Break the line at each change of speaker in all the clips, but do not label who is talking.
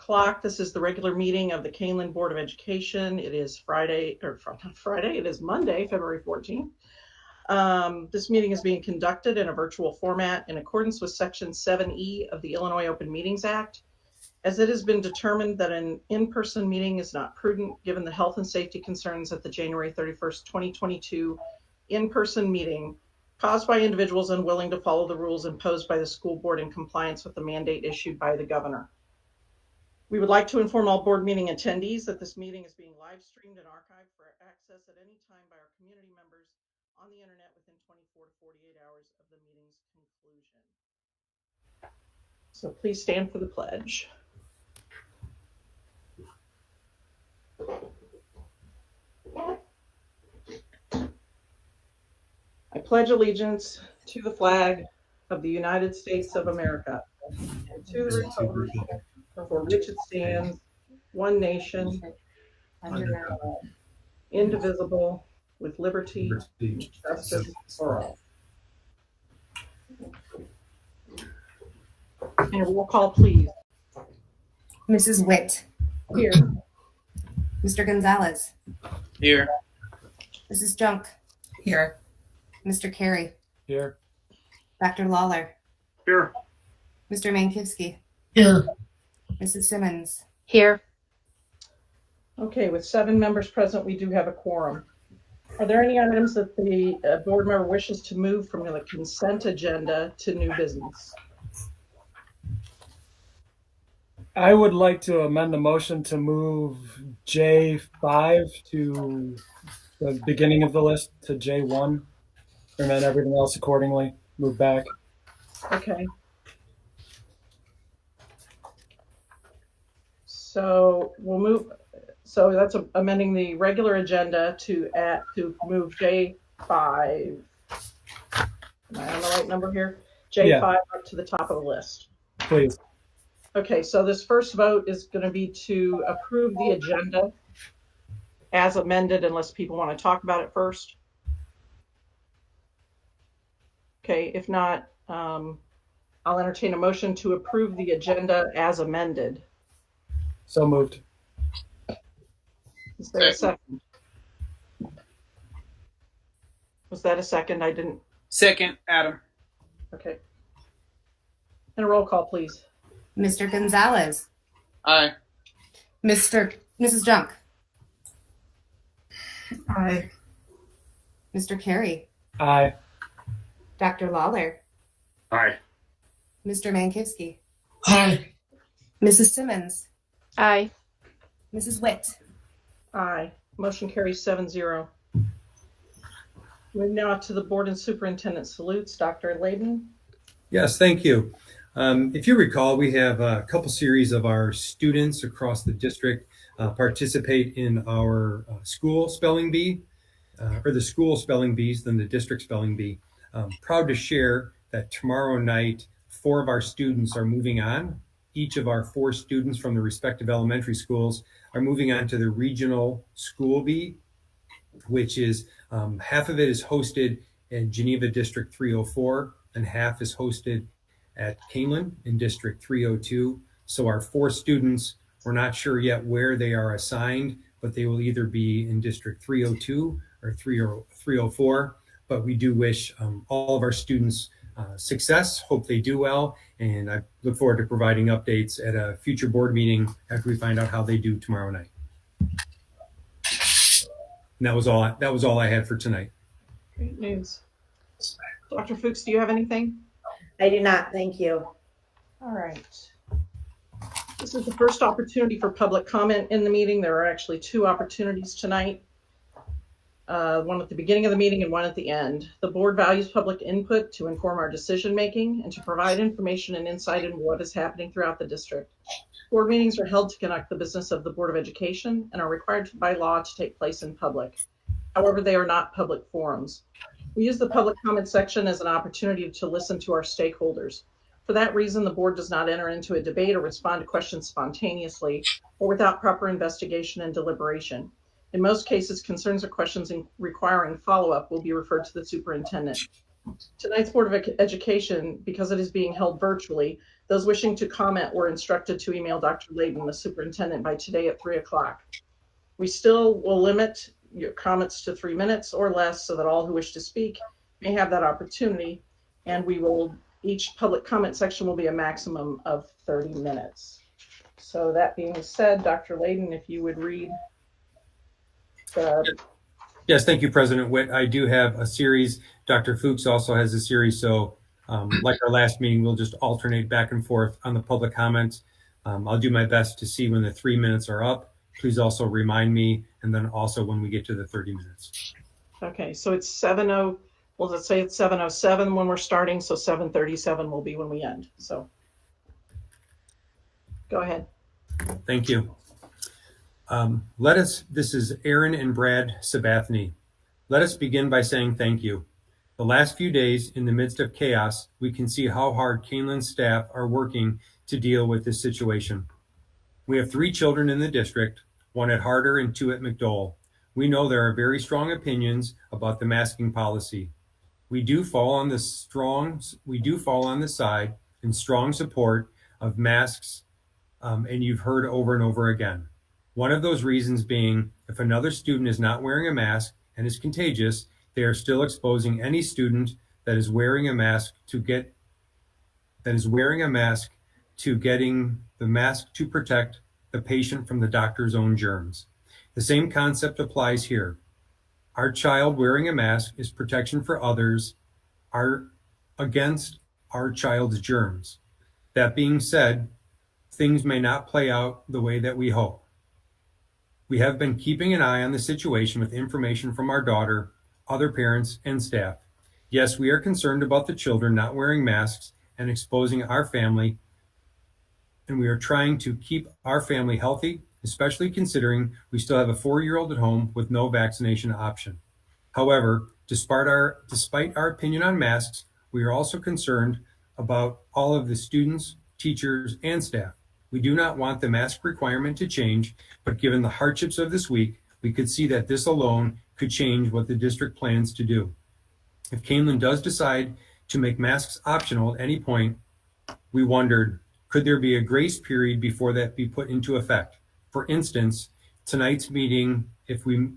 o'clock. This is the regular meeting of the Kaneland Board of Education. It is Friday, or not Friday, it is Monday, February 14th. This meeting is being conducted in a virtual format in accordance with Section 7E of the Illinois Open Meetings Act. As it has been determined that an in-person meeting is not prudent given the health and safety concerns at the January 31st, 2022 in-person meeting caused by individuals unwilling to follow the rules imposed by the school board in compliance with the mandate issued by the governor. We would like to inform all board meeting attendees that this meeting is being live streamed and archived for access at any time by our community members on the internet within 24 to 48 hours of the meeting's conclusion. So please stand for the pledge. I pledge allegiance to the flag of the United States of America and to the republic for which it stands, one nation, under God, indivisible, with liberty and justice for all. And a roll call, please.
Mrs. Witt.
Here.
Mr. Gonzalez.
Here.
Mrs. Junk.
Here.
Mr. Carey.
Here.
Dr. Lawler.
Here.
Mr. Mankivsky.
Here.
Mrs. Simmons.
Here.
Okay, with 7 members present, we do have a quorum. Are there any items that the board member wishes to move from the consent agenda to new business?
I would like to amend the motion to move J5 to the beginning of the list to J1, and then everything else accordingly move back.
Okay. So we'll move. So that's amending the regular agenda to move J5. Am I on the right number here? J5
Yeah.
up to the top of the list.
Please.
Okay, so this first vote is going to be to approve the agenda as amended, unless people want to talk about it first. Okay, if not, I'll entertain a motion to approve the agenda as amended.
So moved.
Is there a second? Was that a second? I didn't.
Second, Adam.
Okay. And a roll call, please.
Mr. Gonzalez.
Aye.
Mrs. Junk.
Aye.
Mr. Carey.
Aye.
Dr. Lawler.
Aye.
Mr. Mankivsky.
Aye.
Mrs. Simmons.
Aye.
Mrs. Witt.
Aye. Motion carries 7-0. Moving now to the board and superintendent salutes. Dr. Layden.
Yes, thank you. If you recall, we have a couple series of our students across the district participate in our school spelling bee, or the school spelling bees, then the district spelling bee. Proud to share that tomorrow night, 4 of our students are moving on. Each of our 4 students from the respective elementary schools are moving on to the regional school bee, which is half of it is hosted in Geneva District 304 and half is hosted at Kaneland in District 302. So our 4 students, we're not sure yet where they are assigned, but they will either be in District 302 or 304. But we do wish all of our students success, hope they do well, and I look forward to providing updates at a future board meeting after we find out how they do tomorrow night. And that was all I had for tonight.
Great news. Dr. Fuchs, do you have anything?
I do not, thank you.
All right. This is the first opportunity for public comment in the meeting. There are actually 2 opportunities tonight. One at the beginning of the meeting and one at the end. The board values public input to inform our decision making and to provide information and insight into what is happening throughout the district. Board meetings are held to conduct the business of the Board of Education and are required by law to take place in public. However, they are not public forums. We use the public comment section as an opportunity to listen to our stakeholders. For that reason, the board does not enter into a debate or respond to questions spontaneously or without proper investigation and deliberation. In most cases, concerns or questions requiring follow-up will be referred to the superintendent. Tonight's Board of Education, because it is being held virtually, those wishing to comment were instructed to email Dr. Layton, the superintendent, by today at 3 o'clock. We still will limit your comments to 3 minutes or less so that all who wish to speak may have that opportunity. And each public comment section will be a maximum of 30 minutes. So that being said, Dr. Layton, if you would read the...
Yes, thank you, President Witt. I do have a series. Dr. Fuchs also has a series. So like our last meeting, we'll just alternate back and forth on the public comments. I'll do my best to see when the 3 minutes are up. Please also remind me, and then also when we get to the 30 minutes.
Okay, so it's 7:00. Well, let's say it's 7:07 when we're starting, so 7:37 will be when we end. So go ahead.
Thank you. This is Aaron and Brad Sabathny. Let us begin by saying thank you. The last few days, in the midst of chaos, we can see how hard Kaneland staff are working to deal with this situation. We have 3 children in the district, 1 at Harder and 2 at McDowell. We know there are very strong opinions about the masking policy. We do fall on the side in strong support of masks, and you've heard over and over again. One of those reasons being, if another student is not wearing a mask and is contagious, they are still exposing any student that is wearing a mask to getting the mask to protect the patient from the doctor's own germs. The same concept applies here. Our child wearing a mask is protection for others against our child's germs. That being said, things may not play out the way that we hope. We have been keeping an eye on the situation with information from our daughter, other parents, and staff. Yes, we are concerned about the children not wearing masks and exposing our family, and we are trying to keep our family healthy, especially considering we still have a 4-year-old at home with no vaccination option. However, despite our opinion on masks, we are also concerned about all of the students, teachers, and staff. We do not want the mask requirement to change, but given the hardships of this week, we could see that this alone could change what the district plans to do. If Kaneland does decide to make masks optional at any point, we wondered, could there be a grace period before that be put into effect? For instance, tonight's meeting, if we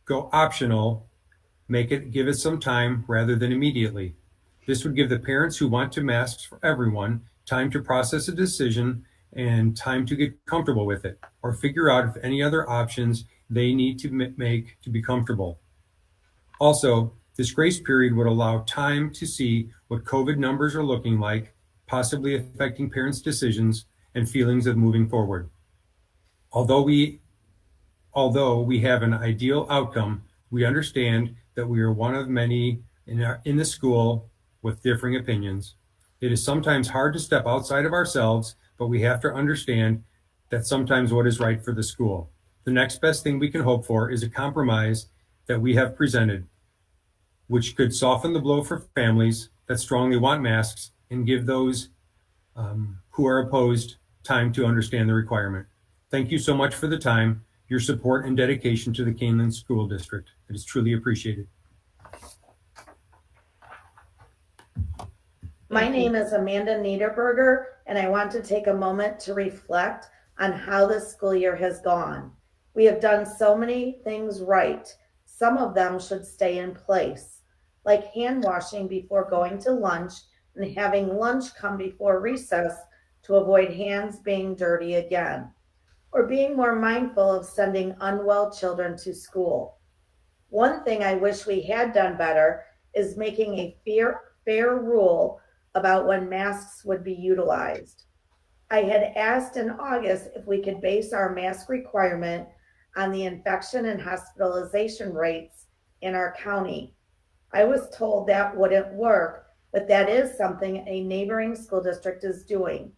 go optional, give it some time rather than immediately. This would give the parents who want to masks for everyone time to process a decision and time to get comfortable with it, or figure out if any other options they need to make to be comfortable. Also, this grace period would allow time to see what COVID numbers are looking like, possibly affecting parents' decisions and feelings of moving forward. Although we have an ideal outcome, we understand that we are one of many in the school with differing opinions. It is sometimes hard to step outside of ourselves, but we have to understand that sometimes what is right for the school. The next best thing we can hope for is a compromise that we have presented, which could soften the blow for families that strongly want masks and give those who are opposed time to understand the requirement. Thank you so much for the time, your support, and dedication to the Kaneland School District. It is truly appreciated.
My name is Amanda Niederberger, and I want to take a moment to reflect on how this school year has gone. We have done so many things right. Some of them should stay in place, like hand washing before going to lunch and having lunch come before recess to avoid hands being dirty again, or being more mindful of sending unwell children to school. One thing I wish we had done better is making a fair rule about when masks would be utilized. I had asked in August if we could base our mask requirement on the infection and hospitalization rates in our county. I was told that wouldn't work, but that is something a neighboring school district is doing.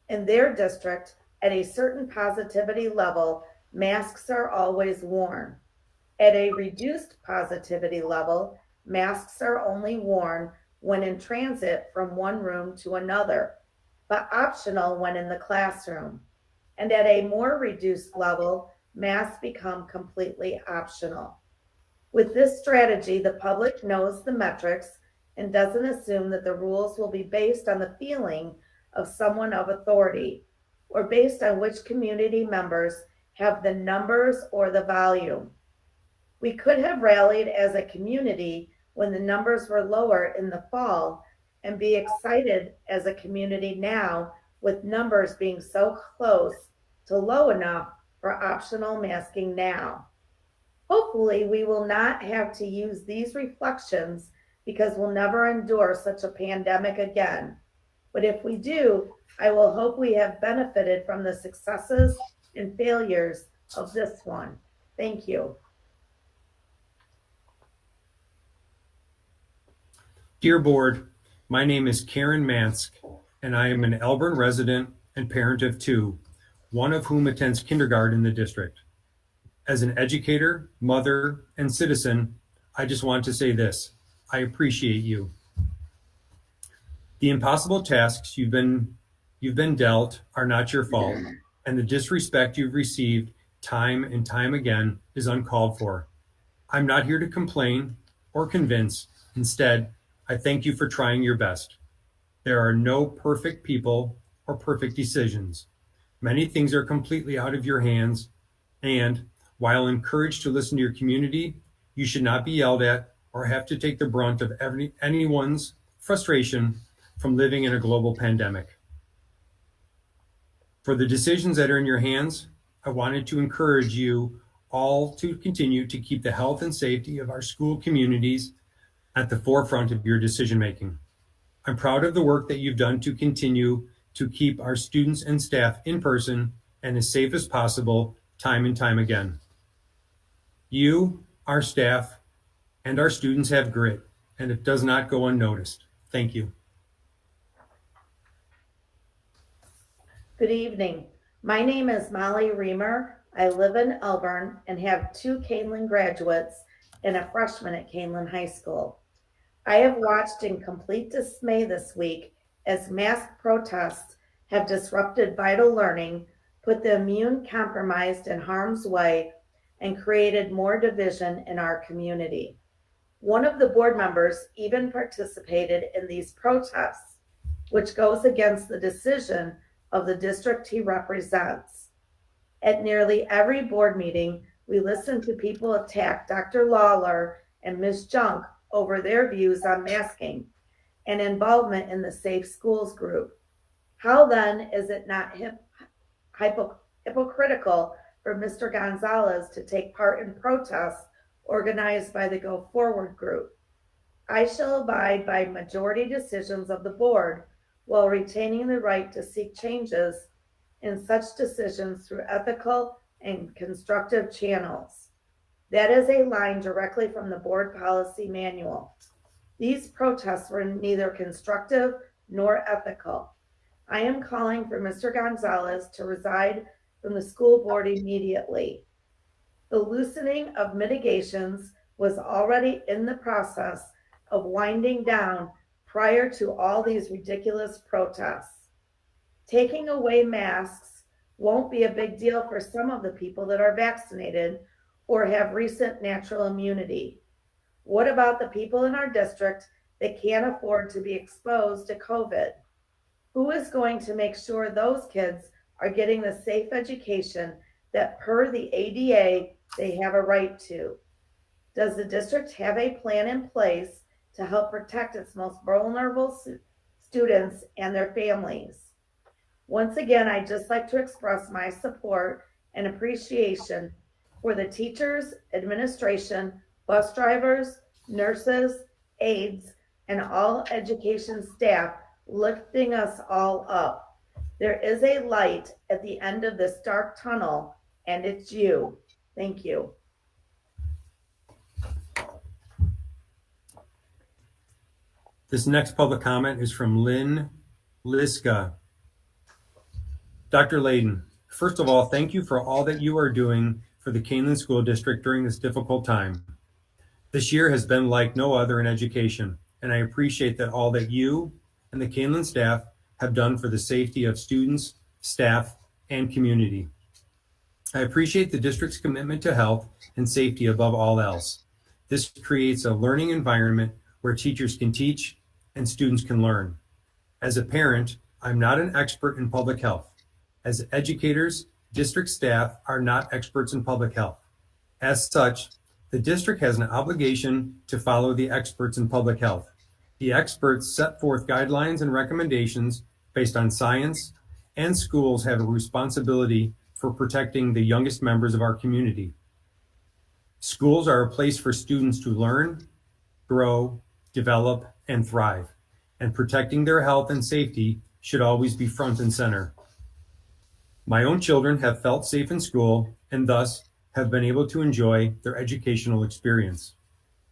In their district, at a certain positivity level, masks are always worn. At a reduced positivity level, masks are only worn when in transit from one room to another, but optional when in the classroom. And at a more reduced level, masks become completely optional. With this strategy, the public knows the metrics and doesn't assume that the rules will be based on the feeling of someone of authority or based on which community members have the numbers or the volume. We could have rallied as a community when the numbers were lower in the fall and be excited as a community now with numbers being so close to low enough for optional masking now. Hopefully, we will not have to use these reflections because we'll never endure such a pandemic again. But if we do, I will hope we have benefited from the successes and failures of this one. Thank you.
Dear Board, my name is Karen Mansk, and I am an Elburn resident and parent of two, one of whom attends kindergarten in the district. As an educator, mother, and citizen, I just want to say this: I appreciate you. The impossible tasks you've been dealt are not your fault, and the disrespect you've received time and time again is uncalled for. I'm not here to complain or convince. Instead, I thank you for trying your best. There are no perfect people or perfect decisions. Many things are completely out of your hands, and while encouraged to listen to your community, you should not be yelled at or have to take the brunt of anyone's frustration from living in a global pandemic. For the decisions that are in your hands, I wanted to encourage you all to continue to keep the health and safety of our school communities at the forefront of your decision making. I'm proud of the work that you've done to continue to keep our students and staff in person and as safe as possible time and time again. You, our staff, and our students have grit, and it does not go unnoticed. Thank you.
Good evening. My name is Molly Reamer. I live in Elburn and have two Kaneland graduates and a freshman at Kaneland High School. I have watched in complete dismay this week as mask protests have disrupted vital learning, put the immune compromised in harm's way, and created more division in our community. One of the board members even participated in these protests, which goes against the decision of the district he represents. At nearly every board meeting, we listen to people attack Dr. Lawler and Ms. Junk over their views on masking and involvement in the Safe Schools group. How then is it not hypocritical for Mr. Gonzalez to take part in protests organized by the Go Forward group? I shall abide by majority decisions of the board while retaining the right to seek changes in such decisions through ethical and constructive channels. That is a line directly from the board policy manual. These protests were neither constructive nor ethical. I am calling for Mr. Gonzalez to resign from the school board immediately. The loosening of mitigations was already in the process of winding down prior to all these ridiculous protests. Taking away masks won't be a big deal for some of the people that are vaccinated or have recent natural immunity. What about the people in our district that can't afford to be exposed to COVID? Who is going to make sure those kids are getting the safe education that per the ADA they have a right to? Does the district have a plan in place to help protect its most vulnerable students and their families? Once again, I'd just like to express my support and appreciation for the teachers, administration, bus drivers, nurses, aides, and all education staff lifting us all up. There is a light at the end of this dark tunnel, and it's you. Thank you.
This next public comment is from Lynn Liska. Dr. Layden, first of all, thank you for all that you are doing for the Kaneland School District during this difficult time. This year has been like no other in education, and I appreciate that all that you and the Kaneland staff have done for the safety of students, staff, and community. I appreciate the district's commitment to health and safety above all else. This creates a learning environment where teachers can teach and students can learn. As a parent, I'm not an expert in public health. As educators, district staff are not experts in public health. As such, the district has an obligation to follow the experts in public health. The experts set forth guidelines and recommendations based on science, and schools have a responsibility for protecting the youngest members of our community. Schools are a place for students to learn, grow, develop, and thrive, and protecting their health and safety should always be front and center. My own children have felt safe in school and thus have been able to enjoy their educational experience.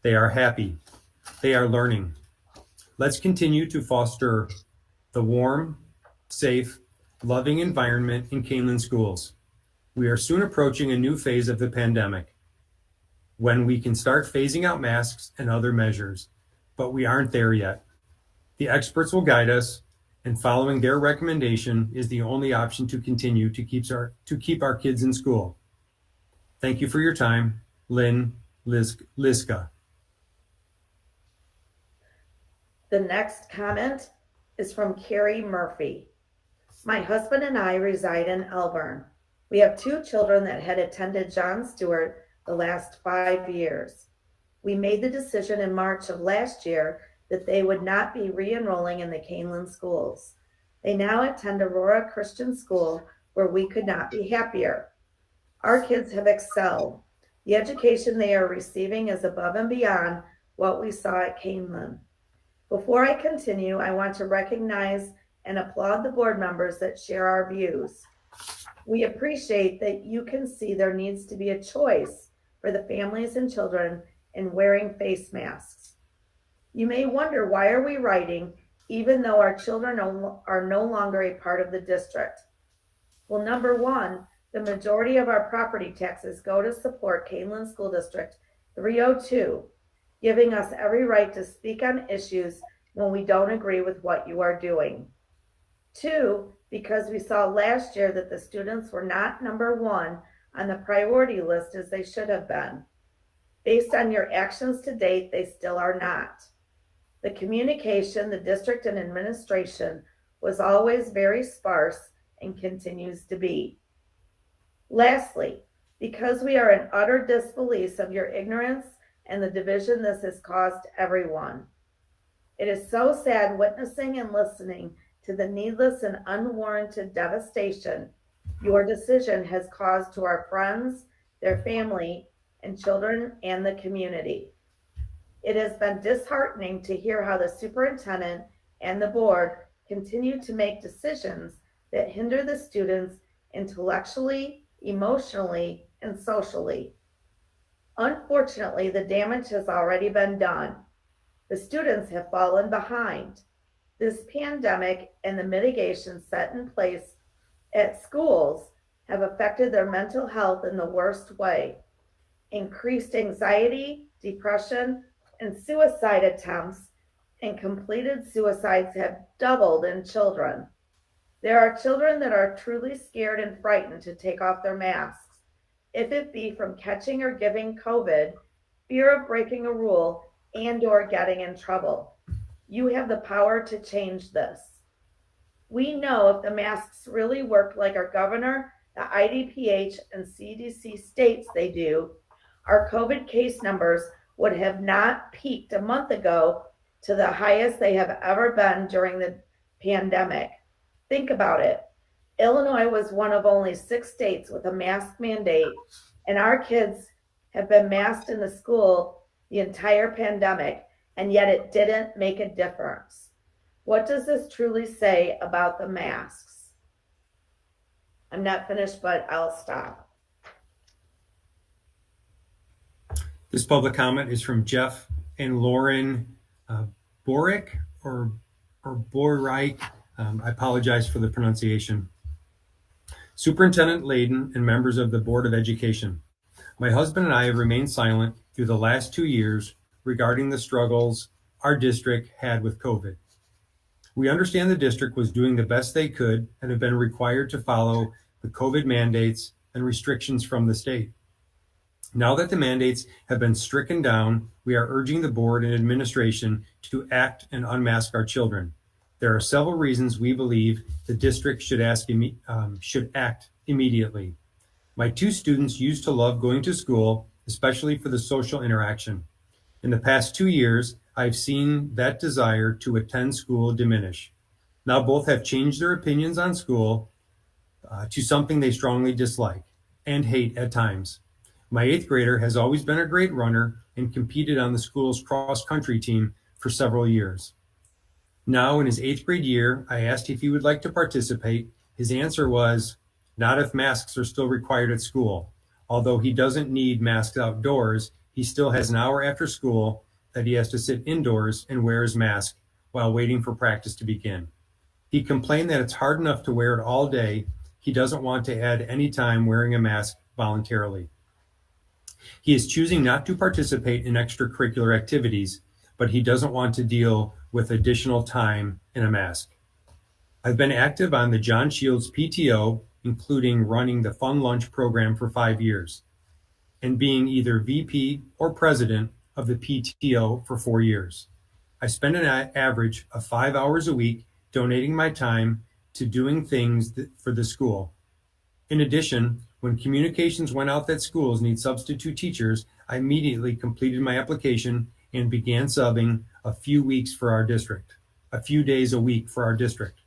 They are happy. They are learning. Let's continue to foster the warm, safe, loving environment in Kaneland schools. We are soon approaching a new phase of the pandemic when we can start phasing out masks and other measures, but we aren't there yet. The experts will guide us, and following their recommendation is the only option to continue to keep our kids in school. Thank you for your time. Lynn Liska.
The next comment is from Carrie Murphy. My husband and I reside in Elburn. We have 2 children that had attended John Stewart the last 5 years. We made the decision in March of last year that they would not be re-enrolling in the Kaneland schools. They now attend Aurora Christian School, where we could not be happier. Our kids have excelled. The education they are receiving is above and beyond what we saw at Kaneland. Before I continue, I want to recognize and applaud the board members that share our views. We appreciate that you can see there needs to be a choice for the families and children in wearing face masks. You may wonder, why are we writing even though our children are no longer a part of the district? Well, number one, the majority of our property taxes go to support Kaneland School District 302, giving us every right to speak on issues when we don't agree with what you are doing. 2, because we saw last year that the students were not number 1 on the priority list as they should have been. Based on your actions to date, they still are not. The communication, the district and administration was always very sparse and continues to be. Lastly, because we are in utter disbelief of your ignorance and the division this has caused everyone. It is so sad witnessing and listening to the needless and unwarranted devastation your decision has caused to our friends, their family, and children and the community. It has been disheartening to hear how the superintendent and the board continue to make decisions that hinder the students intellectually, emotionally, and socially. Unfortunately, the damage has already been done. The students have fallen behind. This pandemic and the mitigation set in place at schools have affected their mental health in the worst way. Increased anxiety, depression, and suicide attempts and completed suicides have doubled in children. There are children that are truly scared and frightened to take off their masks, if it be from catching or giving COVID, fear of breaking a rule, and/or getting in trouble. You have the power to change this. We know if the masks really worked like our governor, the IDPH, and CDC states they do, our COVID case numbers would have not peaked a month ago to the highest they have ever been during the pandemic. Think about it. Illinois was one of only 6 states with a mask mandate, and our kids have been masked in the school the entire pandemic, and yet it didn't make a difference. What does this truly say about the masks? I'm not finished, but I'll stop.
This public comment is from Jeff and Lauren Borick or Borreich. I apologize for the pronunciation. Superintendent Layden and members of the Board of Education. My husband and I have remained silent through the last 2 years regarding the struggles our district had with COVID. We understand the district was doing the best they could and have been required to follow the COVID mandates and restrictions from the state. Now that the mandates have been stricken down, we are urging the board and administration to act and unmask our children. There are several reasons we believe the district should act immediately. My two students used to love going to school, especially for the social interaction. In the past 2 years, I've seen that desire to attend school diminish. Now both have changed their opinions on school to something they strongly dislike and hate at times. My 8th grader has always been a great runner and competed on the school's cross-country team for several years. Now in his 8th grade year, I asked if he would like to participate. His answer was, not if masks are still required at school. Although he doesn't need masks outdoors, he still has an hour after school that he has to sit indoors and wear his mask while waiting for practice to begin. He complained that it's hard enough to wear it all day. He doesn't want to add any time wearing a mask voluntarily. He is choosing not to participate in extracurricular activities, but he doesn't want to deal with additional time in a mask. I've been active on the John Shields PTO, including running the Fun Lunch program for 5 years, and being either VP or president of the PTO for 4 years. I spend an average of 5 hours a week donating my time to doing things for the school. In addition, when communications went out that schools need substitute teachers, I immediately completed my application and began subbing a few days a week for our district.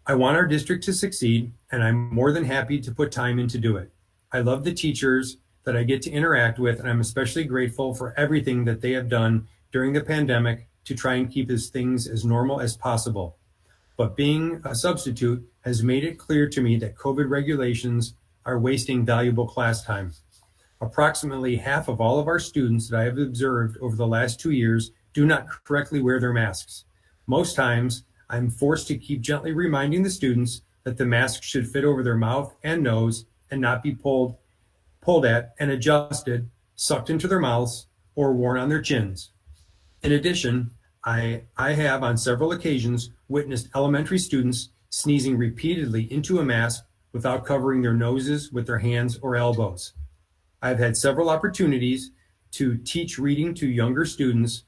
I want our district to succeed, and I'm more than happy to put time in to do it. I love the teachers that I get to interact with, and I'm especially grateful for everything that they have done during the pandemic to try and keep things as normal as possible. But being a substitute has made it clear to me that COVID regulations are wasting valuable class time. Approximately half of all of our students that I have observed over the last 2 years do not correctly wear their masks. Most times, I'm forced to keep gently reminding the students that the mask should fit over their mouth and nose and not be pulled at and adjusted, sucked into their mouths, or worn on their chins. In addition, I have on several occasions witnessed elementary students sneezing repeatedly into a mask without covering their noses with their hands or elbows. I've had several opportunities to teach reading to younger students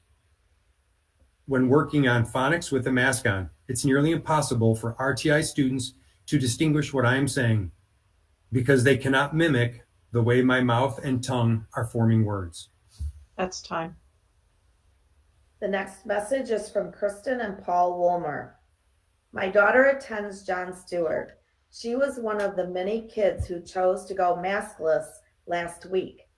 when working on phonics with a mask on. It's nearly impossible for RTI students to distinguish what I am saying because they cannot mimic the way my mouth and tongue are forming words.
That's time.
The next message is from Kristen and Paul Woolmer. My daughter attends John Stewart. She was one of the many kids who chose to go maskless last week.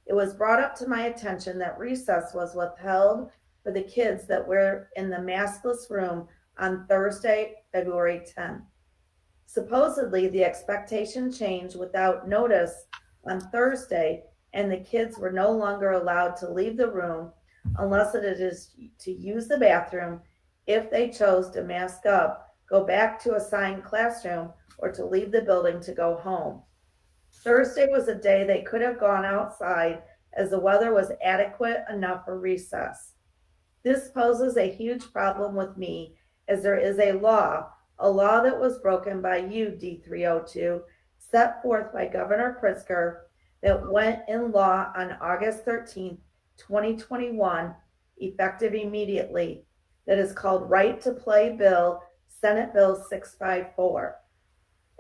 It was brought up to my attention that recess was withheld for the kids that were in the maskless room on Thursday, February 10th. Supposedly, the expectation changed without notice on Thursday, and the kids were no longer allowed to leave the room unless it is to use the bathroom, if they chose to mask up, go back to assigned classroom, or to leave the building to go home. Thursday was a day they could have gone outside as the weather was adequate enough for recess. This poses a huge problem with me as there is a law that was broken by you, D302, set forth by Governor Pritzker that went in law on August 13th, 2021, effective immediately, that is called Right to Play Bill, Senate Bill 654.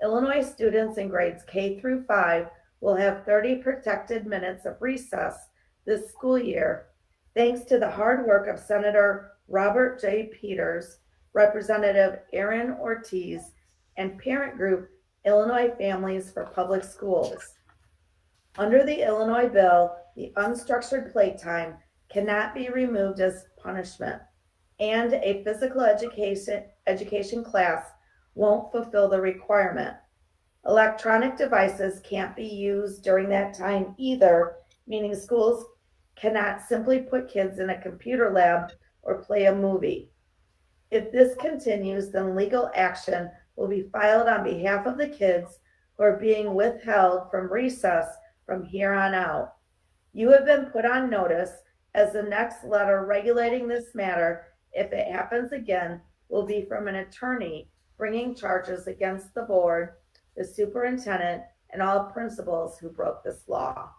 Illinois students in grades K through 5 will have 30 protected minutes of recess this school year, thanks to the hard work of Senator Robert J. Peters, Representative Aaron Ortiz, and parent group Illinois Families for Public Schools. Under the Illinois bill, the unstructured playtime cannot be removed as punishment, and a physical education class won't fulfill the requirement. Electronic devices can't be used during that time either, meaning schools cannot simply put kids in a computer lab or play a movie. If this continues, then legal action will be filed on behalf of the kids who are being withheld from recess from here on out. You have been put on notice, as the next letter regulating this matter, if it happens again, will be from an attorney bringing charges against the board, the superintendent, and all principals who broke this law.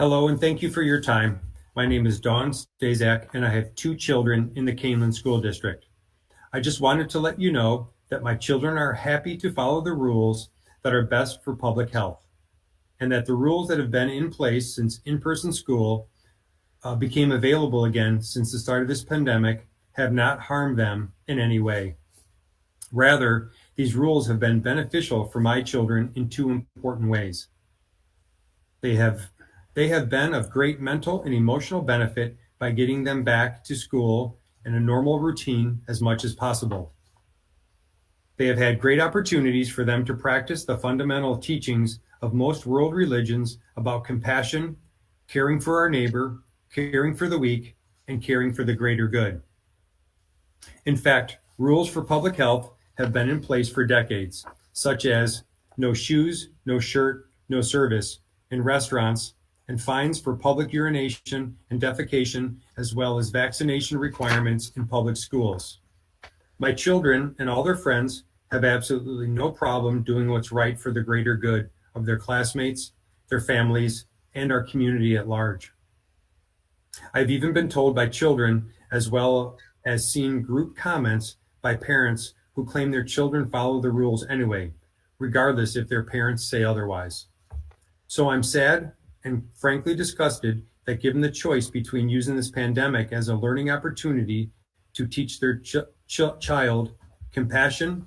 Hello, and thank you for your time. My name is Dawn Stazak, and I have 2 children in the Kaneland School District. I just wanted to let you know that my children are happy to follow the rules that are best for public health, and that the rules that have been in place since in-person school became available again since the start of this pandemic have not harmed them in any way. Rather, these rules have been beneficial for my children in 2 important ways. They have been of great mental and emotional benefit by getting them back to school in a normal routine as much as possible. They have had great opportunities for them to practice the fundamental teachings of most world religions about compassion, caring for our neighbor, caring for the weak, and caring for the greater good. In fact, rules for public health have been in place for decades, such as no shoes, no shirt, no service in restaurants, and fines for public urination and defecation, as well as vaccination requirements in public schools. My children and all their friends have absolutely no problem doing what's right for the greater good of their classmates, their families, and our community at large. I've even been told by children, as well as seen group comments by parents who claim their children follow the rules anyway, regardless if their parents say otherwise. So I'm sad and frankly disgusted that given the choice between using this pandemic as a learning opportunity to teach their child compassion,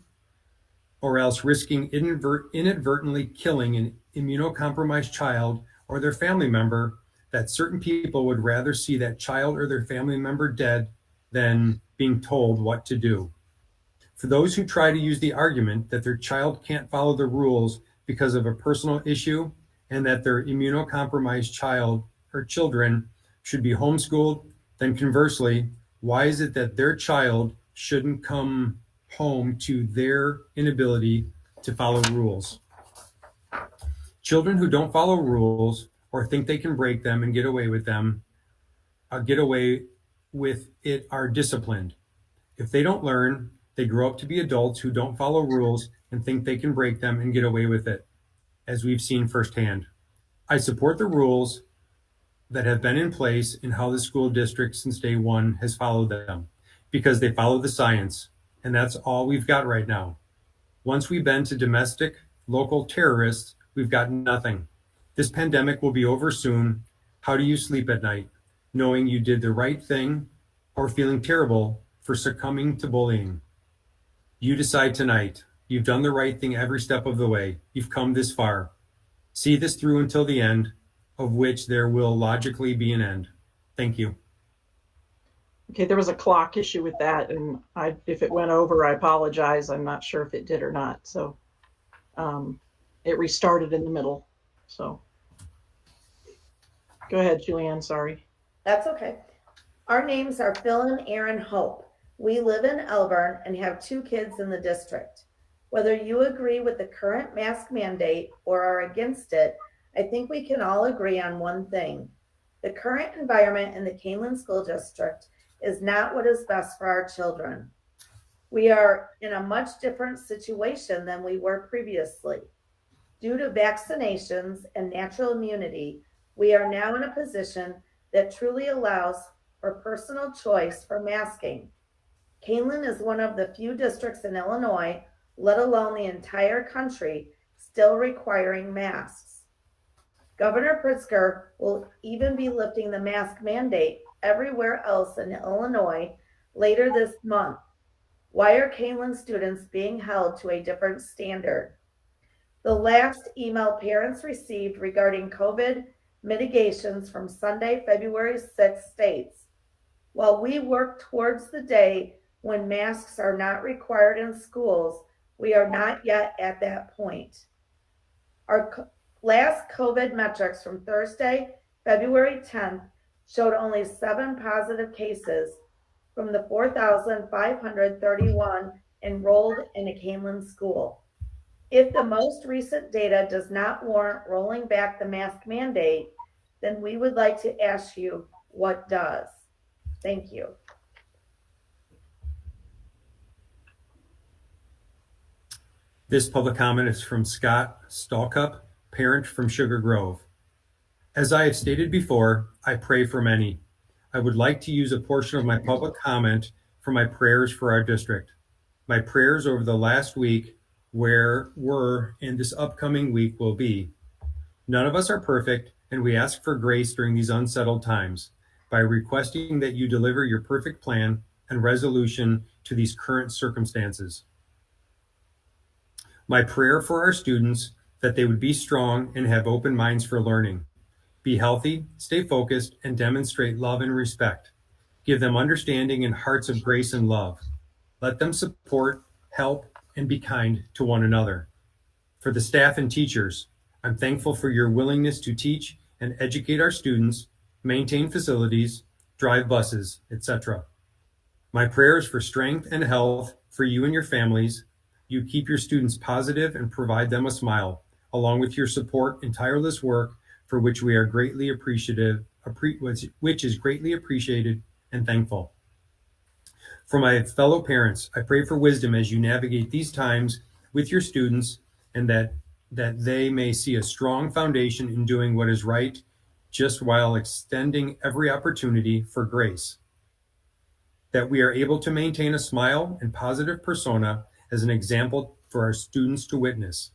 or else risking inadvertently killing an immunocompromised child or their family member, that certain people would rather see that child or their family member dead than being told what to do. For those who try to use the argument that their child can't follow the rules because of a personal issue and that their immunocompromised child or children should be homeschooled, then conversely, why is it that their child shouldn't come home to their inability to follow rules? Children who don't follow rules or think they can break them and get away with it are disciplined. If they don't learn, they grow up to be adults who don't follow rules and think they can break them and get away with it, as we've seen firsthand. I support the rules that have been in place and how the school district since day one has followed them, because they follow the science, and that's all we've got right now. Once we bend to domestic, local terrorists, we've got nothing. This pandemic will be over soon. How do you sleep at night, knowing you did the right thing or feeling terrible for succumbing to bullying? You decide tonight. You've done the right thing every step of the way. You've come this far. See this through until the end, of which there will logically be an end. Thank you.
Okay, there was a clock issue with that, and if it went over, I apologize. I'm not sure if it did or not. So it restarted in the middle. So go ahead, Julianne, sorry.
That's okay. Our names are Phil and Aaron Hope. We live in Elburn and have 2 kids in the district. Whether you agree with the current mask mandate or are against it, I think we can all agree on one thing. The current environment in the Kaneland School District is not what is best for our children. We are in a much different situation than we were previously. Due to vaccinations and natural immunity, we are now in a position that truly allows for personal choice for masking. Kaneland is one of the few districts in Illinois, let alone the entire country, still requiring masks. Governor Pritzker will even be lifting the mask mandate everywhere else in Illinois later this month. Why are Kaneland students being held to a different standard? The last email parents received regarding COVID mitigations from Sunday, February 6th states, while we work towards the day when masks are not required in schools, we are not yet at that point. Our last COVID metrics from Thursday, February 10th, showed only 7 positive cases from the 4,531 enrolled in a Kaneland school. If the most recent data does not warrant rolling back the mask mandate, then we would like to ask you what does. Thank you.
This public comment is from Scott Stalkup, parent from Sugar Grove. As I have stated before, I pray for many. I would like to use a portion of my public comment for my prayers for our district. My prayers over the last week were and this upcoming week will be. None of us are perfect, and we ask for grace during these unsettled times by requesting that you deliver your perfect plan and resolution to these current circumstances. My prayer for our students that they would be strong and have open minds for learning. Be healthy, stay focused, and demonstrate love and respect. Give them understanding and hearts of grace and love. Let them support, help, and be kind to one another. For the staff and teachers, I'm thankful for your willingness to teach and educate our students, maintain facilities, drive buses, etc. My prayers for strength and health for you and your families. You keep your students positive and provide them a smile, along with your support and tireless work for which we are greatly appreciative, which is greatly appreciated and thankful. For my fellow parents, I pray for wisdom as you navigate these times with your students, and that they may see a strong foundation in doing what is right, just while extending every opportunity for grace. That we are able to maintain a smile and positive persona as an example for our students to witness.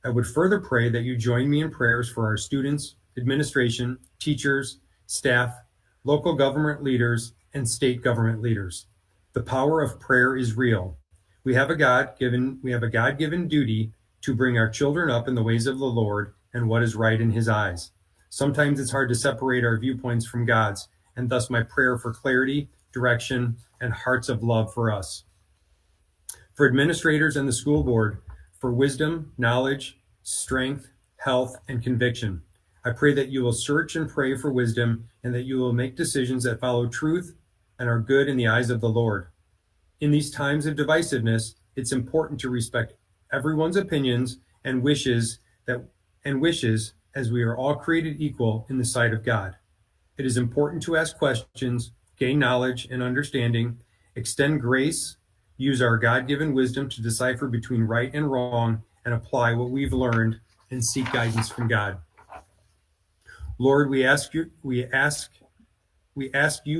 I would further pray that you join me in prayers for our students, administration, teachers, staff, local government leaders, and state government leaders. The power of prayer is real. We have a God-given duty to bring our children up in the ways of the Lord and what is right in his eyes. Sometimes it's hard to separate our viewpoints from God's, and thus my prayer for clarity, direction, and hearts of love for us. For administrators and the school board, for wisdom, knowledge, strength, health, and conviction. I pray that you will search and pray for wisdom, and that you will make decisions that follow truth and are good in the eyes of the Lord. In these times of divisiveness, it's important to respect everyone's opinions and wishes as we are all created equal in the sight of God. It is important to ask questions, gain knowledge and understanding, extend grace, use our God-given wisdom to decipher between right and wrong, and apply what we've learned and seek guidance from God. Lord, we ask you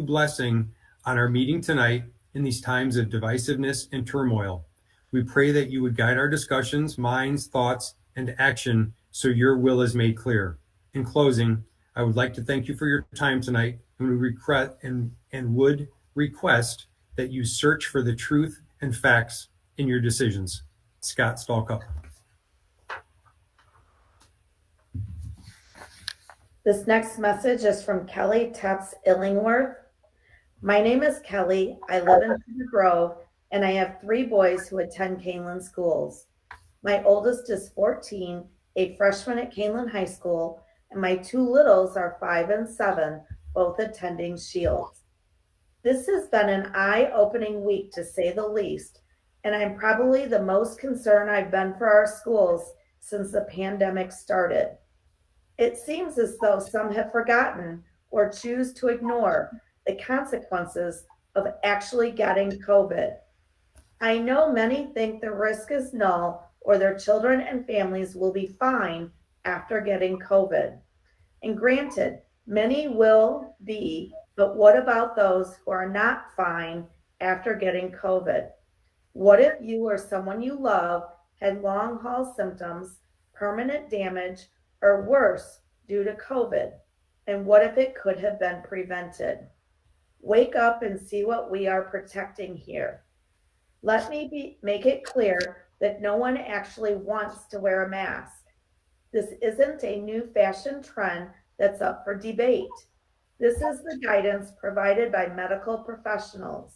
blessing on our meeting tonight in these times of divisiveness and turmoil. We pray that you would guide our discussions, minds, thoughts, and action so your will is made clear. In closing, I would like to thank you for your time tonight, and would request that you search for the truth and facts in your decisions. Scott Stalkup.
This next message is from Kelly Tetz Illingworth. My name is Kelly. I live in Cedar Grove, and I have 3 boys who attend Kaneland schools. My oldest is 14, a freshman at Kaneland High School, and my 2 littles are 5 and 7, both attending Shields. This has been an eye-opening week, to say the least, and I'm probably the most concerned I've been for our schools since the pandemic started. It seems as though some have forgotten or choose to ignore the consequences of actually getting COVID. I know many think the risk is null, or their children and families will be fine after getting COVID. And granted, many will be, but what about those who are not fine after getting COVID? What if you or someone you love had long haul symptoms, permanent damage, or worse due to COVID? And what if it could have been prevented? Wake up and see what we are protecting here. Let me make it clear that no one actually wants to wear a mask. This isn't a new fashion trend that's up for debate. This is the guidance provided by medical professionals.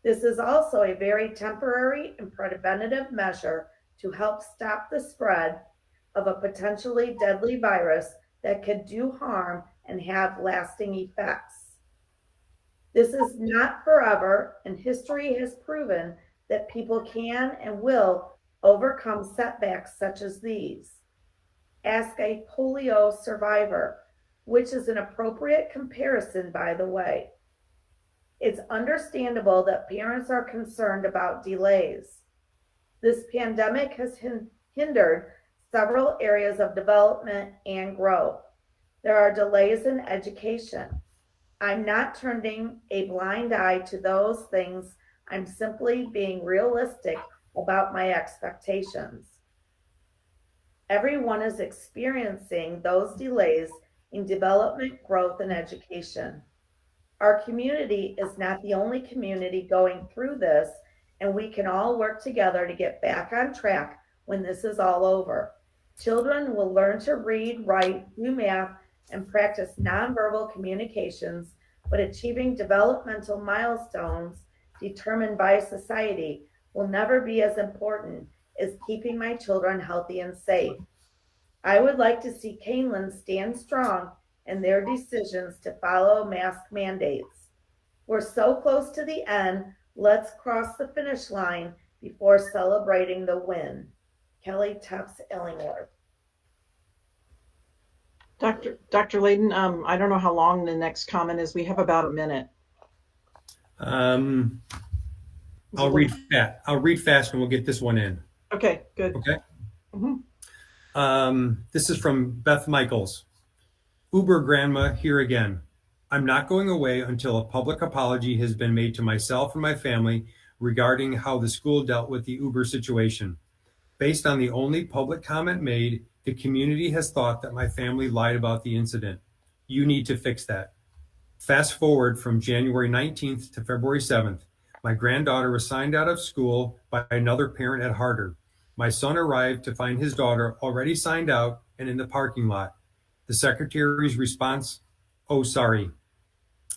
This is also a very temporary and preventative measure to help stop the spread of a potentially deadly virus that could do harm and have lasting effects. This is not forever, and history has proven that people can and will overcome setbacks such as these. Ask a polio survivor, which is an appropriate comparison, by the way. It's understandable that parents are concerned about delays. This pandemic has hindered several areas of development and growth. There are delays in education. I'm not turning a blind eye to those things. I'm simply being realistic about my expectations. Everyone is experiencing those delays in development, growth, and education. Our community is not the only community going through this, and we can all work together to get back on track when this is all over. Children will learn to read, write, do math, and practice nonverbal communications, but achieving developmental milestones determined by society will never be as important as keeping my children healthy and safe. I would like to see Kaneland stand strong in their decisions to follow mask mandates. We're so close to the end. Let's cross the finish line before celebrating the win. Kelly Tufts Illingworth.
Dr. Layden, I don't know how long the next comment is. We have about a minute.
I'll read fast and we'll get this one in.
Okay, good.
Okay.
Mhm.
This is from Beth Michaels. Uber grandma here again. I'm not going away until a public apology has been made to myself and my family regarding how the school dealt with the Uber situation. Based on the only public comment made, the community has thought that my family lied about the incident. You need to fix that. Fast forward from January 19th to February 7th. My granddaughter was signed out of school by another parent at Harder. My son arrived to find his daughter already signed out and in the parking lot. The secretary's response, "Oh, sorry.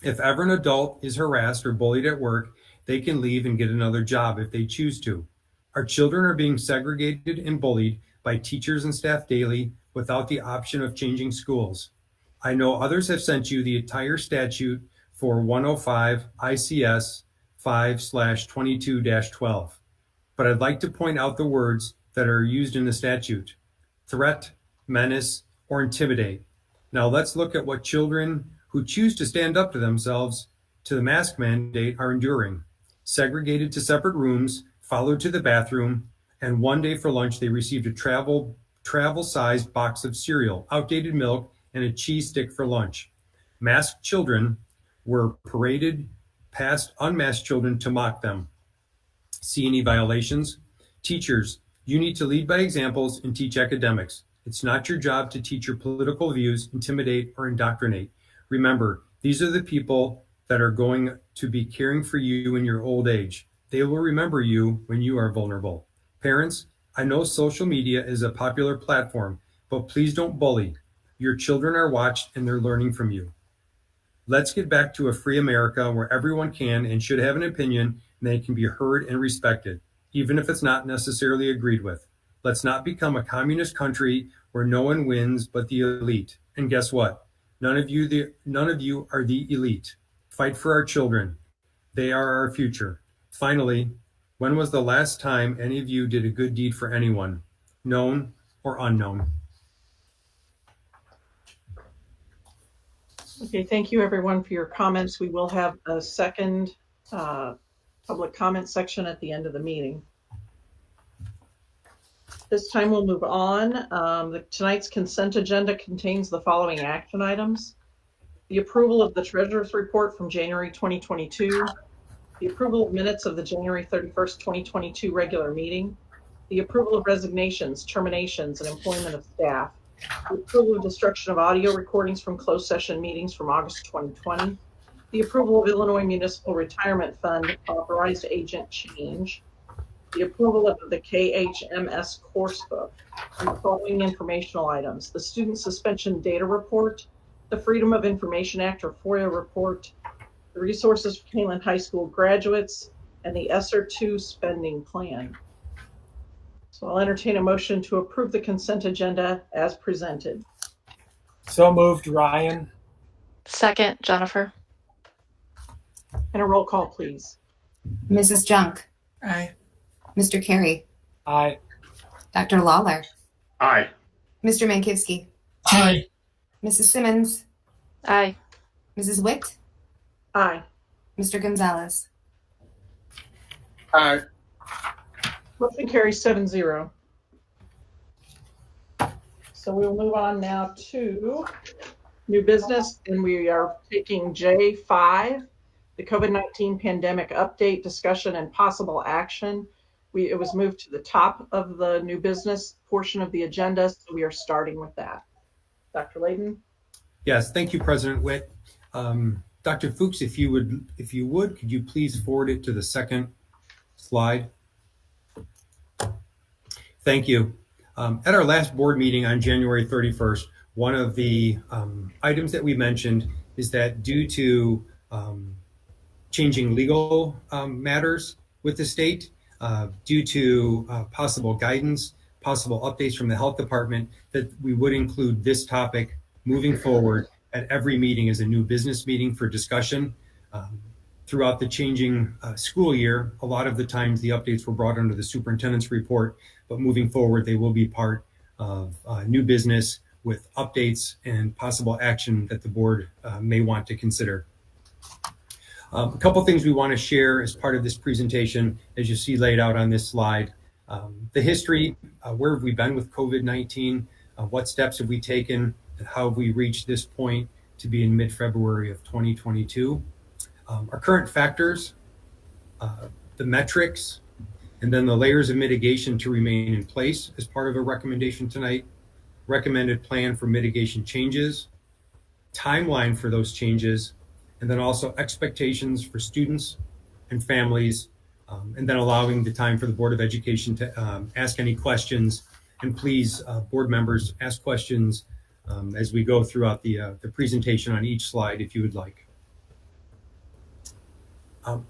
If ever an adult is harassed or bullied at work, they can leave and get another job if they choose to. Our children are being segregated and bullied by teachers and staff daily without the option of changing schools. I know others have sent you the entire statute for 105 ICS 5/22-12, but I'd like to point out the words that are used in the statute: threat, menace, or intimidate. Now let's look at what children who choose to stand up to themselves to the mask mandate are enduring. Segregated to separate rooms, followed to the bathroom, and one day for lunch they received a travel-sized box of cereal, outdated milk, and a cheese stick for lunch. Masked children were paraded past unmasked children to mock them. See any violations? Teachers, you need to lead by examples and teach academics. It's not your job to teach your political views, intimidate, or indoctrinate. Remember, these are the people that are going to be caring for you in your old age. They will remember you when you are vulnerable. Parents, I know social media is a popular platform, but please don't bully. Your children are watched and they're learning from you. Let's get back to a free America where everyone can and should have an opinion and they can be heard and respected, even if it's not necessarily agreed with. Let's not become a communist country where no one wins but the elite. And guess what? None of you are the elite. Fight for our children. They are our future. Finally, when was the last time any of you did a good deed for anyone, known or unknown?
Okay, thank you everyone for your comments. We will have a second public comment section at the end of the meeting. This time we'll move on. Tonight's consent agenda contains the following action items: the approval of the treasurer's report from January 2022, the approval of minutes of the January 31st, 2022 regular meeting, the approval of resignations, terminations, and employment of staff, the approval of destruction of audio recordings from closed session meetings from August 2020, the approval of Illinois Municipal Retirement Fund authorized agent change, the approval of the KHMS course book, and the following informational items: the student suspension data report, the Freedom of Information Act or FOIA report, the resources for Kaneland High School graduates, and the ESSER 2 spending plan. So I'll entertain a motion to approve the consent agenda as presented.
So moved, Ryan.
Second, Jennifer.
And a roll call, please.
Mrs. Junk,
Aye.
Mr. Carey,
Aye.
Dr. Lawler,
Aye.
Mr. Mankivsky,
Aye.
Mrs. Simmons,
Aye.
Mrs. Witt,
Aye.
Mr. Gonzalez.
Aye.
Motion carries 7-0. So we'll move on now to New business, and we are taking J5, the COVID-19 pandemic update, discussion, and possible action. It was moved to the top of the new business portion of the agenda, so we are starting with that. Dr. Layden?
Yes, thank you, President Witt. Dr. Fuchs, if you would, could you please forward it to the second slide? Thank you. At our last board meeting on January 31st, one of the items that we mentioned is that due to changing legal matters with the state, due to possible guidance, possible updates from the health department, that we would include this topic moving forward at every meeting as a new business meeting for discussion. Throughout the changing school year, a lot of the times the updates were brought under the superintendent's report, but moving forward, they will be part of new business with updates and possible action that the board may want to consider. A couple things we want to share as part of this presentation, as you see laid out on this slide. The history, where have we been with COVID-19? What steps have we taken, and how have we reached this point to be in mid-February of 2022? Our current factors, the metrics, and then the layers of mitigation to remain in place as part of a recommendation tonight, recommended plan for mitigation changes, timeline for those changes, and then also expectations for students and families, and then allowing the time for the Board of Education to ask any questions. And please, board members, ask questions as we go throughout the presentation on each slide if you would like.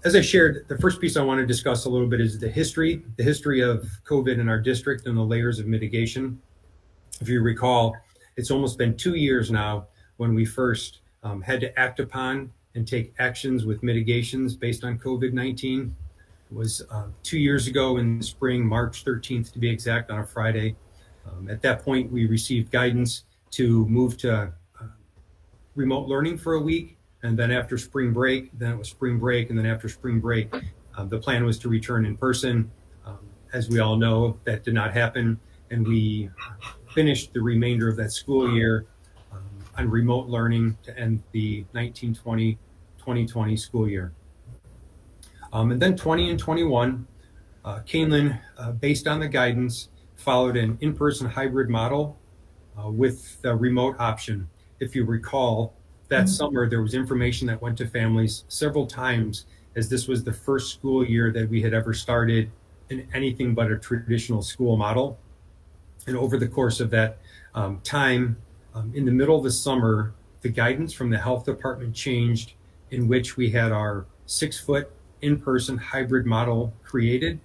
As I shared, the first piece I want to discuss a little bit is the history of COVID in our district and the layers of mitigation. If you recall, it's almost been 2 years now when we first had to act upon and take actions with mitigations based on COVID-19. It was 2 years ago in the spring, March 13th to be exact, on a Friday. At that point, we received guidance to move to remote learning for a week. And then after spring break, then it was spring break. And then after spring break, the plan was to return in person. As we all know, that did not happen. And we finished the remainder of that school year on remote learning to end the 2020 school year. And then 20 and 21, Kaneland, based on the guidance, followed an in-person hybrid model with the remote option. If you recall, that summer, there was information that went to families several times, as this was the first school year that we had ever started in anything but a traditional school model. And over the course of that time, in the middle of the summer, the guidance from the health department changed, in which we had our 6-foot in-person hybrid model created.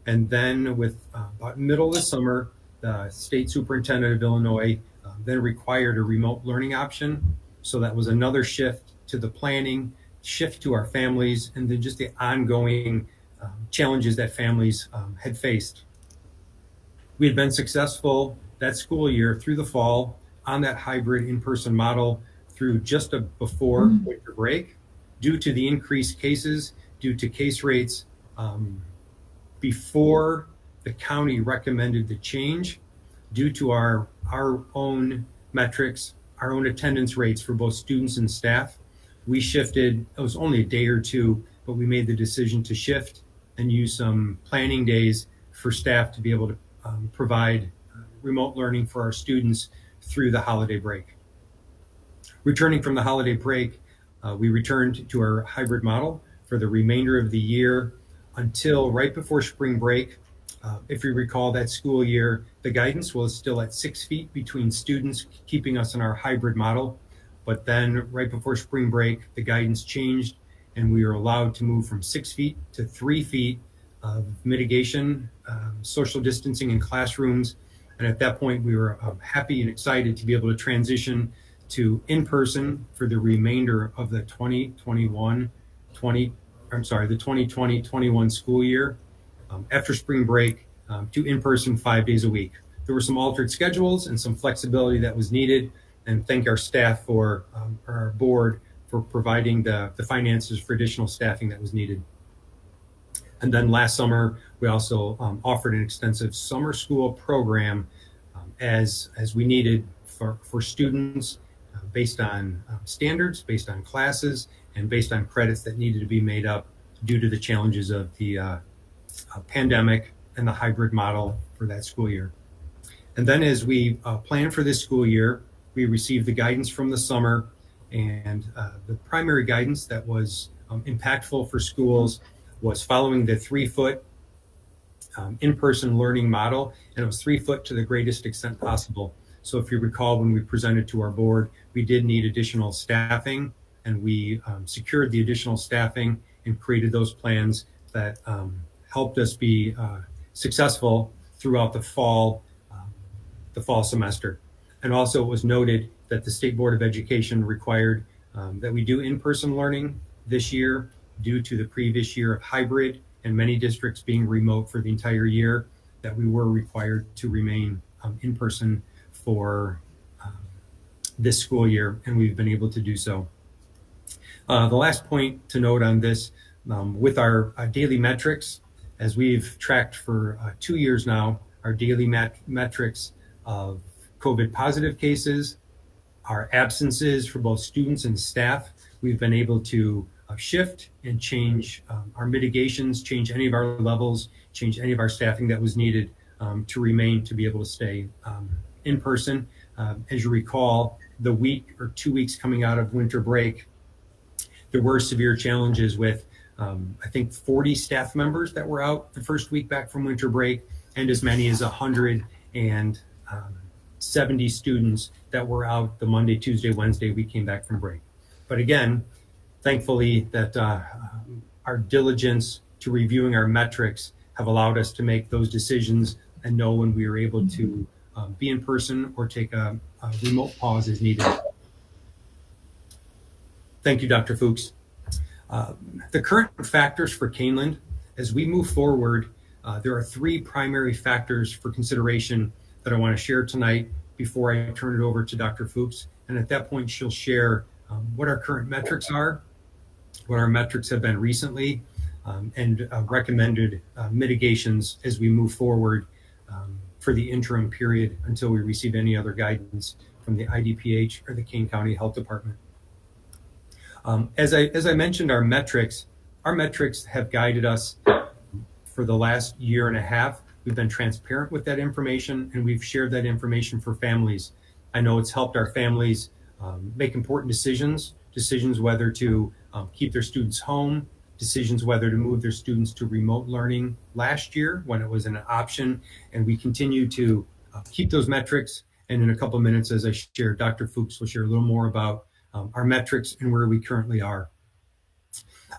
And then with about middle of the summer, the state superintendent of Illinois then required a remote learning option. So that was another shift to the planning, shift to our families, and then just the ongoing challenges that families had faced. We had been successful that school year through the fall on that hybrid in-person model through just before winter break, due to the increased cases, due to case rates before the county recommended the change, due to our own metrics, our own attendance rates for both students and staff. We shifted, it was only a day or two, but we made the decision to shift and use some planning days for staff to be able to provide remote learning for our students through the holiday break. Returning from the holiday break, we returned to our hybrid model for the remainder of the year until right before spring break. If you recall, that school year, the guidance was still at 6 feet between students, keeping us in our hybrid model. But then right before spring break, the guidance changed, and we were allowed to move from 6 feet to 3 feet of mitigation, social distancing in classrooms. And at that point, we were happy and excited to be able to transition to in-person for the remainder of the 2020-21 school year. After spring break, to in-person 5 days a week. There were some altered schedules and some flexibility that was needed, and thank our staff or our board for providing the finances for additional staffing that was needed. And then last summer, we also offered an extensive summer school program as we needed for students based on standards, based on classes, and based on credits that needed to be made up due to the challenges of the pandemic and the hybrid model for that school year. And then as we plan for this school year, we received the guidance from the summer, and the primary guidance that was impactful for schools was following the 3-foot in-person learning model, and it was 3 foot to the greatest extent possible. So if you recall, when we presented to our board, we did need additional staffing, and we secured the additional staffing and created those plans that helped us be successful throughout the fall semester. And also it was noted that the State Board of Education required that we do in-person learning this year due to the previous year of hybrid and many districts being remote for the entire year, that we were required to remain in person for this school year, and we've been able to do so. The last point to note on this, with our daily metrics, as we've tracked for 2 years now, our daily metrics of COVID positive cases, our absences for both students and staff, we've been able to shift and change our mitigations, change any of our levels, change any of our staffing that was needed to be able to stay in person. As you recall, the week or 2 weeks coming out of winter break, there were severe challenges with, I think, 40 staff members that were out the first week back from winter break, and as many as 170 students that were out the Monday, Tuesday, Wednesday we came back from break. But again, thankfully that our diligence to reviewing our metrics have allowed us to make those decisions and know when we are able to be in person or take a remote pause as needed. Thank you, Dr. Fuchs. The current factors for Kaneland, as we move forward, there are 3 primary factors for consideration that I want to share tonight before I turn it over to Dr. Fuchs. And at that point, she'll share what our current metrics are, what our metrics have been recently, and recommended mitigations as we move forward for the interim period until we receive any other guidance from the IDPH or the Kane County Health Department. As I mentioned, our metrics have guided us for the last year and a half. We've been transparent with that information, and we've shared that information for families. I know it's helped our families make important decisions whether to keep their students home, decisions whether to move their students to remote learning last year when it was an option, and we continue to keep those metrics. And in a couple of minutes, as I share, Dr. Fuchs will share a little more about our metrics and where we currently are.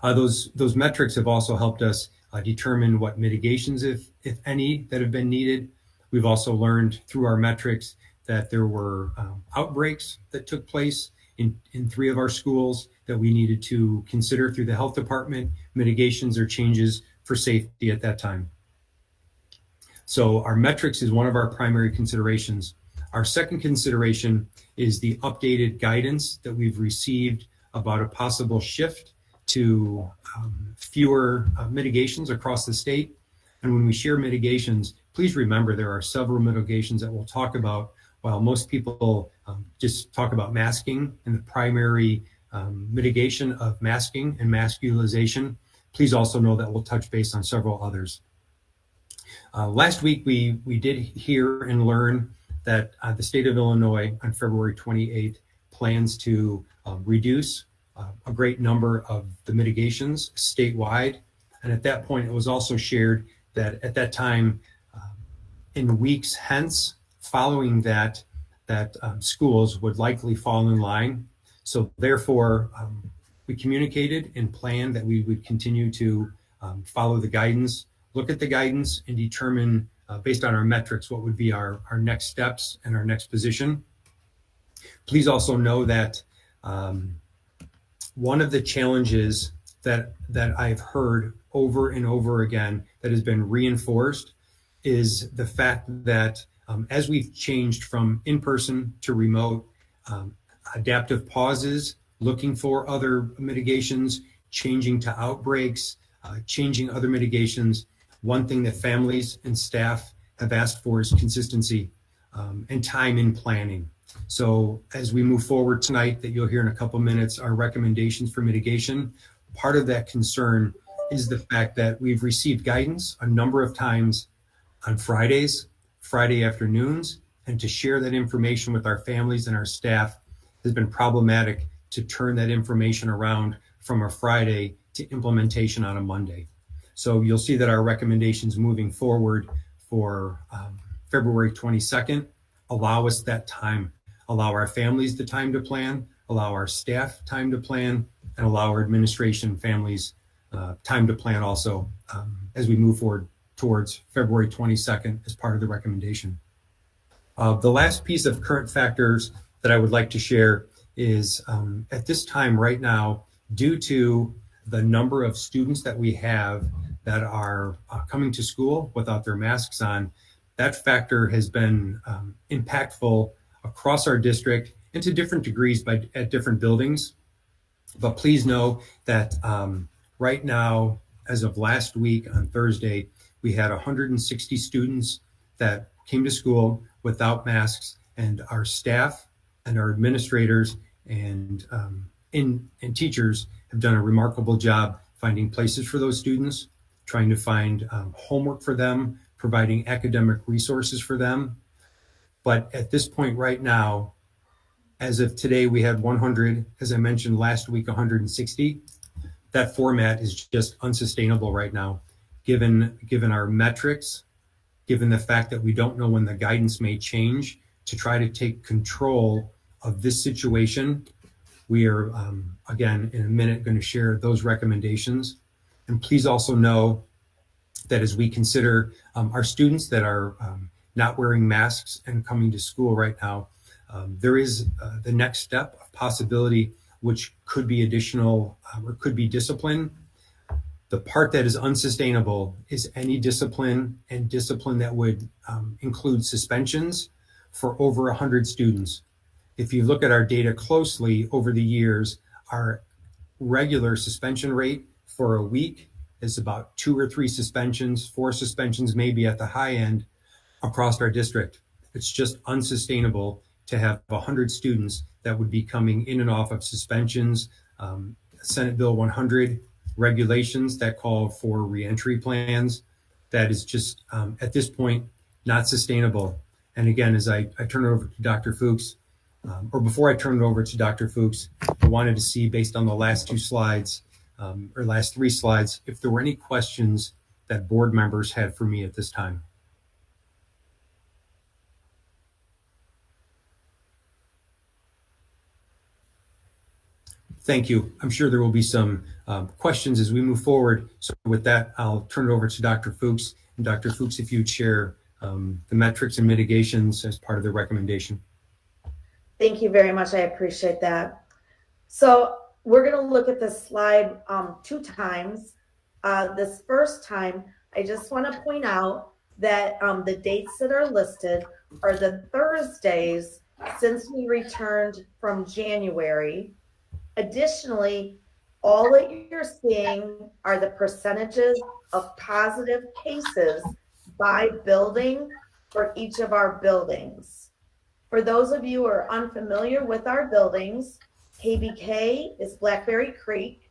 Those metrics have also helped us determine what mitigations, if any, that have been needed. We've also learned through our metrics that there were outbreaks that took place in 3 of our schools that we needed to consider through the health department, mitigations or changes for safety at that time. So our metrics is one of our primary considerations. Our second consideration is the updated guidance that we've received about a possible shift to fewer mitigations across the state. And when we share mitigations, please remember there are several mitigations that we'll talk about. While most people just talk about masking and the primary mitigation of masking and mask utilization, please also know that we'll touch base on several others. Last week, we did hear and learn that the state of Illinois on February 28th plans to reduce a great number of the mitigations statewide. And at that point, it was also shared that at that time, in weeks hence, following that schools would likely fall in line. So therefore, we communicated and planned that we would continue to follow the guidance, look at the guidance, and determine based on our metrics what would be our next steps and our next position. Please also know that one of the challenges that I've heard over and over again that has been reinforced is the fact that as we've changed from in-person to remote, adaptive pauses, looking for other mitigations, changing to outbreaks, changing other mitigations, one thing that families and staff have asked for is consistency and time in planning. So as we move forward tonight, that you'll hear in a couple minutes, our recommendations for mitigation. Part of that concern is the fact that we've received guidance a number of times on Fridays, Friday afternoons, and to share that information with our families and our staff has been problematic to turn that information around from a Friday to implementation on a Monday. So you'll see that our recommendations moving forward for February 22nd allow us that time, allow our families the time to plan, allow our staff time to plan, and allow our administration families time to plan also as we move forward towards February 22nd as part of the recommendation. The last piece of current factors that I would like to share is at this time right now, due to the number of students that we have that are coming to school without their masks on, that factor has been impactful across our district and to different degrees at different buildings. But please know that right now, as of last week on Thursday, we had 160 students that came to school without masks, and our staff and our administrators and teachers have done a remarkable job finding places for those students, trying to find homework for them, providing academic resources for them. But at this point right now, as of today, we had 100, as I mentioned last week, 160. That format is just unsustainable right now, given our metrics, given the fact that we don't know when the guidance may change. To try to take control of this situation, we are, again, in a minute going to share those recommendations. And please also know that as we consider our students that are not wearing masks and coming to school right now, there is the next step of possibility, which could be additional or could be discipline. The part that is unsustainable is any discipline, and discipline that would include suspensions for over 100 students. If you look at our data closely over the years, our regular suspension rate for a week is about 2 or 3 suspensions, 4 suspensions maybe at the high end across our district. It's just unsustainable to have 100 students that would be coming in and off of suspensions. Senate Bill 100 regulations that call for reentry plans. That is just, at this point, not sustainable. And again, as I turn it over to Dr. Fuchs, or before I turn it over to Dr. Fuchs, I wanted to see, based on the last 2 slides, or last 3 slides, if there were any questions that board members had for me at this time. Thank you. I'm sure there will be some questions as we move forward. So with that, I'll turn it over to Dr. Fuchs. And Dr. Fuchs, if you'd share the metrics and mitigations as part of the recommendation.
Thank you very much. I appreciate that. So we're going to look at this slide 2 times. This first time, I just want to point out that the dates that are listed are the Thursdays since we returned from January. Additionally, all that you're seeing are the percentages of positive cases by building for each of our buildings. For those of you who are unfamiliar with our buildings, KBK is Blackberry Creek,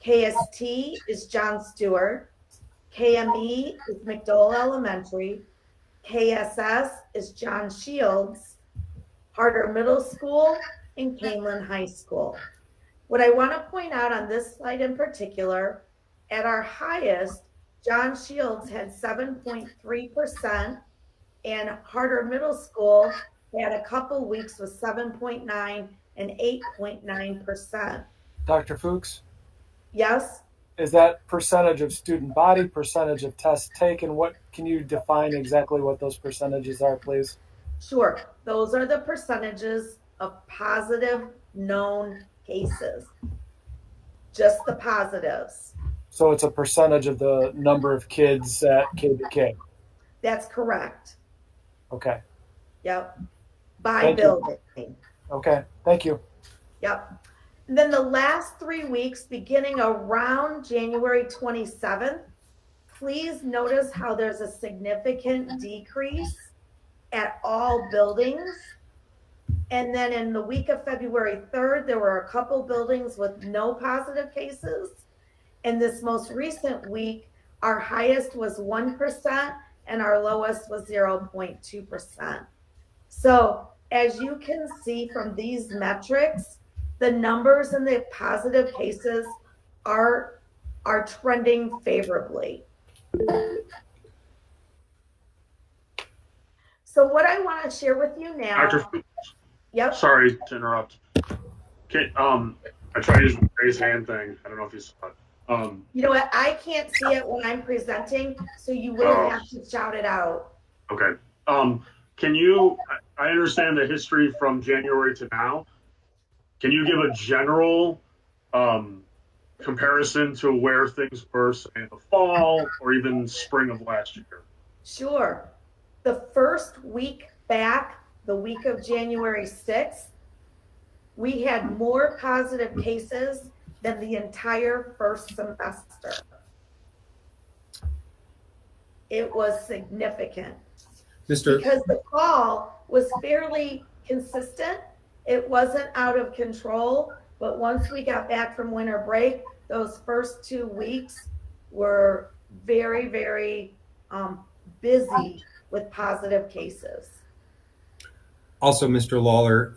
KST is John Stewart, KME is McDowell Elementary, KSS is John Shields, Harder Middle School, and Kaneland High School. What I want to point out on this slide in particular, at our highest, John Shields had 7.3%, and Harder Middle School had a couple weeks with 7.9 and 8.9%.
Dr. Fuchs,
Yes?
is that percentage of student body, percentage of tests taken? What can you define exactly what those percentages are, please?
Sure. Those are the percentages of positive known cases. Just the positives.
So it's a percentage of the number of kids at KBK.
That's correct.
Okay.
Yep. By
Thank you.
building.
Okay. Thank you.
Yep. And then the last 3 weeks, beginning around January 27th, please notice how there's a significant decrease at all buildings. And then in the week of February 3rd, there were a couple buildings with no positive cases. And this most recent week, our highest was 1% and our lowest was 0.2%. So as you can see from these metrics, the numbers in the positive cases are trending favorably. So what I want to share with you now.
Dr.
Yep.
Sorry to interrupt. Okay, I tried to use the raise hand thing. I don't know if you saw it.
You know what? I can't see it when I'm presenting, so you will have to shout it out.
Okay. Can you, I understand the history from January to now. Can you give a general comparison to where things were, say, in the fall or even spring of last year?
Sure. The first week back, the week of January 6th, we had more positive cases than the entire first semester. It was significant. Because the fall was fairly consistent. It wasn't out of control, but once we got back from winter break, those first 2 weeks were very, very busy with positive cases.
Also, Mr. Lawler,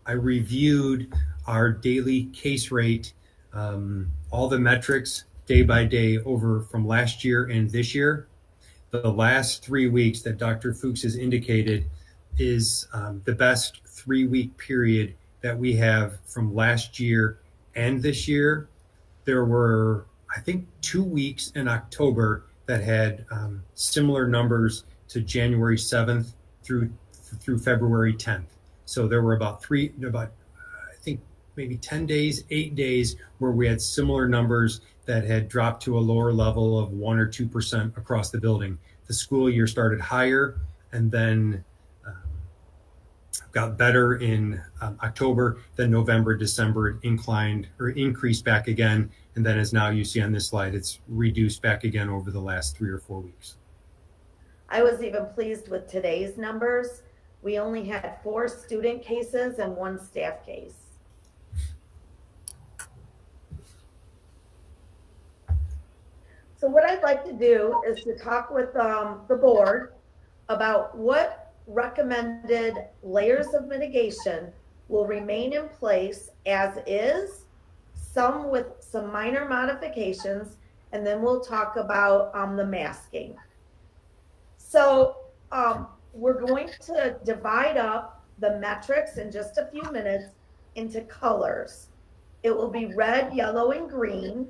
I reviewed our daily case rate, all the metrics day by day over from last year and this year. The last 3 weeks that Dr. Fuchs has indicated is the best 3-week period that we have from last year and this year. There were, I think, 2 weeks in October that had similar numbers to January 7th through February 10th. So there were about I think maybe 10 days, 8 days where we had similar numbers that had dropped to a lower level of 1 or 2% across the building. The school year started higher and then got better in October, then November, December, it inclined or increased back again. And then as now you see on this slide, it's reduced back again over the last 3 or 4 weeks.
I was even pleased with today's numbers. We only had 4 student cases and 1 staff case. So what I'd like to do is to talk with the board about what recommended layers of mitigation will remain in place as is, some with some minor modifications, and then we'll talk about the masking. So we're going to divide up the metrics in just a few minutes into colors. It will be red, yellow, and green.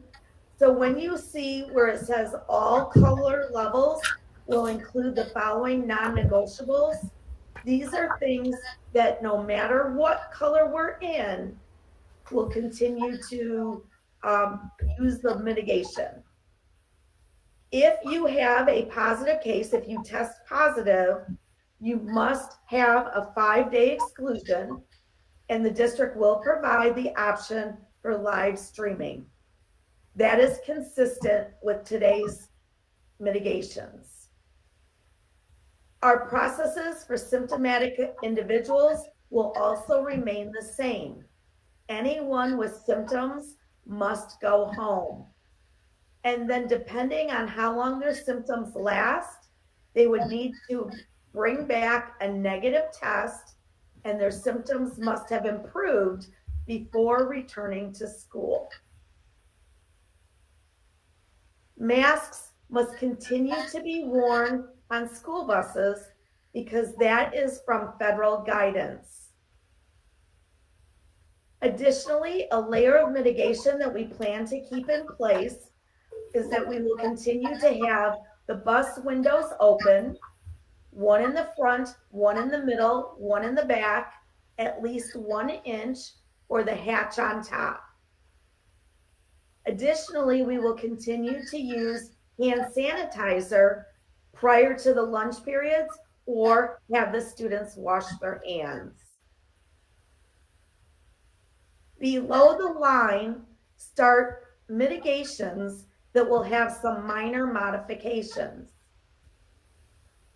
So when you see where it says all color levels will include the following non-negotiables, these are things that no matter what color we're in, will continue to use the mitigation. If you have a positive case, if you test positive, you must have a 5-day exclusion, and the district will provide the option for live streaming. That is consistent with today's mitigations. Our processes for symptomatic individuals will also remain the same. Anyone with symptoms must go home. And then depending on how long their symptoms last, they would need to bring back a negative test, and their symptoms must have improved before returning to school. Masks must continue to be worn on school buses because that is from federal guidance. Additionally, a layer of mitigation that we plan to keep in place is that we will continue to have the bus windows open, 1 in the front, 1 in the middle, 1 in the back, at least 1 inch, or the hatch on top. Additionally, we will continue to use hand sanitizer prior to the lunch periods or have the students wash their hands. Below the line, start mitigations that will have some minor modifications.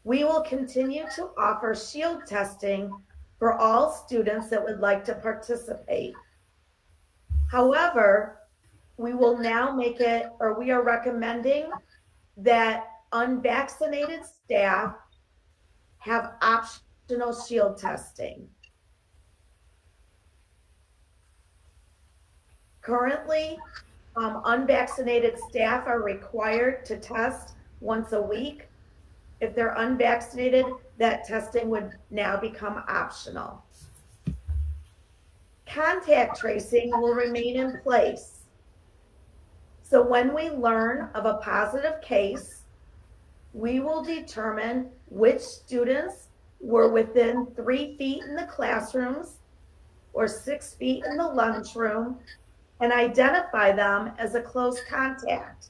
We will continue to offer shield testing for all students that would like to participate. However, we will now make it, or we are recommending that unvaccinated staff have optional shield testing. Currently, unvaccinated staff are required to test once a week. If they're unvaccinated, that testing would now become optional. Contact tracing will remain in place. So when we learn of a positive case, we will determine which students were within 3 feet in the classrooms or 6 feet in the lunchroom and identify them as a close contact.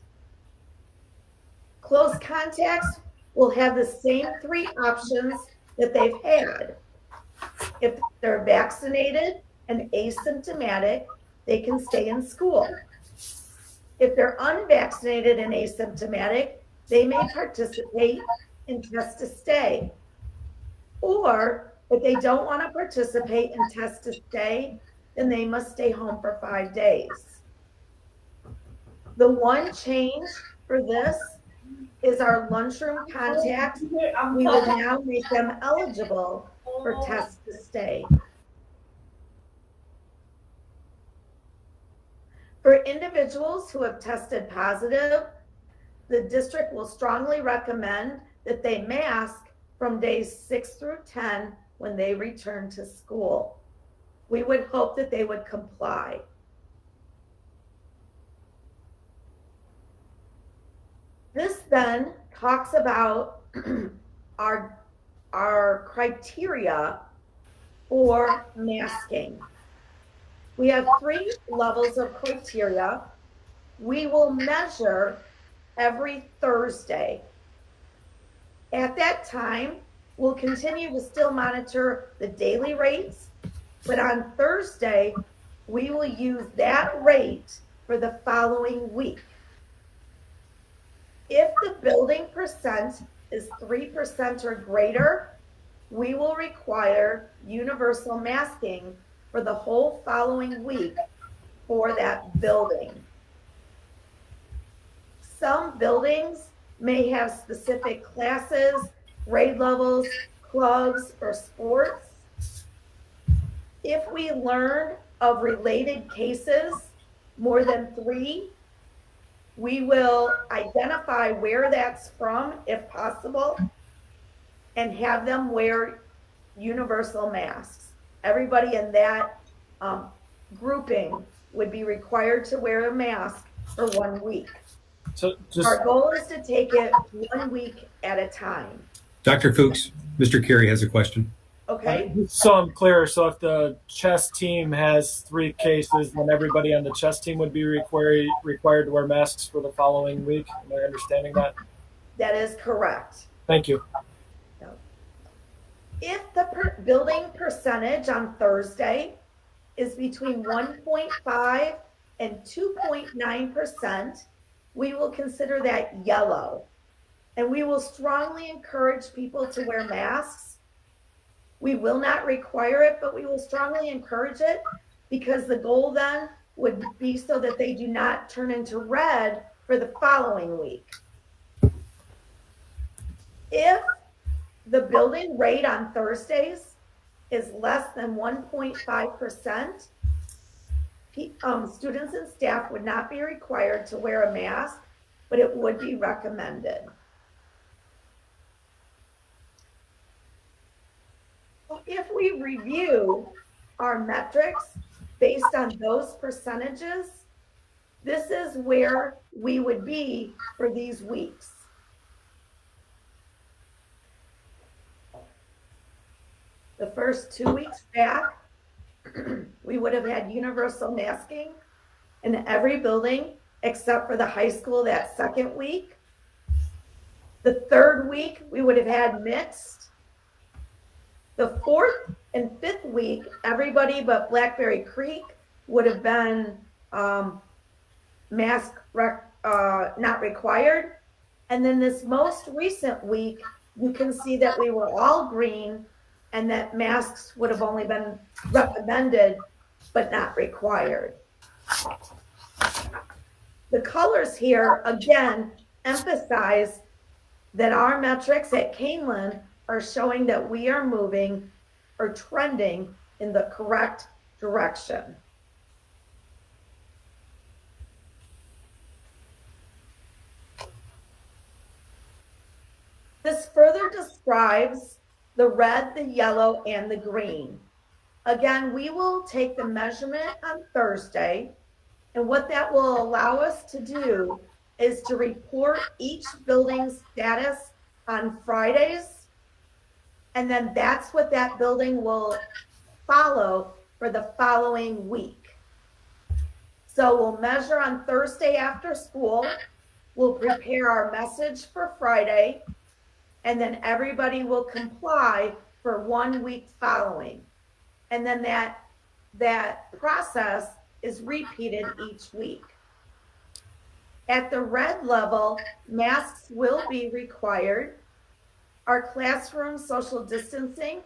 Close contacts will have the same 3 options that they've had. If they're vaccinated and asymptomatic, they can stay in school. If they're unvaccinated and asymptomatic, they may participate in test to stay. Or if they don't want to participate in test to stay, then they must stay home for 5 days. The one change for this is our lunchroom contacts. We will now make them eligible for test to stay. For individuals who have tested positive, the district will strongly recommend that they mask from days 6 through 10 when they return to school. We would hope that they would comply. This then talks about our criteria for masking. We have 3 levels of criteria. We will measure every Thursday. At that time, we'll continue to still monitor the daily rates, but on Thursday, we will use that rate for the following week. If the building percent is 3% or greater, we will require universal masking for the whole following week for that building. Some buildings may have specific classes, grade levels, clubs, or sports. If we learn of related cases, more than 3, we will identify where that's from, if possible, and have them wear universal masks. Everybody in that grouping would be required to wear a mask for 1 week.
So
Our goal is to take it 1 week at a time.
Dr. Fuchs, Mr. Carey has a question.
Okay?
so I'm clear. So if the chess team has 3 cases, then everybody on the chess team would be required to wear masks for the following week. Am I understanding that?
That is correct.
Thank you.
If the building percentage on Thursday is between 1.5 and 2.9%, we will consider that yellow. And we will strongly encourage people to wear masks. We will not require it, but we will strongly encourage it because the goal then would be so that they do not turn into red for the following week. If the building rate on Thursdays is less than 1.5%, students and staff would not be required to wear a mask, but it would be recommended. If we review our metrics based on those percentages, this is where we would be for these weeks. The first 2 weeks back, we would have had universal masking in every building except for the high school that second week. The third week, we would have had mixed. The 4th and 5th week, everybody but Blackberry Creek would have been mask not required. And then this most recent week, you can see that we were all green and that masks would have only been recommended but not required. The colors here, again, emphasize that our metrics at Kaneland are showing that we are moving or trending in the correct direction. This further describes the red, the yellow, and the green. Again, we will take the measurement on Thursday, and what that will allow us to do is to report each building's status on Fridays, and then that's what that building will follow for the following week. So we'll measure on Thursday after school, we'll prepare our message for Friday, and then everybody will comply for 1 week following. And then that process is repeated each week. At the red level, masks will be required. Our classroom social distancing,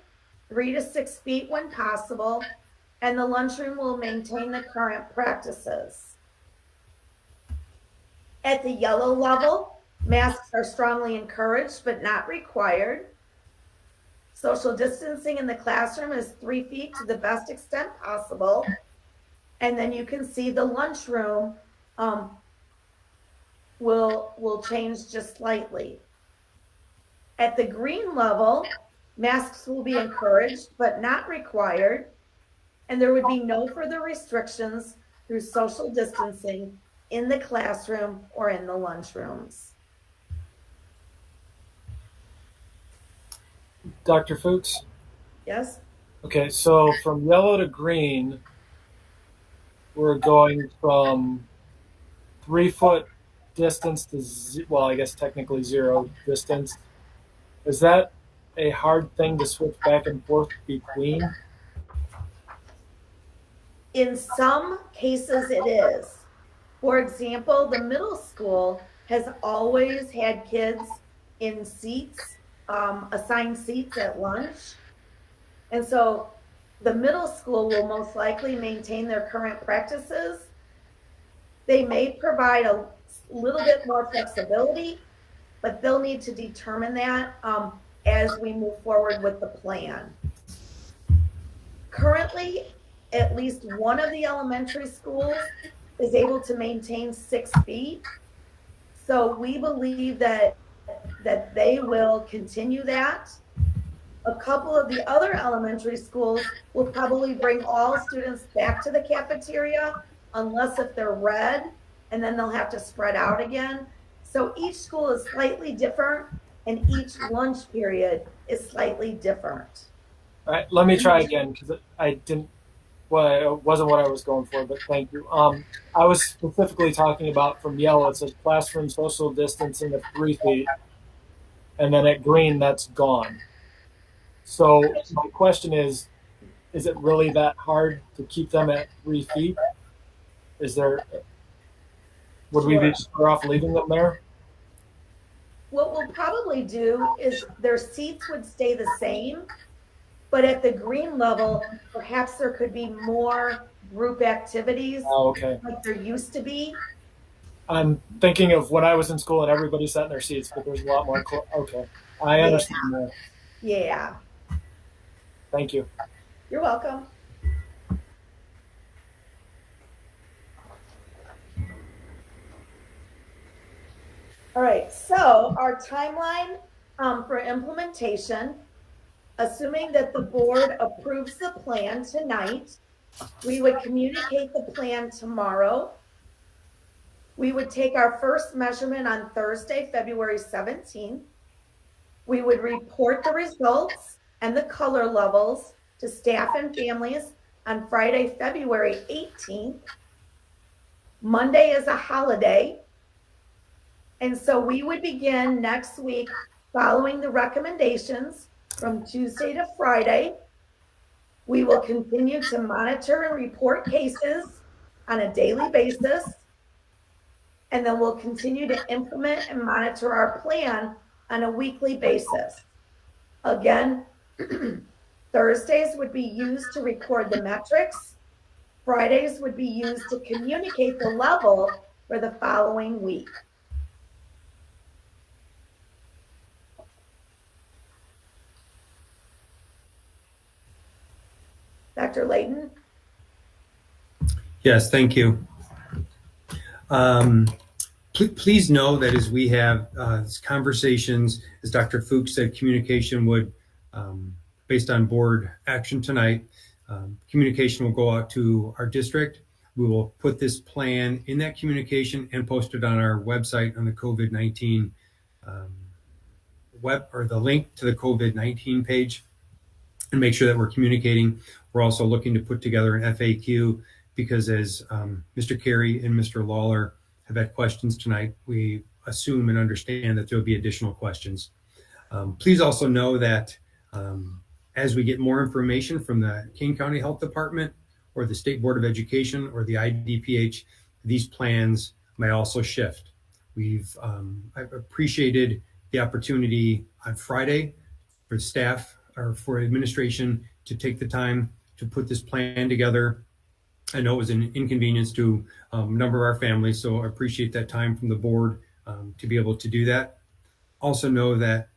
3 to 6 feet when possible, and the lunchroom will maintain the current practices. At the yellow level, masks are strongly encouraged but not required. Social distancing in the classroom is 3 feet to the best extent possible. And then you can see the lunchroom will change just slightly. At the green level, masks will be encouraged but not required. And there would be no further restrictions through social distancing in the classroom or in the lunchrooms.
Dr. Fuchs?
Yes?
Okay, so from yellow to green, we're going from 3 foot distance to, well, I guess technically 0 distance. Is that a hard thing to switch back and forth between?
In some cases it is. For example, the middle school has always had kids in seats, assigned seats at lunch. And so the middle school will most likely maintain their current practices. They may provide a little bit more flexibility, but they'll need to determine that as we move forward with the plan. Currently, at least one of the elementary schools is able to maintain 6 feet. So we believe that they will continue that. A couple of the other elementary schools will probably bring all students back to the cafeteria unless if they're red, and then they'll have to spread out again. So each school is slightly different and each lunch period is slightly different.
All right, let me try again because I didn't, well, it wasn't what I was going for, but thank you. I was specifically talking about from yellow, it says classroom social distancing of 3 feet, and then at green, that's gone. So my question is it really that hard to keep them at 3 feet? Would we be better off leaving them there?
What we'll probably do is their seats would stay the same, but at the green level, perhaps there could be more group activities like there used to be.
I'm thinking of when I was in school and everybody sat in their seats, but there's a lot more. Okay, I understand that.
Yeah.
Thank you.
You're welcome. All right, so our timeline for implementation, assuming that the board approves the plan tonight, we would communicate the plan tomorrow. We would take our first measurement on Thursday, February 17th. We would report the results and the color levels to staff and families on Friday, February 18th. Monday is a holiday. And so we would begin next week following the recommendations from Tuesday to Friday. We will continue to monitor and report cases on a daily basis. And then we'll continue to implement and monitor our plan on a weekly basis. Again, Thursdays would be used to record the metrics. Fridays would be used to communicate the level for the following week. Dr. Layton?
Yes, thank you. Please know that as we have conversations, as Dr. Fuchs said, communication would, based on board action tonight, communication will go out to our district. We will put this plan in that communication and post it on our website on the COVID-19 web, or the link to the COVID-19 page, and make sure that we're communicating. We're also looking to put together an FAQ because as Mr. Carey and Mr. Lawler have had questions tonight, we assume and understand that there'll be additional questions. Please also know that as we get more information from the Kane County Health Department or the State Board of Education or the IDPH, these plans may also shift. I've appreciated the opportunity on Friday for staff or for administration to take the time to put this plan together. I know it was an inconvenience to a number of our families, so I appreciate that time from the board to be able to do that. Also know that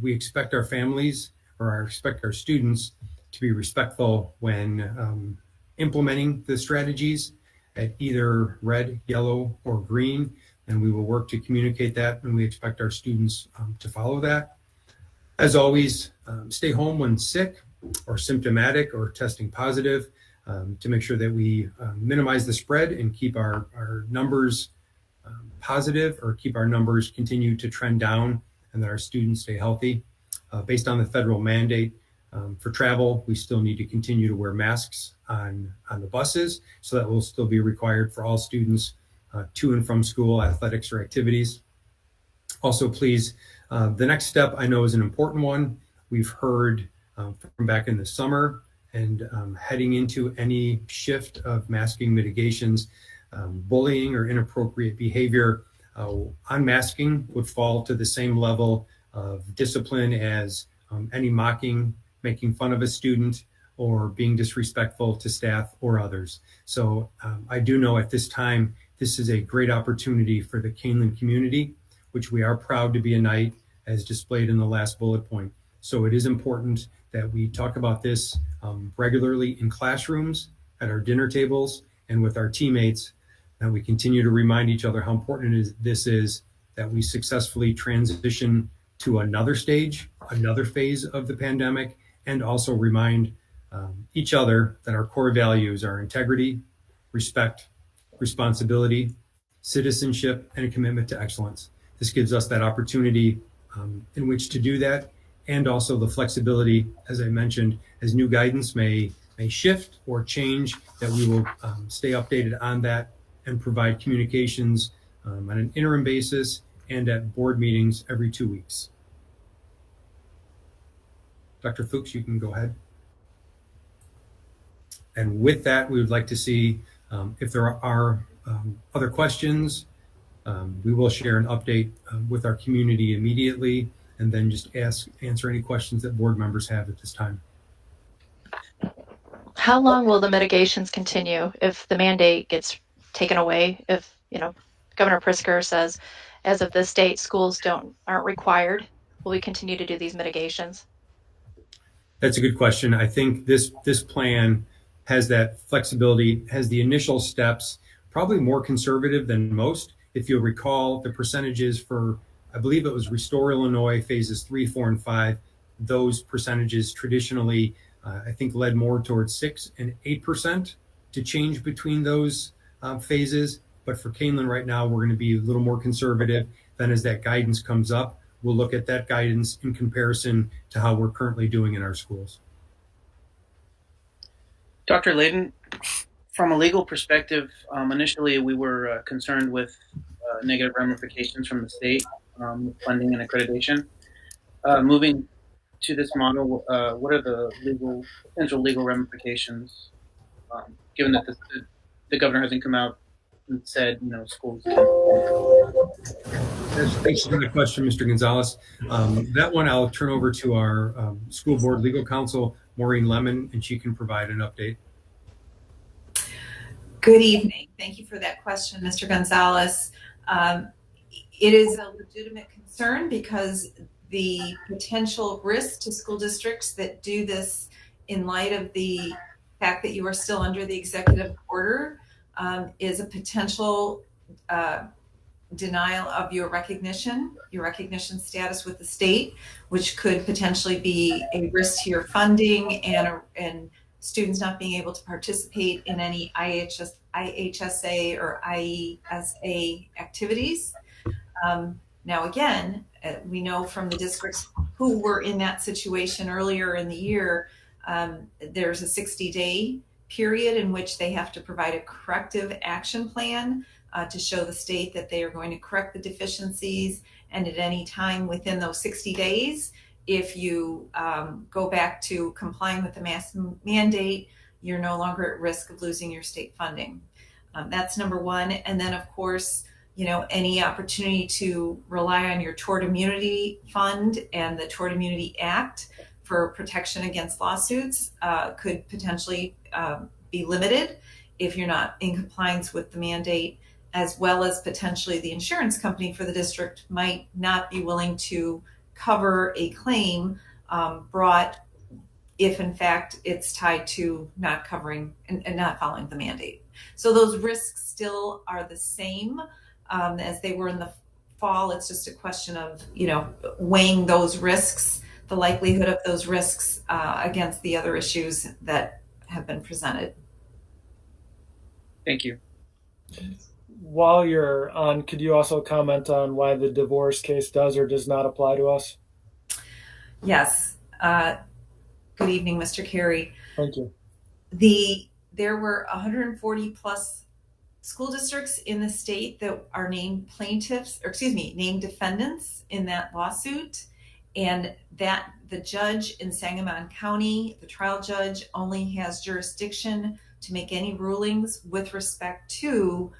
we expect our families or expect our students to be respectful when implementing the strategies at either red, yellow, or green, and we will work to communicate that, and we expect our students to follow that. As always, stay home when sick or symptomatic or testing positive to make sure that we minimize the spread and keep our numbers positive, or keep our numbers continue to trend down, and that our students stay healthy. Based on the federal mandate for travel, we still need to continue to wear masks on the buses, so that will still be required for all students to and from school, athletics, or activities. Also, please, the next step I know is an important one. We've heard from back in the summer and heading into any shift of masking mitigations, bullying or inappropriate behavior on masking would fall to the same level of discipline as any mocking, making fun of a student, or being disrespectful to staff or others. So I do know at this time, this is a great opportunity for the Kaneland community, which we are proud to be a Knight, as displayed in the last bullet point. So it is important that we talk about this regularly in classrooms, at our dinner tables, and with our teammates, and we continue to remind each other how important this is, that we successfully transition to another stage, another phase of the pandemic, and also remind each other that our core values are integrity, respect, responsibility, citizenship, and a commitment to excellence. This gives us that opportunity in which to do that, and also the flexibility, as I mentioned, as new guidance may shift or change, that we will stay updated on that and provide communications on an interim basis and at board meetings every 2 weeks. Dr. Fuchs, you can go ahead. And with that, we would like to see if there are other questions. We will share an update with our community immediately, and then just answer any questions that board members have at this time.
How long will the mitigations continue if the mandate gets taken away? If, Governor Pritzker says, as of this date, schools aren't required, will we continue to do these mitigations?
That's a good question. I think this plan has that flexibility, has the initial steps, probably more conservative than most. If you'll recall the percentages for, I believe it was Restore Illinois phases 3, 4, and 5, those percentages traditionally, I think, led more towards 6 and 8% to change between those phases. But for Kaneland right now, we're going to be a little more conservative. Then as that guidance comes up, we'll look at that guidance in comparison to how we're currently doing in our schools.
Dr. Layden, from a legal perspective, initially we were concerned with negative ramifications from the state, funding and accreditation. Moving to this model, what are the potential legal ramifications, given that the governor hasn't come out and said, schools can...
Thanks for the question, Mr. Gonzalez. That one I'll turn over to our school board legal counsel, Maureen Lemon, and she can provide an update.
Good evening. Thank you for that question, Mr. Gonzalez. It is a legitimate concern because the potential risk to school districts that do this in light of the fact that you are still under the executive order is a potential denial of your recognition status with the state, which could potentially be a risk to your funding and students not being able to participate in any IHSA or IESA activities. Now, again, we know from the districts who were in that situation earlier in the year, there's a 60-day period in which they have to provide a corrective action plan to show the state that they are going to correct the deficiencies. And at any time within those 60 days, if you go back to complying with the mask mandate, you're no longer at risk of losing your state funding. That's number one. And then, of course, any opportunity to rely on your Tort Immunity Fund and the Tort Immunity Act for protection against lawsuits could potentially be limited if you're not in compliance with the mandate, as well as potentially the insurance company for the district might not be willing to cover a claim brought if in fact it's tied to not covering and not following the mandate. So those risks still are the same as they were in the fall. It's just a question of, weighing those risks, the likelihood of those risks against the other issues that have been presented.
Thank you.
While you're on, could you also comment on why the divorce case does or does not apply to us?
Yes. Good evening, Mr. Carey.
Thank you.
There were 140 plus school districts in the state that are named named defendants in that lawsuit. And that the judge in Sangamon County, the trial judge, only has jurisdiction to make any rulings with respect to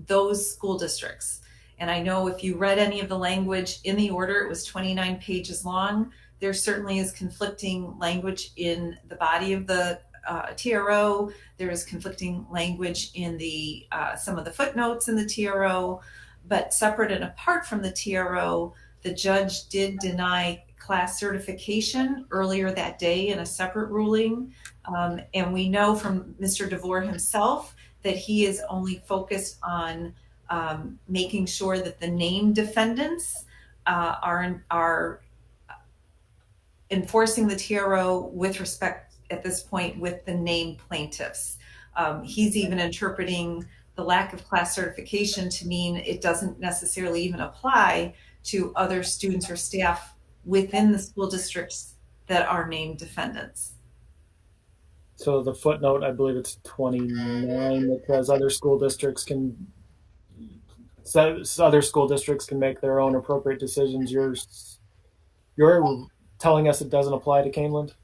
those school districts. And I know if you read any of the language in the order, it was 29 pages long. There certainly is conflicting language in the body of the TRO. There is conflicting language in the some of the footnotes in the TRO, but separate and apart from the TRO, the judge did deny class certification earlier that day in a separate ruling. And we know from Mr. DeVore himself that he is only focused on making sure that the named defendants are enforcing the TRO with respect at this point with the named plaintiffs. He's even interpreting the lack of class certification to mean it doesn't necessarily even apply to other students or staff within the school districts that are named defendants.
So the footnote, I believe it's 29, that says other school districts can make their own appropriate decisions. You're telling us it doesn't apply to Kaneland?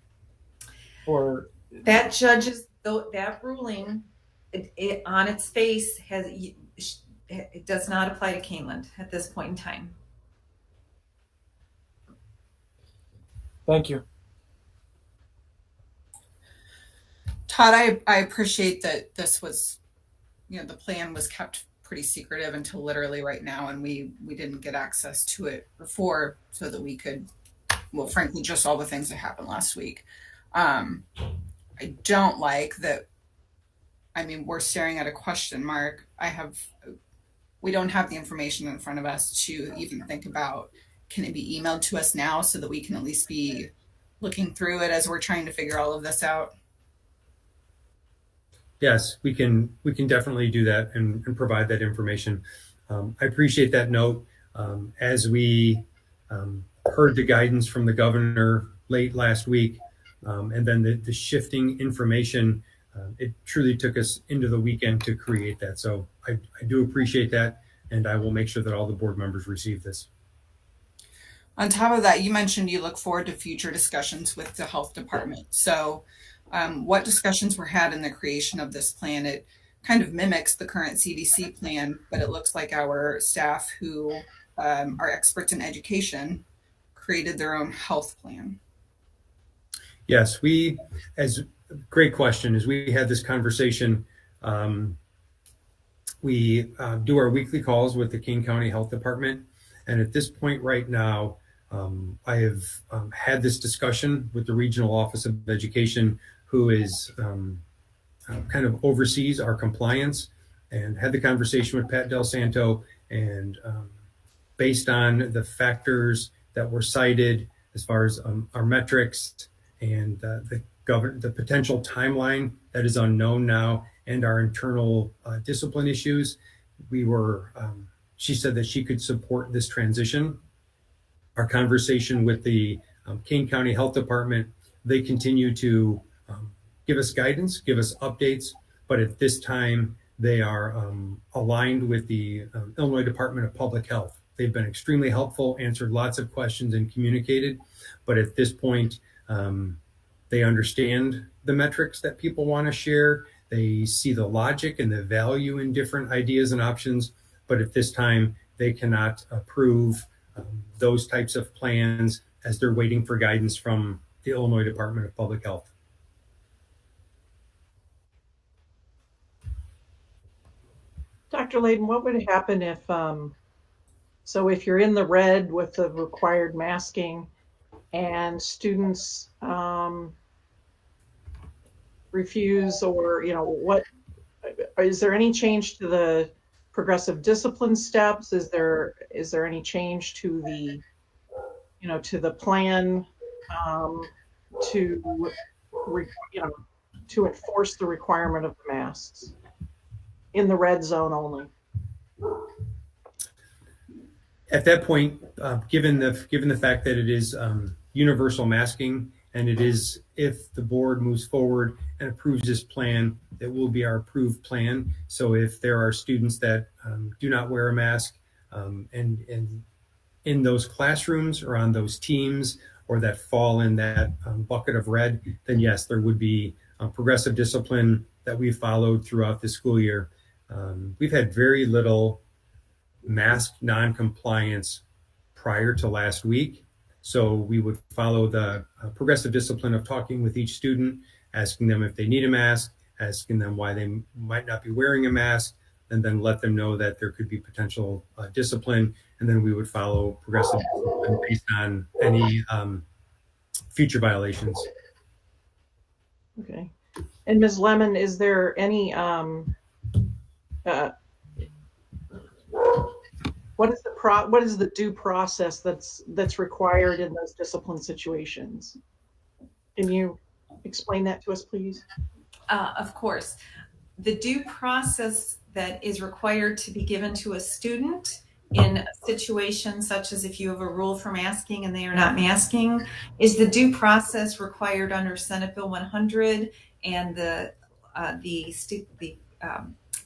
Or
that judge's that ruling it on its face it does not apply to Kaneland at this point in time.
Thank you.
Todd, I appreciate that this was, the plan was kept pretty secretive until literally right now, and we didn't get access to it before so that we could, frankly, just all the things that happened last week. I don't like that. I mean, we're staring at a question mark. We don't have the information in front of us to even think about, can it be emailed to us now so that we can at least be looking through it as we're trying to figure all of this out?
Yes, we can definitely do that and provide that information. I appreciate that note. As we heard the guidance from the governor late last week, and then the shifting information, it truly took us into the weekend to create that. So I do appreciate that, and I will make sure that all the board members receive this.
On top of that, you mentioned you look forward to future discussions with the health department. So what discussions were had in the creation of this plan? It kind of mimics the current CDC plan, but it looks like our staff who are experts in education created their own health plan.
Yes, great question. As we had this conversation, we do our weekly calls with the Kane County Health Department. And at this point right now, I have had this discussion with the Regional Office of Education, who is kind of oversees our compliance, and had the conversation with Pat Del Santo. And based on the factors that were cited as far as our metrics and the potential timeline that is unknown now, and our internal discipline issues, she said that she could support this transition. Our conversation with the Kane County Health Department, they continue to give us guidance, give us updates, but at this time they are aligned with the Illinois Department of Public Health. They've been extremely helpful, answered lots of questions, and communicated, but at this point, they understand the metrics that people want to share. They see the logic and the value in different ideas and options, but at this time, they cannot approve those types of plans as they're waiting for guidance from the Illinois Department of Public Health.
Dr. Layden, what would happen if, if you're in the red with the required masking and students refuse, or, is there any change to the progressive discipline steps? Is there any change to the, to the plan to enforce the requirement of the masks in the red zone only?
At that point, given the fact that it is universal masking, and it is, if the board moves forward and approves this plan, it will be our approved plan. So if there are students that do not wear a mask and in those classrooms or on those teams, or that fall in that bucket of red, then yes, there would be progressive discipline that we've followed throughout the school year. We've had very little mask non-compliance prior to last week. So we would follow the progressive discipline of talking with each student, asking them if they need a mask, asking them why they might not be wearing a mask, and then let them know that there could be potential discipline. And then we would follow progressive discipline based on any future violations.
Okay. And Ms. Lemon, is there any, what is the due process that's required in those discipline situations? Can you explain that to us, please?
Of course. The due process that is required to be given to a student in a situation such as if you have a rule for masking and they are not masking is the due process required under Senate Bill 100 and the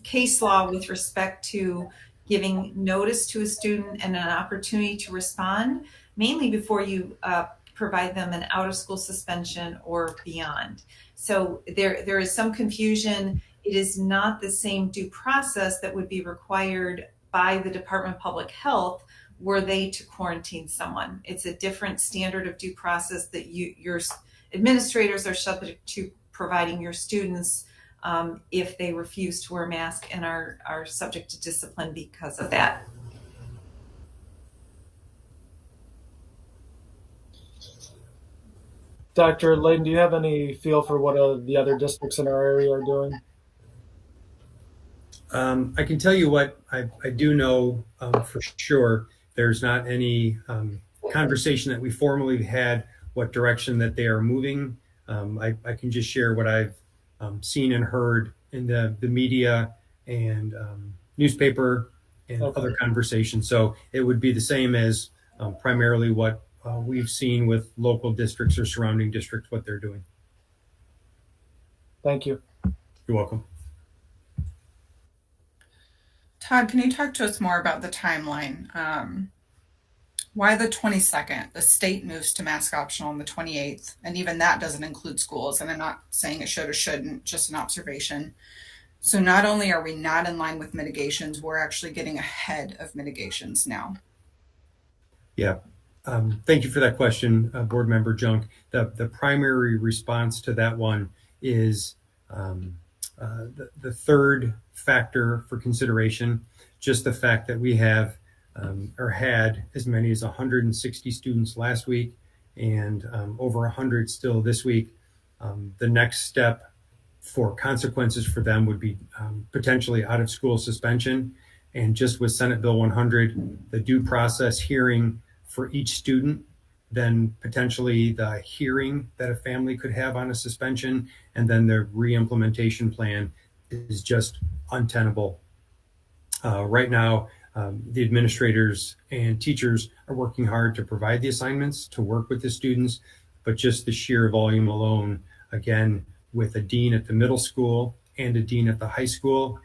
case law with respect to giving notice to a student and an opportunity to respond, mainly before you provide them an out-of-school suspension or beyond. So there is some confusion. It is not the same due process that would be required by the Department of Public Health were they to quarantine someone. It's a different standard of due process that your administrators are subject to providing your students if they refuse to wear a mask and are subject to discipline because of that.
Dr. Layden, do you have any feel for what the other districts in our area are doing?
I can tell you what I do know for sure. There's not any conversation that we formally had what direction that they are moving. I can just share what I've seen and heard in the media and newspaper and other conversations. So it would be the same as primarily what we've seen with local districts or surrounding districts, what they're doing.
Thank you.
You're welcome.
Todd, can you talk to us more about the timeline? Why the 22nd? The state moves to mask optional on the 28th, and even that doesn't include schools. And I'm not saying it should or shouldn't, just an observation. So not only are we not in line with mitigations, we're actually getting ahead of mitigations now.
Yeah. Thank you for that question, Board Member Junk. The primary response to that one is the third factor for consideration, just the fact that we have or had as many as 160 students last week and over 100 still this week. The next step for consequences for them would be potentially out of school suspension. And just with Senate Bill 100, the due process hearing for each student, then potentially the hearing that a family could have on a suspension, and then the re-implementation plan is just untenable. Right now, the administrators and teachers are working hard to provide the assignments to work with the students, but just the sheer volume alone, again, with a dean at the middle school and a dean at the high school,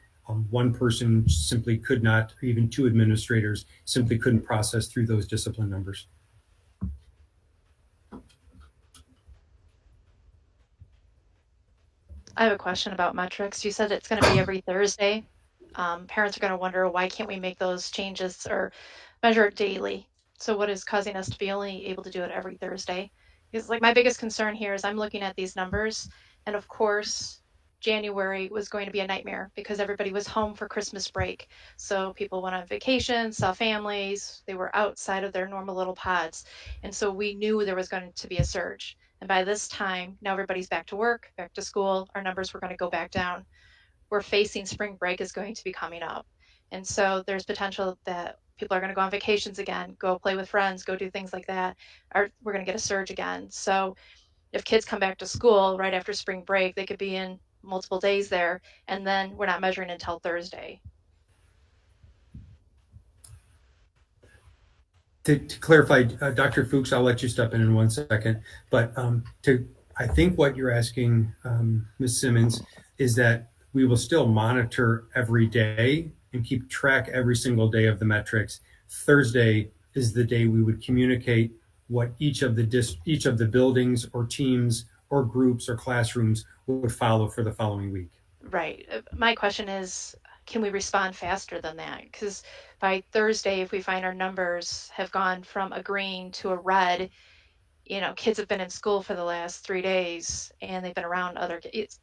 one person simply could not, or even two administrators simply couldn't process through those discipline numbers.
I have a question about metrics. You said it's going to be every Thursday. Parents are going to wonder, why can't we make those changes or measure it daily? So what is causing us to be only able to do it every Thursday? Because like my biggest concern here is I'm looking at these numbers, and of course, January was going to be a nightmare because everybody was home for Christmas break. So people went on vacation, saw families, they were outside of their normal little pods. And so we knew there was going to be a surge. And by this time, now everybody's back to work, back to school, our numbers were going to go back down. We're facing spring break is going to be coming up. And so there's potential that people are going to go on vacations again, go play with friends, go do things like that. Or we're going to get a surge again. So if kids come back to school right after spring break, they could be in multiple days there, and then we're not measuring until Thursday.
To clarify, Dr. Fuchs, I'll let you step in 1 second, but I think what you're asking, Ms. Simmons, is that we will still monitor every day and keep track every single day of the metrics. Thursday is the day we would communicate what each of the buildings or teams or groups or classrooms would follow for the following week.
Right. My question is, can we respond faster than that? Because by Thursday, if we find our numbers have gone from a green to a red, kids have been in school for the last 3 days and they've been around other kids.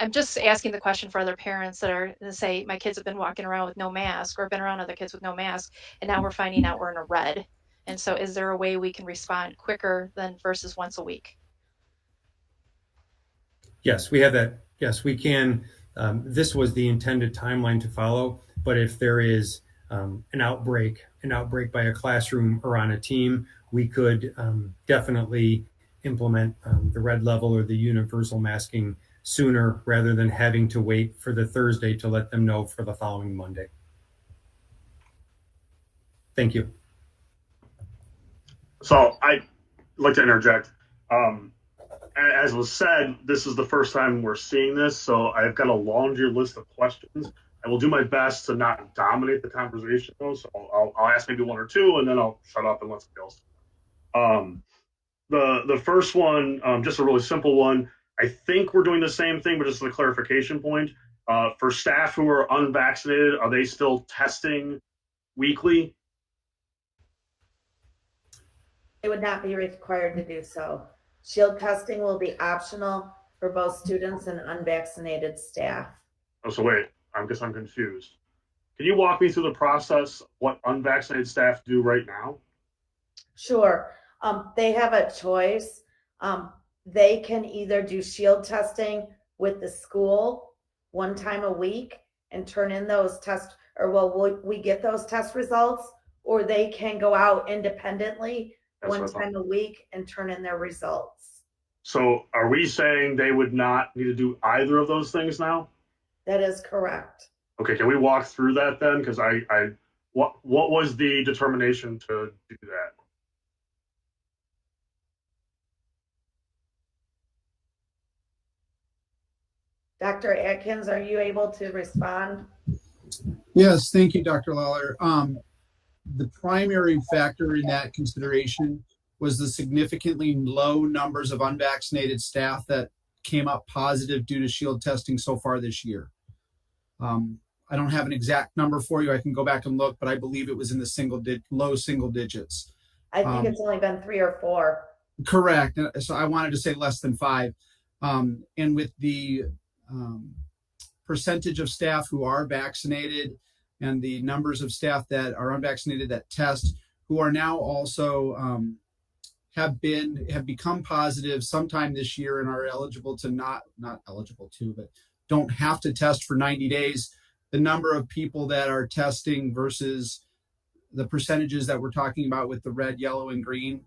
I'm just asking the question for other parents that are going to say, my kids have been walking around with no mask or been around other kids with no mask, and now we're finding out we're in a red. And so is there a way we can respond quicker than versus once a week?
Yes, we have that. Yes, we can. This was the intended timeline to follow, but if there is an outbreak by a classroom or on a team, we could definitely implement the red level or the universal masking sooner rather than having to wait for the Thursday to let them know for the following Monday. Thank you.
So I'd like to interject. As was said, this is the first time we're seeing this, so I've got a laundry list of questions. I will do my best to not dominate the conversation, though, so I'll ask maybe one or two, and then I'll shut up and let somebody else. The first one, just a really simple one. I think we're doing the same thing, but just as a clarification point. For staff who are unvaccinated, are they still testing weekly?
They would not be required to do so. Shield testing will be optional for both students and unvaccinated staff.
Oh, so wait, I guess I'm confused. Can you walk me through the process, what unvaccinated staff do right now?
Sure. They have a choice. They can either do shield testing with the school 1 time a week and turn in those tests, or we get those test results, or they can go out independently one time a week and turn in their results.
So are we saying they would not need to do either of those things now?
That is correct.
Okay, can we walk through that then? Because what was the determination to do that?
Dr. Atkins, are you able to respond?
Yes, thank you, Dr. Lawler. The primary factor in that consideration was the significantly low numbers of unvaccinated staff that came up positive due to shield testing so far this year. I don't have an exact number for you. I can go back and look, but I believe it was in the low single digits.
I think it's only been 3 or 4.
Correct. So I wanted to say less than 5. And with the percentage of staff who are vaccinated and the numbers of staff that are unvaccinated that test, who are now also have become positive sometime this year and are eligible to not eligible to, but don't have to test for 90 days. The number of people that are testing versus the percentages that we're talking about with the red, yellow, and green,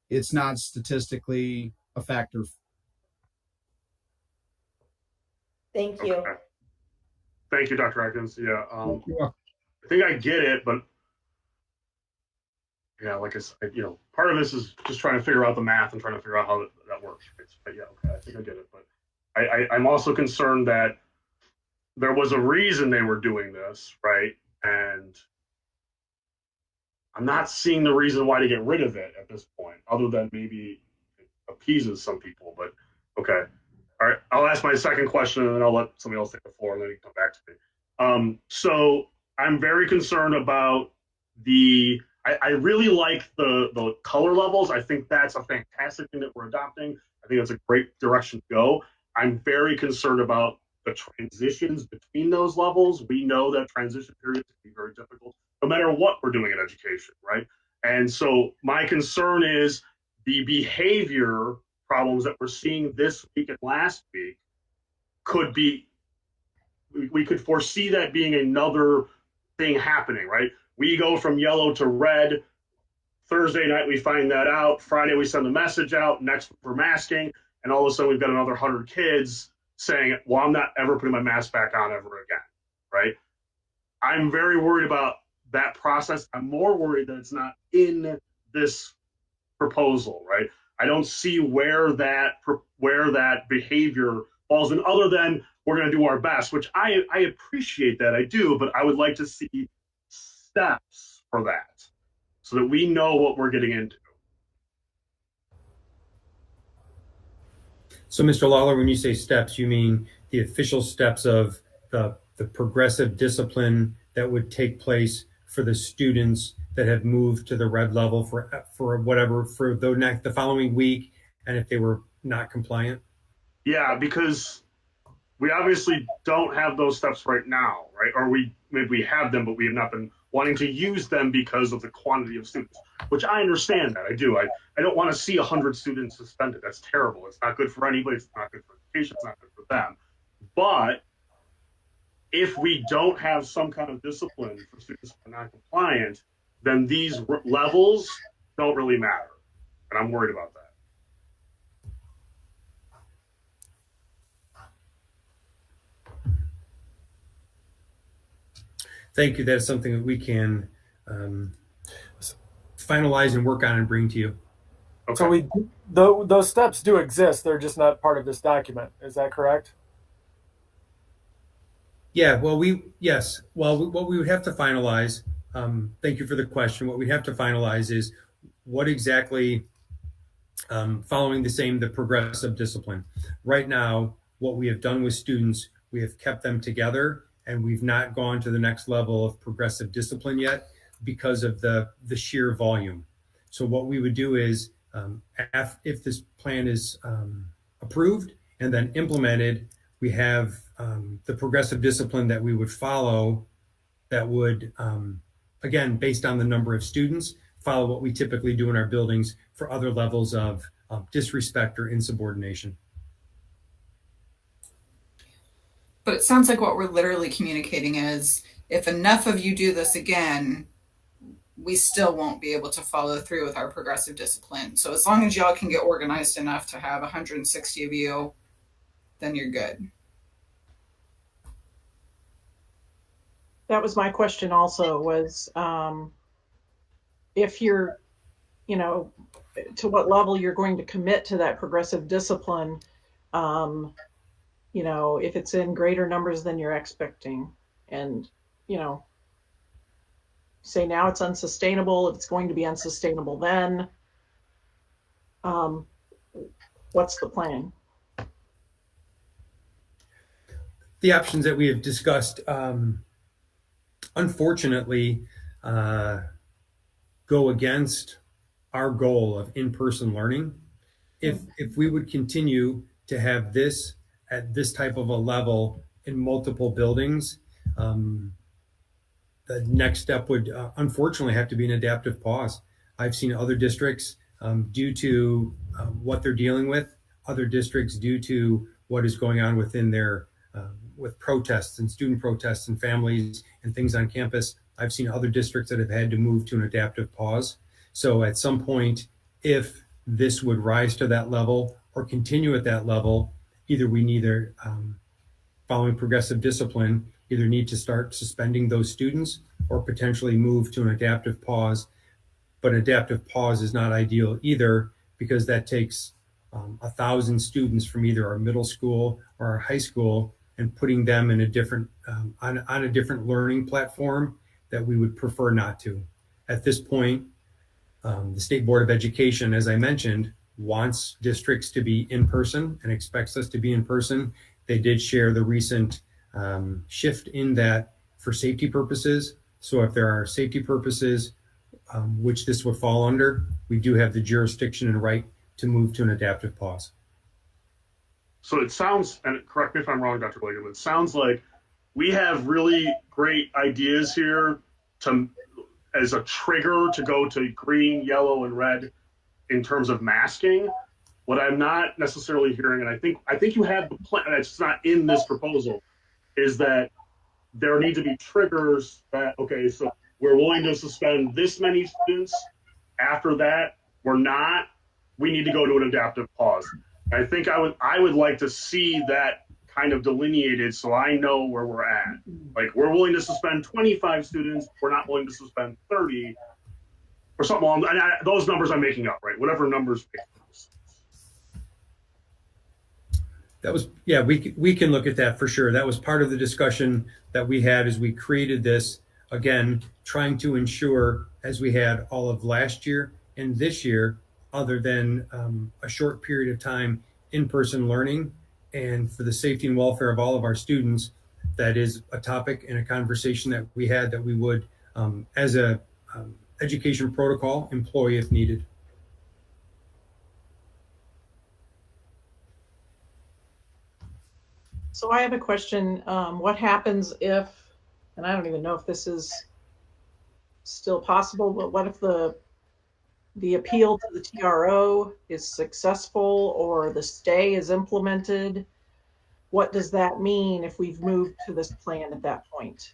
it's not statistically a factor.
Thank you.
Okay. Thank you, Dr. Atkins. Yeah,
Yeah.
I think I get it, but yeah, like I said, part of this is just trying to figure out the math and trying to figure out how that works. Right? But yeah, okay, I think I get it. But I'm also concerned that there was a reason they were doing this, right? And I'm not seeing the reason why to get rid of it at this point, other than maybe it appeases some people. But okay. All right, I'll ask my second question and then I'll let somebody else take the floor and then you can come back to me. So I'm very concerned about I really like the color levels. I think that's a fantastic thing that we're adopting. I think that's a great direction to go. I'm very concerned about the transitions between those levels. We know that transition periods can be very difficult, no matter what we're doing in education, right? And so my concern is the behavior problems that we're seeing this week and last week we could foresee that being another thing happening, right? We go from yellow to red. Thursday night, we find that out. Friday, we send the message out. Next, we're masking. And all of a sudden, we've got another 100 kids saying, well, I'm not ever putting my mask back on ever again, right? I'm very worried about that process. I'm more worried that it's not in this proposal, right? I don't see where that behavior falls in, other than we're going to do our best, which I appreciate that, I do, but I would like to see steps for that so that we know what we're getting into.
So, Mr. Lawler, when you say steps, you mean the official steps of the progressive discipline that would take place for the students that have moved to the red level for the following week, and if they were not compliant?
Yeah, because we obviously don't have those steps right now, right? Or maybe we have them, but we have not been wanting to use them because of the quantity of students, which I understand that. I do. I don't want to see 100 students suspended. That's terrible. It's not good for anybody. It's not good for education. It's not good for them. But if we don't have some kind of discipline for students who are not compliant, then these levels don't really matter. And I'm worried about that.
Thank you. That's something that we can finalize and work on and bring to you.
Okay.
So those steps do exist. They're just not part of this document. Is that correct?
Yeah. Well, yes. Well, what we would have to finalize. Thank you for the question. What we have to finalize is what exactly, following the progressive discipline. Right now, what we have done with students, we have kept them together, and we've not gone to the next level of progressive discipline yet because of the sheer volume. So what we would do is, if this plan is approved and then implemented, we have the progressive discipline that we would follow that would, again, based on the number of students, follow what we typically do in our buildings for other levels of disrespect or insubordination.
But it sounds like what we're literally communicating is if enough of you do this again, we still won't be able to follow through with our progressive discipline. So as long as y'all can get organized enough to have 160 of you, then you're good.
That was my question also, was if you're, to what level you're going to commit to that progressive discipline, if it's in greater numbers than you're expecting, and, say now it's unsustainable, it's going to be unsustainable then, what's the plan?
The options that we have discussed, unfortunately, go against our goal of in-person learning. If we would continue to have this at this type of a level in multiple buildings, the next step would unfortunately have to be an adaptive pause. I've seen other districts due to what they're dealing with, other districts due to what is going on within their with protests and student protests and families and things on campus. I've seen other districts that have had to move to an adaptive pause. So at some point, if this would rise to that level or continue at that level, either we neither following progressive discipline, either need to start suspending those students or potentially move to an adaptive pause. But adaptive pause is not ideal either, because that takes 1,000 students from either our middle school or our high school and putting them in a different on a different learning platform that we would prefer not to. At this point, the State Board of Education, as I mentioned, wants districts to be in person and expects us to be in person. They did share the recent shift in that for safety purposes. So if there are safety purposes, which this would fall under, we do have the jurisdiction and right to move to an adaptive pause.
So it sounds, and correct me if I'm wrong, Dr. William, it sounds like we have really great ideas here to, as a trigger to go to green, yellow, and red in terms of masking. What I'm not necessarily hearing, and I think you have the plan, and it's not in this proposal, is that there need to be triggers that, okay, so we're willing to suspend this many students. After that, we're not. We need to go to an adaptive pause. I think I would like to see that kind of delineated so I know where we're at. Like, we're willing to suspend 25 students, we're not willing to suspend 30 or something along, and those numbers I'm making up, right? Whatever numbers.
That was, yeah, we can look at that for sure. That was part of the discussion that we had as we created this, again, trying to ensure, as we had all of last year and this year, other than a short period of time in-person learning, and for the safety and welfare of all of our students, that is a topic and a conversation that we had that we would, as a education protocol, employ if needed.
So I have a question. What happens if, and I don't even know if this is still possible, but what if the appeal to the TRO is successful or the stay is implemented? What does that mean if we've moved to this plan at that point?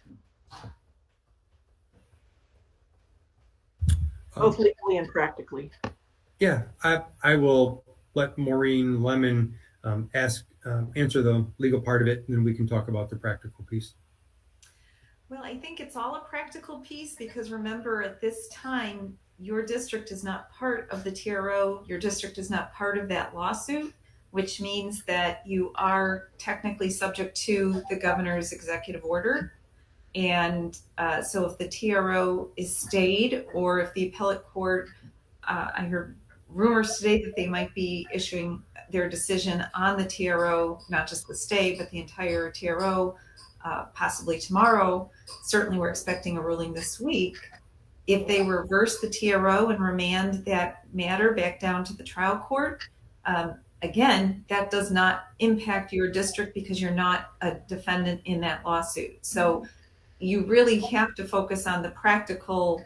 Both legally and practically.
Yeah, I will let Maureen Lemon answer the legal part of it, and then we can talk about the practical piece.
Well, I think it's all a practical piece, because remember, at this time, your district is not part of the TRO. Your district is not part of that lawsuit, which means that you are technically subject to the governor's executive order. And so if the TRO is stayed, or if the appellate court, I heard rumors today that they might be issuing their decision on the TRO, not just the stay, but the entire TRO, possibly tomorrow. Certainly we're expecting a ruling this week. If they reverse the TRO and remand that matter back down to the trial court, again, that does not impact your district because you're not a defendant in that lawsuit. So you really have to focus on the practical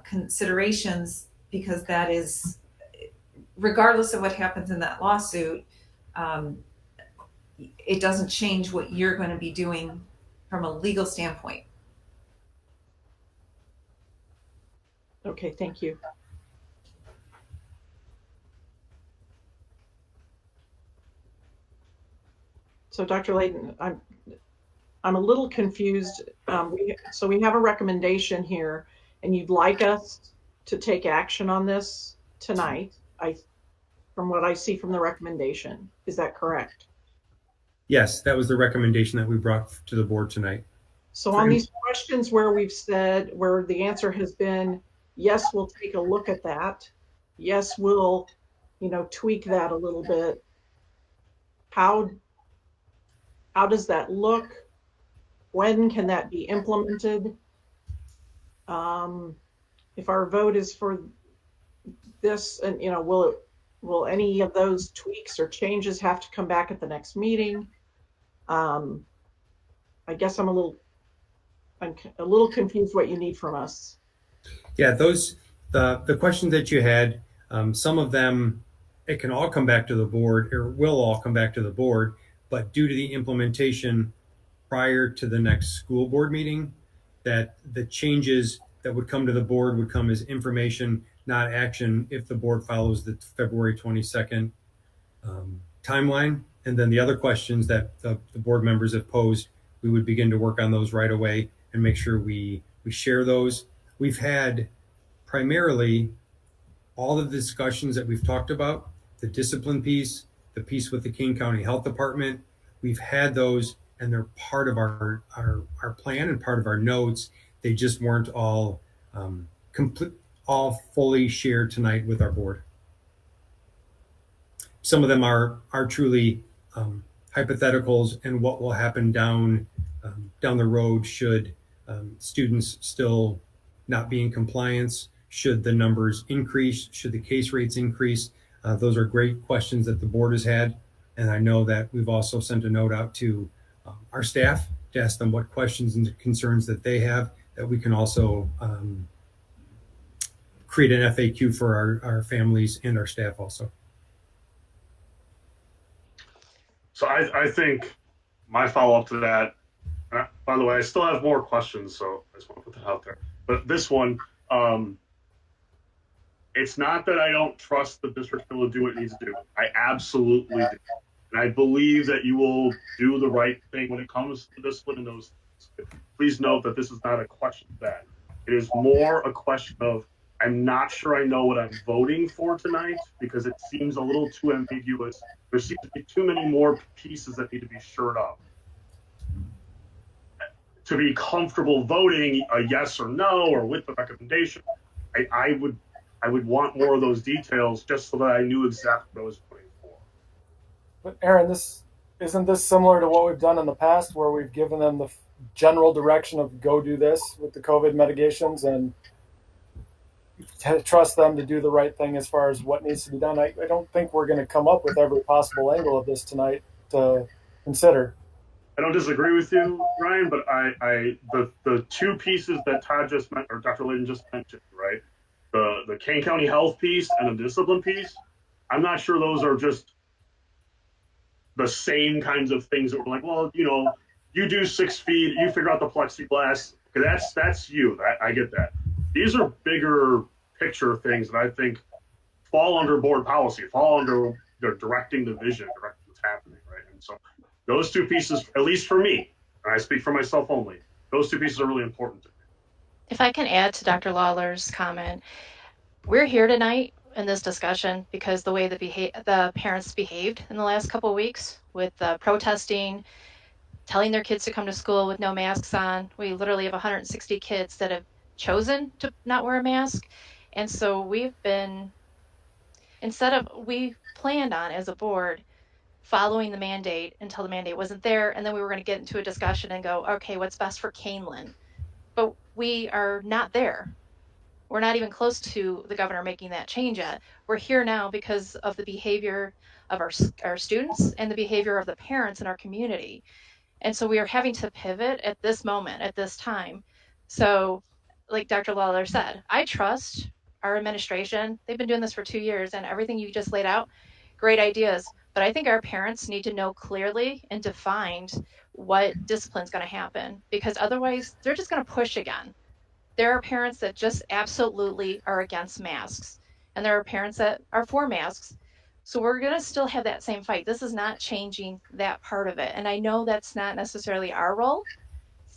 considerations, because that is, regardless of what happens in that lawsuit, it doesn't change what you're going to be doing from a legal standpoint.
Okay, thank you. So Dr. Layton, I'm a little confused. So we have a recommendation here, and you'd like us to take action on this tonight, from what I see from the recommendation. Is that correct?
Yes, that was the recommendation that we brought to the board tonight.
So on these questions where we've said, where the answer has been, yes, we'll take a look at that. Yes, we'll, tweak that a little bit. How does that look? When can that be implemented? If our vote is for this, and will any of those tweaks or changes have to come back at the next meeting? I guess I'm a little confused what you need from us.
Yeah, the questions that you had, some of them, it can all come back to the board, or will all come back to the board, but due to the implementation prior to the next school board meeting, that the changes that would come to the board would come as information, not action, if the board follows the February 22nd timeline. And then the other questions that the board members have posed, we would begin to work on those right away and make sure we share those. We've had primarily all of the discussions that we've talked about, the discipline piece, the piece with the King County Health Department. We've had those, and they're part of our plan and part of our notes. They just weren't all fully shared tonight with our board. Some of them are truly hypotheticals and what will happen down the road should students still not be in compliance, should the numbers increase, should the case rates increase. Those are great questions that the board has had. And I know that we've also sent a note out to our staff to ask them what questions and concerns that they have, that we can also create an FAQ for our families and our staff also.
So I think my follow-up to that, by the way, I still have more questions, so I just want to put that out there. But this one, it's not that I don't trust the district to do what it needs to do. I absolutely do. And I believe that you will do the right thing when it comes to discipline and those things. Please note that this is not a question of that. It is more a question of, I'm not sure I know what I'm voting for tonight because it seems a little too ambiguous. There seems to be too many more pieces that need to be shored up. To be comfortable voting a yes or no or with the recommendation, I would want more of those details just so that I knew exactly what I was voting for.
But Aaron, isn't this similar to what we've done in the past, where we've given them the general direction of go do this with the COVID mitigations and trust them to do the right thing as far as what needs to be done? I don't think we're going to come up with every possible angle of this tonight to consider.
I don't disagree with you, Ryan, but the two pieces that Todd just meant, or Dr. Layden just mentioned, right? The Kane County Health piece and the discipline piece, I'm not sure those are just the same kinds of things that we're like, well, you do 6 feet, you figure out the plexiglass. That's you. I get that. These are bigger picture things that I think fall under board policy, fall under directing the vision, directing what's happening, right? And so those two pieces, at least for me, and I speak for myself only, those two pieces are really important to me.
If I can add to Dr. Lawler's comment, we're here tonight in this discussion because the way the parents behaved in the last couple of weeks with protesting, telling their kids to come to school with no masks on. We literally have 160 kids that have chosen to not wear a mask. And so we planned on as a board following the mandate until the mandate wasn't there. And then we were going to get into a discussion and go, okay, what's best for Kaneland? But we are not there. We're not even close to the governor making that change yet. We're here now because of the behavior of our students and the behavior of the parents in our community. And so we are having to pivot at this moment, at this time. So like Dr. Lawler said, I trust our administration. They've been doing this for 2 years, and everything you just laid out, great ideas. But I think our parents need to know clearly and defined what discipline is going to happen, because otherwise they're just going to push again. There are parents that just absolutely are against masks, and there are parents that are for masks. So we're going to still have that same fight. This is not changing that part of it. And I know that's not necessarily our role.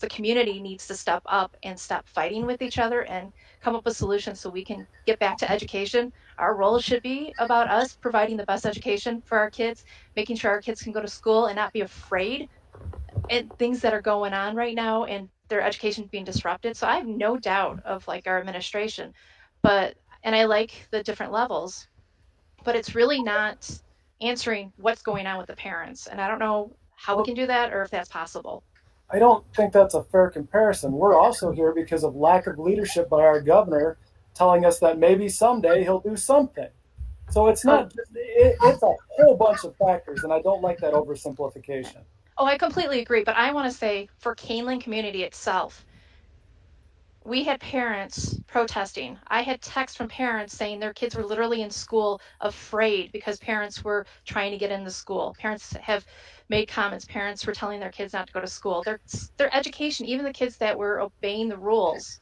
The community needs to step up and stop fighting with each other and come up with solutions so we can get back to education. Our role should be about us providing the best education for our kids, making sure our kids can go to school and not be afraid at things that are going on right now and their education being disrupted. So I have no doubt of our administration, and I like the different levels, but it's really not answering what's going on with the parents. And I don't know how we can do that or if that's possible.
I don't think that's a fair comparison. We're also here because of lack of leadership by our governor telling us that maybe someday he'll do something. So it's not, it's a whole bunch of factors, and I don't like that oversimplification.
Oh, I completely agree. But I want to say for Kaneland community itself, we had parents protesting. I had texts from parents saying their kids were literally in school afraid because parents were trying to get into school. Parents have made comments. Parents were telling their kids not to go to school. Their education, even the kids that were obeying the rules,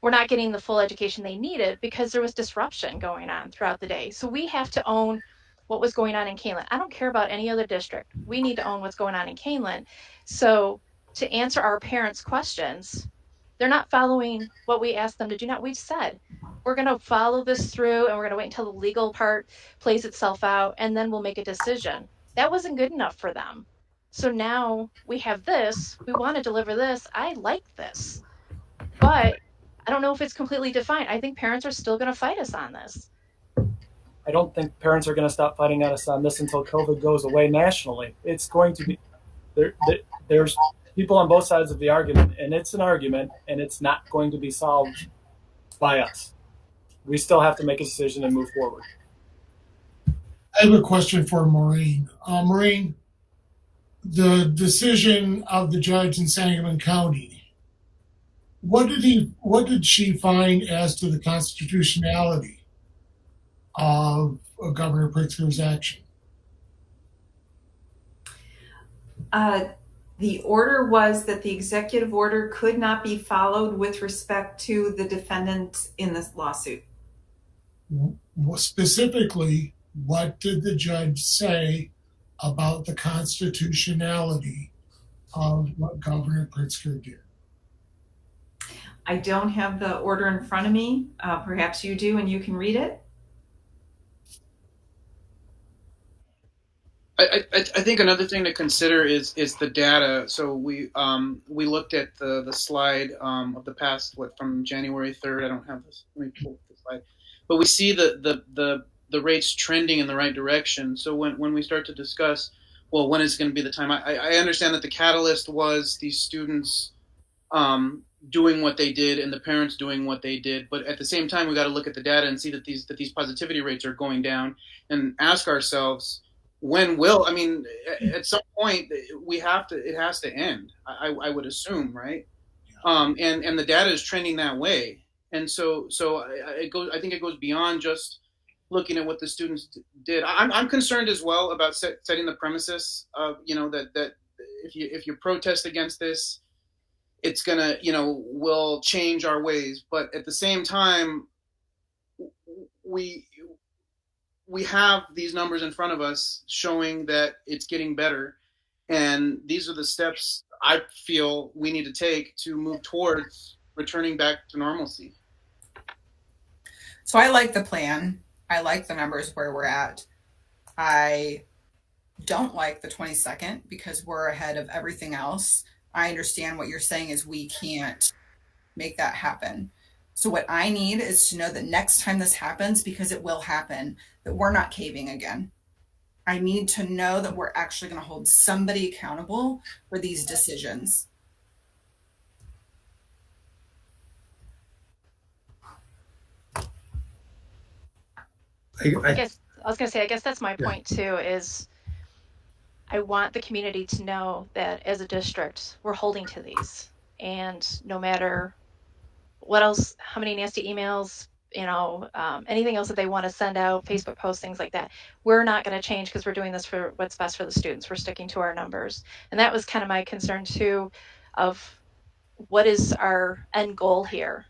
were not getting the full education they needed because there was disruption going on throughout the day. So we have to own what was going on in Kaneland. I don't care about any other district. We need to own what's going on in Kaneland. So to answer our parents' questions, they're not following what we asked them to do. Not, we've said we're going to follow this through, and we're going to wait until the legal part plays itself out, and then we'll make a decision. That wasn't good enough for them. So now we have this. We want to deliver this. I like this, but I don't know if it's completely defined. I think parents are still going to fight us on this.
I don't think parents are going to stop fighting us on this until COVID goes away nationally. It's going to be there's people on both sides of the argument, and it's an argument, and it's not going to be solved by us. We still have to make a decision and move forward.
I have a question for Maureen. Maureen, the decision of the judge in Sangamon County, what did she find as to the constitutionality of Governor Pritzker's action?
The order was that the executive order could not be followed with respect to the defendant in this lawsuit.
Specifically, what did the judge say about the constitutionality of what Governor Pritzker did?
I don't have the order in front of me. Perhaps you do, and you can read it.
I think another thing to consider is the data. So we looked at the slide of the past, from January 3rd. I don't have this. Let me pull up the slide. But we see the rates trending in the right direction. So when we start to discuss, well, when is going to be the time? I understand that the catalyst was these students doing what they did and the parents doing what they did. But at the same time, we got to look at the data and see that these positivity rates are going down, and ask ourselves, at some point it has to end. I would assume, right? And the data is trending that way. And so I think it goes beyond just looking at what the students did. I'm concerned as well about setting the premises of, that if you protest against this, it's gonna, will change our ways. But at the same time, we have these numbers in front of us showing that it's getting better. And these are the steps I feel we need to take to move towards returning back to normalcy.
So I like the plan. I like the numbers where we're at. I don't like the 22nd because we're ahead of everything else. I understand what you're saying is we can't make that happen. So what I need is to know that next time this happens, because it will happen, that we're not caving again. I need to know that we're actually going to hold somebody accountable for these decisions.
I guess that's my point too, is I want the community to know that as a district, we're holding to these. And no matter what else, how many nasty emails, anything else that they want to send out, Facebook posts, things like that, we're not going to change because we're doing this for what's best for the students. We're sticking to our numbers. And that was kind of my concern too, of what is our end goal here?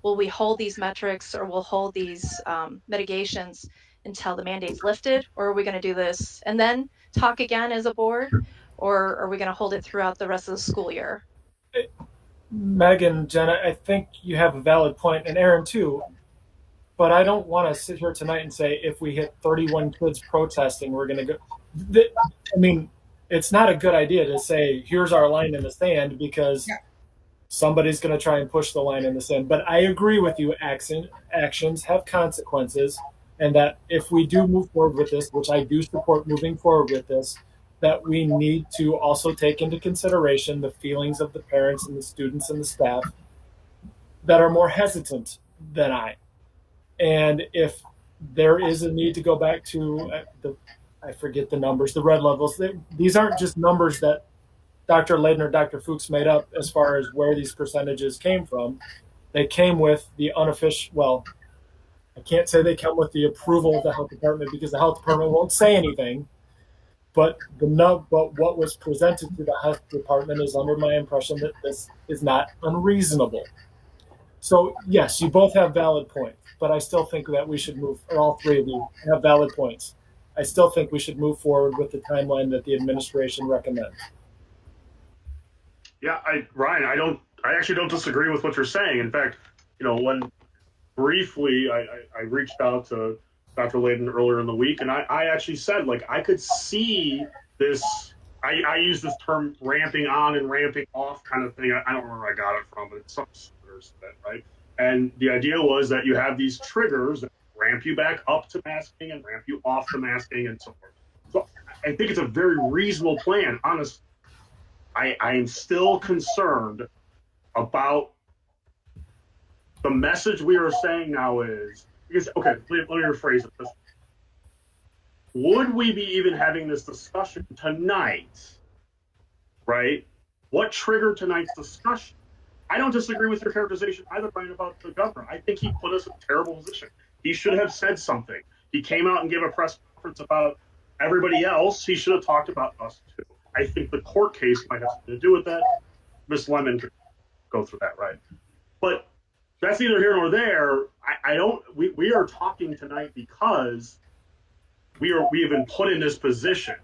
Will we hold these metrics, or we'll hold these mitigations until the mandate's lifted, or are we going to do this and then talk again as a board, or are we going to hold it throughout the rest of the school year?
Megan, Jenna, I think you have a valid point, and Aaron too, but I don't want to sit here tonight and say if we hit 31 kids protesting, we're going to go. I mean, it's not a good idea to say, here's our line in the sand, because somebody's going to try and push the line in the sand. But I agree with you, actions have consequences, and that if we do move forward with this, which I do support moving forward with this, that we need to also take into consideration the feelings of the parents and the students and the staff that are more hesitant than I. And if there is a need to go back to I forget the numbers, the red levels. These aren't just numbers that Dr. Layden or Dr. Fuchs made up as far as where these percentages came from. They came with the unofficial, well, I can't say they come with the approval of the health department because the health department won't say anything. But what was presented to the health department is under my impression that this is not unreasonable. So yes, you both have valid points, but I still think that we should move, or all three of you have valid points. I still think we should move forward with the timeline that the administration recommends.
Yeah, Ryan, I actually don't disagree with what you're saying. In fact, when briefly I reached out to Dr. Layden earlier in the week, and I actually said, like, I could see this. I use this term ramping on and ramping off kind of thing. I don't remember where I got it from, but it's something similar to that, right? And the idea was that you have these triggers that ramp you back up to masking and ramp you off to masking and so forth. So I think it's a very reasonable plan. Honestly, I am still concerned about the message we are saying now is, because, okay, let me rephrase it. Would we be even having this discussion tonight, right? What triggered tonight's discussion? I don't disagree with your characterization either, Brian, about the governor. I think he put us in a terrible position. He should have said something. He came out and gave a press conference about everybody else. He should have talked about us too. I think the court case might have something to do with that. Ms. Lemon could go through that, right? But that's neither here nor there. We are talking tonight because we have been put in this position.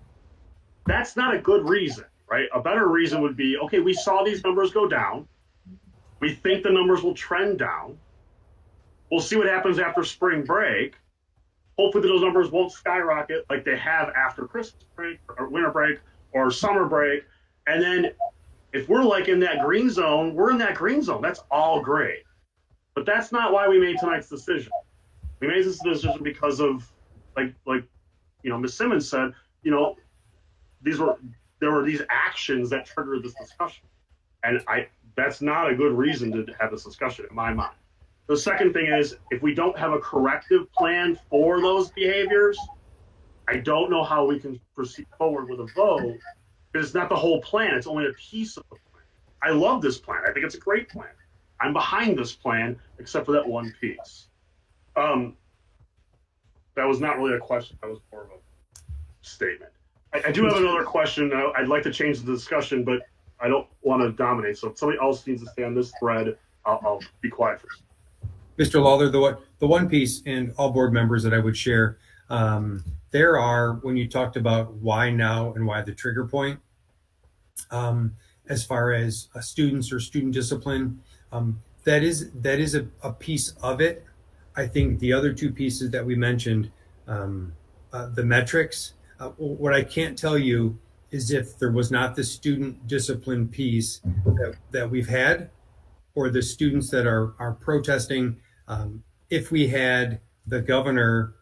That's not a good reason, right? A better reason would be, okay, we saw these numbers go down. We think the numbers will trend down. We'll see what happens after spring break. Hopefully those numbers won't skyrocket like they have after Christmas break or winter break or summer break. And then if we're like in that green zone, we're in that green zone. That's all great. But that's not why we made tonight's decision. We made this decision because of, like Ms. Simmons said, there were these actions that triggered this discussion. And that's not a good reason to have this discussion in my mind. The second thing is, if we don't have a corrective plan for those behaviors, I don't know how we can proceed forward with a vote, because it's not the whole plan. It's only a piece of the plan. I love this plan. I think it's a great plan. I'm behind this plan, except for that one piece. That was not really a question. That was more of a statement. I do have another question. I'd like to change the discussion, but I don't want to dominate. So if somebody else needs to stay on this thread, I'll be quiet for a second.
Mr. Lawler, the one piece, and all board members, that I would share, there are, when you talked about why now and why the trigger point, as far as students or student discipline, that is a piece of it. I think the other two pieces that we mentioned, the metrics, what I can't tell you is if there was not the student discipline piece that we've had, or the students that are protesting, if we had the governor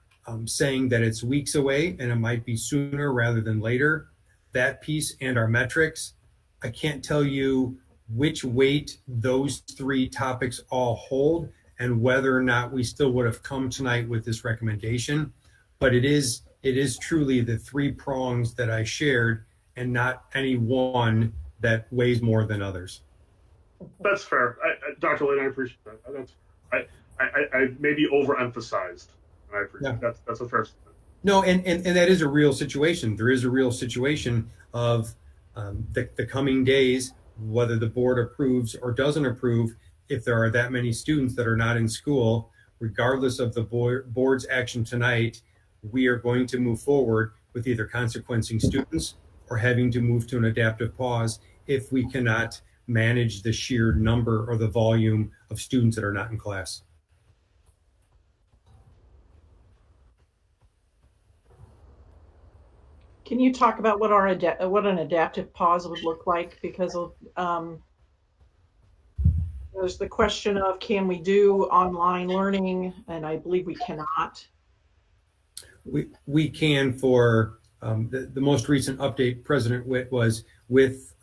saying that it's weeks away and it might be sooner rather than later, that piece and our metrics, I can't tell you which weight those three topics all hold and whether or not we still would have come tonight with this recommendation. But it is truly the three prongs that I shared, and not any one that weighs more than others.
That's fair. Dr. Lane, I appreciate that. I maybe overemphasized. I appreciate that's a fair statement.
No, and that is a real situation. There is a real situation of the coming days, whether the board approves or doesn't approve, if there are that many students that are not in school, regardless of the board's action tonight, we are going to move forward with either consequencing students or having to move to an adaptive pause if we cannot manage the sheer number or the volume of students that are not in class.
Can you talk about what what an adaptive pause would look like? Because of, there's the question of, can we do online learning? And I believe we cannot.
We can. For the most recent update, President Witt was with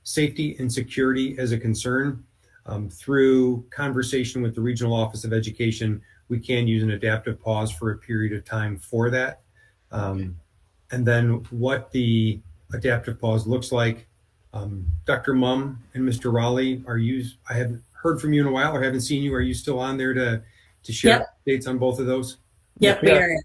safety and security as a concern. through conversation with the Regional Office of Education, we can use an adaptive pause for a period of time for that. And then what the adaptive pause looks like, Dr. Mumm and Mr. Raleigh, I haven't heard from you in a while or haven't seen you. Are you still on there to share updates on both of those?
Yep, we are.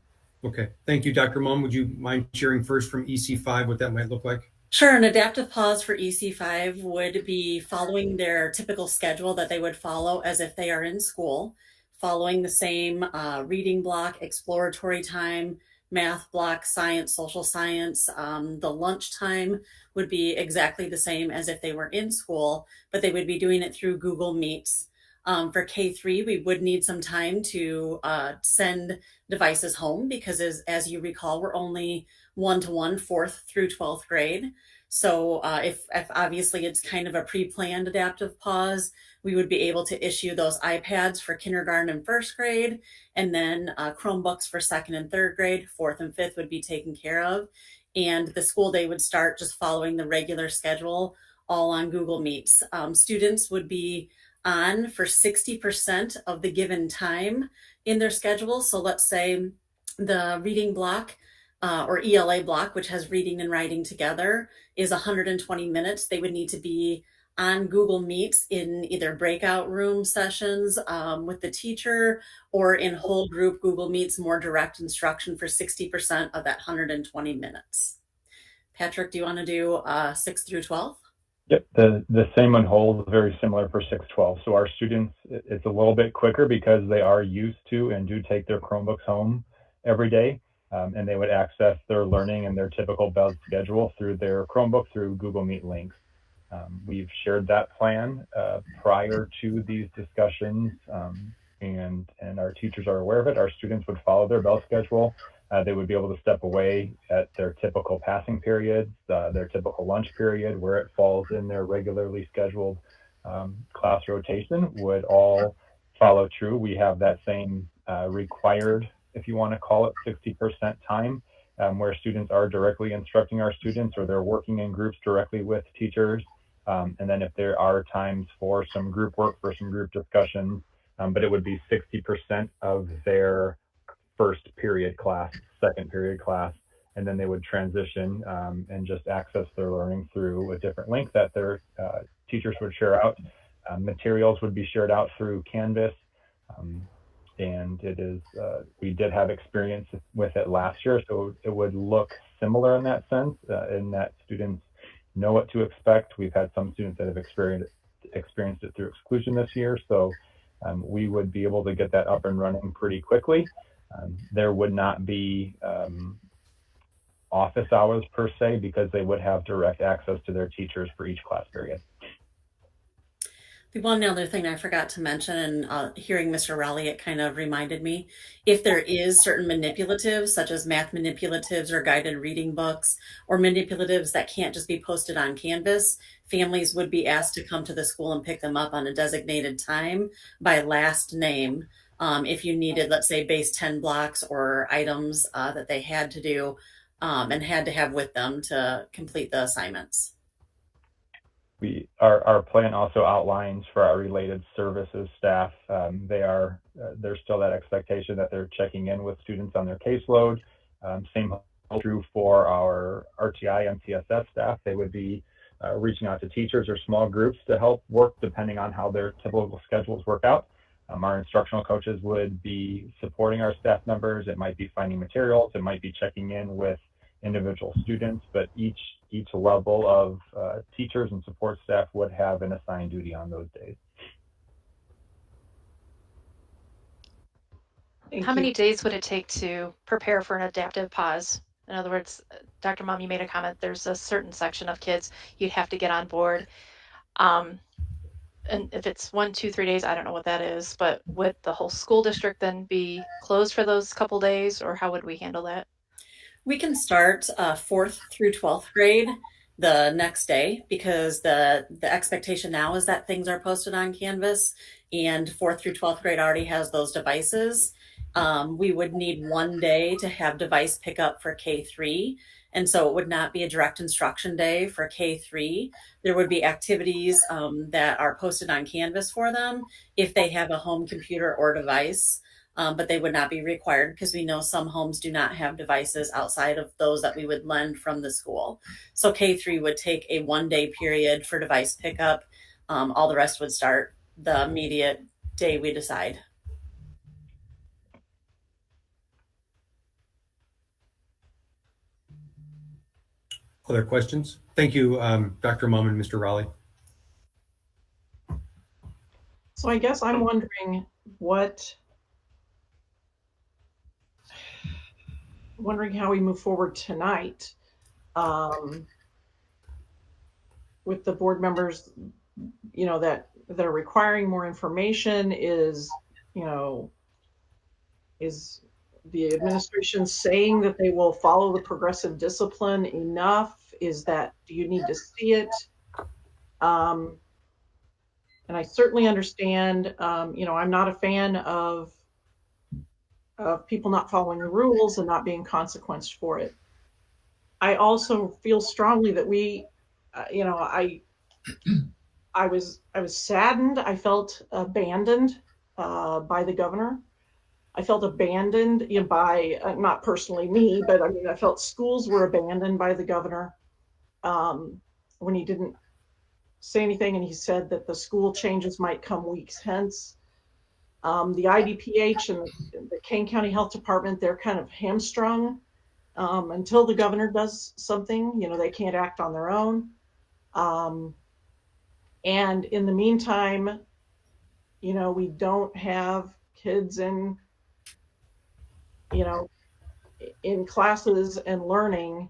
Okay, thank you, Dr. Mumm. Would you mind sharing first from EC5 what that might look like?
Sure. An adaptive pause for EC5 would be following their typical schedule that they would follow as if they are in school, following the same reading block, exploratory time, math block, science, social science. The lunch time would be exactly the same as if they were in school, but they would be doing it through Google Meets. For K3, we would need some time to send devices home because as you recall, we're only 1-to-1 4th through 12th grade. So if obviously it's kind of a pre-planned adaptive pause, we would be able to issue those iPads for kindergarten and first grade, and then Chromebooks for second and third grade. Fourth and fifth would be taken care of. And the school day would start just following the regular schedule, all on Google Meets. Students would be on for 60% of the given time in their schedule. So let's say the reading block or ELA block, which has reading and writing together, is 120 minutes. They would need to be on Google Meets in either breakout room sessions with the teacher or in whole group Google Meets, more direct instruction for 60% of that 120 minutes. Patrick, do you want to do 6 through 12?
Yep, the same on hold, very similar for 612. So our students, it's a little bit quicker because they are used to and do take their Chromebooks home every day. And they would access their learning and their typical bell schedule through their Chromebook through Google Meet links. We've shared that plan prior to these discussions, and our teachers are aware of it. Our students would follow their bell schedule. They would be able to step away at their typical passing periods, their typical lunch period, where it falls in their regularly scheduled class rotation would all follow true. We have that same required, if you want to call it, 60% time where students are directly instructing our students or they're working in groups directly with teachers. And then if there are times for some group work, for some group discussions, but it would be 60% of their first period class, second period class, and then they would transition and just access their learning through a different link that their teachers would share out. Materials would be shared out through Canvas. And it is, we did have experience with it last year, so it would look similar in that sense, in that students know what to expect. We've had some students that have experienced it through exclusion this year, so we would be able to get that up and running pretty quickly. There would not be office hours per se because they would have direct access to their teachers for each class period.
The one other thing I forgot to mention, and hearing Mr. Raleigh, it kind of reminded me, if there is certain manipulatives, such as math manipulatives or guided reading books, or manipulatives that can't just be posted on Canvas, families would be asked to come to the school and pick them up on a designated time by last name. If you needed, let's say, base 10 blocks or items that they had to do and had to have with them to complete the assignments.
Our plan also outlines for our related services staff. There's still that expectation that they're checking in with students on their caseload. Same true for our RTI MTSS staff. They would be reaching out to teachers or small groups to help work depending on how their typical schedules work out. Our instructional coaches would be supporting our staff members. It might be finding materials. It might be checking in with individual students, but each level of teachers and support staff would have an assigned duty on those days.
How many days would it take to prepare for an adaptive pause? In other words, Dr. Mumm, you made a comment, there's a certain section of kids you'd have to get on board. And if it's 1, 2, 3 days, I don't know what that is, but would the whole school district then be closed for those couple days, or how would we handle that?
We can start 4th through 12th grade the next day because the expectation now is that things are posted on Canvas, and 4th through 12th grade already has those devices. We would need 1 day to have device pickup for K3. And so it would not be a direct instruction day for K3. There would be activities that are posted on Canvas for them if they have a home computer or device, but they would not be required because we know some homes do not have devices outside of those that we would lend from the school. So K3 would take a 1 day period for device pickup. All the rest would start the immediate day we decide.
Other questions? Thank you, Dr. Mum and Mr. Raleigh.
So I guess I'm wondering how we move forward tonight with the board members, that are requiring more information. Is the administration saying that they will follow the progressive discipline enough? Do you need to see it? And I certainly understand, I'm not a fan of people not following the rules and not being consequenced for it. I also feel strongly that I was saddened. I felt abandoned by the governor. I felt abandoned by, not personally me, but I felt schools were abandoned by the governor when he didn't say anything, and he said that the school changes might come weeks hence. The IDPH and the Kane County Health Department, they're kind of hamstrung until the governor does something. They can't act on their own. And in the meantime, we don't have kids in classes and learning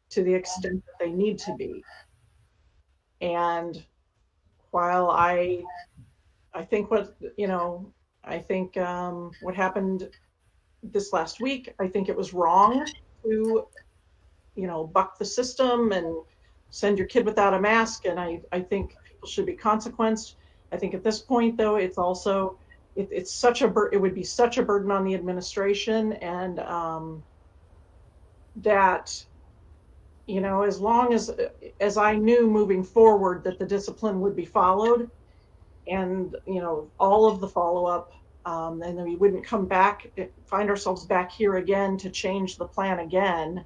to the extent that they need to be. And while I think what happened this last week, I think it was wrong to, buck the system and send your kid without a mask. And I think people should be consequenced. I think at this point, though, it's also, it would be such a burden on the administration, and that, as long as I knew moving forward that the discipline would be followed, and all of the follow-up, and then we wouldn't find ourselves back here again to change the plan again,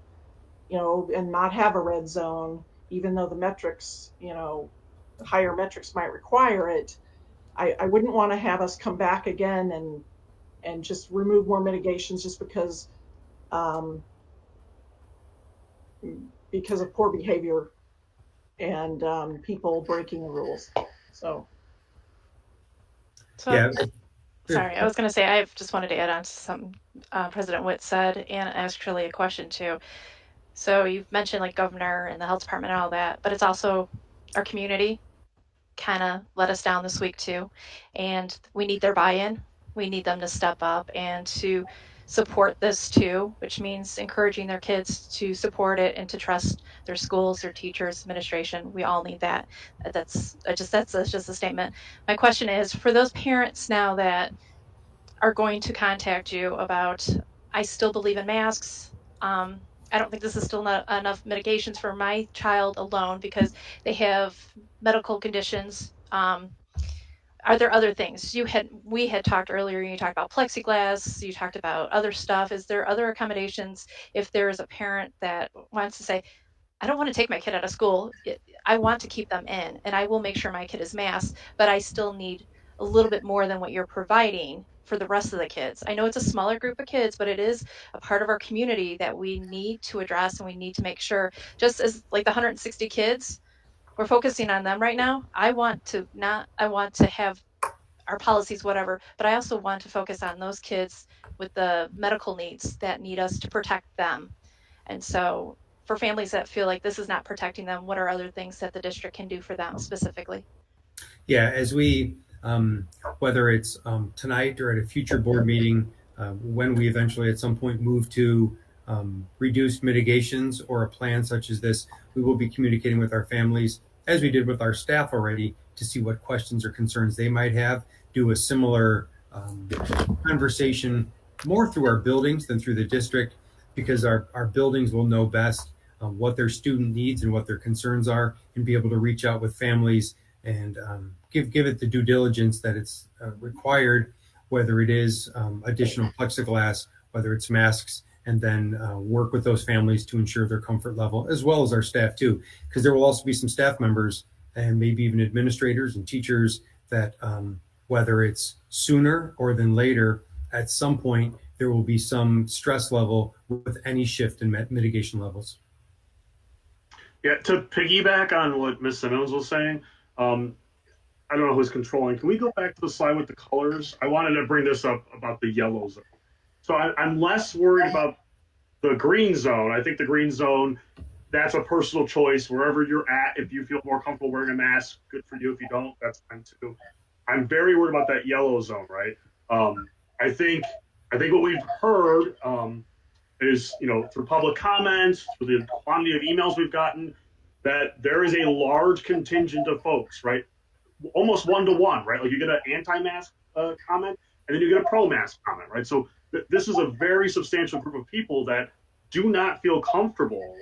and not have a red zone, even though the metrics, higher metrics might require it. I wouldn't want to have us come back again and just remove more mitigations just because of poor behavior and people breaking the rules. So
Yeah.
Sorry, I was going to say, I just wanted to add on to something President Witt said, and ask Shirley a question too. So you've mentioned like governor and the health department and all that, but it's also our community kind of let us down this week too. And we need their buy-in. We need them to step up and to support this too, which means encouraging their kids to support it and to trust their schools, their teachers, administration. We all need that. That's just a statement. My question is, for those parents now that are going to contact you about, I still believe in masks. I don't think this is still not enough mitigations for my child alone because they have medical conditions. Are there other things? We had talked earlier, you talked about plexiglass, you talked about other stuff. Is there other accommodations if there is a parent that wants to say, I don't want to take my kid out of school. I want to keep them in, and I will make sure my kid is masked, but I still need a little bit more than what you're providing for the rest of the kids. I know it's a smaller group of kids, but it is a part of our community that we need to address, and we need to make sure, just as like the 160 kids, we're focusing on them right now. I want to have our policies, whatever, but I also want to focus on those kids with the medical needs that need us to protect them. And so for families that feel like this is not protecting them, what are other things that the district can do for them specifically?
Yeah, as we, whether it's tonight or at a future board meeting, when we eventually at some point move to reduced mitigations or a plan such as this, we will be communicating with our families, as we did with our staff already, to see what questions or concerns they might have, do a similar conversation more through our buildings than through the district, because our buildings will know best what their student needs and what their concerns are, and be able to reach out with families and give it the due diligence that it's required, whether it is additional plexiglass, whether it's masks, and then work with those families to ensure their comfort level, as well as our staff too, because there will also be some staff members and maybe even administrators and teachers that whether it's sooner or then later, at some point, there will be some stress level with any shift in mitigation levels.
Yeah, to piggyback on what Ms. Simmons was saying, I don't know who's controlling. Can we go back to the slide with the colors? I wanted to bring this up about the yellow zone. So I'm less worried about the green zone. I think the green zone, that's a personal choice wherever you're at. If you feel more comfortable wearing a mask, good for you. If you don't, that's fine too. I'm very worried about that yellow zone, right? I think what we've heard is, through public comments, through the quantity of emails we've gotten, that there is a large contingent of folks, right? Almost one-to-one, right? Like you get an anti-mask comment, and then you get a pro-mask comment, right? So this is a very substantial group of people that do not feel comfortable,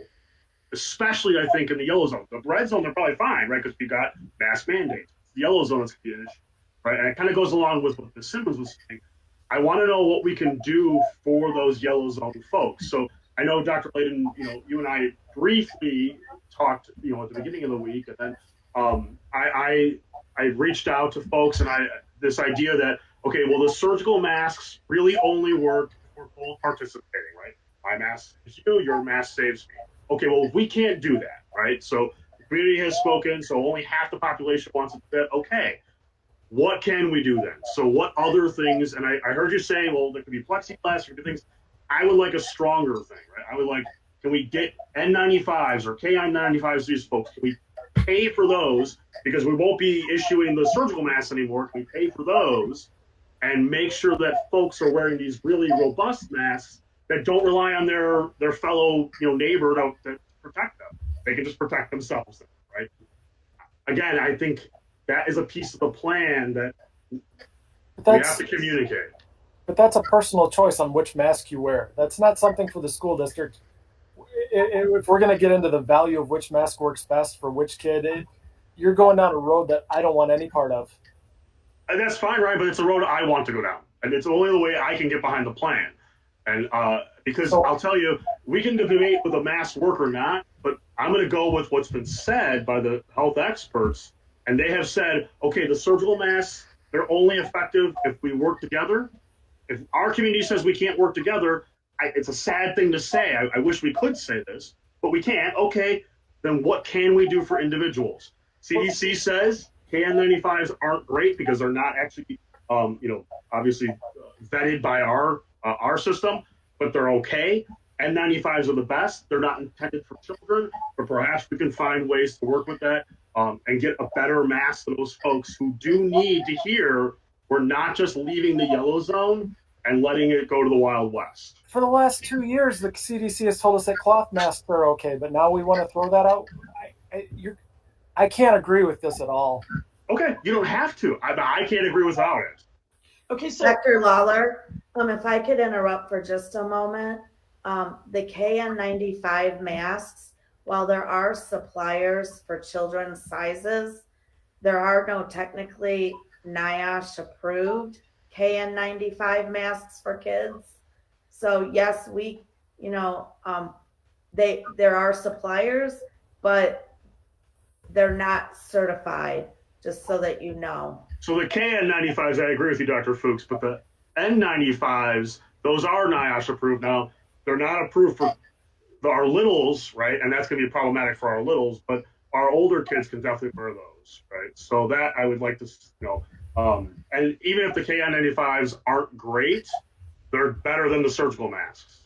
especially, I think, in the yellow zone. The red zone, they're probably fine, right? Because we got mask mandates. The yellow zone is an issue, right? And it kind of goes along with what the Simmons was saying. I want to know what we can do for those yellow zone folks. So I know, Dr. Layden, you and I briefly talked, at the beginning of the week, and then I reached out to folks, and this idea that, okay, well, the surgical masks really only work if we're both participating, right? My mask saves you, your mask saves me. Okay, well, we can't do that, right? So the community has spoken, so only half the population wants to do that. Okay, what can we do then? So what other things, and I heard you say, well, there could be plexiglass or things. I would like a stronger thing, right? I would like, can we get N95s or KN95s to these folks? Can we pay for those? Because we won't be issuing the surgical masks anymore. Can we pay for those and make sure that folks are wearing these really robust masks that don't rely on their fellow neighbor to protect them? They can just protect themselves, right? Again, I think that is a piece of the plan that we have to communicate.
But that's a personal choice on which mask you wear. That's not something for the school district. If we're going to get into the value of which mask works best for which kid, you're going down a road that I don't want any part of.
And that's fine, right? But it's a road I want to go down. And it's only the way I can get behind the plan. And because I'll tell you, we can debate with a mask work or not, but I'm going to go with what's been said by the health experts. And they have said, okay, the surgical masks, they're only effective if we work together. If our community says we can't work together, it's a sad thing to say. I wish we could say this, but we can't. Okay, then what can we do for individuals? CDC says KN95s aren't great because they're not actually, obviously vetted by our system, but they're okay. N95s are the best. They're not intended for children, but perhaps we can find ways to work with that and get a better mask to those folks who do need to hear we're not just leaving the yellow zone and letting it go to the Wild West.
For the last 2 years, the CDC has told us that cloth masks are okay, but now we want to throw that out? I can't agree with this at all.
Okay, you don't have to. I can't agree without it.
Okay, so
Dr. Lawler, if I could interrupt for just a moment, the KN95 masks, while there are suppliers for children's sizes, there are no technically NIOSH approved KN95 masks for kids. So yes, there are suppliers, but they're not certified, just so that you know.
So the KN95s, I agree with you, Dr. Fuchs, but the N95s, those are NIOSH approved. Now, they're not approved for our littles, right? And that's going to be problematic for our littles, but our older kids can definitely wear those, right? So that I would like to know. And even if the KN95s aren't great, they're better than the surgical masks.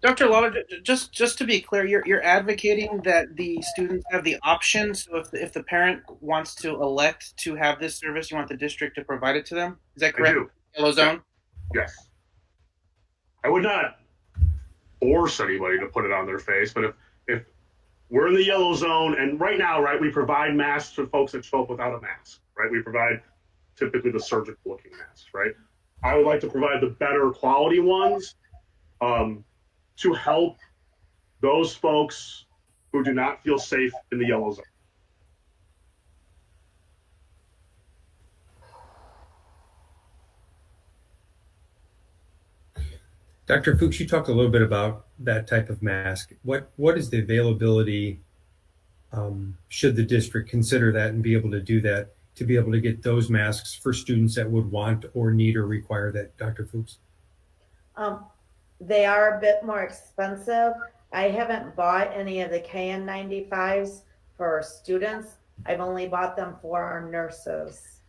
Dr. Lawler, just to be clear, you're advocating that the students have the option. So if the parent wants to elect to have this service, you want the district to provide it to them? Is that correct?
I do.
Yellow zone?
Yes. I would not force anybody to put it on their face, but if we're in the yellow zone, and right now, right, we provide masks to folks that show up without a mask, right? We provide typically the surgical looking masks, right? I would like to provide the better quality ones to help those folks who do not feel safe in the yellow zone.
Dr. Fuchs, you talked a little bit about that type of mask. What is the availability? Should the district consider that and be able to do that, to be able to get those masks for students that would want or need or require that, Dr. Fuchs?
They are a bit more expensive. I haven't bought any of the KN95s for our students. I've only bought them for our nurses.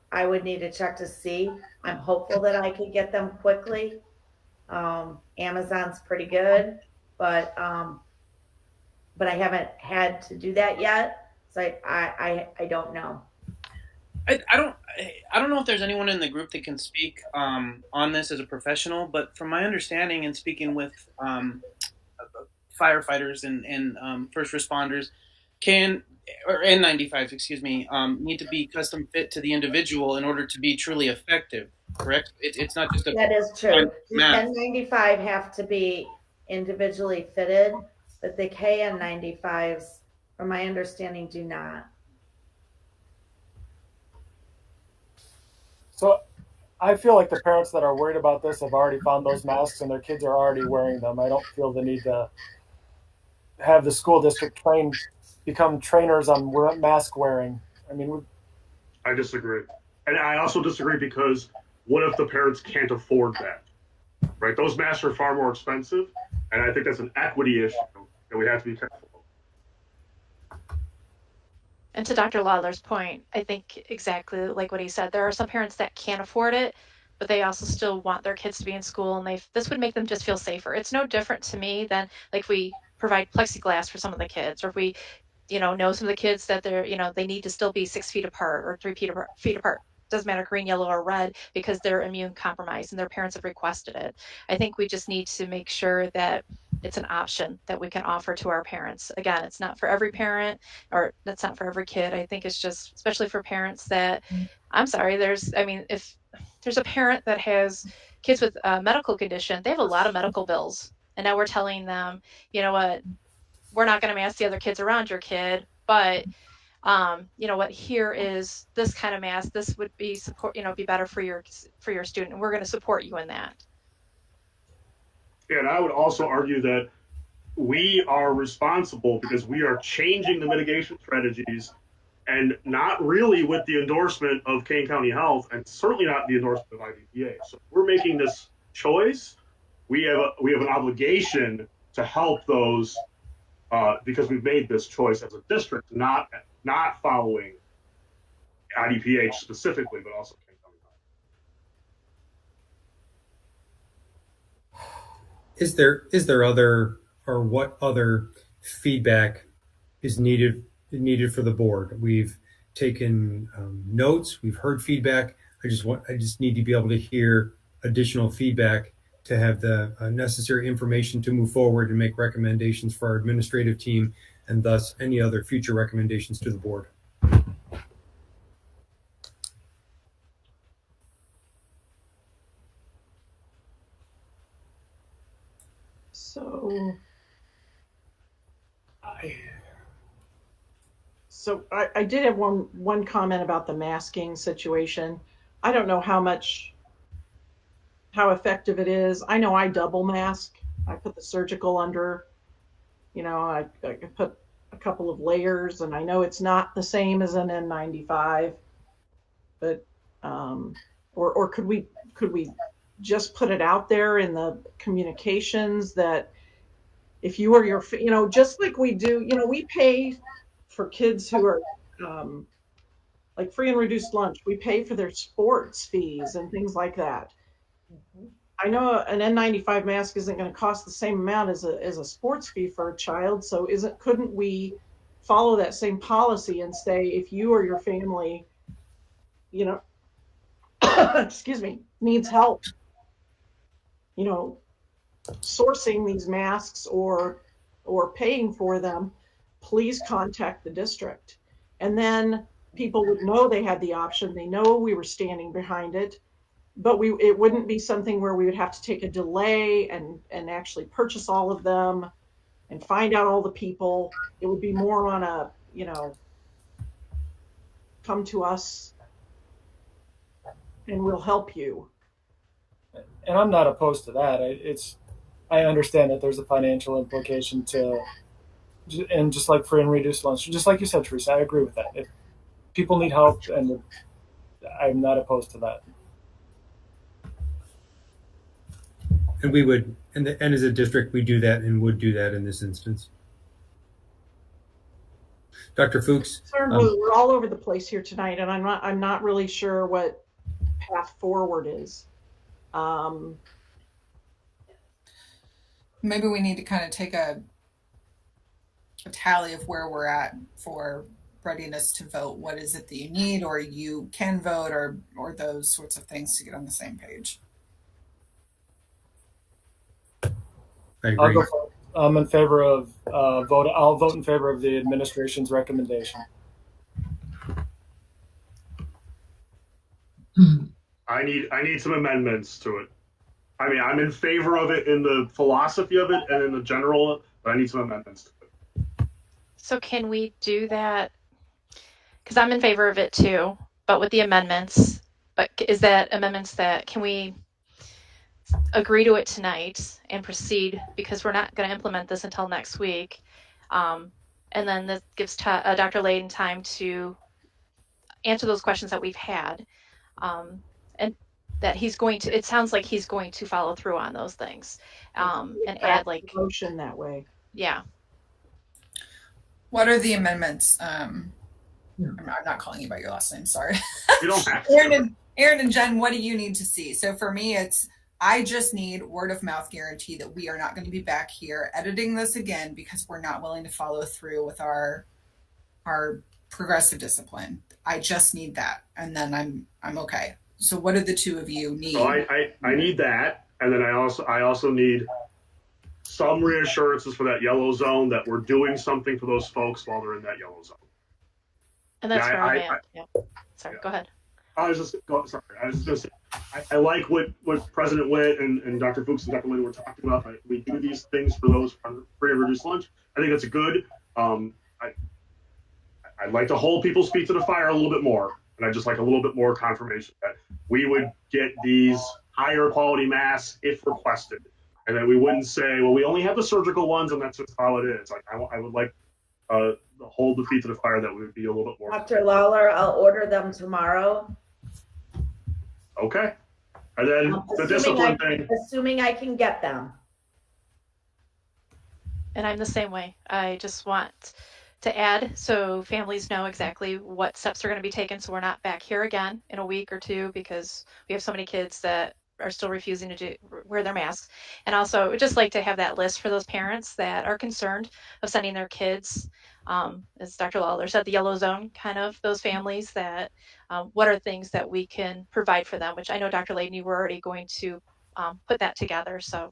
I would need to check to see. I'm hopeful that I could get them quickly. Amazon's pretty good, but I haven't had to do that yet. So I don't know.
I don't know if there's anyone in the group that can speak on this as a professional, but from my understanding and speaking with firefighters and first responders, N95s, excuse me, need to be custom fit to the individual in order to be truly effective. Correct? It's not just a.
That is true. The N95 have to be individually fitted, but the KN95s, from my understanding, do not.
So I feel like the parents that are worried about this have already found those masks and their kids are already wearing them. I don't feel the need to have the school district become trainers on mask wearing. I mean,
I disagree. And I also disagree because what if the parents can't afford that? Right? Those masks are far more expensive. And I think that's an equity issue that we have to be careful of.
And to Dr. Lawler's point, I think exactly like what he said, there are some parents that can't afford it, but they also still want their kids to be in school, and this would make them just feel safer. It's no different to me than like if we provide plexiglass for some of the kids, or if we, know some of the kids that they need to still be 6 feet apart or 3 feet apart. Doesn't matter green, yellow, or red, because they're immune compromised and their parents have requested it. I think we just need to make sure that it's an option that we can offer to our parents. Again, it's not for every parent, or that's not for every kid. I think it's just, especially for parents that, if there's a parent that has kids with a medical condition, they have a lot of medical bills. And now we're telling them, you know what, we're not going to mask the other kids around your kid, but here is this kind of mask. This would be be better for your student, and we're going to support you in that.
Yeah, and I would also argue that we are responsible because we are changing the mitigation strategies, and not really with the endorsement of Kane County Health, and certainly not the endorsement of IDPA. So we're making this choice. We have an obligation to help those because we've made this choice as a district, not following IDPH specifically, but also Kane County Health.
Is there other, or what other feedback is needed for the board? We've taken notes, we've heard feedback. I just need to be able to hear additional feedback to have the necessary information to move forward and make recommendations for our administrative team, and thus any other future recommendations to the board.
So I did have one comment about the masking situation. I don't know how effective it is. I know I double mask. I put the surgical under, I put a couple of layers, and I know it's not the same as an N95, but or could we just put it out there in the communications that if you or your, just like we do, we pay for kids who are like free and reduced lunch. We pay for their sports fees and things like that. I know an N95 mask isn't going to cost the same amount as a sports fee for a child. So couldn't we follow that same policy and say, if you or your family, excuse me, needs help, sourcing these masks or paying for them, please contact the district. And then people would know they had the option. They know we were standing behind it, but it wouldn't be something where we would have to take a delay and actually purchase all of them and find out all the people. It would be more on a, come to us and we'll help you.
And I'm not opposed to that. I understand that there's a financial implication to, and just like free and reduced lunch, just like you said, Teresa, I agree with that. If people need help, and I'm not opposed to that.
And we would, and as a district, we do that and would do that in this instance. Dr. Fuchs?
We're all over the place here tonight, and I'm not really sure what path forward is.
Maybe we need to kind of take a tally of where we're at for readiness to vote. What is it that you need, or you can vote, or those sorts of things to get on the same page.
I agree.
I'm in favor of vote. I'll vote in favor of the administration's recommendation.
I need some amendments to it. I mean, I'm in favor of it in the philosophy of it and in the general, but I need some amendments to it.
So can we do that? Because I'm in favor of it too, but with the amendments. But is that amendments that, can we agree to it tonight and proceed, because we're not going to implement this until next week, and then this gives Dr. Layden time to answer those questions that we've had, and that he's going to, it sounds like he's going to follow through on those things, and add like
motion that way.
Yeah.
What are the amendments? I'm not calling you by your last name, sorry.
You don't have to.
Aaron and Jen, what do you need to see? So for me, I just need word of mouth guarantee that we are not going to be back here editing this again because we're not willing to follow through with our progressive discipline. I just need that, and then I'm okay. So what do the two of you need?
So I need that, and then I also need some reassurances for that yellow zone that we're doing something for those folks while they're in that yellow zone.
And that's where I'm at. Yeah. Sorry, go ahead.
I was just going to say, I like what President Witt and Dr. Fuchs and Dr. Layden were talking about. We do these things for those free and reduced lunch. I think that's good. I'd like to hold people's feet to the fire a little bit more. And I'd just like a little bit more confirmation that we would get these higher quality masks if requested. And that we wouldn't say, well, we only have the surgical ones and that's just how it is. Like I would like to hold the feet to the fire that we would be a little bit more.
Dr. Lawler, I'll order them tomorrow.
Okay. And then the discipline thing.
Assuming I can get them.
And I'm the same way. I just want to add so families know exactly what steps are going to be taken, so we're not back here again in a week or two, because we have so many kids that are still refusing to wear their masks. And also, we'd just like to have that list for those parents that are concerned of sending their kids, as Dr. Lawler said, the yellow zone, kind of those families that, what are things that we can provide for them, which I know, Dr. Layden, you were already going to put that together. So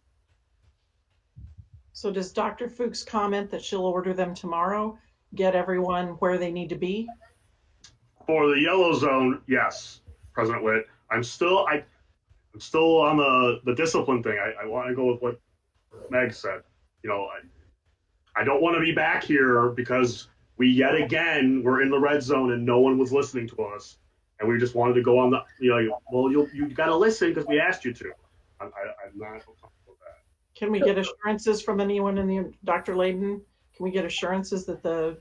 does Dr. Fuchs comment that she'll order them tomorrow, get everyone where they need to be?
For the yellow zone, yes, President Witt. I'm still on the discipline thing. I want to go with what Meg said. You know, I don't want to be back here because we yet again were in the red zone and no one was listening to us, and we just wanted to go on the. Well, you got to listen because we asked you to. I'm not comfortable with that.
Can we get assurances from anyone in the Dr. Layden? Can we get assurances that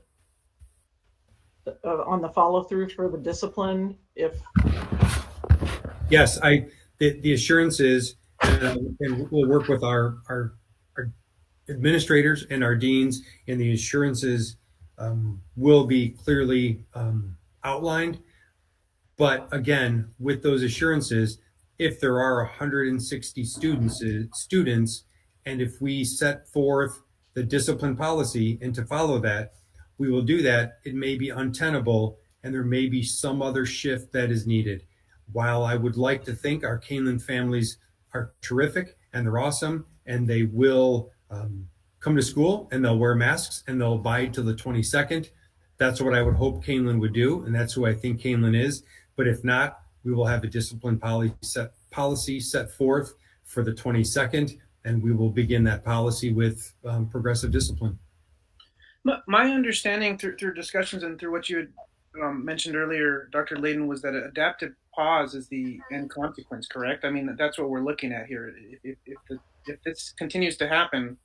on the follow through for the discipline? If
yes, the assurance is, and we'll work with our administrators and our deans, and the assurances will be clearly outlined. But again, with those assurances, if there are 160 students, and if we set forth the discipline policy and to follow that, we will do that. It may be untenable, and there may be some other shift that is needed. While I would like to think our Kaneland families are terrific and they're awesome, and they will come to school and they'll wear masks and they'll abide till the 22nd, That's what I would hope Kaneland would do, and that's who I think Kaneland is. But if not, we will have a discipline policy set forth for the 22nd, and we will begin that policy with progressive discipline.
My understanding through discussions and through what you had mentioned earlier, Dr. Layden, was that adaptive pause is the end consequence, correct? I mean, that's what we're looking at here. If this continues to happen,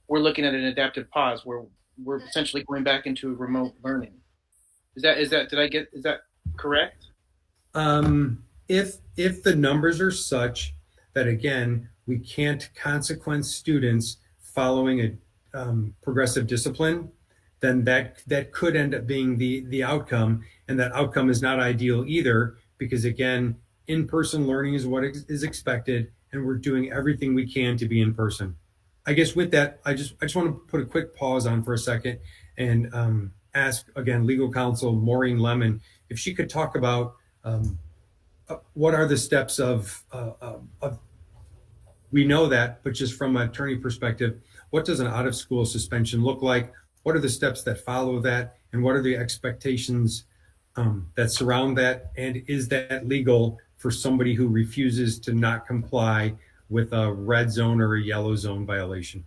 we're looking at an adaptive pause where we're essentially going back into remote learning. Is that correct?
If the numbers are such that, again, we can't consequence students following a progressive discipline, then that could end up being the outcome, and that outcome is not ideal either, because again, in-person learning is what is expected, and we're doing everything we can to be in person. I guess with that, I just want to put a quick pause on for a second and ask again legal counsel Maureen Lemon if she could talk about what are the steps of we know that, but just from an attorney perspective, what does an out-of-school suspension look like? What are the steps that follow that? And what are the expectations that surround that? And is that legal for somebody who refuses to not comply with a red zone or a yellow zone violation?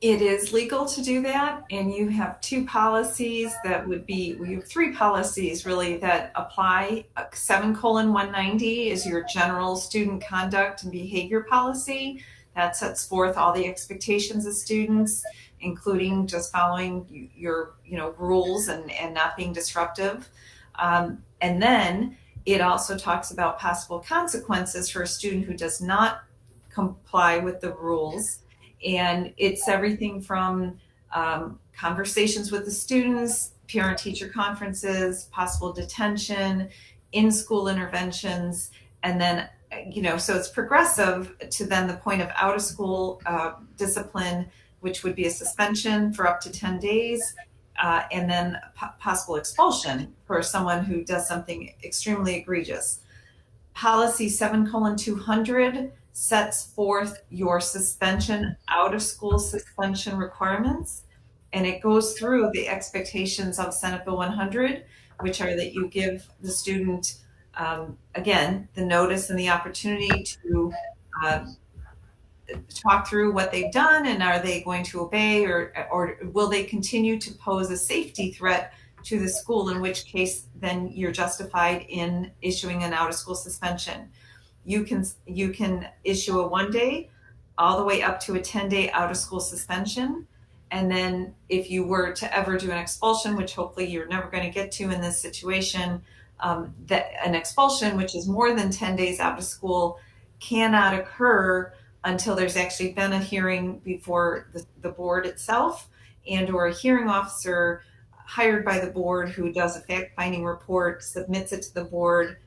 It is legal to do that, and you have two policies that would be, you have three policies really that apply. 7:190 is your general student conduct and behavior policy that sets forth all the expectations of students, including just following your rules and not being disruptive. And then it also talks about possible consequences for a student who does not comply with the rules. And it's everything from conversations with the students, parent-teacher conferences, possible detention, in-school interventions, and then, so it's progressive to then the point of out-of-school discipline, which would be a suspension for up to 10 days, and then possible expulsion for someone who does something extremely egregious. Policy 7:200 sets forth your suspension, out-of-school suspension requirements, and it goes through the expectations of Senate Bill 100, which are that you give the student, again, the notice and the opportunity to talk through what they've done, and are they going to obey, or will they continue to pose a safety threat to the school, in which case then you're justified in issuing an out-of-school suspension. You can issue a 1 day all the way up to a 10-day out-of-school suspension. And then if you were to ever do an expulsion, which hopefully you're never going to get to in this situation, that an expulsion, which is more than 10 days out of school, cannot occur until there's actually been a hearing before the board itself, and or a hearing officer hired by the board who does a fact-finding report, submits it to the board,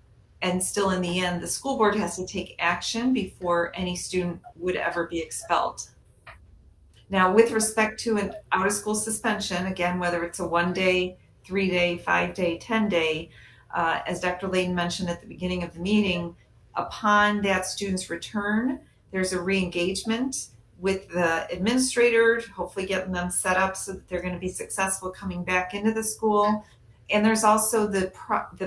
and still in the end, the school board has to take action before any student would ever be expelled. Now, with respect to an out-of-school suspension, again, whether it's a 1 day, 3 day, 5 day, 10 day, as Dr. Layden mentioned at the beginning of the meeting, upon that student's return, there's a re-engagement with the administrator, hopefully getting them set up so that they're going to be successful coming back into the school. And there's also the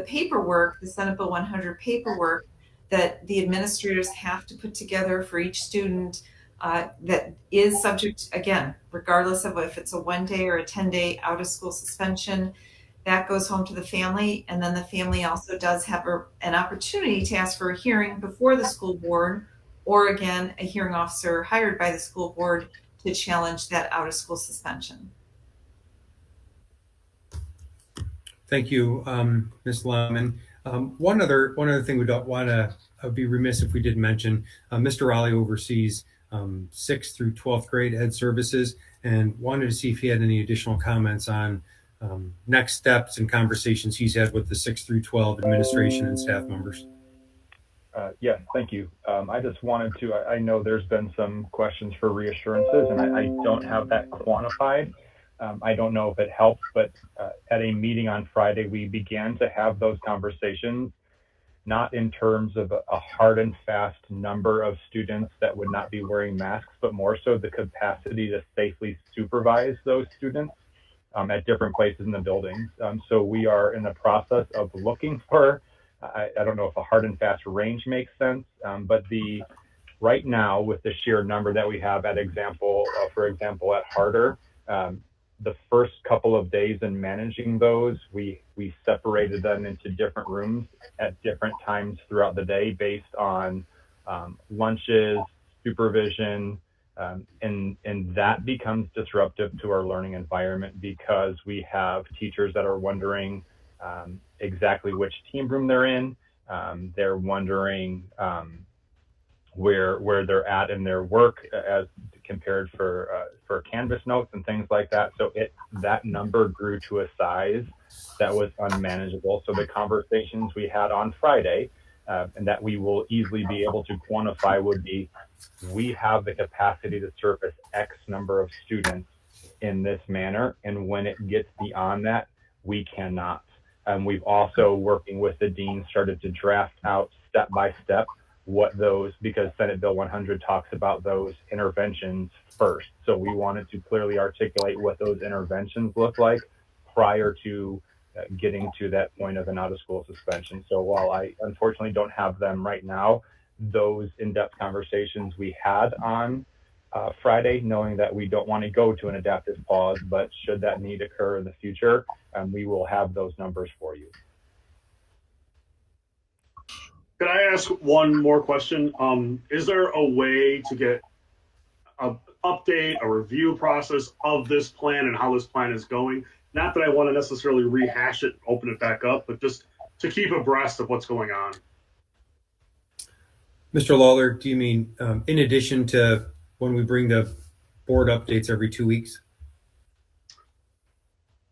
paperwork, the Senate Bill 100 paperwork that the administrators have to put together for each student that is subject, again, regardless of if it's a 1 day or a 10-day out-of-school suspension, that goes home to the family. And then the family also does have an opportunity to ask for a hearing before the school board, or again, a hearing officer hired by the school board to challenge that out-of-school suspension.
Thank you, Ms. Lemon. One other thing we don't want to be remiss if we did mention, Mr. Raleigh oversees 6th through 12th grade ed services, and wanted to see if he had any additional comments on next steps and conversations he's had with the 6th through 12 administration and staff members.
Yes, thank you. I just wanted to, I know there's been some questions for reassurances, and I don't have that quantified. I don't know if it helps, but at a meeting on Friday, we began to have those conversations, not in terms of a hard and fast number of students that would not be wearing masks, but more so the capacity to safely supervise those students. at different places in the buildings. So we are in the process of looking for, I don't know if a hard and fast range makes sense, but right now with the sheer number that we have for example, at Harder, the first couple of days in managing those, we separated them into different rooms at different times throughout the day based on lunches, supervision, and that becomes disruptive to our learning environment because we have teachers that are wondering exactly which team room they're in. They're wondering where they're at in their work as compared for Canvas notes and things like that. So that number grew to a size that was unmanageable. So the conversations we had on Friday, and that we will easily be able to quantify, would be, we have the capacity to service X number of students in this manner, and when it gets beyond that, we cannot. We've also, working with the dean, started to draft out step by step what those, because Senate Bill 100 talks about those interventions first. So we wanted to clearly articulate what those interventions look like prior to getting to that point of an out-of-school suspension. So while I unfortunately don't have them right now, those in-depth conversations we had on Friday, knowing that we don't want to go to an adaptive pause, but should that need occur in the future, we will have those numbers for you.
Could I ask one more question? Is there a way to get an update, a review process of this plan and how this plan is going? Not that I want to necessarily rehash it, open it back up, but just to keep abreast of what's going on.
Mr. Lawler, do you mean in addition to when we bring the board updates every 2 weeks?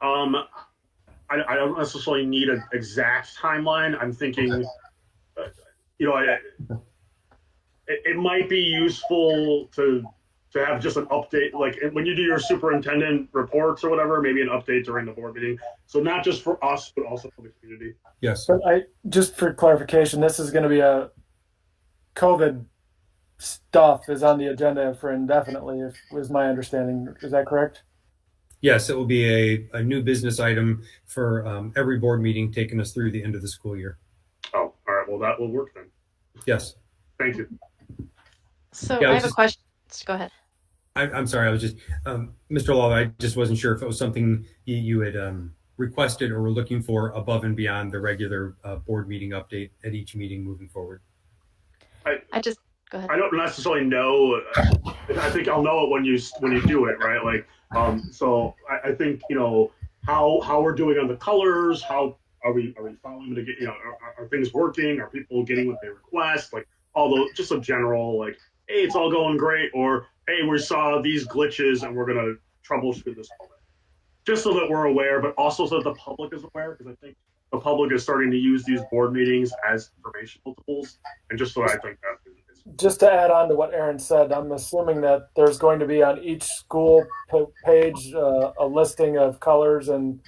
I don't necessarily need an exact timeline. I'm thinking, it might be useful to have just an update, like when you do your superintendent reports or whatever, maybe an update during the board meeting. So not just for us, but also for the community.
Yes.
But just for clarification, this is going to be a COVID stuff is on the agenda for indefinitely, is my understanding. Is that correct?
Yes, it will be a new business item for every board meeting taking us through the end of the school year.
Oh, all right. Well, that will work then.
Yes.
Thank you.
So
Yeah,
I have a question. Go ahead.
I'm sorry. I was just, Mr. Lawler, I just wasn't sure if it was something you had requested or were looking for above and beyond the regular board meeting update at each meeting moving forward.
Go ahead.
I don't necessarily know. I think I'll know it when you do it, right? Like, so I think how we're doing on the colors. How are we following to get? Are things working? Are people getting what they request? Like all those, just a general like, hey, it's all going great, or hey, we saw these glitches and we're gonna troubleshoot this moment. Just so that we're aware, but also so that the public is aware, because I think the public is starting to use these board meetings as informational tools, and just so I think that.
Just to add on to what Aaron said, I'm assuming that there's going to be on each school page a listing of colors and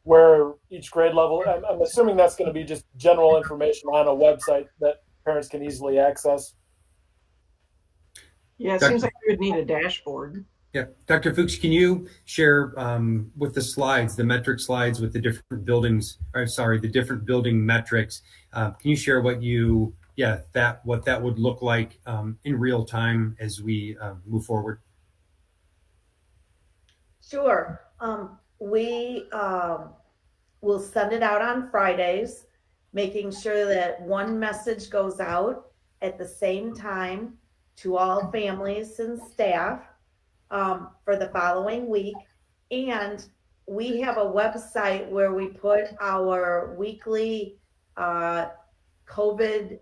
where each grade level. I'm assuming that's going to be just general information on a website that parents can easily access.
Yeah, it seems like we would need a dashboard.
Yeah, Dr. Fuchs, can you share with the slides, the metric slides with the different buildings? The different building metrics. Can you share what that would look like in real time as we move forward?
Sure. We will send it out on Fridays, making sure that one message goes out at the same time to all families and staff for the following week. And we have a website where we put our weekly COVID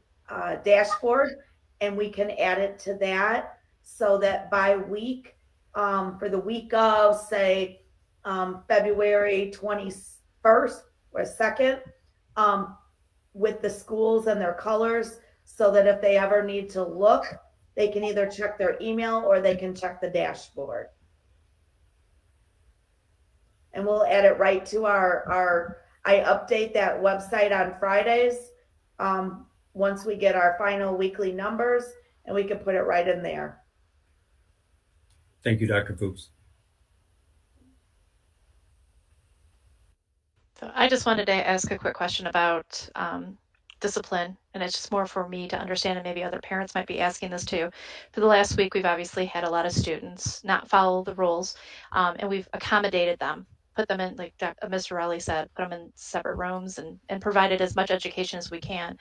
dashboard, and we can add it to that so that by week, for the week of, say, February 21st or 2nd, with the schools and their colors, so that if they ever need to look, they can either check their email or they can check the dashboard. And we'll add it right to I update that website on Fridays once we get our final weekly numbers, and we can put it right in there.
Thank you, Dr. Fuchs.
So I just wanted to ask a quick question about discipline, and it's just more for me to understand, and maybe other parents might be asking this too. For the last week, we've obviously had a lot of students not follow the rules, and we've accommodated them, put them in, like Mr. Raleigh said, put them in separate rooms and provided as much education as we can.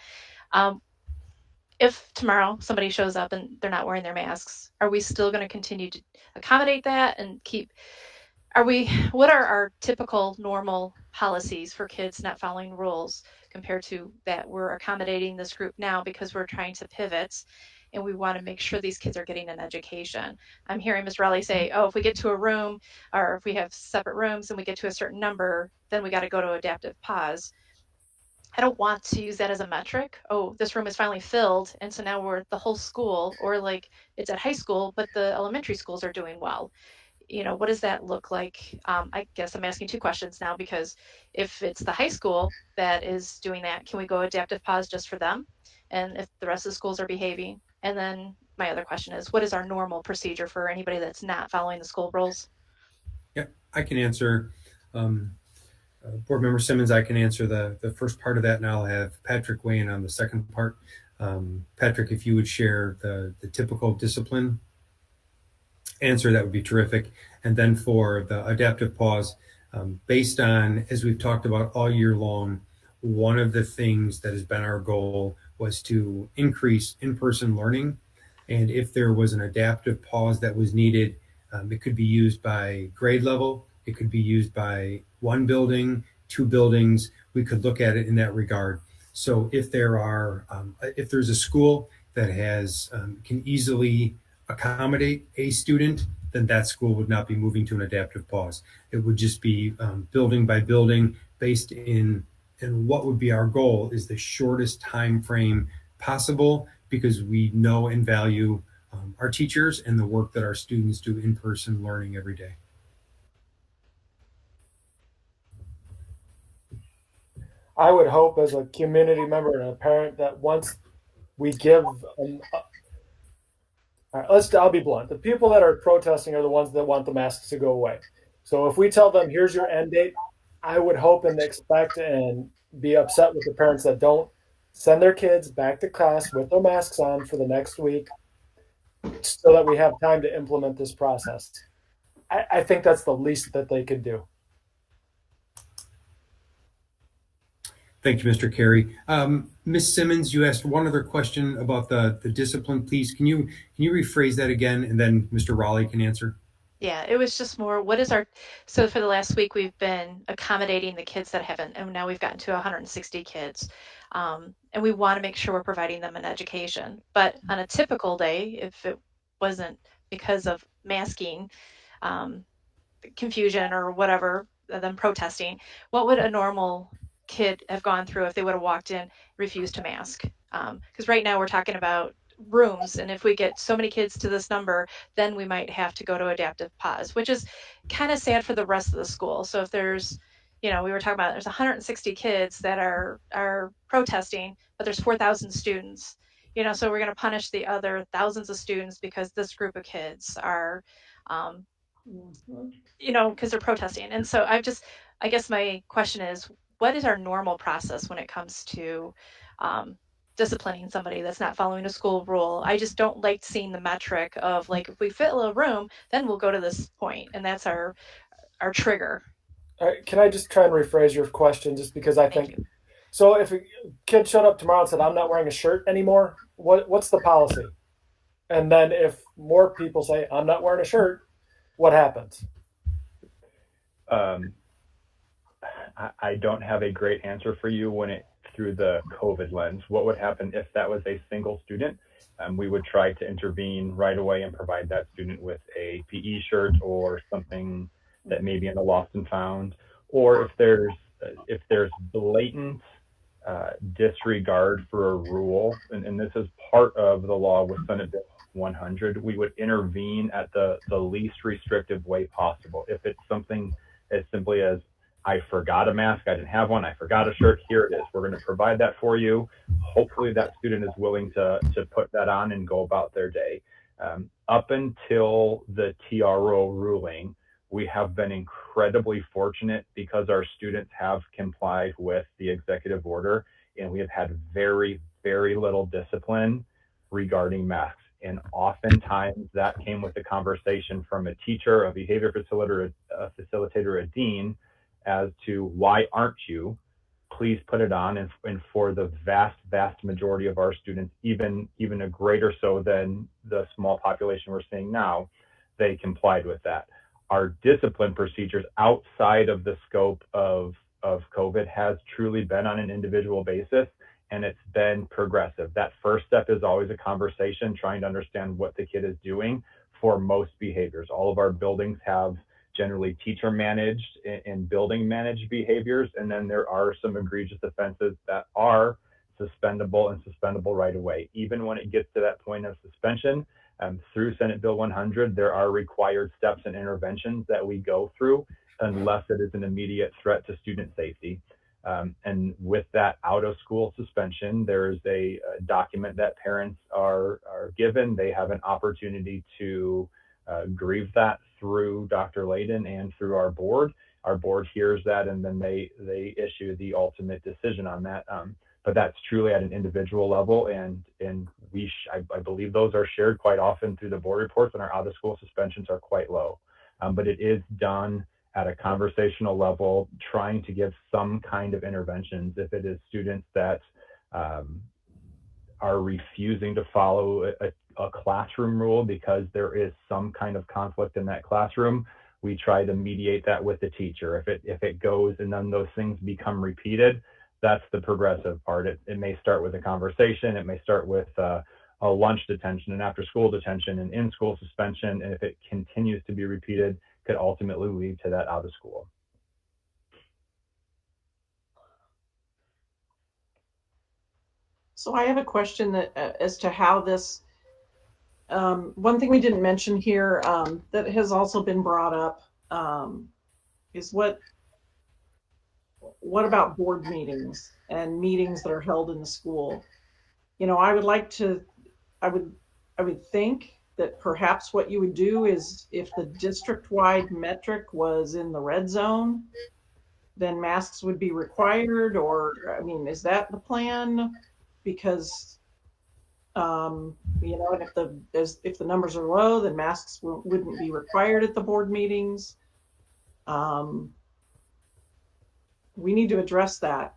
If tomorrow somebody shows up and they're not wearing their masks, are we still going to continue to accommodate that and keep, what are our typical normal policies for kids not following rules compared to that we're accommodating this group now because we're trying to pivot and we want to make sure these kids are getting an education? I'm hearing Ms. Raleigh say, oh, if we get to a room or if we have separate rooms and we get to a certain number, then we got to go to adaptive pause. I don't want to use that as a metric. Oh, this room is finally filled, and so now we're at the whole school, or like it's at high school, but the elementary schools are doing well. What does that look like? I guess I'm asking two questions now, because if it's the high school that is doing that, can we go adaptive pause just for them? And if the rest of the schools are behaving? And then my other question is, what is our normal procedure for anybody that's not following the school rules?
Yeah, I can answer. Board Member Simmons, I can answer the first part of that, and I'll have Patrick weigh in on the second part. Patrick, if you would share the typical discipline answer, that would be terrific. And then for the adaptive pause, based on, as we've talked about all year long, one of the things that has been our goal was to increase in-person learning. And if there was an adaptive pause that was needed, it could be used by grade level. It could be used by one building, two buildings. We could look at it in that regard. So if there's a school that can easily accommodate a student, then that school would not be moving to an adaptive pause. It would just be building by building, based in what would be our goal is the shortest time frame possible, because we know and value our teachers and the work that our students do in-person learning every day.
I would hope, as a community member and a parent, that once we give I'll be blunt. The people that are protesting are the ones that want the masks to go away. So if we tell them, here's your end date, I would hope and expect and be upset with the parents that don't send their kids back to class with their masks on for the next week, so that we have time to implement this process. I think that's the least that they could do.
Thank you, Mr. Carey. Ms. Simmons, you asked one other question about the discipline. Please, can you rephrase that again, and then Mr. Raleigh can answer?
Yeah, it was just more, so for the last week, we've been accommodating the kids that haven't, and now we've gotten to 160 kids. And we want to make sure we're providing them an education. But on a typical day, if it wasn't because of masking, confusion or whatever, them protesting, what would a normal kid have gone through if they would have walked in, refused to mask? Because right now we're talking about rooms, and if we get so many kids to this number, then we might have to go to adaptive pause, which is kind of sad for the rest of the school. So if there's, we were talking about there's 160 kids that are protesting, but there's 4,000 students, so we're going to punish the other thousands of students because this group of kids are, because they're protesting. And so I guess my question is, what is our normal process when it comes to disciplining somebody that's not following a school rule? I just don't like seeing the metric of, like, if we fill a room, then we'll go to this point, and that's our trigger.
Can I just try and rephrase your question, just because I think, so if a kid showed up tomorrow and said, I'm not wearing a shirt anymore, what's the policy? And then if more people say, I'm not wearing a shirt, what happens?
I don't have a great answer for you through the COVID lens. What would happen if that was a single student? We would try to intervene right away and provide that student with a PE shirt or something that may be in the lost and found. Or if there's blatant disregard for a rule, and this is part of the law with Senate Bill 100, we would intervene at the least restrictive way possible. If it's something as simply as, I forgot a mask, I didn't have one, I forgot a shirt, here it is. We're going to provide that for you. Hopefully that student is willing to put that on and go about their day. Up until the TRO ruling, We have been incredibly fortunate because our students have complied with the executive order, and we have had very, very little discipline regarding masks. And oftentimes that came with a conversation from a teacher, a behavior facilitator, a dean, as to why aren't you? Please put it on. And for the vast, vast majority of our students, even a greater so than the small population we're seeing now, they complied with that. Our discipline procedures outside of the scope of COVID has truly been on an individual basis, and it's been progressive. That first step is always a conversation, trying to understand what the kid is doing for most behaviors. All of our buildings have generally teacher managed and building managed behaviors, and then there are some egregious offenses that are suspendable and suspendable right away. Even when it gets to that point of suspension, through Senate Bill 100, there are required steps and interventions that we go through unless it is an immediate threat to student safety. And with that out of school suspension, there is a document that parents are given. They have an opportunity to grieve that through Dr. Layden and through our board. Our board hears that, and then they issue the ultimate decision on that. But that's truly at an individual level, and I believe those are shared quite often through the board reports, and our out of school suspensions are quite low. But it is done at a conversational level, trying to give some kind of interventions. If it is students that are refusing to follow a classroom rule because there is some kind of conflict in that classroom, we try to mediate that with the teacher. If it goes and then those things become repeated, that's the progressive part. It may start with a conversation. It may start with a lunch detention, an after school detention, an in-school suspension. And if it continues to be repeated, could ultimately lead to that out of school.
So I have a question that as to how this, one thing we didn't mention here that has also been brought up is what about board meetings and meetings that are held in the school? You know, I would think that perhaps what you would do is if the district-wide metric was in the red zone, then masks would be required, or, I mean, is that the plan? Because, you know, and if the numbers are low, then masks wouldn't be required at the board meetings. We need to address that.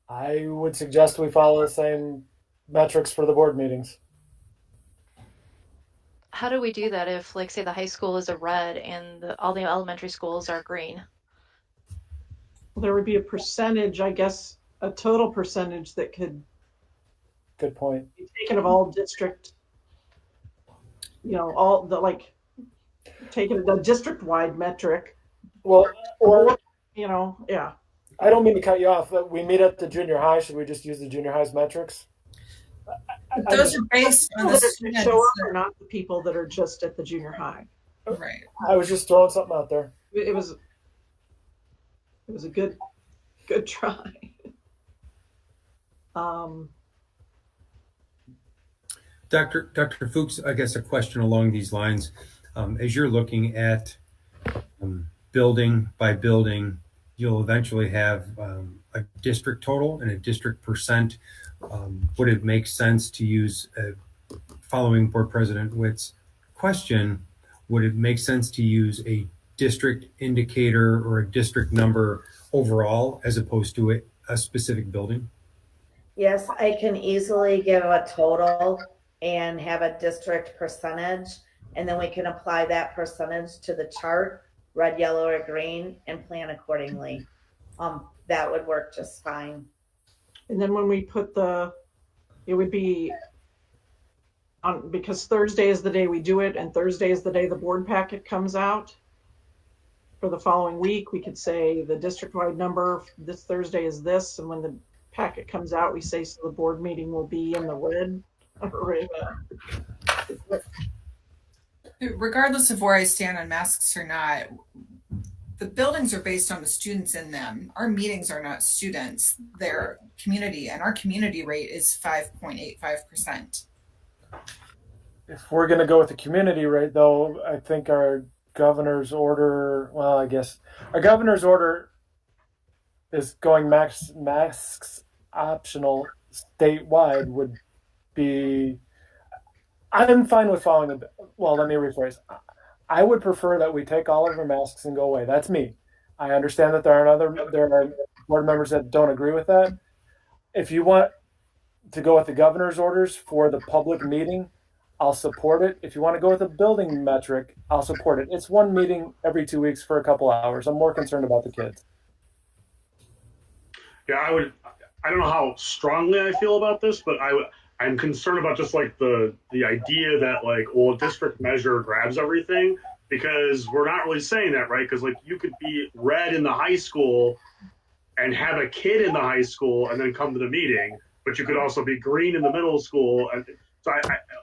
I would suggest we follow the same metrics for the board meetings.
How do we do that if, like, say the high school is a red and all the elementary schools are green?
Well, there would be a percentage, I guess, a total percentage that could
Good point.
be taken of all district, you know, all the, like, taking the district-wide metric.
Well, or,
you know, yeah.
I don't mean to cut you off, but we meet at the junior high. Should we just use the junior high's metrics?
Those are based on the students.
Show up are not the people that are just at the junior high.
Right.
I was just throwing something out there.
It was a good try.
Dr. Fuchs, I guess a question along these lines. As you're looking at building by building, you'll eventually have a district total and a district percent. Would it make sense to use, following Board President Witt's question, would it make sense to use a district indicator or a district number overall as opposed to a specific building?
Yes, I can easily give a total and have a district percentage, and then we can apply that percentage to the chart, red, yellow, or green, and plan accordingly. That would work just fine.
And then when we put it would be on, because Thursday is the day we do it, and Thursday is the day the board packet comes out. For the following week, we could say the district-wide number this Thursday is this, and when the packet comes out, we say so the board meeting will be in the red.
Regardless of where I stand on masks or not, the buildings are based on the students in them. Our meetings are not students, they're community, and our community rate is 5.85%.
If we're going to go with the community rate, though, I think our governor's order, well, I guess our governor's order is going masks optional statewide would be, I'm fine with following the, well, let me rephrase. I would prefer that we take all of our masks and go away. That's me. I understand that there are board members that don't agree with that. If you want to go with the governor's orders for the public meeting, I'll support it. If you want to go with a building metric, I'll support it. It's one meeting every 2 weeks for a couple hours. I'm more concerned about the kids.
Yeah, I don't know how strongly I feel about this, but I'm concerned about just like the idea that like, well, a district measure grabs everything, because we're not really saying that, right? Because like you could be red in the high school and have a kid in the high school and then come to the meeting, but you could also be green in the middle school. And so I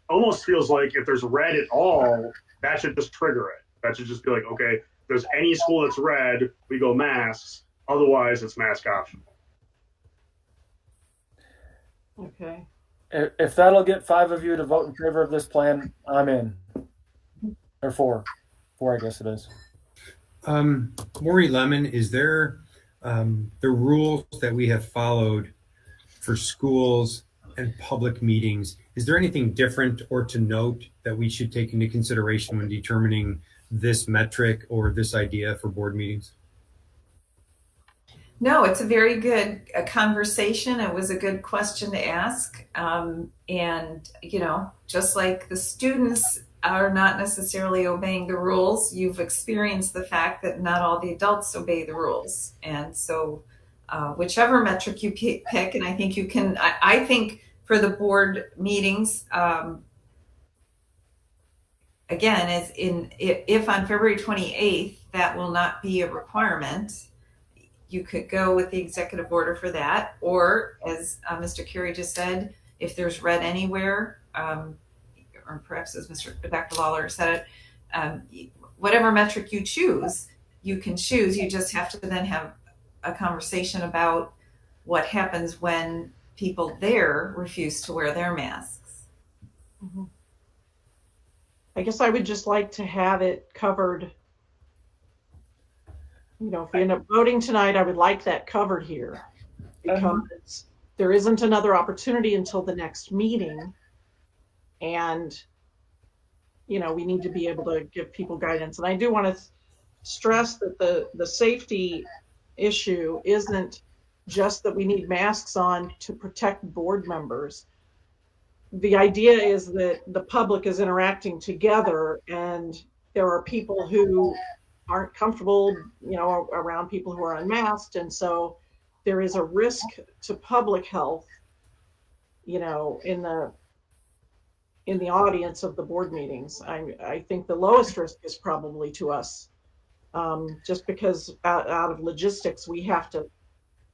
almost feels like if there's red at all, that should just trigger it. That should just be like, okay, if there's any school that's red, we go masks. Otherwise, it's mask optional.
Okay.
If that'll get 5 of you to vote in favor of this plan, I'm in. Or 4, I guess it is.
Maury Lemon, is there the rules that we have followed for schools and public meetings? Is there anything different or to note that we should take into consideration when determining this metric or this idea for board meetings?
No, it's a very good conversation. It was a good question to ask. And, you know, just like the students are not necessarily obeying the rules, you've experienced the fact that not all the adults obey the rules. And so whichever metric you pick, and I think you can, I think for the board meetings, again, if on February 28th, that will not be a requirement, you could go with the executive order for that. Or as Mr. Carey just said, if there's red anywhere, or perhaps as Dr. Lawler said it, whatever metric you choose, you can choose. You just have to then have a conversation about what happens when people there refuse to wear their masks.
Mm-hmm. I guess I would just like to have it covered. You know, if we end up voting tonight, I would like that covered here, because there isn't another opportunity until the next meeting. And, you know, we need to be able to give people guidance. And I do want to stress that the safety issue isn't just that we need masks on to protect board members. The idea is that the public is interacting together, and there are people who aren't comfortable, you know, around people who are unmasked. And so there is a risk to public health, you know, in the audience of the board meetings. I think the lowest risk is probably to us, just because out of logistics, we have to,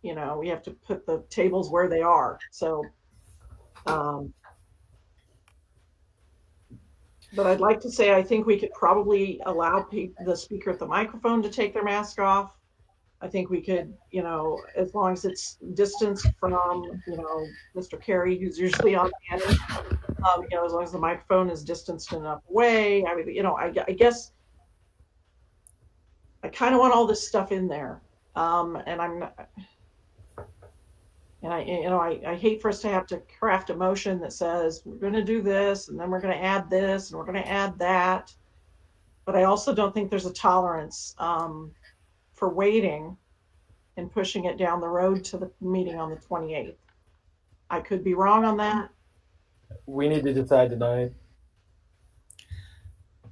you know, we have to put the tables where they are. So, but I'd like to say, I think we could probably allow the speaker at the microphone to take their mask off. I think we could, you know, as long as it's distanced from, you know, Mr. Carey, who's usually on the end, you know, as long as the microphone is distanced enough away. I mean, you know, I guess I kind of want all this stuff in there. And I'm not, and I hate for us to have to craft a motion that says we're going to do this, and then we're going to add this, and we're going to add that. But I also don't think there's a tolerance for waiting and pushing it down the road to the meeting on the 28th. I could be wrong on that.
We need to decide tonight.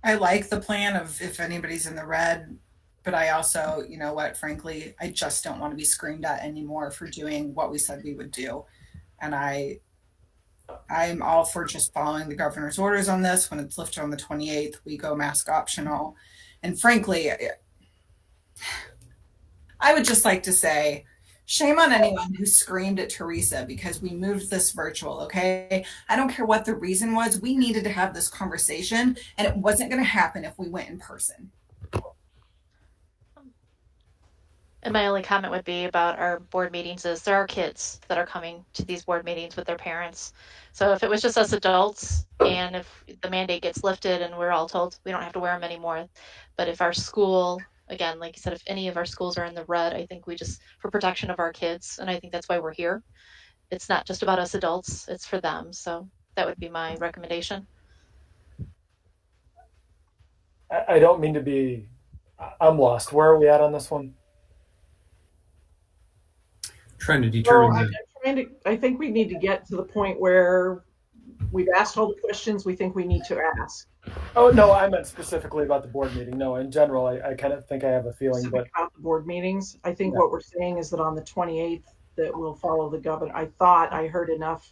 I like the plan of if anybody's in the red, but I also, you know what, frankly, I just don't want to be screamed at anymore for doing what we said we would do. And I'm all for just following the governor's orders on this. When it's lifted on the 28th, we go mask optional. And frankly, I would just like to say, shame on anyone who screamed at Teresa because we moved this virtual, okay? I don't care what the reason was. We needed to have this conversation, and it wasn't going to happen if we went in person.
And my only comment would be about our board meetings is there are kids that are coming to these board meetings with their parents. So if it was just us adults and if the mandate gets lifted and we're all told we don't have to wear them anymore, but if our school, again, like you said, if any of our schools are in the red, I think we just, for protection of our kids, and I think that's why we're here. It's not just about us adults, it's for them. So that would be my recommendation.
I don't mean to be, I'm lost. Where are we at on this one?
Trying to determine
I think we need to get to the point where we've asked all the questions we think we need to ask.
Oh, no, I meant specifically about the board meeting. No, in general, I kind of think I have a feeling, but
About the board meetings, I think
Yeah.
what we're saying is that on the 28th that we'll follow the governor. I thought I heard enough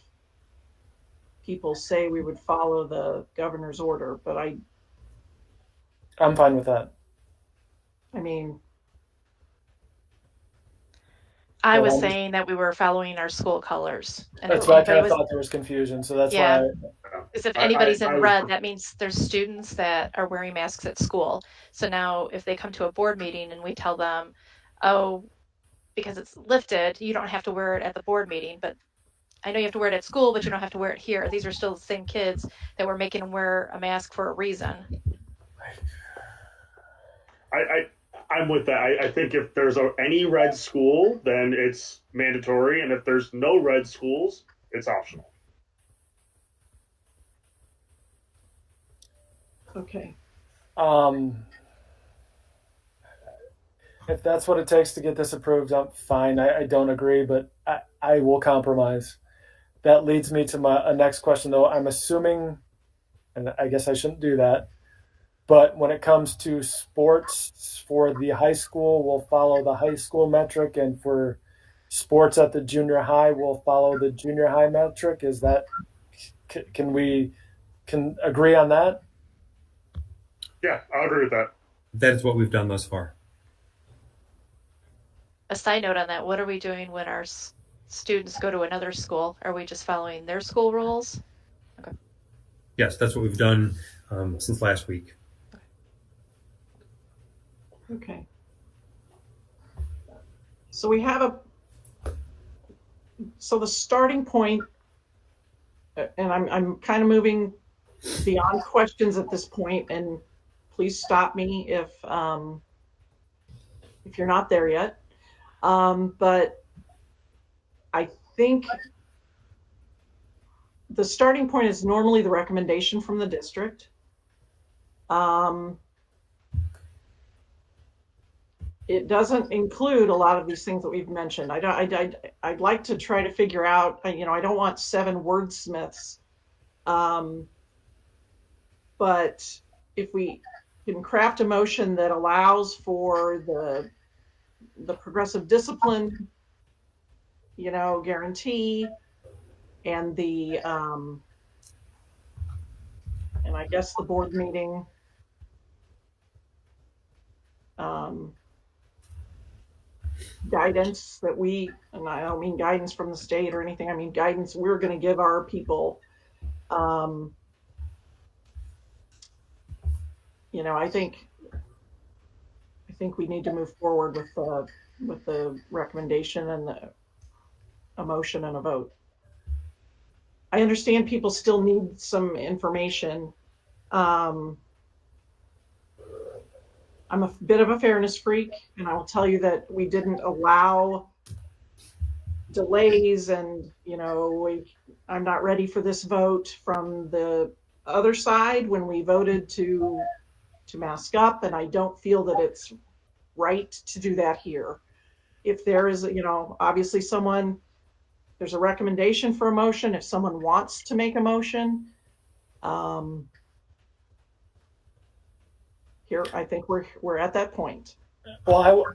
people say we would follow the governor's order, but
I'm fine with that.
I mean,
I was
Well,
saying that we were following our school colors. And
That's
if
why I
anybody
kind of
was,
thought there was confusion. So that's
Yeah.
why.
because if anybody's in
I was-
red, that means there's students that are wearing masks at school. So now if they come to a board meeting and we tell them, oh, because it's lifted, you don't have to wear it at the board meeting, but I know you have to wear it at school, but you don't have to wear it here. These are still the same kids that we're making them wear a mask for a reason.
I'm with that. I think if there's any red school, then it's mandatory, and if there's no red schools, it's optional.
okay.
If that's what it takes to get this approved, I'm fine. I don't agree, but I will compromise. That leads me to my next question, though. I'm assuming, and I guess I shouldn't do that, but when it comes to sports for the high school, we'll follow the high school metric, and for sports at the junior high, we'll follow the junior high metric. Is that, can we agree on that?
Yeah, I'll agree with that.
that is what we've done thus far.
A side note on that, what are we doing when our students go to another school? Are we just following their school rules?
Yes, that's what we've done since last week.
Okay. So we have so the starting point, and I'm kind of moving beyond questions at this point, and please stop me if you're not there yet. But I think the starting point is normally the recommendation from the district. It doesn't include a lot of these things that we've mentioned. I'd like to try to figure out, I don't want 7 wordsmiths. But if we can craft a motion that allows for the progressive discipline, guarantee, and and I guess the board meeting, guidance that and I don't mean guidance from the state or anything, I mean guidance we're going to give our people. I think we need to move forward with the recommendation and a motion and a vote. I understand people still need some information. I'm a bit of a fairness freak, and I will tell you that we didn't allow delays, and I'm not ready for this vote from the other side when we voted to mask up, and I don't feel that it's right to do that here. If there is, obviously there's a recommendation for a motion. If someone wants to make a motion, here, I think we're at that point.
Well,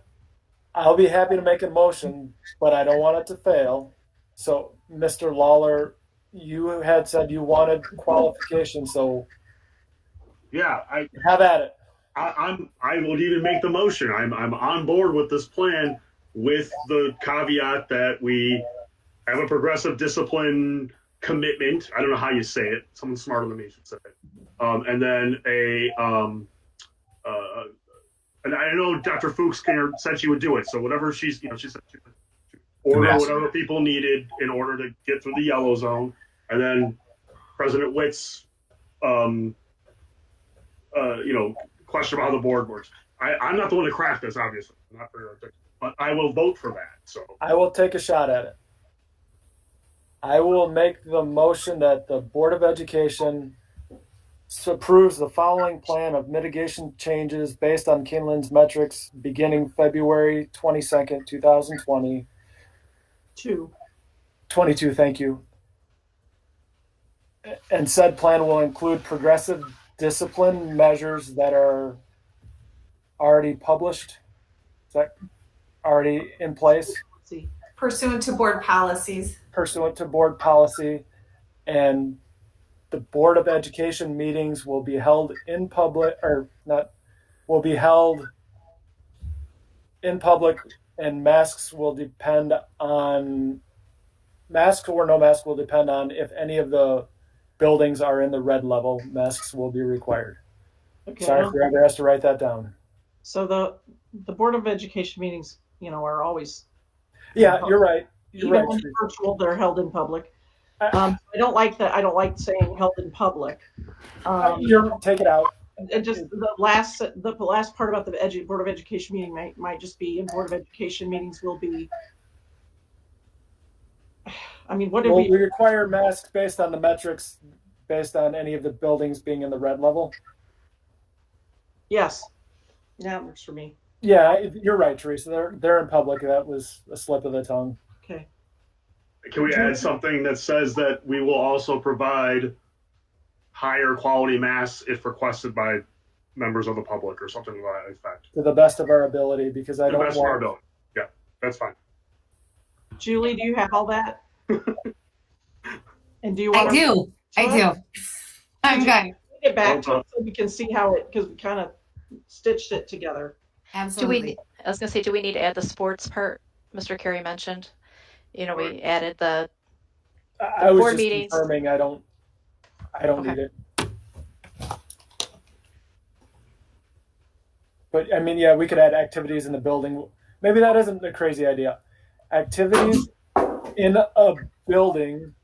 I'll be happy to make a motion, but I don't want it to fail. So, Mr. Lawler, you had said you wanted qualification, so
Yeah,
have at it.
I will even make the motion. I'm on board with this plan, with the caveat that we have a progressive discipline commitment. I don't know how you say it. Someone smarter than me should say it. And then and I know Dr. Fuchs said she would do it. So whatever she said she would order
mask.
whatever people needed in order to get through the yellow zone, and then President Witt's, question about how the board works. I'm not the one to craft this, obviously, I'm not very articulate, but I will vote for that. So
I will take a shot at it. I will make the motion that the Board of Education approves the following plan of mitigation changes based on Kaneland's metrics beginning February 22nd, 2020. 22, thank you. And said plan will include progressive discipline measures that are already published. Is that already in place?
Pursuant to board policies.
Pursuant to board policy, and the Board of Education meetings will be held in public, or not, will be held in public, and masks or no mask will depend on if any of the buildings are in the red level. Masks will be required.
Okay.
Sorry, whoever has to write that down.
So the Board of Education meetings, are always.
Yeah, you're right. You're
Even
right.
when they're virtual, they're held in public. I don't like that. I don't like saying held in public.
Take it out.
And just the last part about the Board of Education meeting might just be, in Board of Education meetings will be. I mean, what did
we require masks based on the metrics, based on any of the buildings being in the red level?
Yes. Yeah, it works for me.
Yeah, you're right, Teresa. They're in public. That was a slip of the tongue.
Okay.
can we add something that says that we will also provide higher quality masks if requested by members of the public or something to that effect?
To the best of our ability, because I
To the
don't
best of our
want.
ability. Yeah, that's fine.
Julie, do you have all that? And do you want
I do. I'm good.
Get back to it so we can see how because we kind of stitched it together.
Absolutely.
I was going to say, do we need to add the sports part Mr. Carey mentioned? We added the
I was
board
just
meetings.
confirming. I don't
Okay.
need it. But I mean, yeah, we could add activities in the building. Maybe that isn't a crazy idea. Activities in a building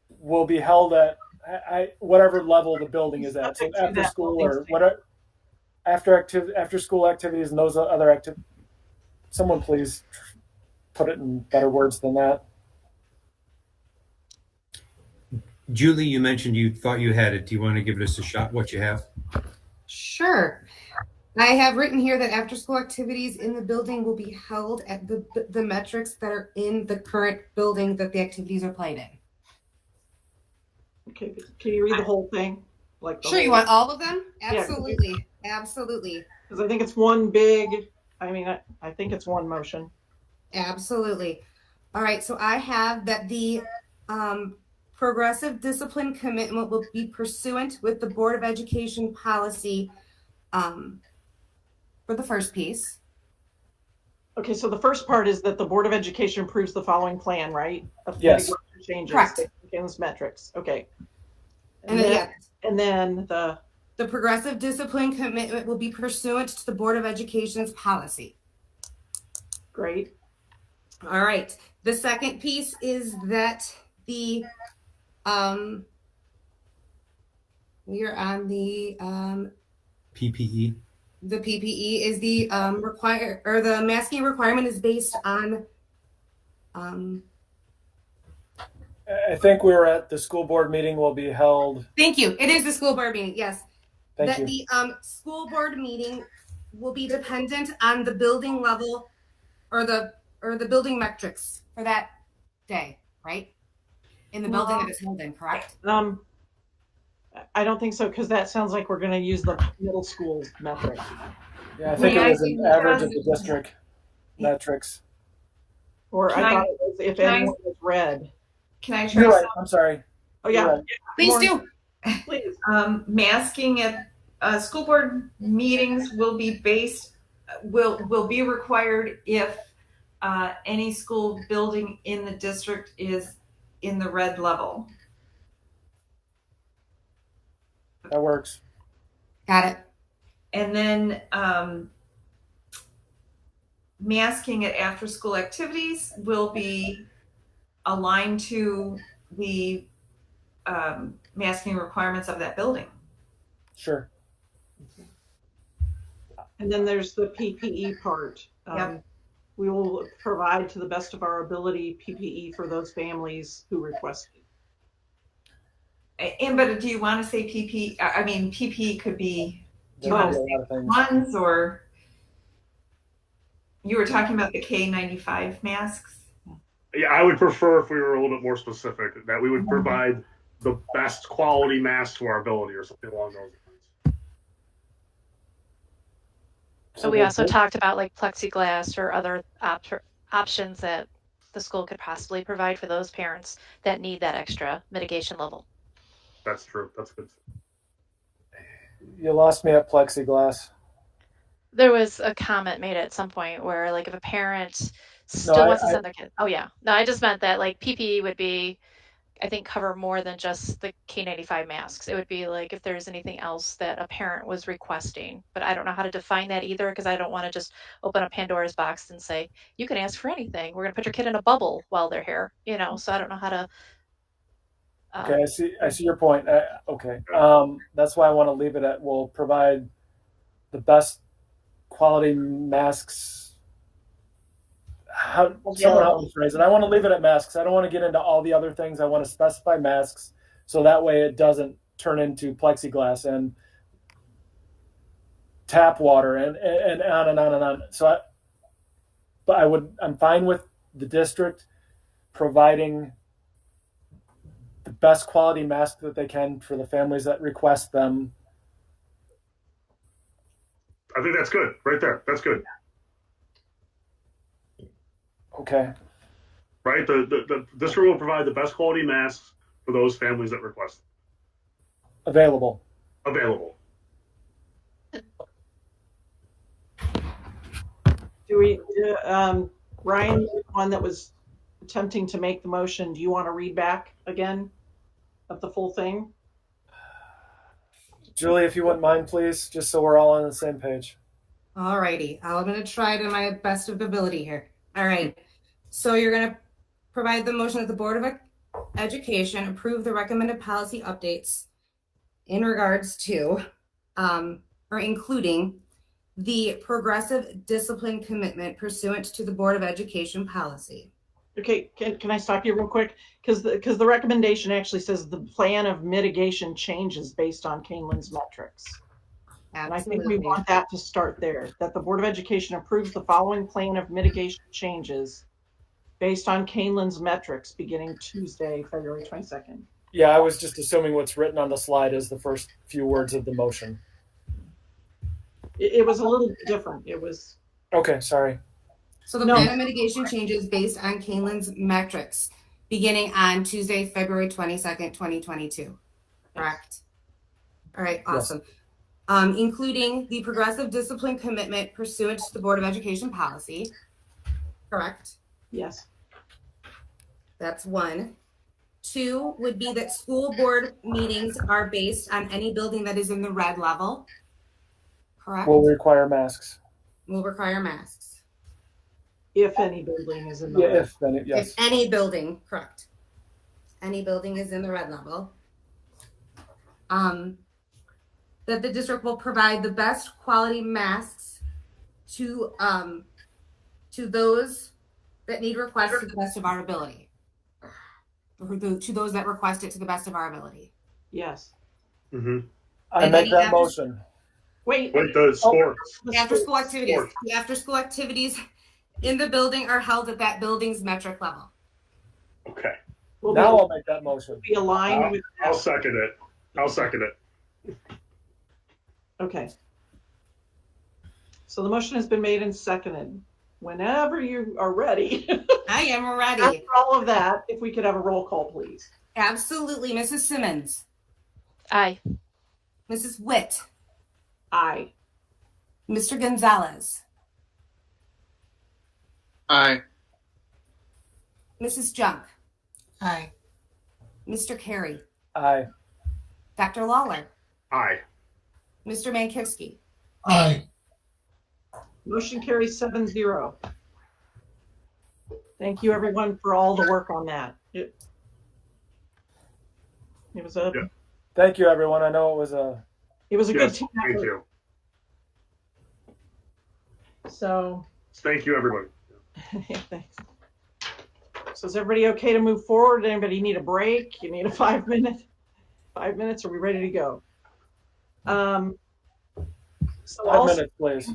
will be held at whatever level the building is at. So after school or whatever, after school activities and those other activities. Someone please put it in better words than that.
Julie, you mentioned you thought you had it. Do you want to give us a shot what you have?
Sure. I have written here that after school activities in the building will be held at the metrics that are in the current building that the activities are played in.
Okay, can you read the whole thing?
Sure, you want all of them? Absolutely. Yeah. Absolutely.
Because I think it's one big, I think it's one motion.
Absolutely. All right, so I have that the progressive discipline commitment will be pursuant with the Board of Education policy for the first piece.
Okay, so the first part is that the Board of Education approves the following plan, right? Of
Yes.
changes.
Correct.
Against metrics. Okay.
And
then
the progressive discipline commitment will be pursuant to the Board of Education's policy.
Great.
All right. The second piece is that the we are on the
PPE.
The PPE is the the masking requirement is based on
I think we were at the school board meeting will be held.
Thank you. It is the school board meeting. Yes.
Thank
that
you.
The school board meeting will be dependent on the building level or the building metrics for that day, right? In the building that it's held in, correct?
I don't think so, because that sounds like we're going to use the middle school metric.
Yeah, I think it was an average of the district metrics.
Or I thought it was if anyone was red.
Can I try
You're right.
something?
I'm sorry.
Oh yeah.
Right.
Please do.
Please.
Masking at school board meetings will be required if any school building in the district is in the red level.
That works.
Got it.
And then masking at after school activities will be aligned to the masking requirements of that building.
Sure.
And then there's the PPE part.
Yep.
We will provide to the best of our ability PPE for those families who request it.
And but do you want to say PP? I mean, PP could be. Do you
There
want
could
to
be a lot of
say
things.
ones, or you were talking about the K95 masks?
Yeah, I would prefer if we were a little bit more specific that we would provide the best quality mask to our ability or something along those lines.
So we also talked about like plexiglass or other options that the school could possibly provide for those parents that need that extra mitigation level.
That's true. That's good.
You lost me at plexiglass.
There was a comment made at some point where like if a parent still
No,
wants to send their kid, oh yeah, no, I just meant that like PPE would be, I think, cover more than just the K95 masks. It would be like if there's anything else that a parent was requesting, but I don't know how to define that either because I don't want to just open up Pandora's box and say, you can ask for anything. We're going to put your kid in a bubble while they're here, you know, so I don't know how to.
Okay, I see your point. Okay. That's why I want to leave it at we'll provide the best quality masks. Someone help me phrase it. I want to leave it at masks. I don't want to get into all the other things. I want to specify masks so that way it doesn't turn into plexiglass and tap water and on and on and on. So I'm fine with the district providing the best quality mask that they can for the families that request them.
I think that's good right there. That's good.
Okay.
Right? The district will provide the best quality masks for those families that request
Available.
available.
Do we, Ryan, the one that was attempting to make the motion, do you want to read back again of the full thing?
Julie, if you wouldn't mind, please, just so we're all on the same page.
All righty. I'm going to try to my best of ability here. All right. So you're going to provide the motion that the Board of Education approve the recommended policy updates in regards to, or including the progressive discipline commitment pursuant to the Board of Education policy.
Okay, can I stop you real quick? Because the recommendation actually says the plan of mitigation changes based on Kaneland's metrics. And I think we want that to start there, that the Board of Education approves the following plan of mitigation changes based on Kaneland's metrics beginning Tuesday, February 22nd.
Yeah, I was just assuming what's written on the slide is the first few words of the motion.
It was a little bit different. It was.
Okay, sorry.
So the plan of mitigation changes based on Kaneland's metrics beginning on Tuesday, February 22nd, 2022. Correct? All right, awesome. Yes. Including the progressive discipline commitment pursuant to the Board of Education policy. Correct?
Yes.
That's one. Two would be that school board meetings are based on any building that is in the red level. Correct?
Will require masks.
Will require masks.
If any building is in the red.
If any building, correct. Any building is in the red level. That the district will provide the best quality masks to those that need requests to the best of our ability. Or to those that request it to the best of our ability.
Yes.
Mm-hmm.
I make that motion.
Wait,
the sports.
After school activities. The after school activities in the building are held at that building's metric level.
Okay.
Now I'll make that motion.
Be aligned with that.
I'll second it. I'll second it.
Okay. So the motion has been made and seconded. Whenever you are ready.
I am ready.
After all of that, if we could have a roll call, please.
Absolutely. Mrs. Simmons.
Aye.
Mrs. Witt.
Aye.
Mr. Gonzalez.
Aye.
Mrs. Junk.
Aye.
Mr. Carey.
Aye.
Dr. Lawler.
Aye.
Mr. Mankowski.
Aye.
Motion carries 7-0. Thank you, everyone, for all the work on that. It was a
Yeah.
Thank you, everyone. I know it was a
good
Yes,
team
thank
effort.
you.
So
Thank you, everybody.
thanks. So is everybody okay to move forward? Anybody need a break? You need a 5 minute? 5 minutes? Are we ready to go? So
5 minutes, please.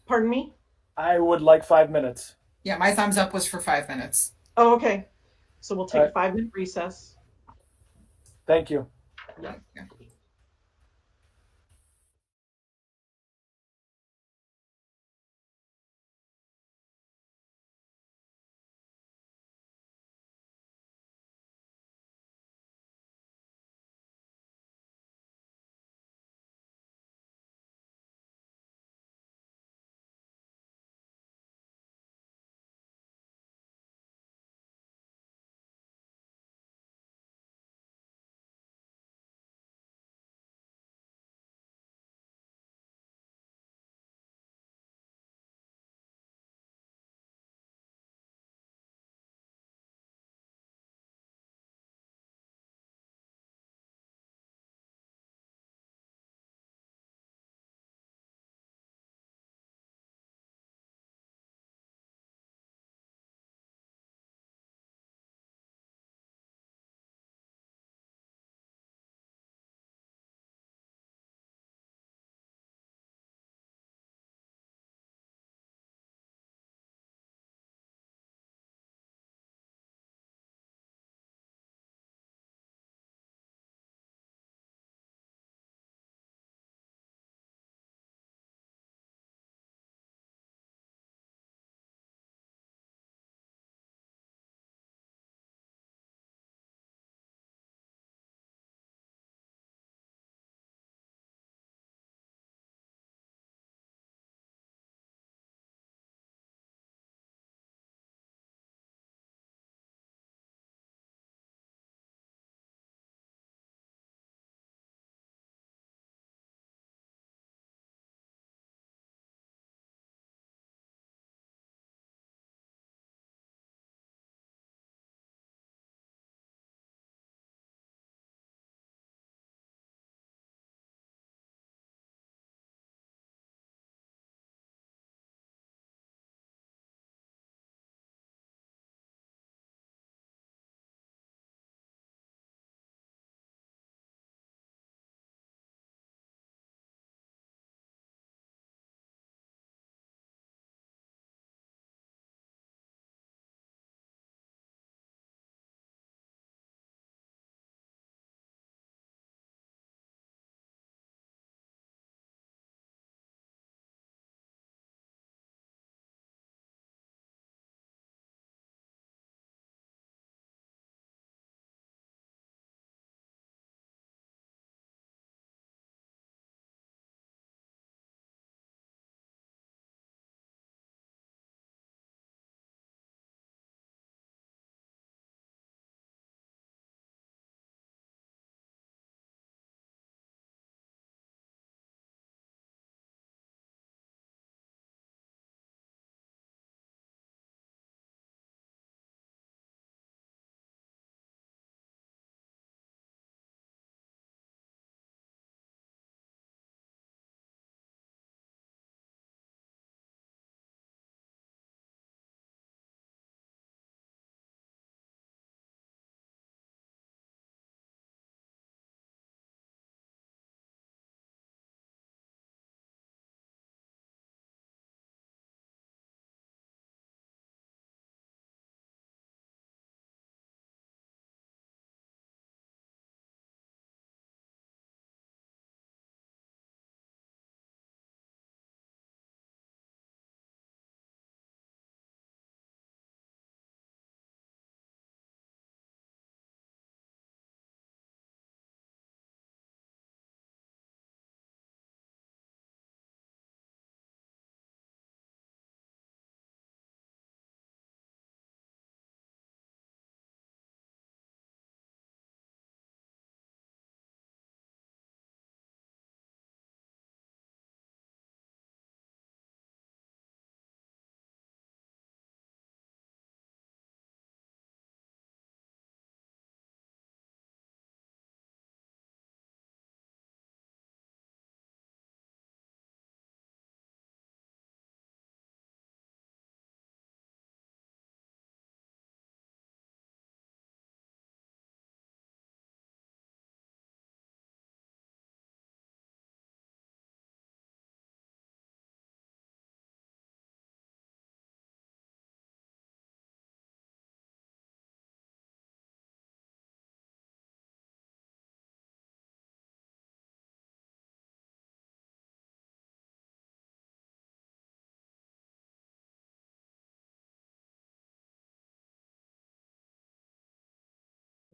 Pardon me?
I would like 5 minutes.
Yeah, my thumbs up was for 5 minutes.
Oh, okay. So we'll take
All
a 5-minute recess.
Thank you.
Yeah.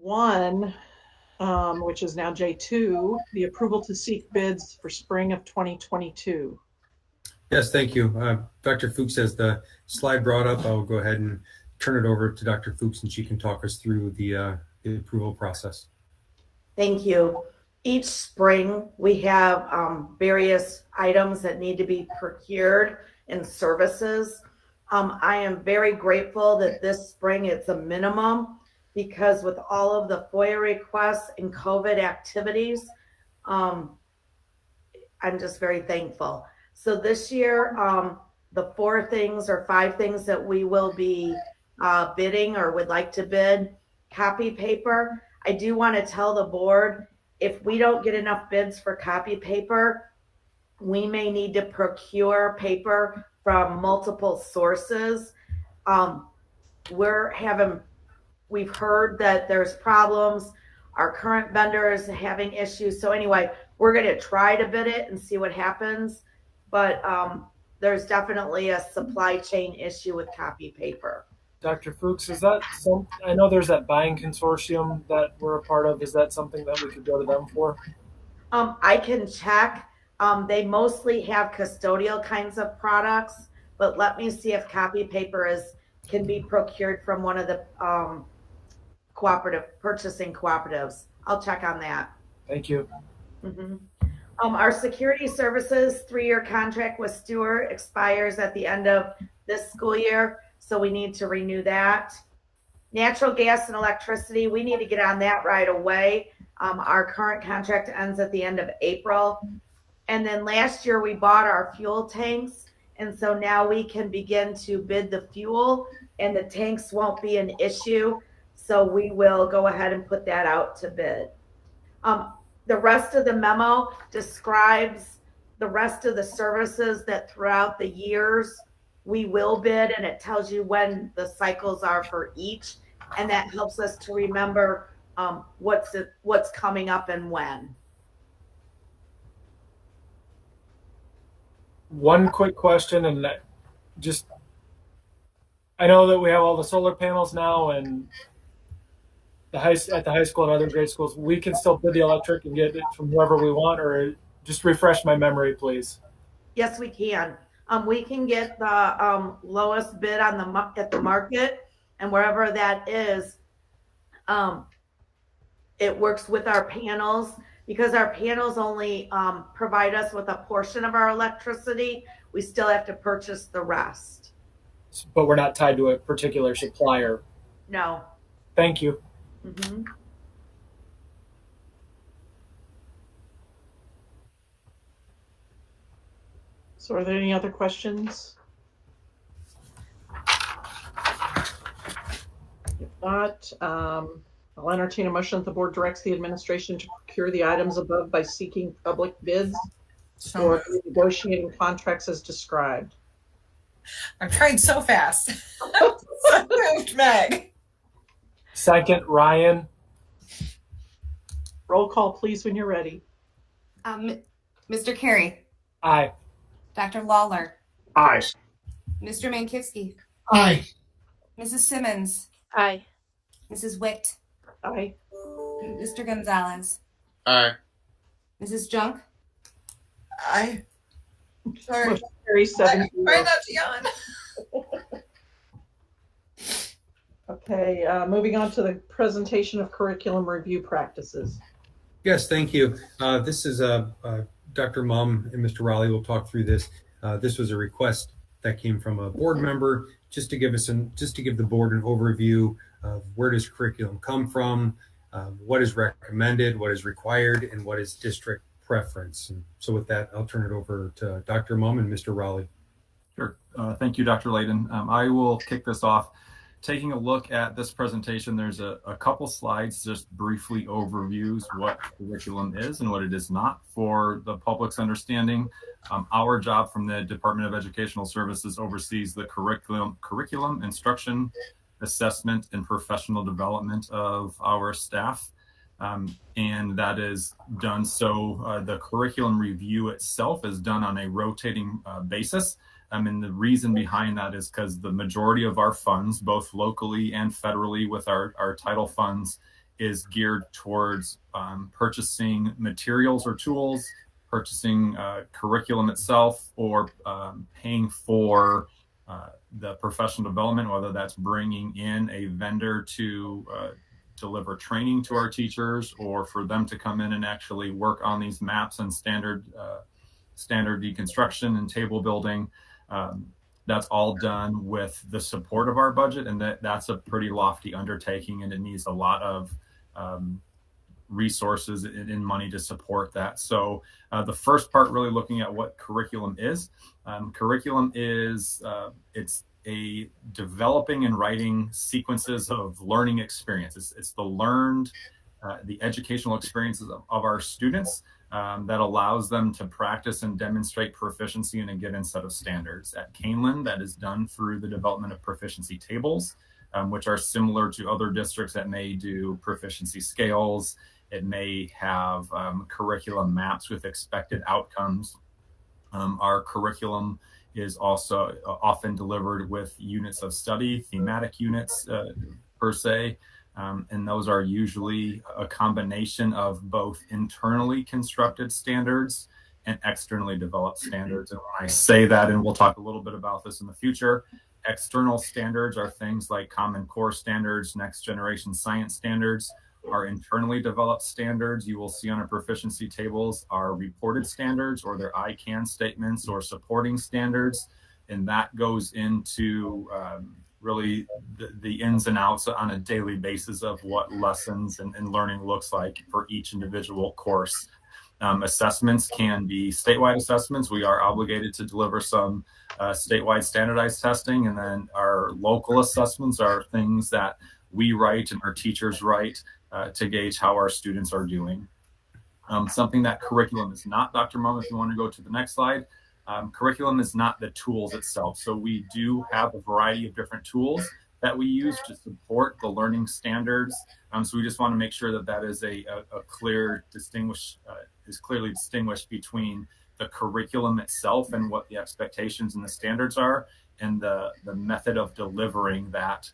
1, which is now J2, the approval to seek bids for spring of 2022.
Yes, thank you. Dr. Fuchs has the slide brought up. I'll go ahead and turn it over to Dr. Fuchs and she can talk us through the approval process.
Thank you. Each spring, we have various items that need to be procured and services. I am very grateful that this spring it's a minimum because with all of the FOIA requests and COVID activities, I'm just very thankful. So this year, the 4 things or 5 things that we will be bidding or would like to bid: copy paper. I do want to tell the board, if we don't get enough bids for copy paper, we may need to procure paper from multiple sources. We've heard that there's problems. Our current vendor is having issues. So anyway, we're going to try to bid it and see what happens. But there's definitely a supply chain issue with copy paper.
Dr. Fuchs, is that I know there's that buying consortium that we're a part of. Is that something that we could go to them for?
I can check. They mostly have custodial kinds of products, but let me see if copy paper can be procured from one of the purchasing cooperatives. I'll check on that.
Thank you.
Mm-hmm. Our security services 3-year contract with Stewart expires at the end of this school year, so we need to renew that. Natural gas and electricity, we need to get on that right away. Our current contract ends at the end of April. And then last year we bought our fuel tanks, and so now we can begin to bid the fuel, and the tanks won't be an issue. So we will go ahead and put that out to bid. The rest of the memo describes the rest of the services that throughout the years we will bid, and it tells you when the cycles are for each, and that helps us to remember what's coming up and when.
One quick question, and I know that we have all the solar panels now, and at the high school and other grade schools, we can still bid the electric and get it from whoever we want, or just refresh my memory, please.
Yes, we can. We can get the lowest bid at the market, and wherever that is, it works with our panels, because our panels only provide us with a portion of our electricity. We still have to purchase the rest.
But we're not tied to a particular supplier.
No.
Thank you.
Mm-hmm.
So are there any other questions? If not, I'll entertain a motion that the board directs the administration to procure the items above by seeking public bids or negotiating contracts as described.
I'm trying so fast. So moved, Meg.
Second, Ryan.
Roll call, please, when you're ready.
Mr. Carey,
Aye.
Dr. Lawler,
Aye.
Mr. Mankivsky,
Aye.
Mrs. Simmons,
Aye.
Mrs. Witt,
Aye.
Mr. Gonzalez,
Aye.
Mrs. Junk,
Aye. Sorry.
Motion carries 7-0.
Try not to yawn.
Okay, moving on to the presentation of curriculum review practices.
Yes, thank you. This is Dr. Mum and Mr. Raleigh will talk through this. This was a request that came from a board member just to give the board an overview of where does curriculum come from, what is recommended, what is required, and what is district preference. And so with that, I'll turn it over to Dr. Mum and Mr. Raleigh.
Sure. Thank you, Dr. Layden. I will kick this off. Taking a look at this presentation, there's a couple slides just briefly overviews what curriculum is and what it is not for the public's understanding. Our job from the Department of Educational Services oversees the curriculum, instruction, assessment, and professional development of our staff. And that is done so the curriculum review itself is done on a rotating basis. And the reason behind that is because the majority of our funds, both locally and federally with our title funds is geared towards purchasing materials or tools, purchasing curriculum itself, or paying for the professional development, whether that's bringing in a vendor to deliver training to our teachers, or for them to come in and actually work on these maps and standard deconstruction and table building. That's all done with the support of our budget, and that's a pretty lofty undertaking, and it needs a lot of resources and money to support that. So the first part, really looking at what curriculum is. Curriculum is it's a developing and writing sequences of learning experiences. It's the learned, the educational experiences of our students that allows them to practice and demonstrate proficiency in a given set of standards. At Kaneland, that is done through the development of proficiency tables, which are similar to other districts that may do proficiency scales. It may have curriculum maps with expected outcomes. Our curriculum is also often delivered with units of study, thematic units per se, and those are usually a combination of both internally constructed standards and externally developed standards. And when I say that, and we'll talk a little bit about this in the future, external standards are things like Common Core standards, next generation science standards. Our internally developed standards you will see on our proficiency tables are reported standards, or their ICANN statements or supporting standards. And that goes into really the ins and outs on a daily basis of what lessons and learning looks like for each individual course. Assessments can be statewide assessments. We are obligated to deliver some statewide standardized testing. And then our local assessments are things that we write and our teachers write to gauge how our students are doing. Something that curriculum is not, Dr. Mum, if you want to go to the next slide. Curriculum is not the tools itself. So we do have a variety of different tools that we use to support the learning standards. So we just want to make sure that that is a clearly distinguished between the curriculum itself and what the expectations and the standards are, and the method of delivering that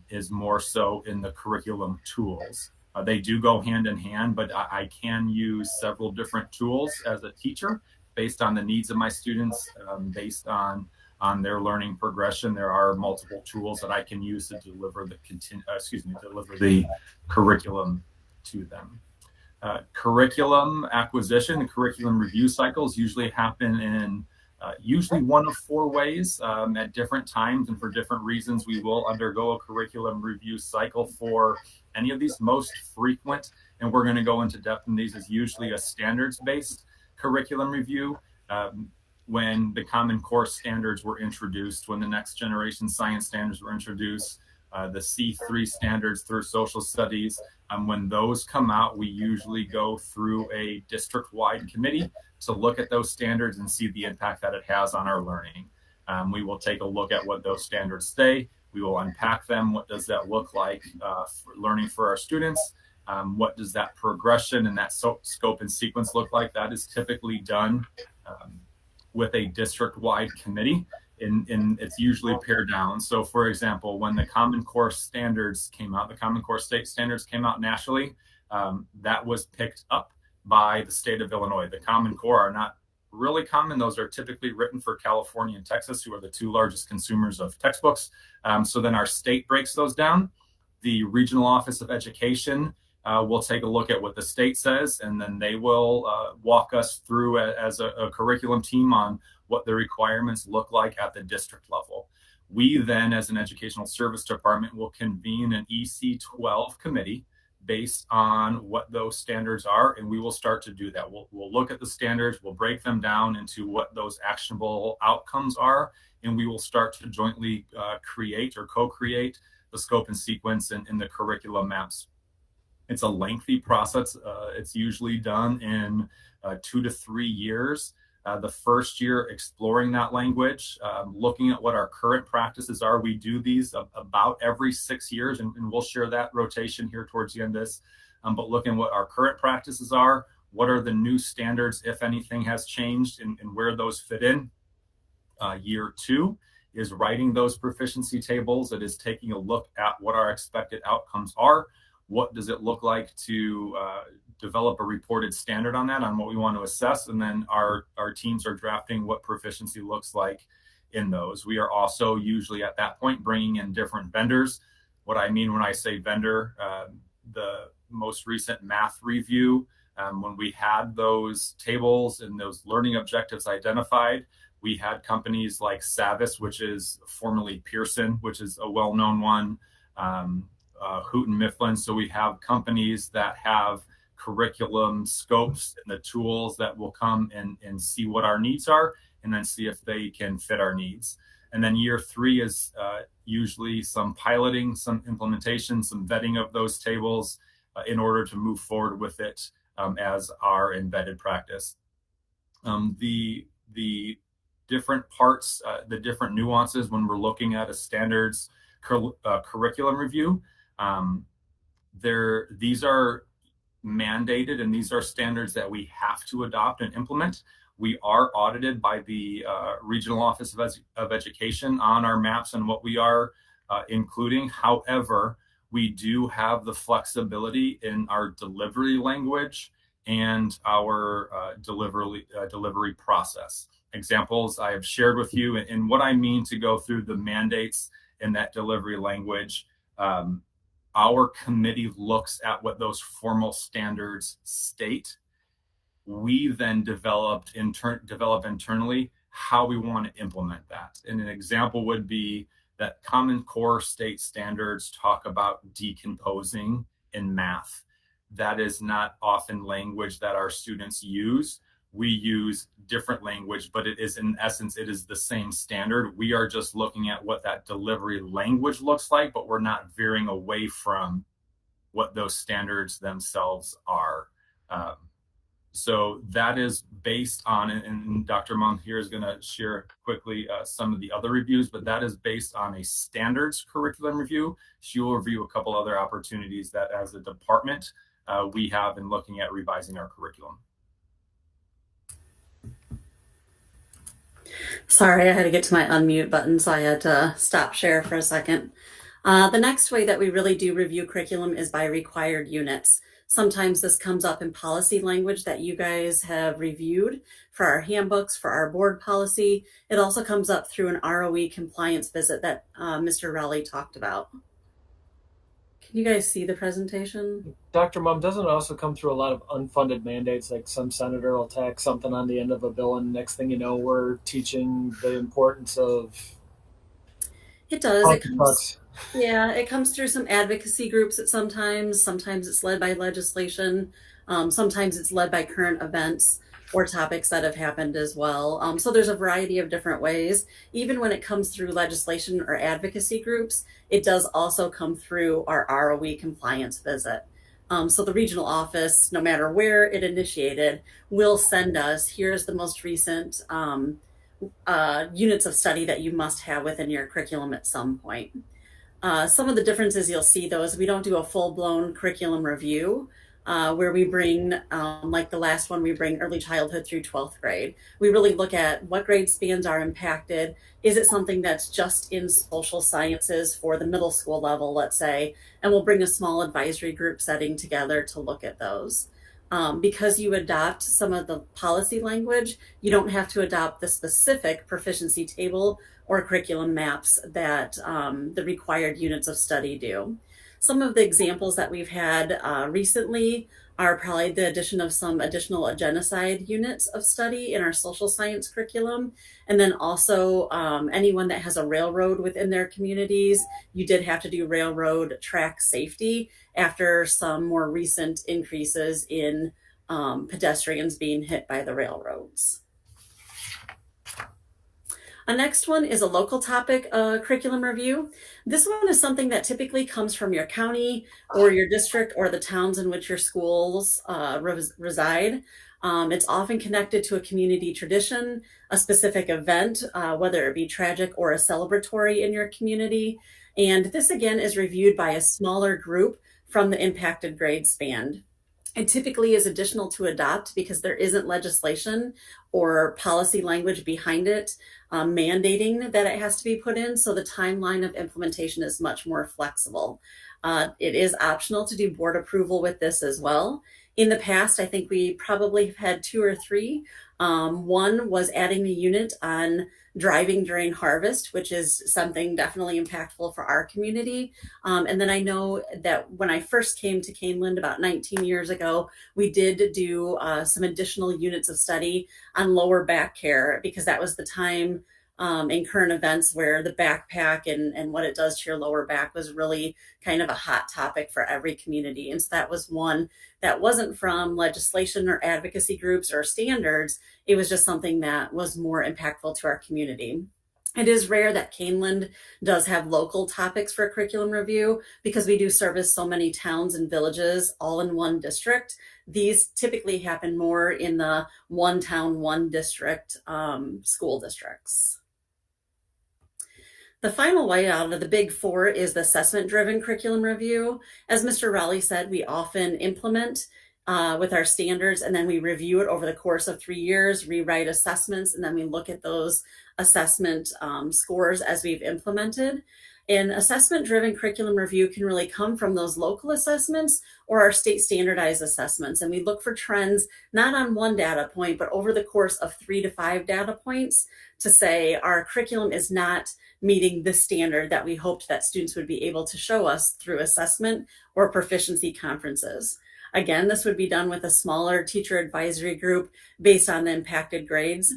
is more so in the curriculum tools. They do go hand in hand, but I can use several different tools as a teacher based on the needs of my students, based on their learning progression. There are multiple tools that I can use to deliver the curriculum to them. Curriculum acquisition and curriculum review cycles usually happen in usually one of four ways at different times, and for different reasons. We will undergo a curriculum review cycle for any of these. Most frequent, and we're going to go into depth in these, is usually a standards-based curriculum review. When the Common Core standards were introduced, when the next generation science standards were introduced, the C3 standards through social studies, when those come out, we usually go through a district-wide committee to look at those standards and see the impact that it has on our learning. We will take a look at what those standards say. We will unpack them. What does that look like for learning for our students? What does that progression and that scope and sequence look like? That is typically done with a district-wide committee, and it's usually pared down. So for example, when the Common Core standards came out, the Common Core state standards came out nationally, that was picked up by the state of Illinois. The Common Core are not really common. Those are typically written for California and Texas, who are the two largest consumers of textbooks. So then our state breaks those down. The Regional Office of Education will take a look at what the state says, and then they will walk us through as a curriculum team on what the requirements look like at the district level. We then, as an educational service department, will convene an EC12 committee based on what those standards are, and we will start to do that. We'll look at the standards, we'll break them down into what those actionable outcomes are, and we will start to jointly create or co-create the scope and sequence in the curriculum maps. It's a lengthy process. It's usually done in 2 to 3 years. The first year, exploring that language, looking at what our current practices are. We do these about every 6 years, and we'll share that rotation here towards the end of this. But looking at what our current practices are, what are the new standards, if anything has changed, and where those fit in. Year 2 is writing those proficiency tables. It is taking a look at what our expected outcomes are. what does it look like to develop a reported standard on that, on what we want to assess, and then our teams are drafting what proficiency looks like in those. We are also usually at that point bringing in different vendors. What I mean when I say vendor, the most recent math review, when we had those tables and those learning objectives identified, we had companies like Savis, which is formerly Pearson, which is a well-known one, Houghton Mifflin. So we have companies that have curriculum scopes and the tools that will come and see what our needs are, and then see if they can fit our needs. And then year 3 is usually some piloting, some implementation, some vetting of those tables in order to move forward with it as our embedded practice. The different parts, the different nuances when we're looking at a standards curriculum review, these are mandated, and these are standards that we have to adopt and implement. We are audited by the Regional Office of Education on our maps and what we are including. However, we do have the flexibility in our delivery language and our delivery process. Examples I have shared with you, and what I mean to go through the mandates in that delivery language. Our committee looks at what those formal standards state. We then develop internally how we want to implement that. And an example would be that Common Core state standards talk about decomposing in math. That is not often language that our students use. We use different language, but it is, in essence, it is the same standard. We are just looking at what that delivery language looks like, but we're not veering away from what those standards themselves are. So that is based on, and Dr. Mung here is going to share quickly some of the other reviews, but that is based on a standards curriculum review. She will review a couple other opportunities that as a department we have in looking at revising our curriculum.
Sorry, I had to get to my unmute button, so I had to stop share for a second. The next way that we really do review curriculum is by required units. Sometimes this comes up in policy language that you guys have reviewed for our handbooks, for our board policy. It also comes up through an ROE compliance visit that Mr. Raleigh talked about. Can you guys see the presentation?
Dr. Mum, doesn't it also come through a lot of unfunded mandates, like some senator will tack something on the end of a bill, and next thing you know, we're teaching the importance of...
It does. It comes through some advocacy groups sometimes it's led by legislation. Sometimes it's led by current events or topics that have happened as well. So there's a variety of different ways. Even when it comes through legislation or advocacy groups, it does also come through our ROE compliance visit. So the regional office, no matter where it initiated, will send us, here's the most recent units of study that you must have within your curriculum at some point. Some of the differences you'll see, though, is we don't do a full-blown curriculum review where we bring, like the last one, we bring early childhood through 12th grade. We really look at what grade spans are impacted. Is it something that's just in social sciences for the middle school level, let's say, and we'll bring a small advisory group setting together to look at those. Because you adopt some of the policy language, you don't have to adopt the specific proficiency table or curriculum maps that the required units of study do. Some of the examples that we've had recently are probably the addition of some additional genocide units of study in our social science curriculum. And then also anyone that has a railroad within their communities, you did have to do railroad track safety after some more recent increases in pedestrians being hit by the railroads. A next one is a local topic curriculum review. This one is something that typically comes from your county or your district or the towns in which your schools reside. It's often connected to a community tradition, a specific event, whether it be tragic or a celebratory in your community. And this again is reviewed by a smaller group from the impacted grade span. It typically is additional to adopt because there isn't legislation or policy language behind it mandating that it has to be put in. So the timeline of implementation is much more flexible. It is optional to do board approval with this as well. In the past, I think we probably have had 2 or 3. One was adding the unit on driving during harvest, which is something definitely impactful for our community. And then I know that when I first came to Kaneland about 19 years ago, we did do some additional units of study on lower back care, because that was the time in current events where the backpack and what it does to your lower back was really kind of a hot topic for every community. And so that was one that wasn't from legislation or advocacy groups or standards. It was just something that was more impactful to our community. It is rare that Kaneland does have local topics for curriculum review, because we do service so many towns and villages all in one district. These typically happen more in the one town, one district school districts. The final way out of the big 4 is the assessment-driven curriculum review. As Mr. Raleigh said, we often implement with our standards, and then we review it over the course of 3 years, rewrite assessments, and then we look at those assessment scores as we've implemented. And assessment-driven curriculum review can really come from those local assessments or our state standardized assessments. And we look for trends, not on one data point, but over the course of 3 to 5 data points, to say our curriculum is not meeting the standard that we hoped that students would be able to show us through assessment or proficiency conferences. Again, this would be done with a smaller teacher advisory group based on the impacted grades.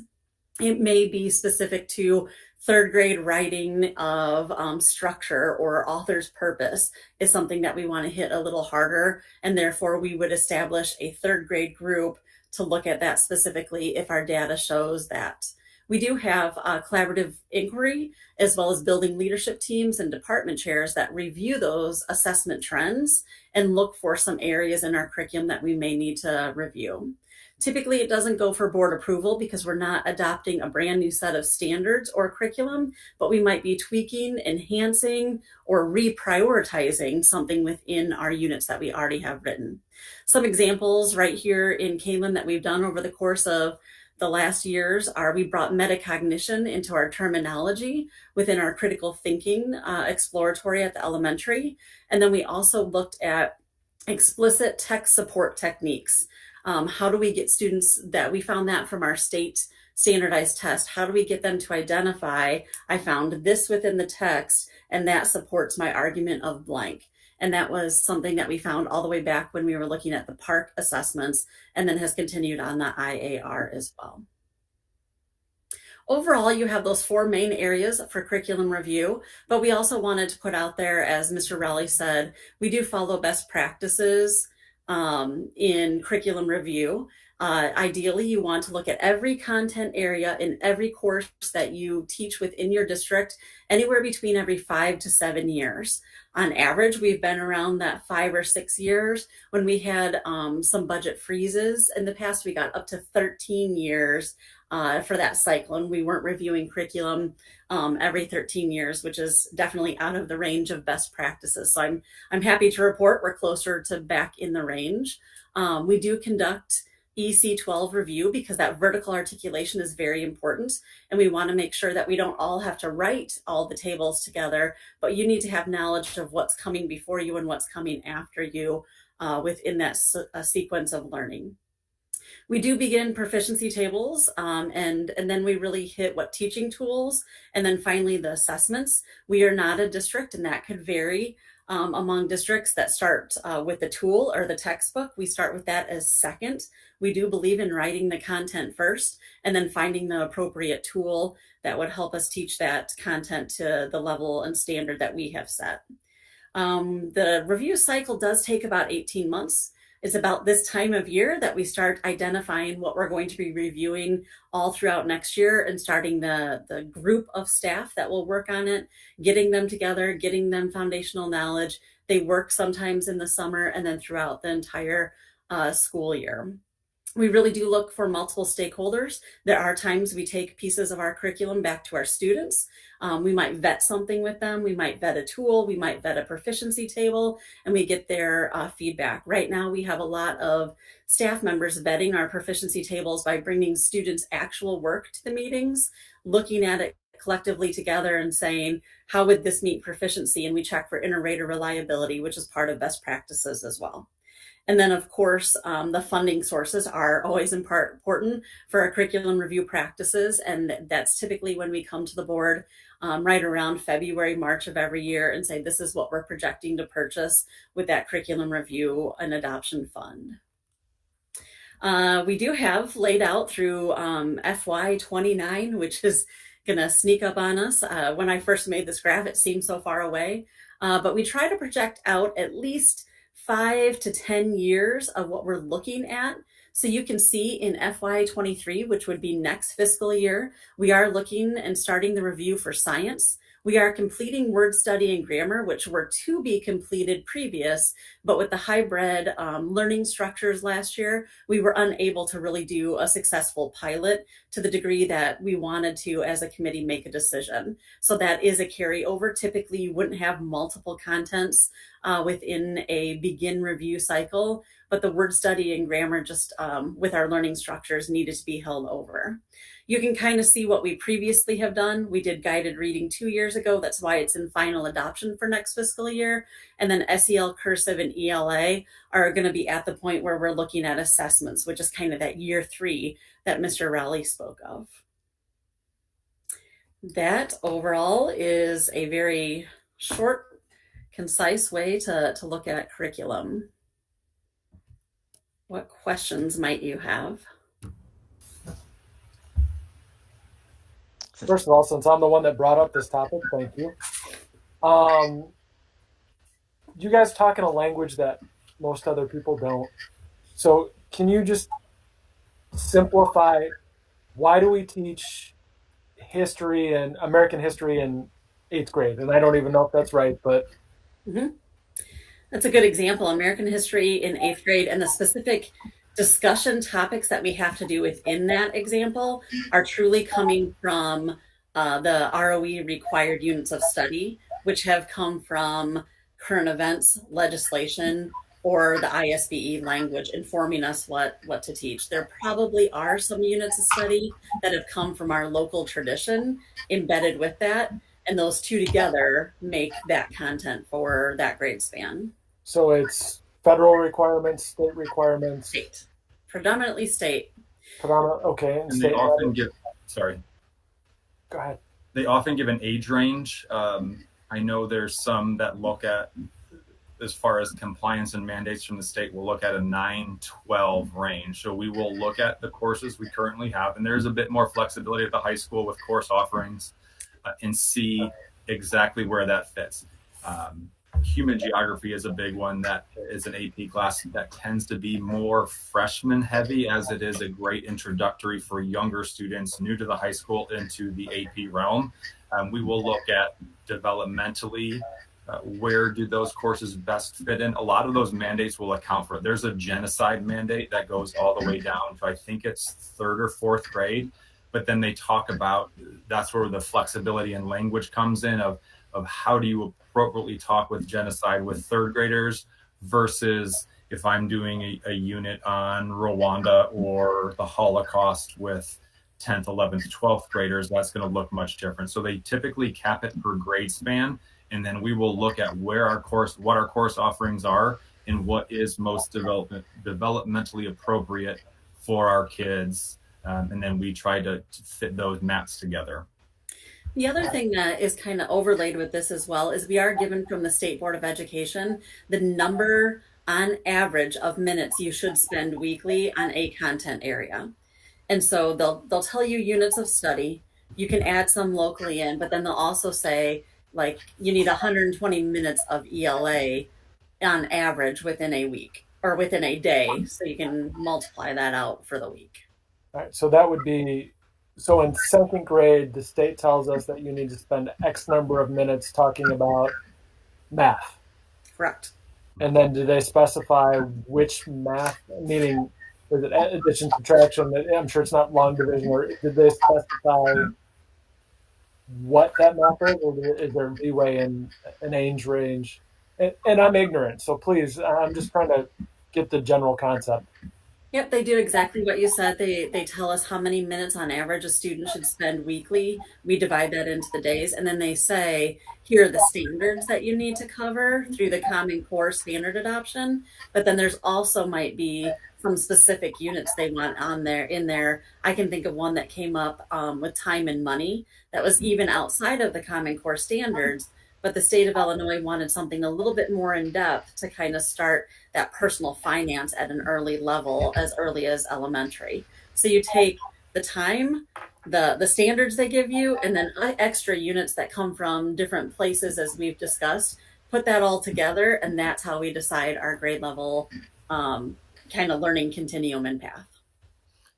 It may be specific to 3rd grade writing of structure or author's purpose is something that we want to hit a little harder. And therefore we would establish a 3rd grade group to look at that specifically if our data shows that. We do have collaborative inquiry, as well as building leadership teams and department chairs that review those assessment trends and look for some areas in our curriculum that we may need to review. Typically, it doesn't go for board approval because we're not adopting a brand new set of standards or curriculum, but we might be tweaking, enhancing, or reprioritizing something within our units that we already have written. Some examples right here in Kaneland that we've done over the course of the last years are we brought metacognition into our terminology within our critical thinking exploratory at the elementary. And then we also looked at explicit text support techniques. How do we get students that we found that from our state standardized test? How do we get them to identify, I found this within the text and that supports my argument of blank? And that was something that we found all the way back when we were looking at the PARC assessments, and then has continued on the IAR as well. Overall, you have those 4 main areas for curriculum review, but we also wanted to put out there, as Mr. Raleigh said, we do follow best practices in curriculum review. Ideally, you want to look at every content area in every course that you teach within your district, anywhere between every 5 to 7 years. On average, we've been around that 5 or 6 years. When we had some budget freezes in the past, we got up to 13 years for that cycle, and we weren't reviewing curriculum every 13 years, which is definitely out of the range of best practices. So I'm happy to report we're closer to back in the range. We do conduct EC12 review because that vertical articulation is very important, and we want to make sure that we don't all have to write all the tables together, but you need to have knowledge of what's coming before you and what's coming after you within that sequence of learning. We do begin proficiency tables, and then we really hit what teaching tools, and then finally the assessments. We are not a district, and that could vary among districts that start with the tool or the textbook. We start with that as second. We do believe in writing the content first and then finding the appropriate tool that would help us teach that content to the level and standard that we have set. The review cycle does take about 18 months. It's about this time of year that we start identifying what we're going to be reviewing all throughout next year and starting the group of staff that will work on it, getting them together, getting them foundational knowledge. They work sometimes in the summer and then throughout the entire school year. We really do look for multiple stakeholders. There are times we take pieces of our curriculum back to our students. We might vet something with them. We might vet a tool. We might vet a proficiency table, and we get their feedback. Right now, we have a lot of staff members vetting our proficiency tables by bringing students' actual work to the meetings, looking at it collectively together and saying, how would this meet proficiency? And we check for inter-rater reliability, which is part of best practices as well. And then, of course, the funding sources are always important for our curriculum review practices. And that's typically when we come to the board right around February, March of every year and say, this is what we're projecting to purchase with that curriculum review and adoption fund. We do have laid out through FY29, which is going to sneak up on us. When I first made this graph, it seemed so far away. But we try to project out at least 5 to 10 years of what we're looking at. So you can see in FY23, which would be next fiscal year, we are looking and starting the review for science. We are completing word study and grammar, which were to be completed previous, but with the hybrid learning structures last year, we were unable to really do a successful pilot to the degree that we wanted to, as a committee, make a decision. So that is a carryover. Typically, you wouldn't have multiple contents within a begin review cycle, but the word study and grammar just with our learning structures needed to be held over. You can kind of see what we previously have done. We did guided reading 2 years ago. That's why it's in final adoption for next fiscal year. And then SEL, cursive, and ELA are going to be at the point where we're looking at assessments, which is kind of that year 3 that Mr. Rowley spoke of. That overall is a very short, concise way to look at curriculum. What questions might you have?
First of all, since I'm the one that brought up this topic, thank you. You guys talk in a language that most other people don't. So can you just simplify, why do we teach history and American history in 8th grade? And I don't even know if that's right, but.
Mm-hmm. That's a good example. American history in 8th grade, and the specific discussion topics that we have to do within that example are truly coming from the ROE required units of study, which have come from current events legislation or the ISBE language informing us what to teach. There probably are some units of study that have come from our local tradition embedded with that, and those two together make that content for that grade span.
So it's federal requirements, state requirements?
State. Predominantly state.
Okay.
And they often give, sorry.
Go ahead.
They often give an age range. I know there's some that look at, as far as compliance and mandates from the state, we'll look at a 9-12 range. So we will look at the courses we currently have, and there's a bit more flexibility at the high school with course offerings and see exactly where that fits. Human geography is a big one that is an AP class that tends to be more freshman heavy, as it is a great introductory for younger students new to the high school into the AP realm. We will look at developmentally, where do those courses best fit in? A lot of those mandates will account for it. There's a genocide mandate that goes all the way down to, I think it's 3rd or 4th grade, but then they talk about, that's where the flexibility and language comes in of how do you appropriately talk with genocide with 3rd graders versus if I'm doing a unit on Rwanda or the Holocaust with 10th, 11th, 12th graders, that's going to look much different. So they typically cap it per grade span, and then we will look at what our course offerings are and what is most developmentally appropriate for our kids. And then we try to fit those maps together.
The other thing that is kind of overlaid with this as well is we are given from the State Board of Education the number on average of minutes you should spend weekly on a content area. And so they'll tell you units of study. You can add some locally in, but then they'll also say, like, you need 120 minutes of ELA on average within a week or within a day. So you can multiply that out for the week.
All right, so that would be, so in 2nd grade, the state tells us that you need to spend X number of minutes talking about math.
Correct.
And then do they specify which math, meaning is it addition, subtraction? I'm sure it's not long division, or did they specify what that math is, or is there leeway in an age range? And I'm ignorant, so please, I'm just trying to get the general concept.
Yep, they do exactly what you said. They tell us how many minutes on average a student should spend weekly. We divide that into the days, and then they say, here are the standards that you need to cover through the Common Core standard adoption. But then there's also might be some specific units they want on there in there. I can think of one that came up with time and money that was even outside of the Common Core standards, but the state of Illinois wanted something a little bit more in depth to kind of start that personal finance at an early level, as early as elementary. So you take the time, the standards they give you, and then extra units that come from different places, as we've discussed, put that all together, and that's how we decide our grade level kind of learning continuum and path.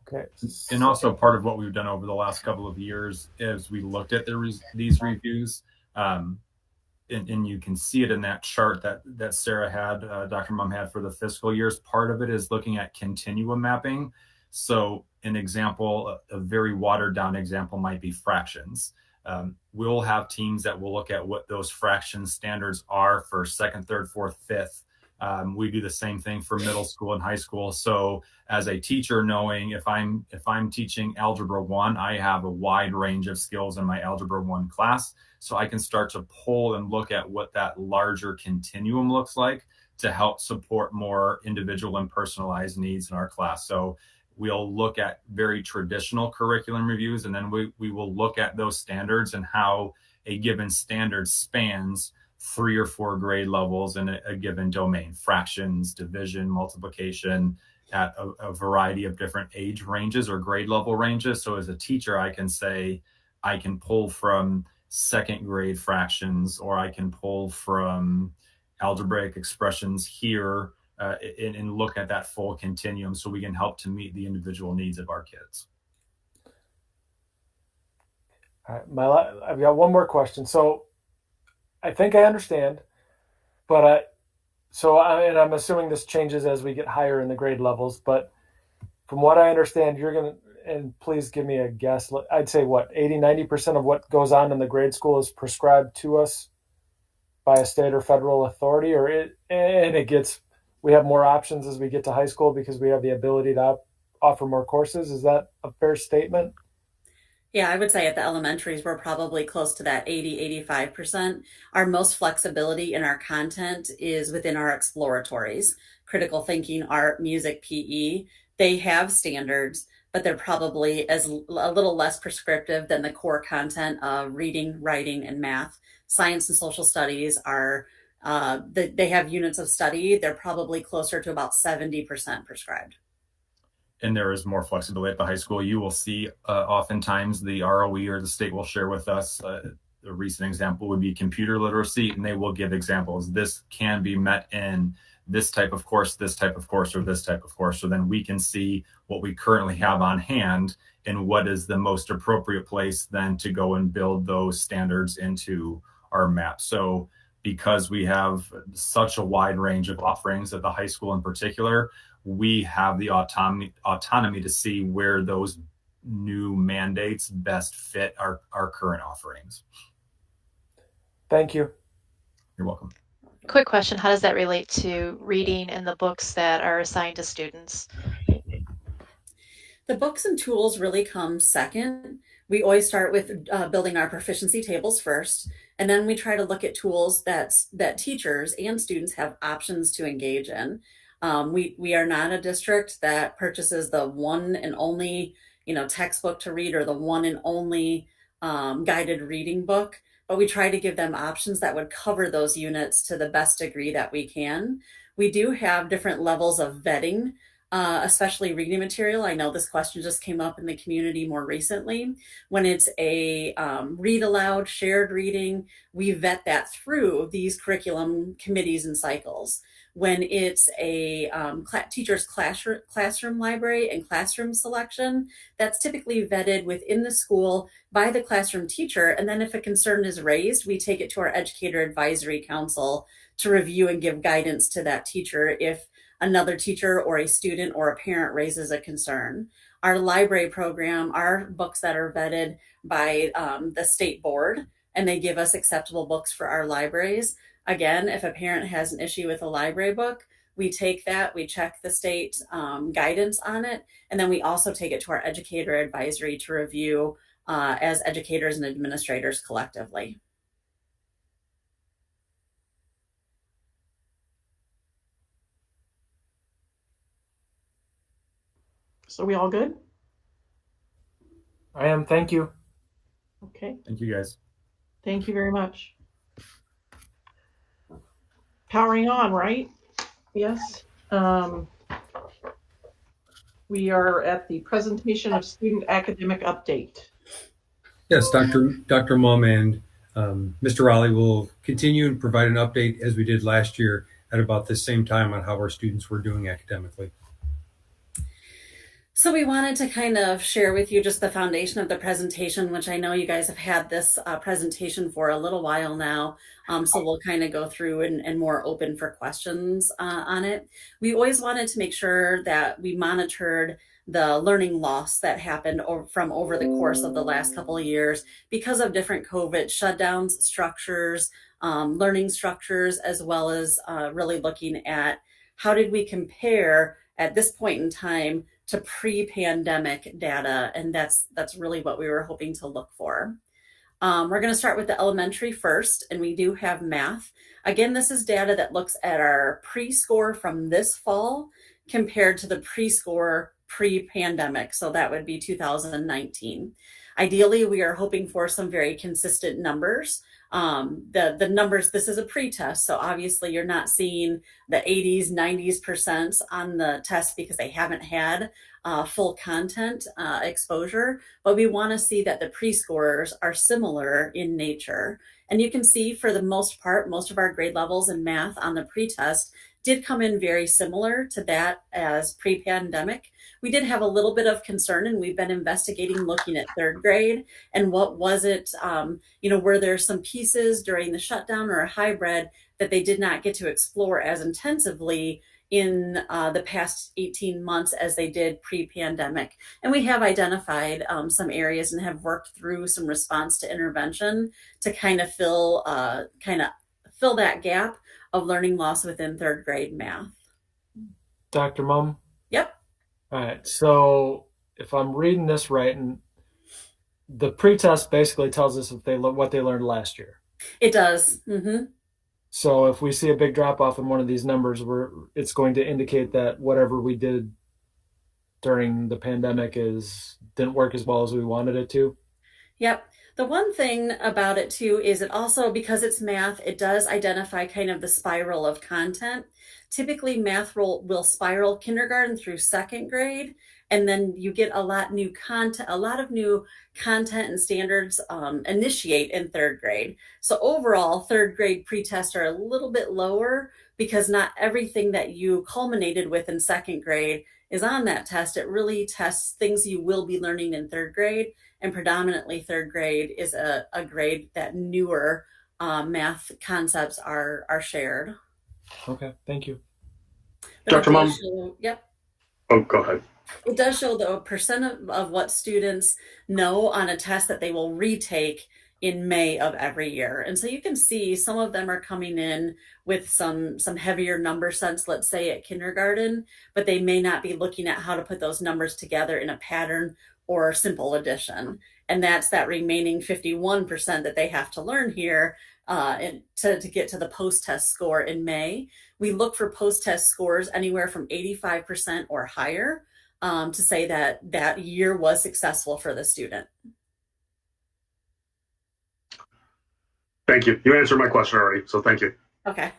Okay.
And also part of what we've done over the last couple of years is we looked at these reviews, and you can see it in that chart that Sarah had, Dr. Mum had for the fiscal years. Part of it is looking at continuum mapping. So an example, a very watered down example might be fractions. We'll have teams that will look at what those fraction standards are for second, third, fourth, fifth. We do the same thing for middle school and high school. So as a teacher, knowing if I'm teaching Algebra 1, I have a wide range of skills in my Algebra 1 class. So I can start to pull and look at what that larger continuum looks like to help support more individual and personalized needs in our class. So we'll look at very traditional curriculum reviews, and then we will look at those standards and how a given standard spans 3 or 4 grade levels in a given domain: fractions, division, multiplication, at a variety of different age ranges or grade level ranges. So as a teacher, I can say, I can pull from second grade fractions, or I can pull from algebraic expressions here, and look at that full continuum so we can help to meet the individual needs of our kids.
All right, I've got one more question. So I think I understand, but and I'm assuming this changes as we get higher in the grade levels, but from what I understand, you're going to, and please give me a guess, I'd say what, 80-90% of what goes on in the grade school is prescribed to us by a state or federal authority, we have more options as we get to high school because we have the ability to offer more courses. Is that a fair statement?
Yeah, I would say at the elementaries, we're probably close to that 80-85%. Our most flexibility in our content is within our exploratories: critical thinking, art, music, PE. They have standards, but they're probably a little less prescriptive than the core content of reading, writing, and math. Science and social studies are, they have units of study. They're probably closer to about 70% prescribed.
And there is more flexibility at the high school. You will see oftentimes the ROE or the state will share with us, a recent example would be computer literacy, and they will give examples. This can be met in this type of course, this type of course, or this type of course. So then we can see what we currently have on hand and what is the most appropriate place then to go and build those standards into our map. So because we have such a wide range of offerings at the high school in particular, we have the autonomy to see where those new mandates best fit our current offerings.
Thank you.
You're welcome.
Quick question: how does that relate to reading and the books that are assigned to students?
The books and tools really come second. We always start with building our proficiency tables first, and then we try to look at tools that teachers and students have options to engage in. We are not a district that purchases the one and only, textbook to read, or the one and only guided reading book, but we try to give them options that would cover those units to the best degree that we can. We do have different levels of vetting, especially reading material. I know this question just came up in the community more recently. When it's a read aloud, shared reading, we vet that through these curriculum committees and cycles. When it's a teacher's classroom library and classroom selection, that's typically vetted within the school by the classroom teacher. And then if a concern is raised, we take it to our educator advisory council to review and give guidance to that teacher if another teacher or a student or a parent raises a concern. Our library program are books that are vetted by the state board, and they give us acceptable books for our libraries. Again, if a parent has an issue with a library book, We take that, we check the state guidance on it, and then we also take it to our educator advisory to review as educators and administrators collectively.
So we all good?
I am. Thank you.
Okay.
Thank you, guys.
Thank you very much. Powering on, right? Yes. We are at the presentation of student academic update.
Yes, Dr. Mum and Mr. Raleigh will continue and provide an update as we did last year at about the same time on how our students were doing academically.
So we wanted to kind of share with you just the foundation of the presentation, which I know you guys have had this presentation for a little while now. So we'll kind of go through and more open for questions on it. We always wanted to make sure that we monitored the learning loss that happened from over the course of the last couple of years because of different COVID shutdowns, structures, learning structures, as well as really looking at how did we compare at this point in time to pre-pandemic data, and that's really what we were hoping to look for. We're going to start with the elementary first, and we do have math. Again, this is data that looks at our pre-score from this fall compared to the pre-score pre-pandemic, so that would be 2019. Ideally, we are hoping for some very consistent numbers. The numbers, this is a pre-test, so obviously you're not seeing the 80s, 90s% on the test because they haven't had full content exposure, but we want to see that the pre-scores are similar in nature. And you can see for the most part, most of our grade levels in math on the pre-test did come in very similar to that as pre-pandemic. We did have a little bit of concern, and we've been investigating looking at third grade and what was it, were there some pieces during the shutdown or a hybrid that they did not get to explore as intensively in the past 18 months as they did pre-pandemic. And we have identified some areas and have worked through some response to intervention to kind of fill that gap of learning loss within third grade math.
Dr. Mum?
Yep.
All right. So if I'm reading this right, and the pretest basically tells us if what they learned last year.
It does. Mm-hmm.
So if we see a big drop off in one of these numbers, it's going to indicate that whatever we did during the pandemic didn't work as well as we wanted it to.
Yep. The one thing about it too is it also, because it's math, it does identify kind of the spiral of content. Typically math will spiral kindergarten through second grade, and then you get a lot of new content and standards initiate in third grade. So overall, third grade pre-tests are a little bit lower because not everything that you culminated with in second grade is on that test. It really tests things you will be learning in third grade, and predominantly third grade is a grade that newer math concepts are shared.
Okay, thank you.
Dr. Mum?
Yep.
Oh, go ahead.
It does show the percent of what students know on a test that they will retake in May of every year. And so you can see some of them are coming in with some heavier number sense, let's say at kindergarten, but they may not be looking at how to put those numbers together in a pattern or simple addition. And that's that remaining 51% that they have to learn here to get to the post-test score in May. We look for post-test scores anywhere from 85% or higher to say that year was successful for the student.
Thank you. You answered my question already, so thank you.
Okay.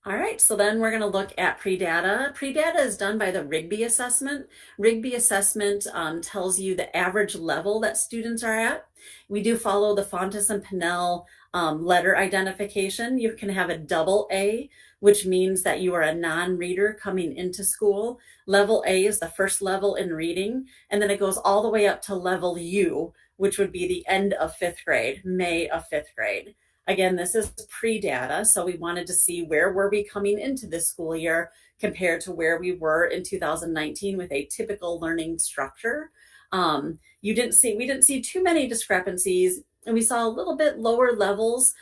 All right, so then we're going to look at pre-data. Pre-data is done by the Rigby assessment. Rigby assessment tells you the average level that students are at. We do follow the Fontes and Pinnell letter identification. You can have a double A, which means that you are a non-reader coming into school. Level A is the first level in reading, and then it goes all the way up to level U, which would be the end of fifth grade, May of fifth grade. Again, this is pre-data, so we wanted to see where were we coming into this school year compared to where we were in 2019 with a typical learning structure. We didn't see too many discrepancies, and we saw a little bit lower levels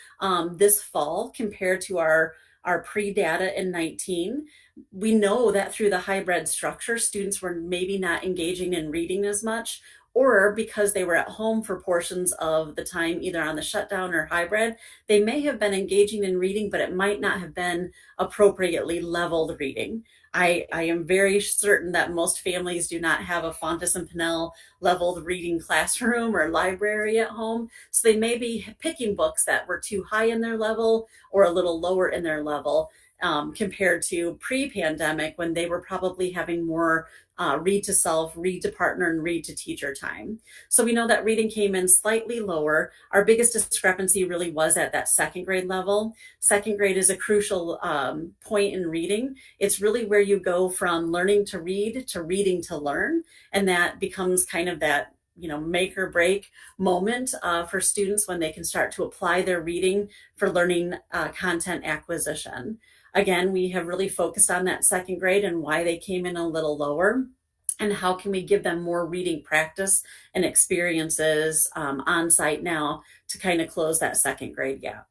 this fall compared to our our pre-data in 19, we know that through the hybrid structure, students were maybe not engaging in reading as much, or because they were at home for portions of the time, either on the shutdown or hybrid, they may have been engaging in reading, but it might not have been appropriately leveled reading. I am very certain that most families do not have a Fontes and Pinnell leveled reading classroom or library at home. So they may be picking books that were too high in their level or a little lower in their level, compared to pre-pandemic, when they were probably having more read to self, read to partner, and read to teacher time. So we know that reading came in slightly lower. Our biggest discrepancy really was at that second grade level. Second grade is a crucial point in reading. It's really where you go from learning to read to reading to learn. And that becomes kind of that make or break moment for students when they can start to apply their reading for learning content acquisition. Again, we have really focused on that second grade and why they came in a little lower, and how can we give them more reading practice and experiences on site now to kind of close that second grade gap.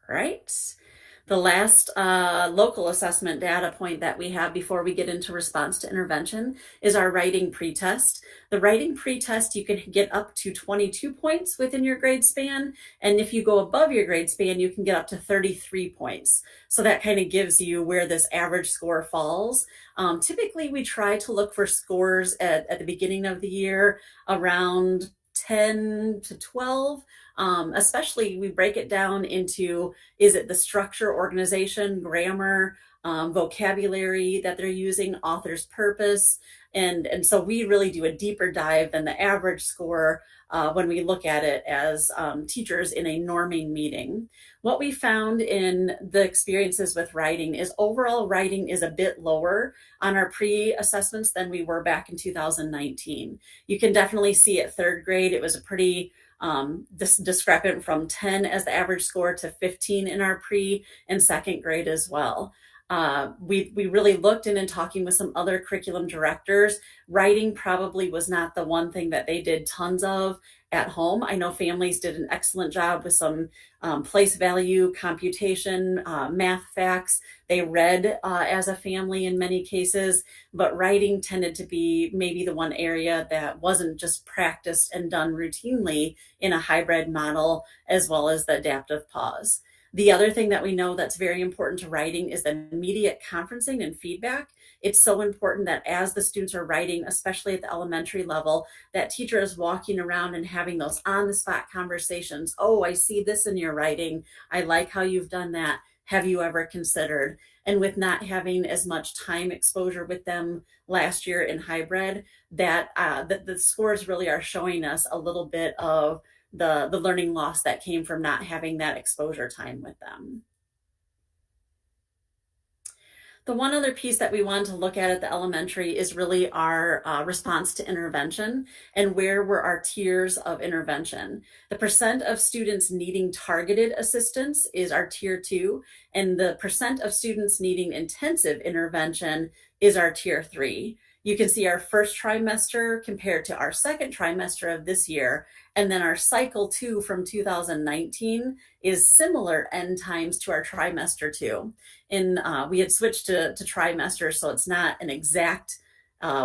All right. The last local assessment data point that we have before we get into response to intervention is our writing pretest. The writing pretest, you can get up to 22 points within your grade span. And if you go above your grade span, you can get up to 33 points. So that kind of gives you where this average score falls. Typically, we try to look for scores at the beginning of the year around 10 to 12. Especially we break it down into, is it the structure, organization, grammar, vocabulary that they're using, author's purpose. And so we really do a deeper dive than the average score when we look at it as teachers in a norming meeting. What we found in the experiences with writing is overall writing is a bit lower on our pre-assessments than we were back in 2019. You can definitely see at third grade, it was a pretty discrepant from 10 as the average score to 15 in our pre and second grade as well. We really looked in talking with some other curriculum directors. Writing probably was not the one thing that they did tons of at home. I know families did an excellent job with some place value, computation, math facts. They read as a family in many cases, but writing tended to be maybe the one area that wasn't just practiced and done routinely in a hybrid model, as well as the adaptive pause. The other thing that we know that's very important to writing is the immediate conferencing and feedback. It's so important that as the students are writing, especially at the elementary level, that teacher is walking around and having those on-the-spot conversations. Oh, I see this in your writing. I like how you've done that. Have you ever considered? And with not having as much time exposure with them last year in hybrid, that the scores really are showing us a little bit of the learning loss that came from not having that exposure time with them. The one other piece that we wanted to look at the elementary is really our response to intervention and where were our tiers of intervention. The percent of students needing targeted assistance is our tier 2, and the percent of students needing intensive intervention is our tier 3. You can see our first trimester compared to our second trimester of this year. And then our cycle 2 from 2019 is similar end times to our trimester 2. And we had switched to trimester, so it's not an exact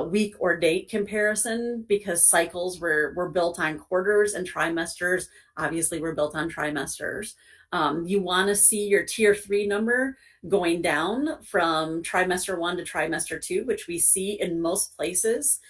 week or date comparison, because cycles were built on quarters and trimesters obviously were built on trimesters. You want to see your tier 3 number going down from trimester 1 to trimester 2, which we see in most places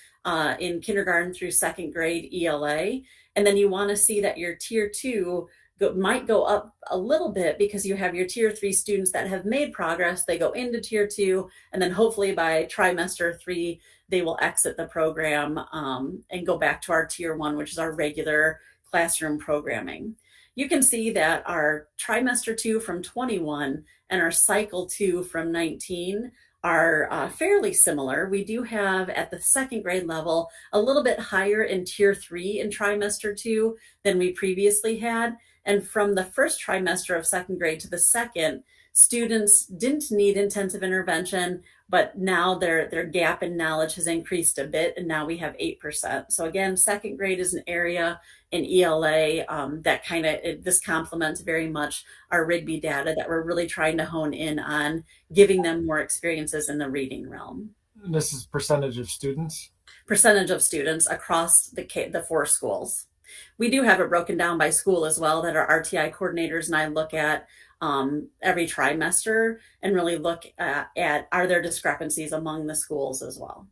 in kindergarten through second grade ELA. And then you want to see that your tier 2 might go up a little bit because you have your tier 3 students that have made progress. They go into tier 2, and then hopefully by trimester 3, they will exit the program and go back to our tier 1, which is our regular classroom programming. You can see that our trimester 2 from 21 and our cycle 2 from 19 are fairly similar. We do have at the second grade level a little bit higher in tier 3 in trimester 2 than we previously had. And from the first trimester of second grade to the second, students didn't need intensive intervention, but now their gap in knowledge has increased a bit, and now we have 8%. So again, second grade is an area in ELA that this complements very much our Rigby data that we're really trying to hone in on, giving them more experiences in the reading realm.
This is percentage of students?
Percentage of students across the 4 schools. We do have it broken down by school as well, that our RTI coordinators and I look at every trimester and really look at are there discrepancies among the schools as well.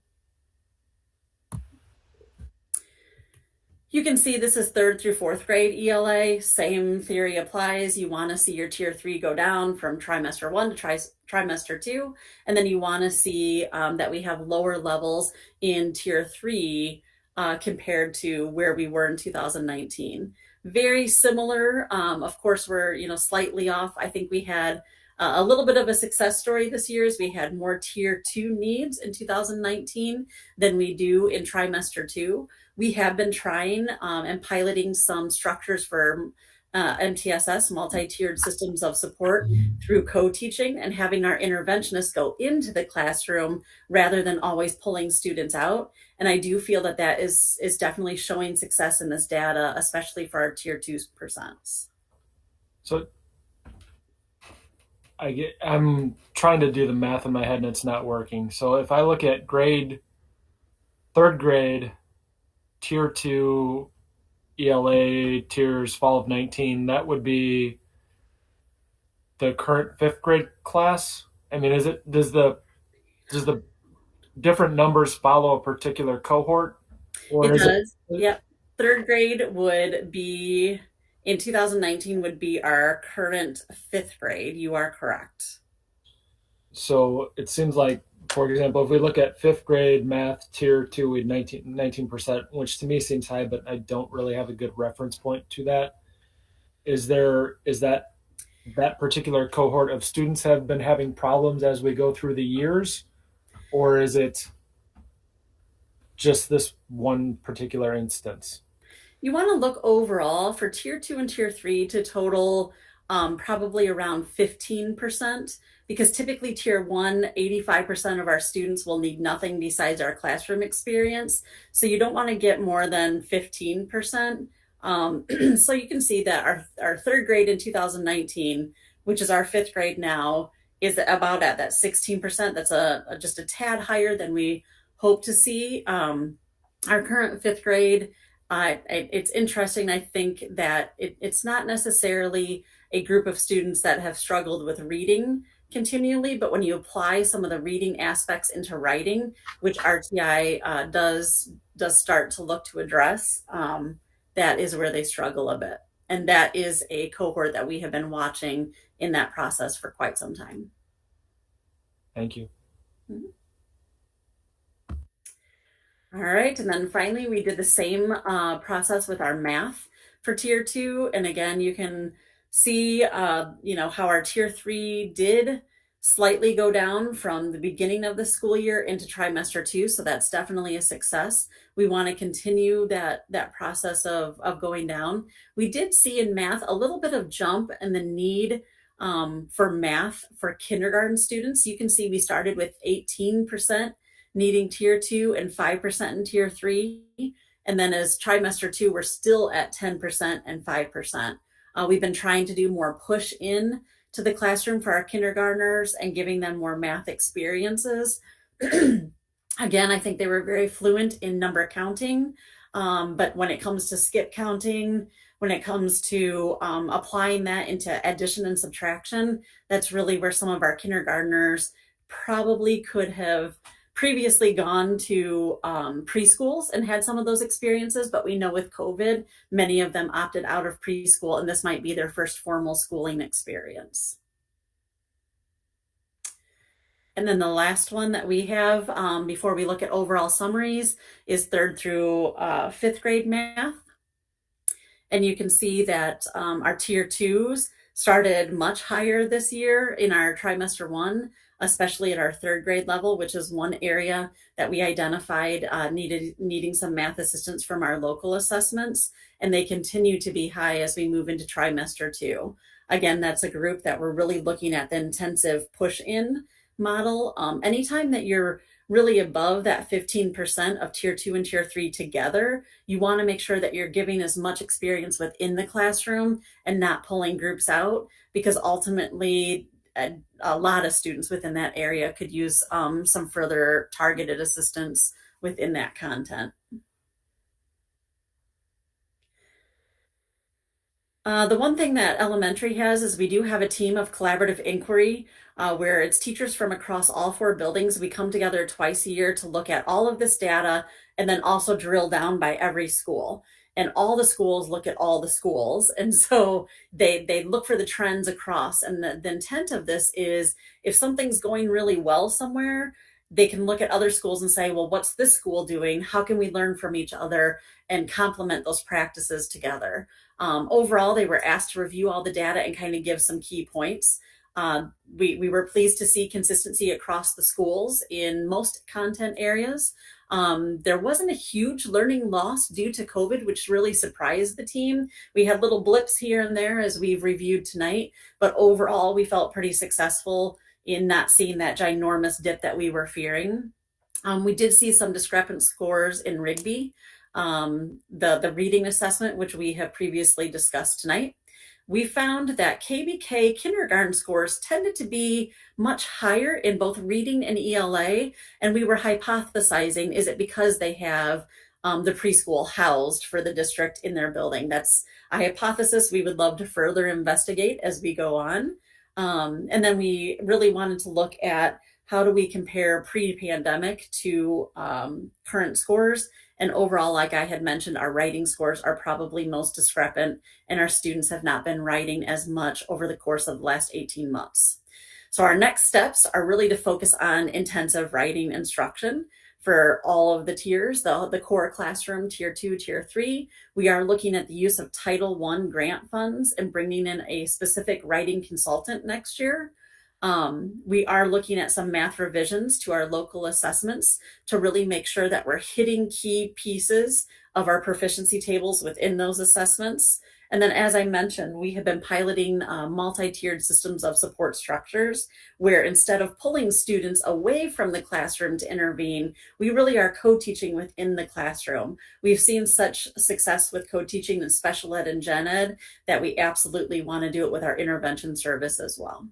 You can see this is 3rd through 4th grade ELA. Same theory applies. You want to see your tier 3 go down from trimester 1 to trimester 2. And then you want to see that we have lower levels in tier 3 compared to where we were in 2019. Very similar. Of course, we're slightly off. I think we had a little bit of a success story this year is we had more tier 2 needs in 2019 than we do in trimester 2. We have been trying and piloting some structures for MTSS, multi-tiered systems of support, through co-teaching and having our interventionists go into the classroom rather than always pulling students out. And I do feel that is definitely showing success in this data, especially for our tier 2%.
So I'm trying to do the math in my head and it's not working. So if I look at 3rd grade, tier 2 ELA tiers fall of 19, that would be the current 5th grade class. I mean, does the different numbers follow a particular cohort?
Or it does. Yep. 3rd grade would be in 2019 would be our current 5th grade. You are correct.
So it seems like, for example, if we look at 5th grade math tier 2, we had 19%, which to me seems high, but I don't really have a good reference point to that. Is that particular cohort of students have been having problems as we go through the years, or is it just this one particular instance?
You want to look overall for tier 2 and tier 3 to total probably around 15%, because typically tier 1, 85% of our students will need nothing besides our classroom experience. So you don't want to get more than 15%. So you can see that our 3rd grade in 2019, which is our 5th grade now, is about at that 16%. That's just a tad higher than we hope to see. Our current 5th grade, it's interesting. I think that it's not necessarily a group of students that have struggled with reading continually, but when you apply some of the reading aspects into writing, which RTI does start to look to address, that is where they struggle a bit. And that is a cohort that we have been watching in that process for quite some time.
Thank you.
Mm-hmm. All right, and then finally, we did the same process with our math for tier 2. And again, you can see, how our tier 3 did slightly go down from the beginning of the school year into trimester 2. So that's definitely a success. We want to continue that process of going down. We did see in math a little bit of jump in the need for math for kindergarten students. You can see we started with 18% needing tier 2 and 5% in tier 3. And then as trimester 2, we're still at 10% and 5%. We've been trying to do more push in to the classroom for our kindergartners and giving them more math experiences. Again, I think they were very fluent in number counting, but when it comes to skip counting, when it comes to applying that into addition and subtraction, that's really where some of our kindergartners probably could have previously gone to preschools and had some of those experiences, but we know with COVID, many of them opted out of preschool, and this might be their first formal schooling experience. And then the last one that we have before we look at overall summaries is 3rd through 5th grade math. And you can see that our tier 2s started much higher this year in our trimester 1, especially at our 3rd grade level, which is one area that we identified needing some math assistance from our local assessments, and they continue to be high as we move into trimester 2. Again, that's a group that we're really looking at the intensive push-in model. Anytime that you're really above that 15% of tier 2 and tier 3 together, you want to make sure that you're giving as much experience within the classroom and not pulling groups out, because ultimately a lot of students within that area could use some further targeted assistance within that content. The one thing that elementary has is we do have a team of collaborative inquiry where it's teachers from across all 4 buildings. We come together twice a year to look at all of this data and then also drill down by every school. And all the schools look at all the schools. And so they look for the trends across. And the intent of this is if something's going really well somewhere, they can look at other schools and say, well, what's this school doing? How can we learn from each other and complement those practices together? Overall, they were asked to review all the data and kind of give some key points. We were pleased to see consistency across the schools in most content areas. There wasn't a huge learning loss due to COVID, which really surprised the team. We had little blips here and there as we've reviewed tonight, but overall we felt pretty successful in not seeing that ginormous dip that we were fearing. We did see some discrepant scores in Rigby, the reading assessment, which we have previously discussed tonight. We found that KBK kindergarten scores tended to be much higher in both reading and ELA, and we were hypothesizing, is it because they have the preschool housed for the district in their building? That's a hypothesis we would love to further investigate as we go on. And then we really wanted to look at how do we compare pre-pandemic to current scores. And overall, like I had mentioned, our writing scores are probably most discrepant, and our students have not been writing as much over the course of the last 18 months. So our next steps are really to focus on intensive writing instruction for all of the tiers, the core classroom, tier 2, tier 3. We are looking at the use of Title I grant funds and bringing in a specific writing consultant next year. We are looking at some math revisions to our local assessments to really make sure that we're hitting key pieces of our proficiency tables within those assessments. And then, as I mentioned, we have been piloting multi-tiered systems of support structures where instead of pulling students away from the classroom to intervene, we really are co-teaching within the classroom. We've seen such success with co-teaching in special ed and gen ed that we absolutely want to do it with our intervention service as well.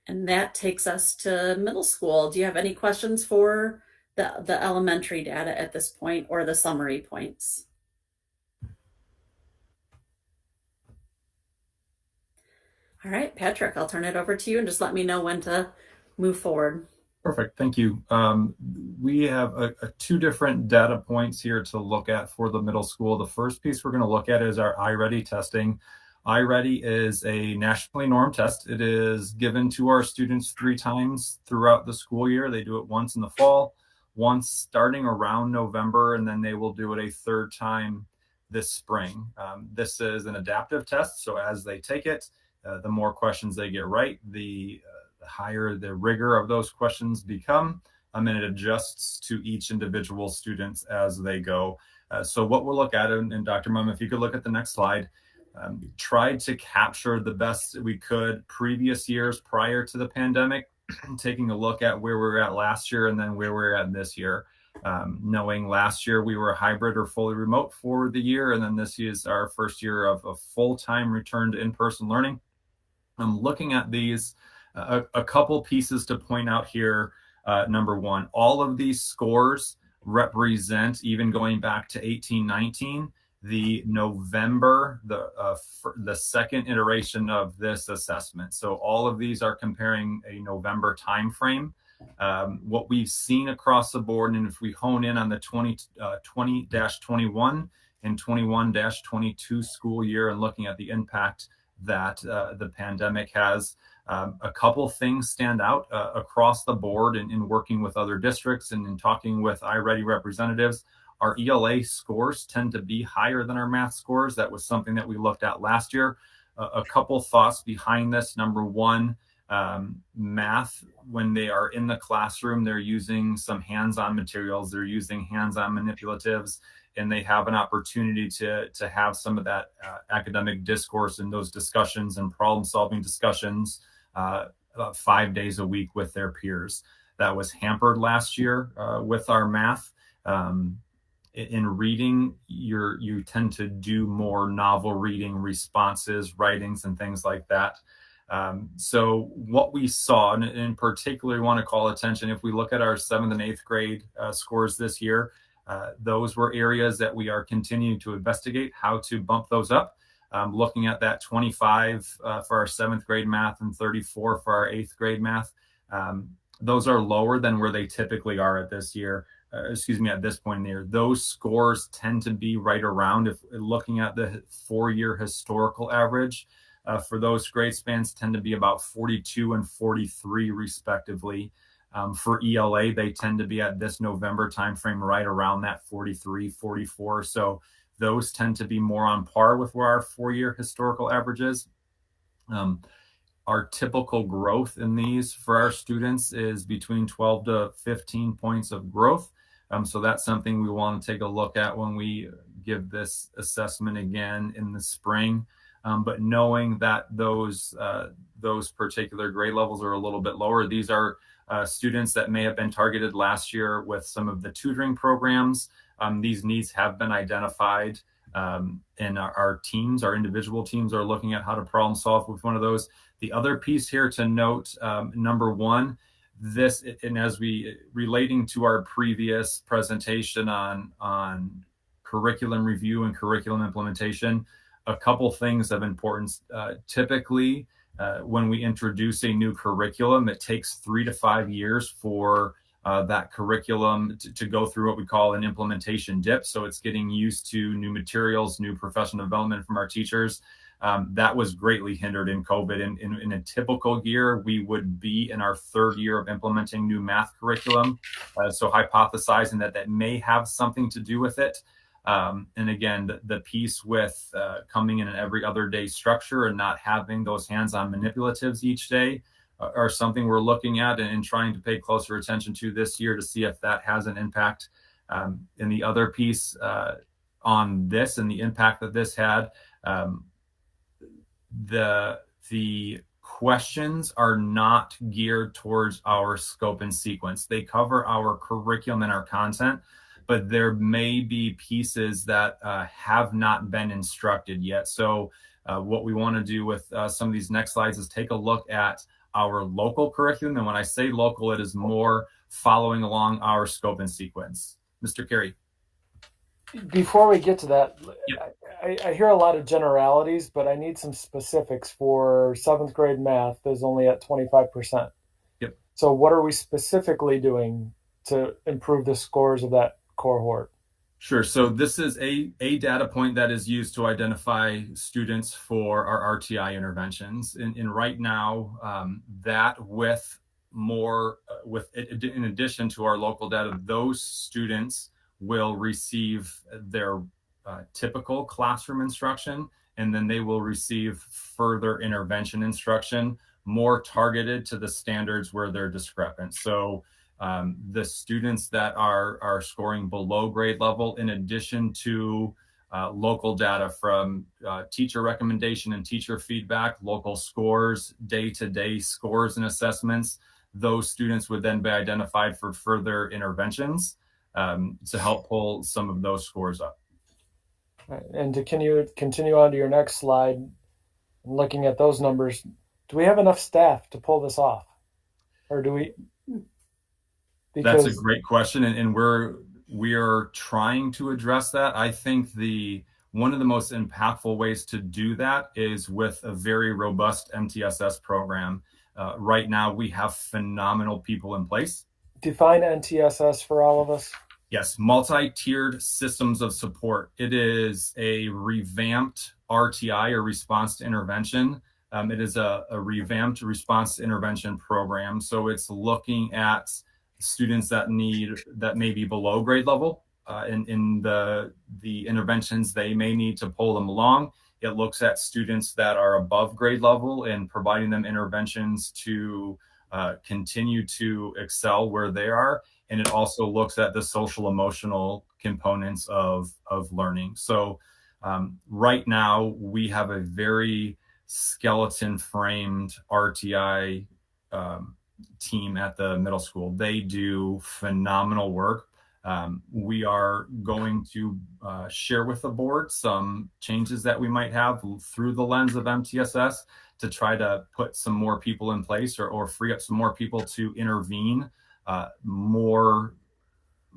And that takes us to middle school. Do you have any questions for the elementary data at this point or the summary points? All right, Patrick, I'll turn it over to you and just let me know when to move forward.
Perfect, thank you. We have 2 different data points here to look at for the middle school. The first piece we're going to look at is our iReady testing. iReady is a nationally normed test. It is given to our students 3 times throughout the school year. They do it once in the fall, once starting around November, and then they will do it a 3rd time this spring. This is an adaptive test, so as they take it, the more questions they get right, the higher the rigor of those questions become, and it adjusts to each individual students as they go. So what we'll look at, and Dr. Mum, if you could look at the next slide, tried to capture the best we could previous years prior to the pandemic, taking a look at where we were at last year and then where we're at this year. Knowing last year we were hybrid or fully remote for the year, and then this is our first year of a full-time return to in-person learning. I'm looking at these, a couple pieces to point out here. Number one, all of these scores represent, even going back to 18-19, the November, the second iteration of this assessment. So all of these are comparing a November timeframe. What we've seen across the board, and if we hone in on the 20-21 and 21-22 school year and looking at the impact that the pandemic has, a couple things stand out across the board in working with other districts and in talking with iReady representatives. Our ELA scores tend to be higher than our math scores. That was something that we looked at last year. A couple thoughts behind this. Number one, math, when they are in the classroom, they're using some hands-on materials, they're using hands-on manipulatives, and they have an opportunity to have some of that academic discourse and those discussions and problem-solving discussions 5 days a week with their peers. That was hampered last year with our math. In reading, you tend to do more novel reading responses, writings, and things like that. So what we saw, and in particular, want to call attention, if we look at our 7th and 8th grade scores this year, those were areas that we are continuing to investigate how to bump those up. Looking at that 25 for our 7th grade math and 34 for our 8th grade math, those are lower than where they typically are at this year. At this point in the year. Those scores tend to be right around, if looking at the 4-year historical average, for those grade spans tend to be about 42 and 43 respectively. For ELA, they tend to be at this November timeframe right around that 43, 44. So those tend to be more on par with where our 4-year historical average is. Our typical growth in these for our students is between 12 to 15 points of growth. So that's something we want to take a look at when we give this assessment again in the spring. But knowing that those particular grade levels are a little bit lower, these are students that may have been targeted last year with some of the tutoring programs. These needs have been identified, and our teams, our individual teams, are looking at how to problem solve with one of those. The other piece here to note, number one, this, and as we relating to our previous presentation on curriculum review and curriculum implementation, a couple things of importance. Typically, when we introduce a new curriculum, it takes 3 to 5 years for that curriculum to go through what we call an implementation dip. So it's getting used to new materials, new professional development from our teachers. That was greatly hindered in COVID. In a typical year, we would be in our 3rd year of implementing new math curriculum. So hypothesizing that may have something to do with it. And again, the piece with coming in an every other day structure and not having those hands-on manipulatives each day are something we're looking at and trying to pay closer attention to this year to see if that has an impact. And the other piece on this and the impact that this had, the questions are not geared towards our scope and sequence. They cover our curriculum and our content, but there may be pieces that have not been instructed yet. So what we want to do with some of these next slides is take a look at our local curriculum. And when I say local, it is more following along our scope and sequence. Mr. Carey.
Before we get to that,
Yep.
I hear a lot of generalities, but I need some specifics. For 7th grade math is only at 25%.
Yep.
So what are we specifically doing to improve the scores of that cohort?
Sure. So this is a data point that is used to identify students for our RTI interventions. And right now, that with more, in addition to our local data, those students will receive their typical classroom instruction, and then they will receive further intervention instruction more targeted to the standards where they're discrepant. So the students that are scoring below grade level, in addition to local data from teacher recommendation and teacher feedback, local scores, day-to-day scores and assessments, those students would then be identified for further interventions to help pull some of those scores up.
Right. And to continue on to your next slide, looking at those numbers, do we have enough staff to pull this off? Or do we?
That's a great question, and we are trying to address that. I think one of the most impactful ways to do that is with a very robust MTSS program. Right now, we have phenomenal people in place.
Define MTSS for all of us.
Yes, multi-tiered systems of support. It is a revamped RTI, or response to intervention. It is a revamped response to intervention program. So it's looking at students that may be below grade level, in the interventions they may need to pull them along. It looks at students that are above grade level and providing them interventions to continue to excel where they are. And it also looks at the social emotional components of learning. So right now we have a very skeleton framed RTI team at the middle school. They do phenomenal work. We are going to share with the board some changes that we might have through the lens of MTSS to try to put some more people in place or free up some more people to intervene more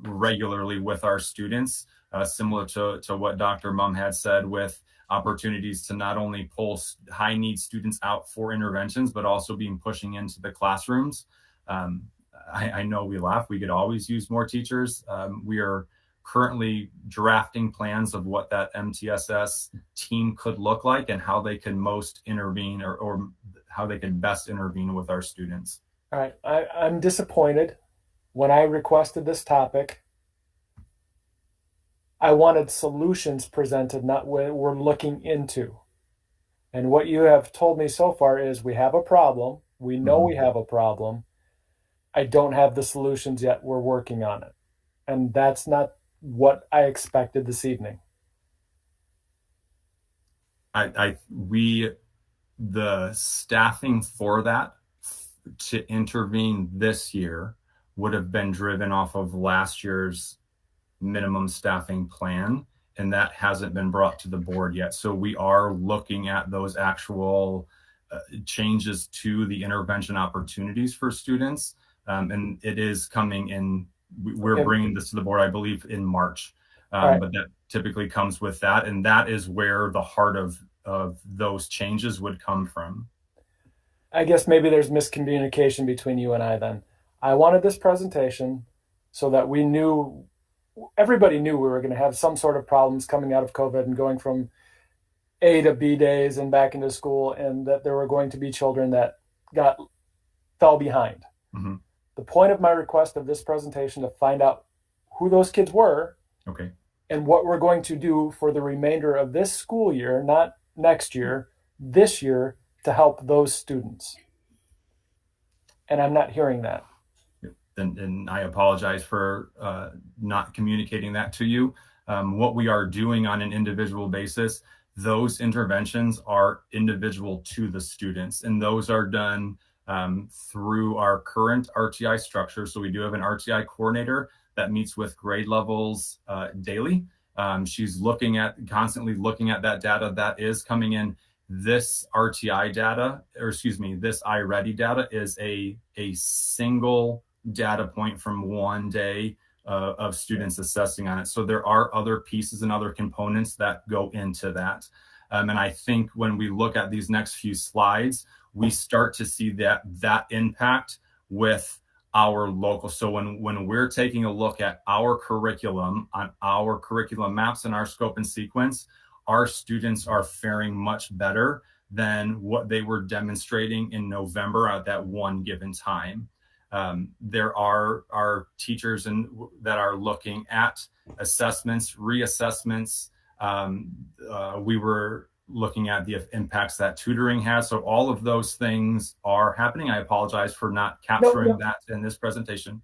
regularly with our students, similar to what Dr. Mum had said, with opportunities to not only pull high need students out for interventions, but also being pushing into the classrooms. I know we laugh, we could always use more teachers. We are currently drafting plans of what that MTSS team could look like and how they can most intervene or how they can best intervene with our students.
All right, I'm disappointed. When I requested this topic, I wanted solutions presented, not what we're looking into. And what you have told me so far is we have a problem. We know we have a problem. I don't have the solutions yet. We're working on it. And that's not what I expected this evening.
The staffing for that to intervene this year would have been driven off of last year's minimum staffing plan, and that hasn't been brought to the board yet. So we are looking at those actual changes to the intervention opportunities for students, and it is coming in. We're bringing this to the board, I believe, in March, but that typically comes with that, and that is where the heart of those changes would come from.
I guess maybe there's miscommunication between you and I then. I wanted this presentation so that everybody knew we were going to have some sort of problems coming out of COVID and going from A to B days and back into school, and that there were going to be children that fell behind.
Mm-hmm.
The point of my request of this presentation to find out who those kids were,
okay,
and what we're going to do for the remainder of this school year, not next year, this year, to help those students. And I'm not hearing that.
And I apologize for not communicating that to you. What we are doing on an individual basis, those interventions are individual to the students, and those are done through our current RTI structure. So we do have an RTI coordinator that meets with grade levels daily. She's constantly looking at that data that is coming in. This RTI data, this iReady data is a single data point from one day of students assessing on it. So there are other pieces and other components that go into that. And I think when we look at these next few slides, we start to see that impact with our local. So when we're taking a look at our curriculum on our curriculum maps and our scope and sequence, our students are faring much better than what they were demonstrating in November at that one given time. There are teachers that are looking at assessments, reassessments. We were looking at the impacts that tutoring has. So all of those things are happening. I apologize for not capturing that in this presentation.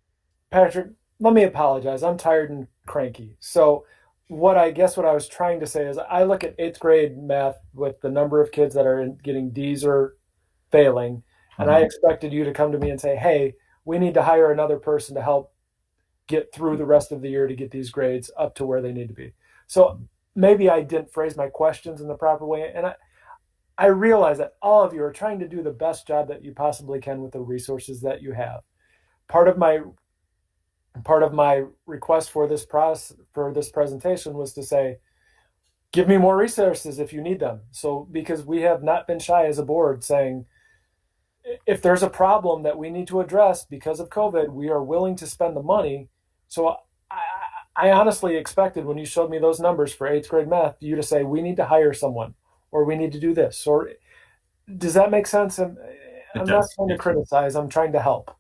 Patrick, let me apologize. I'm tired and cranky. So what I was trying to say is I look at 8th grade math with the number of kids that are getting D's or failing. And I expected you to come to me and say, hey, we need to hire another person to help get through the rest of the year to get these grades up to where they need to be. So maybe I didn't phrase my questions in the proper way. And I realize that all of you are trying to do the best job that you possibly can with the resources that you have. Part of my request for this presentation was to say, give me more resources if you need them. So because we have not been shy as a board saying, if there's a problem that we need to address because of COVID, we are willing to spend the money. So I honestly expected when you showed me those numbers for 8th grade math, you to say, we need to hire someone, or we need to do this. Or does that make sense? I'm not trying to criticize, I'm trying to help.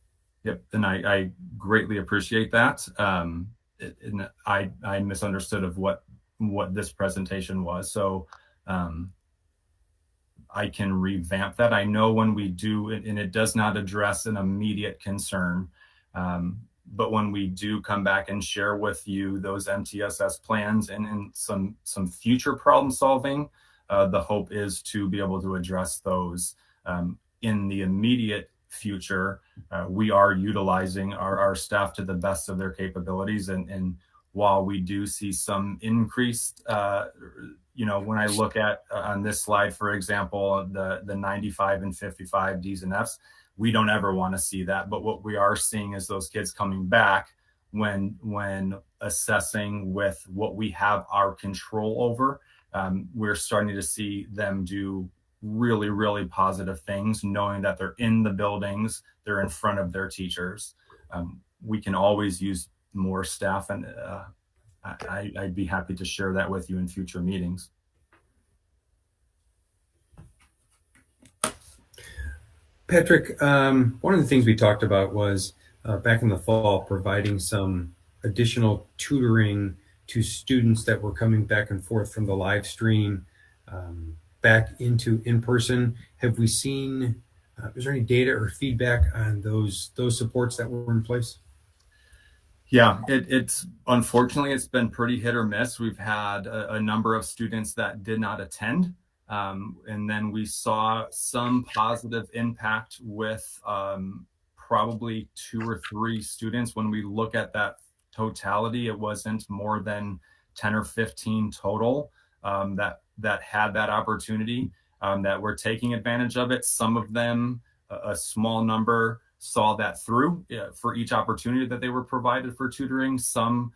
Yep, and I greatly appreciate that. I misunderstood of what this presentation was. So I can revamp that. I know when we do, and it does not address an immediate concern, but when we do come back and share with you those MTSS plans and some future problem solving, the hope is to be able to address those. In the immediate future, we are utilizing our staff to the best of their capabilities, and while we do see some increased, when I look at on this slide, for example, the 95 and 55 Ds and Fs, we don't ever want to see that. But what we are seeing is those kids coming back when assessing with what we have our control over. We're starting to see them do really, really positive things, knowing that they're in the buildings, they're in front of their teachers. We can always use more staff, and I'd be happy to share that with you in future meetings.
Patrick, one of the things we talked about was back in the fall, providing some additional tutoring to students that were coming back and forth from the live stream back into in-person. Have we seen, is there any data or feedback on those supports that were in place?
Yeah, it's unfortunately, it's been pretty hit or miss. We've had a number of students that did not attend. And then we saw some positive impact with probably 2 or 3 students. When we look at that totality, it wasn't more than 10 or 15 total that had that opportunity, that were taking advantage of it. Some of them, a small number, saw that through for each opportunity that they were provided for tutoring. Some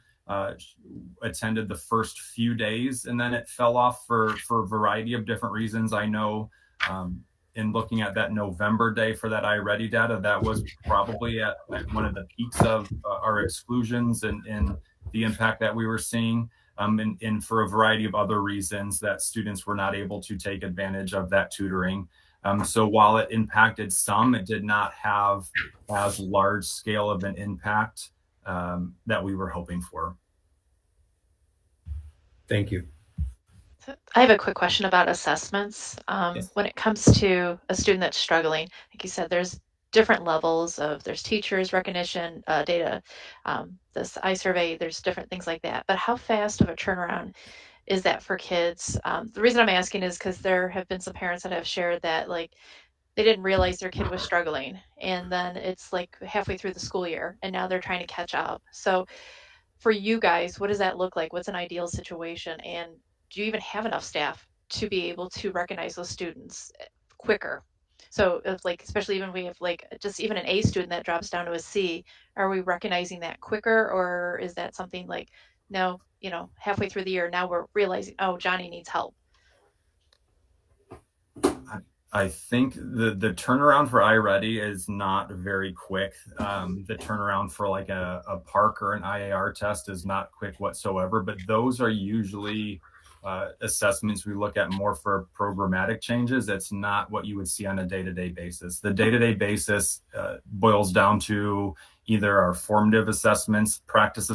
attended the first few days, and then it fell off for a variety of different reasons. I know in looking at that November day for that iReady data, that was probably at one of the peaks of our exclusions and the impact that we were seeing, and for a variety of other reasons that students were not able to take advantage of that tutoring. So while it impacted some, it did not have as large scale of an impact that we were hoping for.
Thank you.
I have a quick question about assessments.
Yes.
When it comes to a student that's struggling, like you said, there's different levels of, there's teachers, recognition, data, this eye survey, there's different things like that. But how fast of a turnaround is that for kids? The reason I'm asking is because there have been some parents that have shared that like they didn't realize their kid was struggling, and then it's like halfway through the school year and now they're trying to catch up. So for you guys, what does that look like? What's an ideal situation? And do you even have enough staff to be able to recognize those students quicker? So if like, especially even we have like just even an A student that drops down to a C, are we recognizing that quicker, or is that something like, no, halfway through the year, now we're realizing, oh, Johnny needs help?
I think the turnaround for iReady is not very quick. The turnaround for like a PARC or an IAR test is not quick whatsoever, but those are usually assessments we look at more for programmatic changes. It's not what you would see on a day-to-day basis. The day-to-day basis boils down to either our formative assessments, practice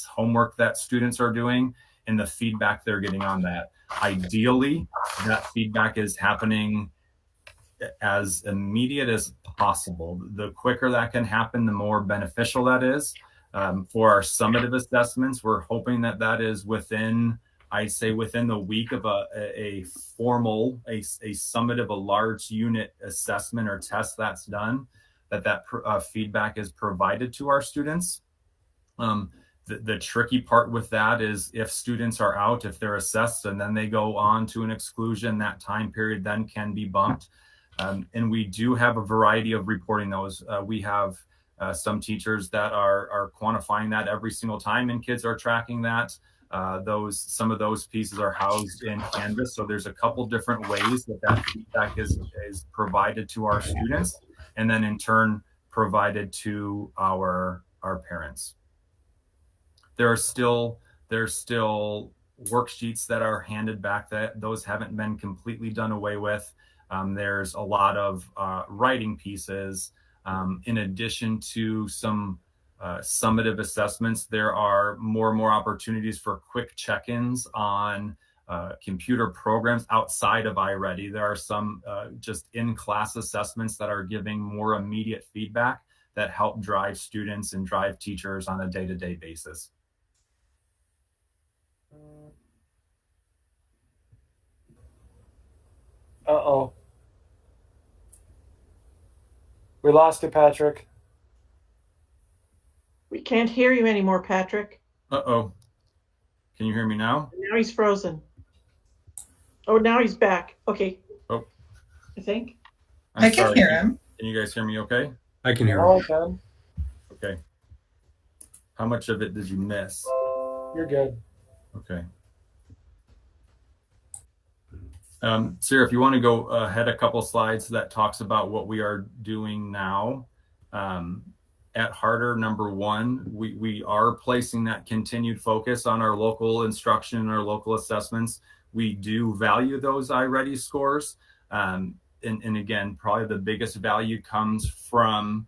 homework that students are doing, and the feedback they're getting on that. Ideally, that feedback is happening as immediate as possible. The quicker that can happen, the more beneficial that is. For our summative assessments, we're hoping that is within, I'd say within the week of a formal, a summative, a large unit assessment or test that's done, that feedback is provided to our students. The tricky part with that is if students are out, if they're assessed and then they go on to an exclusion, that time period then can be bumped. And we do have a variety of reporting those. We have some teachers that are quantifying that every single time, and kids are tracking that. Some of those pieces are housed in Canvas. So there's a couple different ways that feedback is provided to our students, and then in turn provided to our parents. There's still worksheets that are handed back, that those haven't been completely done away with. There's a lot of writing pieces, in addition to some summative assessments, there are more and more opportunities for quick check-ins on computer programs outside of iReady. There are some just in-class assessments that are giving more immediate feedback that help drive students and drive teachers on a day-to-day basis.
Uh-oh. We lost you, Patrick.
We can't hear you anymore, Patrick.
Uh-oh. Can you hear me now?
Now he's frozen. Oh, now he's back. Okay.
Oh.
I think.
I can hear him.
Can you guys hear me okay?
I can hear
Oh,
him.
I can.
Okay. How much of it did you miss?
You're good.
Okay. Sarah, if you want to go ahead a couple slides that talks about what we are doing now. At Harder, number one, we are placing that continued focus on our local instruction and our local assessments. We do value those iReady scores. And again, probably the biggest value comes from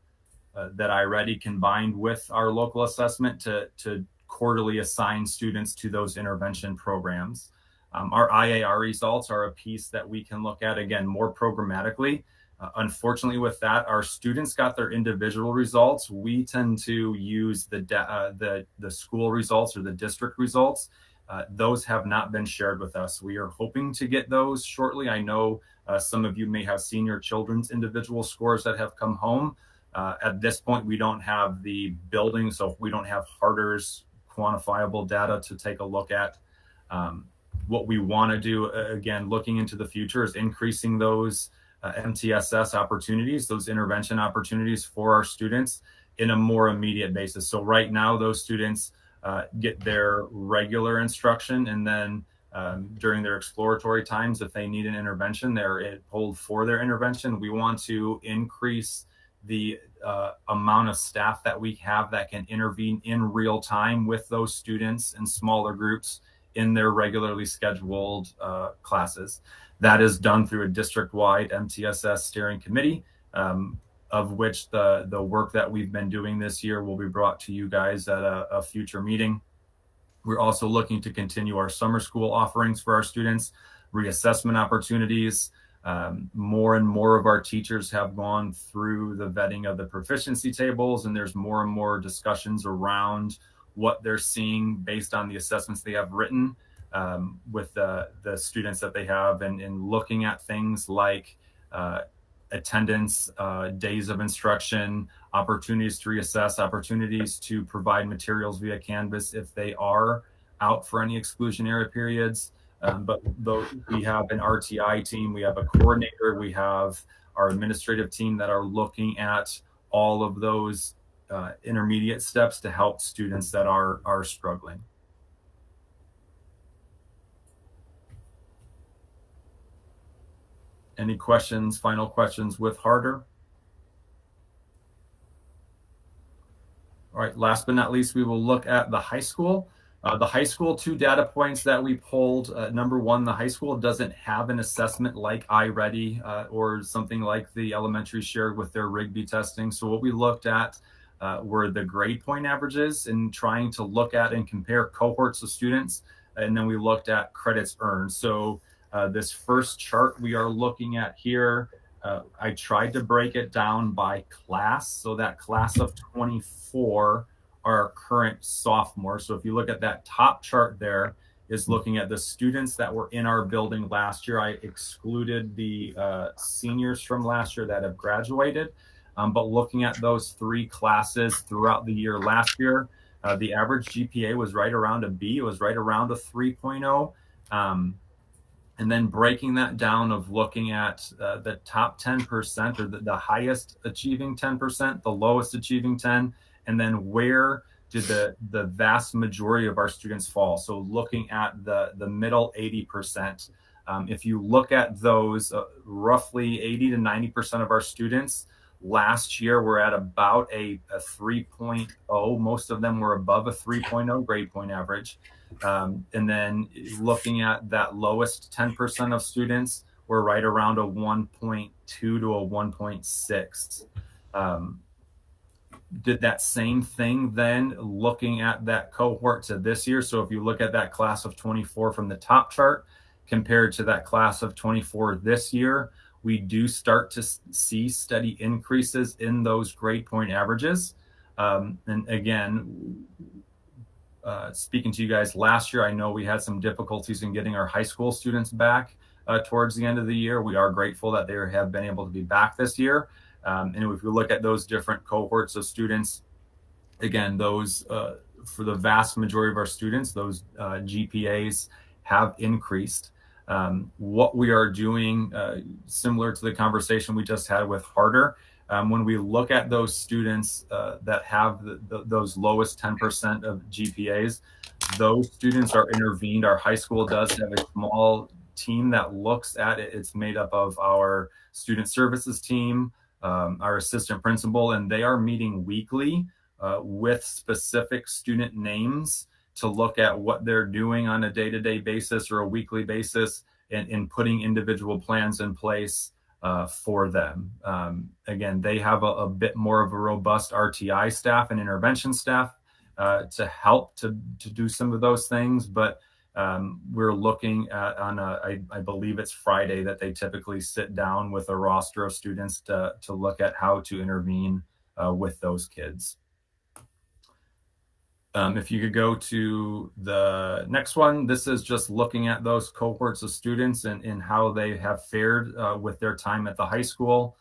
that iReady combined with our local assessment to quarterly assign students to those intervention programs. Our IAR results are a piece that we can look at, again, more programmatically. Unfortunately, with that, our students got their individual results. We tend to use the school results or the district results. Those have not been shared with us. We are hoping to get those shortly. I know some of you may have seen your children's individual scores that have come home. At this point, we don't have the building, so we don't have Harder's quantifiable data to take a look at. What we want to do, again, looking into the future, is increasing those MTSS opportunities, those intervention opportunities for our students in a more immediate basis. So right now, those students get their regular instruction, and then during their exploratory times, if they need an intervention, they're pulled for their intervention. We want to increase the amount of staff that we have that can intervene in real time with those students in smaller groups in their regularly scheduled classes. That is done through a district-wide MTSS steering committee, of which the work that we've been doing this year will be brought to you guys at a future meeting. We're also looking to continue our summer school offerings for our students, reassessment opportunities. More and more of our teachers have gone through the vetting of the proficiency tables, and there's more and more discussions around what they're seeing based on the assessments they have written with the students that they have, and looking at things like attendance, days of instruction, opportunities to reassess, opportunities to provide materials via Canvas if they are out for any exclusionary periods. But we have an RTI team, we have a coordinator, we have our administrative team that are looking at all of those intermediate steps to help students that are struggling. Any questions, final questions with Harder? All right, last but not least, we will look at the high school. The high school, 2 data points that we pulled. Number one, the high school doesn't have an assessment like iReady or something like the elementary shared with their Rigby testing. So what we looked at were the grade point averages and trying to look at and compare cohorts of students. And then we looked at credits earned. So this first chart we are looking at here, I tried to break it down by class. So that class of 24 are current sophomores. So if you look at that top chart there, is looking at the students that were in our building last year. I excluded the seniors from last year that have graduated. But looking at those 3 classes throughout the year last year, the average GPA was right around a B. It was right around a 3.0. And then breaking that down of looking at the top 10% or the highest achieving 10%, the lowest achieving 10, and then where did the vast majority of our students fall? So looking at the middle 80%. If you look at those, roughly 80 to 90% of our students last year were at about a 3.0. Most of them were above a 3.0 grade point average. And then looking at that lowest 10% of students, we're right around a 1.2 to a 1.6. did that same thing then, looking at that cohort to this year. So if you look at that class of 24 from the top chart compared to that class of 24 this year, we do start to see steady increases in those grade point averages. And again, speaking to you guys last year, I know we had some difficulties in getting our high school students back towards the end of the year. We are grateful that they have been able to be back this year. And if we look at those different cohorts of students, again, those for the vast majority of our students, those GPAs have increased. What we are doing, similar to the conversation we just had with Harder, when we look at those students that have those lowest 10% of GPAs, those students are intervened. Our high school does have a small team that looks at it. It's made up of our student services team, our assistant principal, and they are meeting weekly with specific student names to look at what they're doing on a day-to-day basis or a weekly basis, and putting individual plans in place for them. Again, they have a bit more of a robust RTI staff and intervention staff to help to do some of those things, but we're looking at I believe it's Friday that they typically sit down with a roster of students to look at how to intervene with those kids. If you could go to the next one, this is just looking at those cohorts of students and how they have fared with their time at the high school.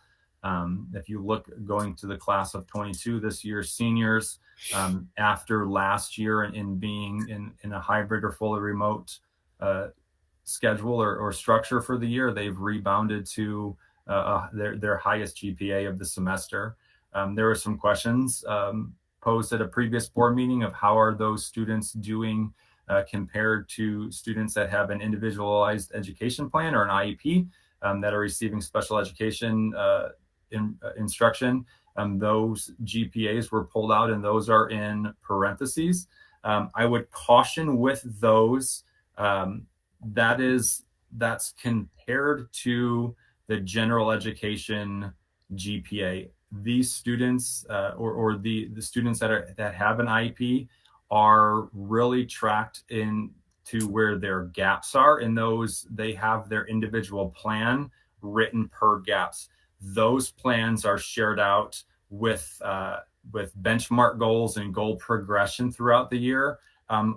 If you look going to the class of 22 this year, seniors, after last year in being in a hybrid or fully remote schedule or structure for the year, they've rebounded to their highest GPA of the semester. There were some questions posed at a previous board meeting of how are those students doing compared to students that have an individualized education plan or an IEP that are receiving special education instruction. Those GPAs were pulled out and those are in parentheses. I would caution with those, that's compared to the general education GPA. These students or the students that have an IEP are really tracked into where their gaps are. In those, they have their individual plan written per gaps. Those plans are shared out with benchmark goals and goal progression throughout the year,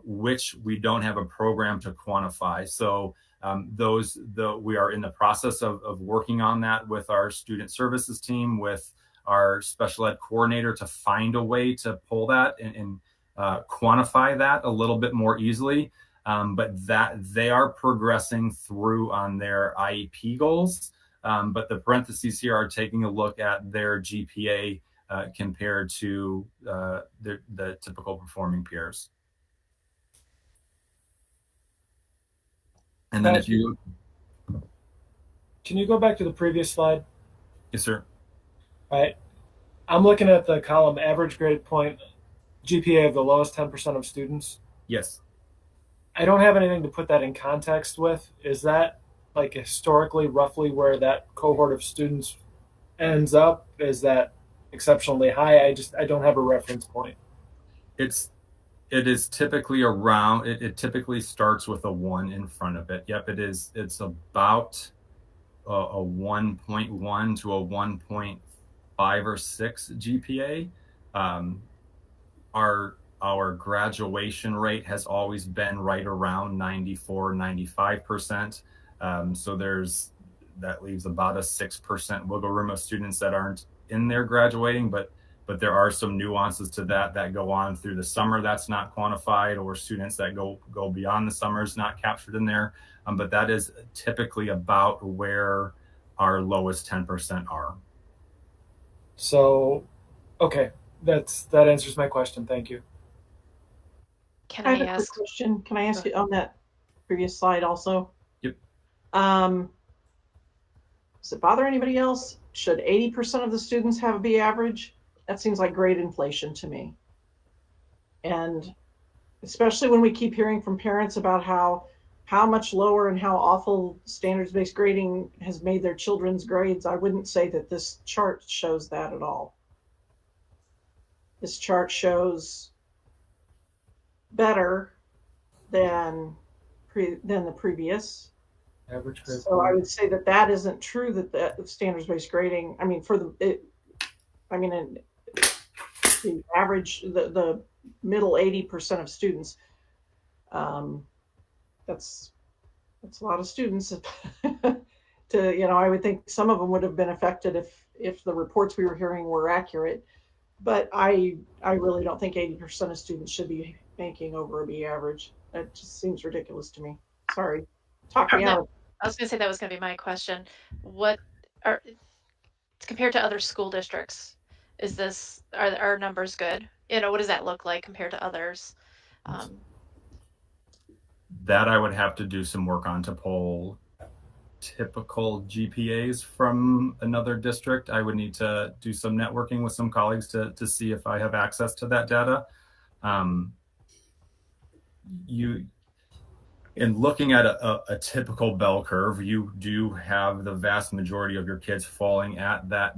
which we don't have a program to quantify. So we are in the process of working on that with our student services team, with our special ed coordinator, to find a way to pull that and quantify that a little bit more easily. But that they are progressing through on their IEP goals. But the parentheses here are taking a look at their GPA compared to the typical performing peers. And then if you...
Can you go back to the previous slide?
Yes, sir.
All right. I'm looking at the column average grade point GPA of the lowest 10% of students.
Yes.
I don't have anything to put that in context with. Is that like historically roughly where that cohort of students ends up? Is that exceptionally high? I don't have a reference point.
It is typically around, it typically starts with a 1 in front of it. Yep, it is. It's about a 1.1 to a 1.5 or 6 GPA. Our graduation rate has always been right around 94, 95%. So that leaves about a 6% wiggle room of students that aren't in there graduating, but there are some nuances to that go on through the summer that's not quantified, or students that go beyond the summer is not captured in there. But that is typically about where our lowest 10% are.
So, okay, that answers my question. Thank you.
Can
I
I
have a quick
ask?
question. Can I ask you on that previous slide also?
Yep.
Does it bother anybody else? Should 80% of the students have a B average? That seems like great inflation to me. And especially when we keep hearing from parents about how much lower and how awful standards-based grading has made their children's grades, I wouldn't say that this chart shows that at all. this chart shows better than the previous.
Average grade.
So I would say that isn't true, that the standards-based grading, I mean, the average, the middle 80% of students, that's a lot of students I would think some of them would have been affected if the reports we were hearing were accurate. But I really don't think 80% of students should be making over a B average. That just seems ridiculous to me. Sorry. Talk me out.
I was going to say that was going to be my question. What are, compared to other school districts, are our numbers good? What does that look like compared to others?
That I would have to do some work on to pull typical GPAs from another district. I would need to do some networking with some colleagues to see if I have access to that data. In looking at a typical bell curve, you do have the vast majority of your kids falling at that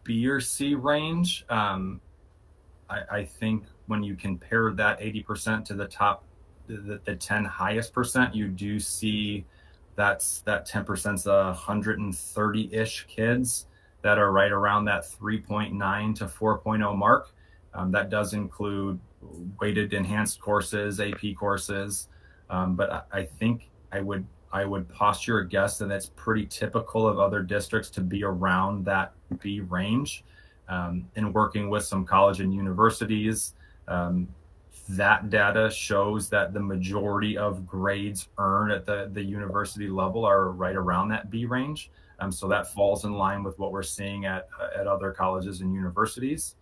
B or C range. I think when you compare that 80% to the top, the 10 highest percent, you do see that 10%'s 130-ish kids that are right around that 3.9 to 4.0 mark. That does include weighted enhanced courses, AP courses. But I think I would posture a guess that it's pretty typical of other districts to be around that B range. And working with some college and universities, that data shows that the majority of grades earned at the university level are right around that B range. So that falls in line with what we're seeing at other colleges and universities.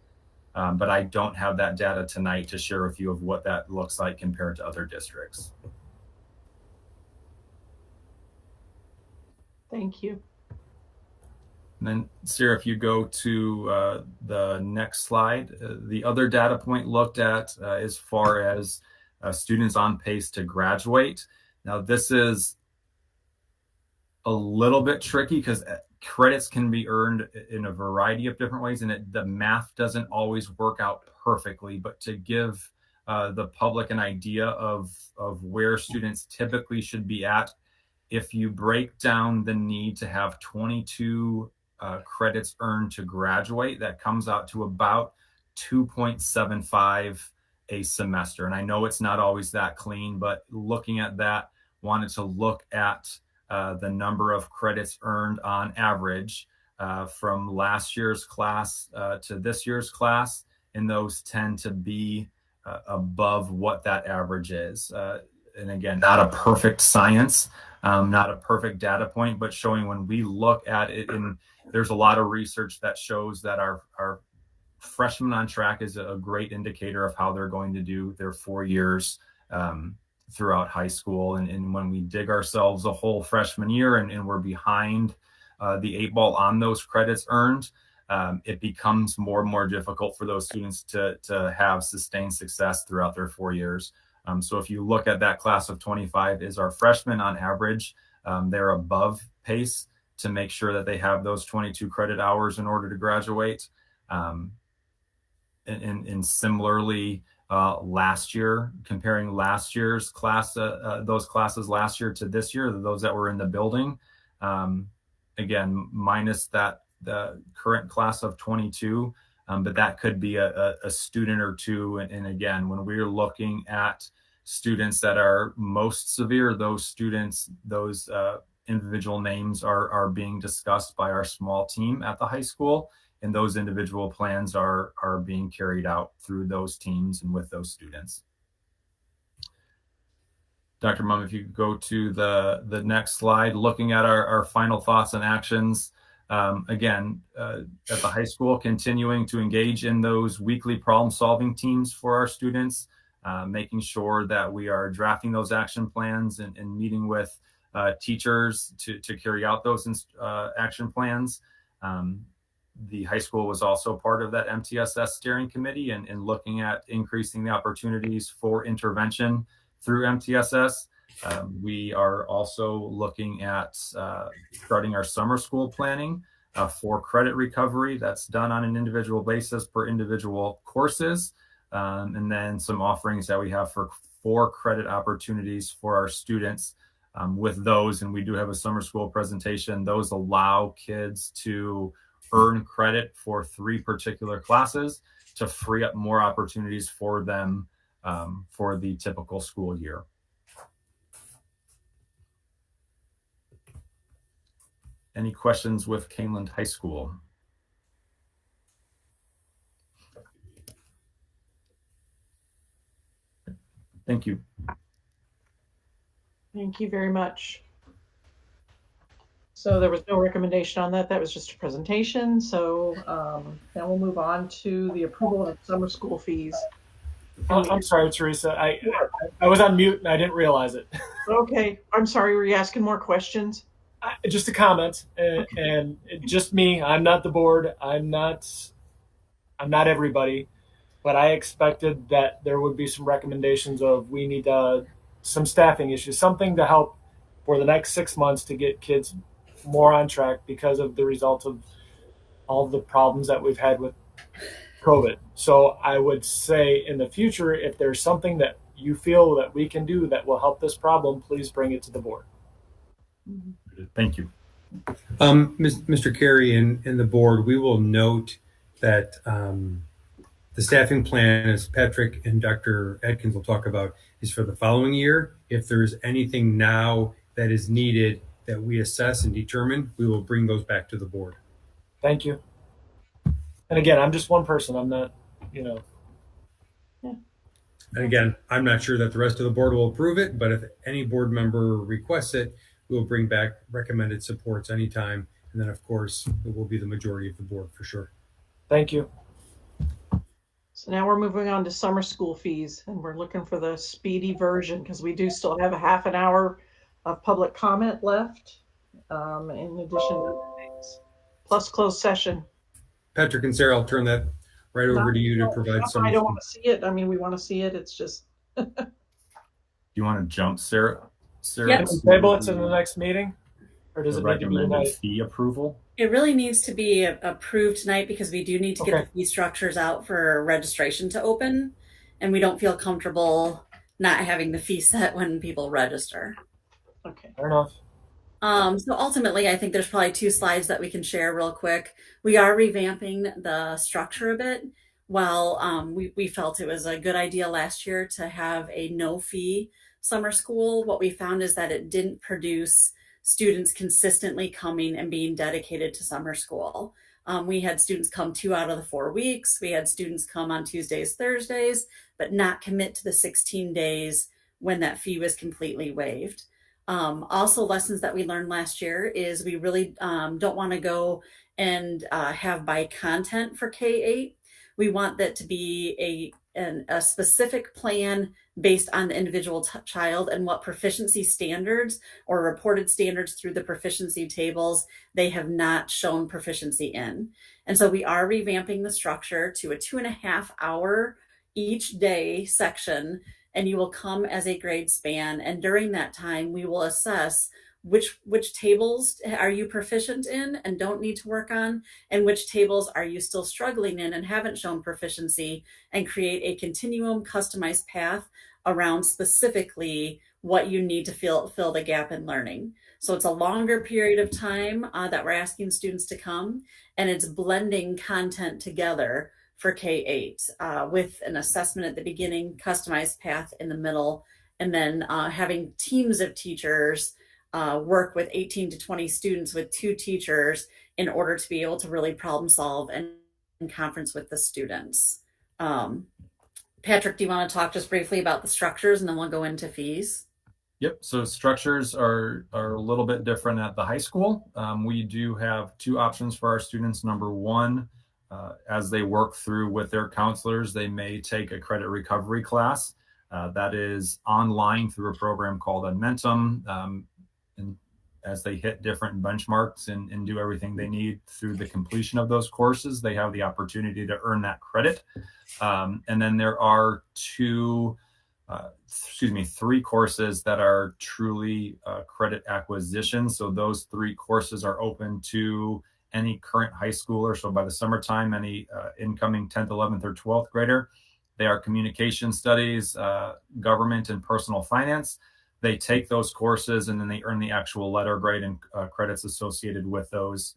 But I don't have that data tonight to share with you of what that looks like compared to other districts.
Thank you.
And then, Sarah, if you go to the next slide, the other data point looked at as far as students on pace to graduate. Now, this is a little bit tricky because credits can be earned in a variety of different ways, and the math doesn't always work out perfectly. But to give the public an idea of where students typically should be at, if you break down the need to have 22 credits earned to graduate, that comes out to about 2.75 a semester. And I know it's not always that clean, but looking at that, wanted to look at the number of credits earned on average from last year's class to this year's class, and those tend to be above what that average is. And again, not a perfect science, not a perfect data point, but showing when we look at it, and there's a lot of research that shows that our freshmen on track is a great indicator of how they're going to do their 4 years throughout high school. And when we dig ourselves a whole freshman year and we're behind the 8 ball on those credits earned, it becomes more and more difficult for those students to have sustained success throughout their 4 years. So if you look at that class of 25 is our freshmen on average, they're above pace to make sure that they have those 22 credit hours in order to graduate. And similarly, last year, comparing last year's class, those classes last year to this year, those that were in the building, again, minus the current class of 22, but that could be a student or two. And again, when we're looking at students that are most severe, those students, those individual names are being discussed by our small team at the high school, and those individual plans are being carried out through those teams and with those students. Dr. Mum, if you go to the next slide, looking at our final thoughts and actions. Again, at the high school, continuing to engage in those weekly problem-solving teams for our students, making sure that we are drafting those action plans and meeting with teachers to carry out those action plans. The high school was also part of that MTSS steering committee and looking at increasing the opportunities for intervention through MTSS. We are also looking at starting our summer school planning for credit recovery. That's done on an individual basis per individual courses. And then some offerings that we have for credit opportunities for our students with those. And we do have a summer school presentation. Those allow kids to earn credit for 3 particular classes to free up more opportunities for them for the typical school year. Any questions with Kaneland High School? Thank you.
Thank you very much. So there was no recommendation on that. That was just a presentation. So now we'll move on to the approval of summer school fees.
I'm sorry, Teresa. I was on mute and I didn't realize it.
Okay. I'm sorry. Were you asking more questions?
Just a comment, and just me. I'm not the board. I'm not everybody, but I expected that there would be some recommendations of we need some staffing issues, something to help for the next 6 months to get kids more on track because of the result of all the problems that we've had with COVID. So I would say in the future, if there's something that you feel that we can do that will help this problem, please bring it to the board.
Thank you.
Mr. Carey and the board, we will note that the staffing plan, as Patrick and Dr. Atkins will talk about, is for the following year. If there's anything now that is needed that we assess and determine, we will bring those back to the board.
Thank you. And again, I'm just one person. I'm not, Yeah.
And again, I'm not sure that the rest of the board will approve it, but if any board member requests it, we'll bring back recommended supports anytime. And then, of course, it will be the majority of the board for sure.
Thank you.
So now we're moving on to summer school fees, and we're looking for the speedy version because we do still have a half an hour of public comment left, in addition to things, plus closed session.
Patrick and Sarah, I'll turn that right over to you to provide some.
I don't want to see it. I mean, we want to see it. It's just.
You want to jump, Sarah?
Yep. Table it to the next meeting, or does it need to be
recommended fee approval?
It really needs to be approved tonight because we do need to get the fee structures out for registration to open, and we don't feel comfortable not having the fee set when people register.
Okay.
Fair enough.
So ultimately, I think there's probably 2 slides that we can share real quick. We are revamping the structure a bit. While we felt it was a good idea last year to have a no fee summer school, what we found is that it didn't produce students consistently coming and being dedicated to summer school. We had students come 2 out of the 4 weeks. We had students come on Tuesdays, Thursdays, but not commit to the 16 days when that fee was completely waived. Also, lessons that we learned last year is we really don't want to go and have by content for K-8. We want that to be a specific plan based on the individual child and what proficiency standards or reported standards through the proficiency tables they have not shown proficiency in. And so we are revamping the structure to a 2.5 hour each day section, and you will come as a grade span. And during that time, we will assess which tables are you proficient in and don't need to work on, and which tables are you still struggling in and haven't shown proficiency, and create a continuum customized path around specifically what you need to fill the gap in learning. So it's a longer period of time that we're asking students to come, and it's blending content together for K-8 with an assessment at the beginning, customized path in the middle, and then having teams of teachers work with 18 to 20 students with 2 teachers in order to be able to really problem solve and conference with the students. Patrick, do you want to talk just briefly about the structures, and then we'll go into fees?
Yep. So structures are a little bit different at the high school. We do have 2 options for our students. Number 1, as they work through with their counselors, they may take a credit recovery class that is online through a program called Momentum. And as they hit different benchmarks and do everything they need through the completion of those courses, they have the opportunity to earn that credit. And then there are 3 courses that are truly credit acquisition. So those 3 courses are open to any current high schooler. So by the summertime, any incoming 10th, 11th, or 12th grader, they are communication studies, government, and personal finance. They take those courses and then they earn the actual letter grade and credits associated with those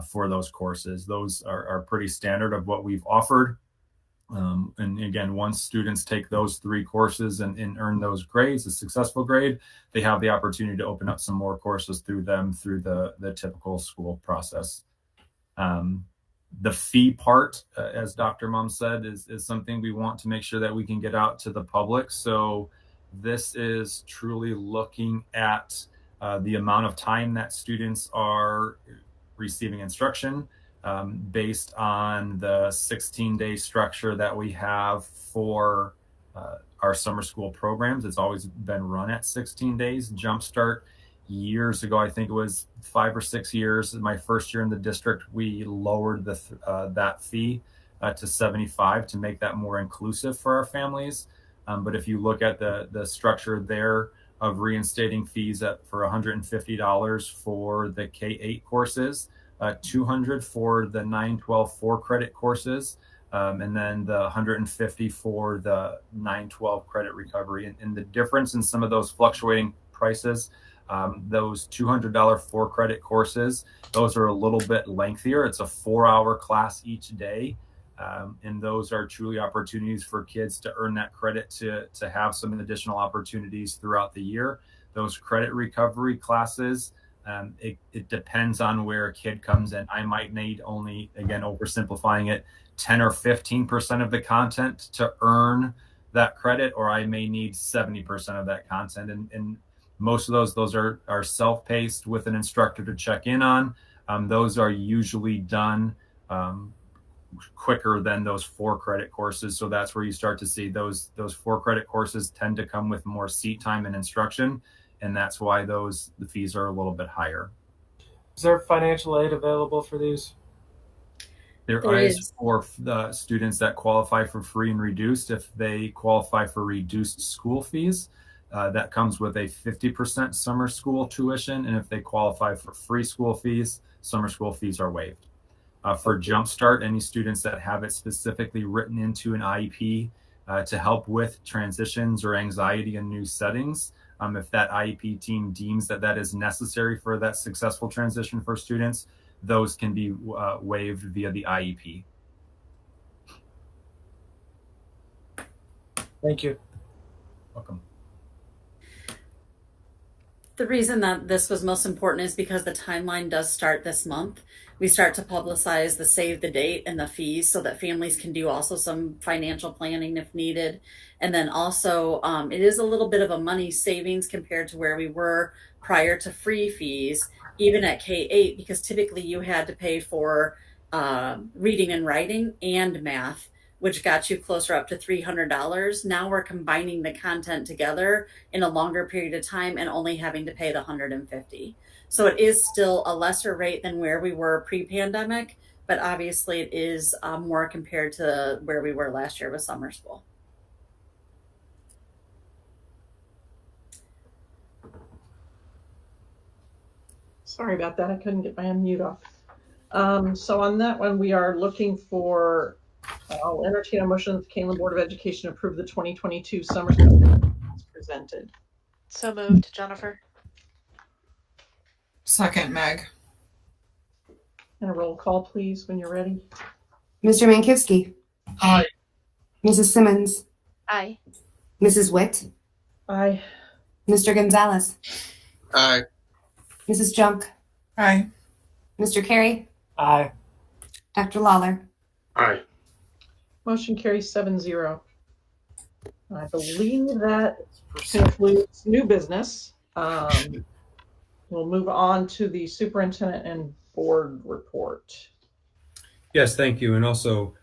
for those courses. Those are pretty standard of what we've offered. And again, once students take those 3 courses and earn those grades, a successful grade, they have the opportunity to open up some more courses through them through the typical school process. The fee part, as Dr. Mum said, is something we want to make sure that we can get out to the public. So this is truly looking at the amount of time that students are receiving instruction, based on the 16-day structure that we have for our summer school programs. It's always been run at 16 days. Jumpstart, years ago, I think it was 5 or 6 years, my first year in the district, we lowered that fee to $75 to make that more inclusive for our families. But if you look at the structure there of reinstating fees for $150 for the K-8 courses, $200 for the 9-12 4-credit courses, and then the $150 for the 9-12 credit recovery. And the difference in some of those fluctuating prices, those $200 4-credit courses, those are a little bit lengthier. It's a 4-hour class each day. And those are truly opportunities for kids to earn that credit to have some additional opportunities throughout the year. Those credit recovery classes, it depends on where a kid comes in. I might need only, again, oversimplifying it, 10 or 15% of the content to earn that credit, or I may need 70% of that content. And most of those are self-paced with an instructor to check in on. Those are usually done quicker than those 4-credit courses. So that's where you start to see those 4-credit courses tend to come with more seat time and instruction. And that's why the fees are a little bit higher.
Is there financial aid available for these?
There is for the students that qualify for free and reduced. If they qualify for reduced school fees, that comes with a 50% summer school tuition. And if they qualify for free school fees, summer school fees are waived. For Jumpstart, any students that have it specifically written into an IEP to help with transitions or anxiety in new settings, if that IEP team deems that is necessary for that successful transition for students, those can be waived via the IEP.
Thank you.
Welcome.
The reason that this was most important is because the timeline does start this month. We start to publicize the save the date and the fees so that families can do also some financial planning if needed. And then also it is a little bit of a money savings compared to where we were prior to free fees, even at K-8, because typically you had to pay for reading and writing and math, which got you closer up to $300. Now we're combining the content together in a longer period of time and only having to pay the $150. So it is still a lesser rate than where we were pre-pandemic, but obviously it is more compared to where we were last year with summer school.
Sorry about that. I couldn't get my unmute off. So on that one, we are looking for, I'll entertain a motion that the Kaneland Board of Education approve the 2022 summer school as presented.
So moved, Jennifer.
Second, Meg.
And a roll call, please, when you're ready.
Mr. Mankivsky.
Aye.
Mrs. Simmons.
Aye.
Mrs. Witt.
Aye.
Mr. Gonzalez.
Aye.
Mrs. Junk.
Aye.
Mr. Carey.
Aye.
Dr. Lawler.
Aye.
Motion carries 7-0. I believe that concludes new business. We'll move on to the superintendent and board report.
Yes, thank you. And also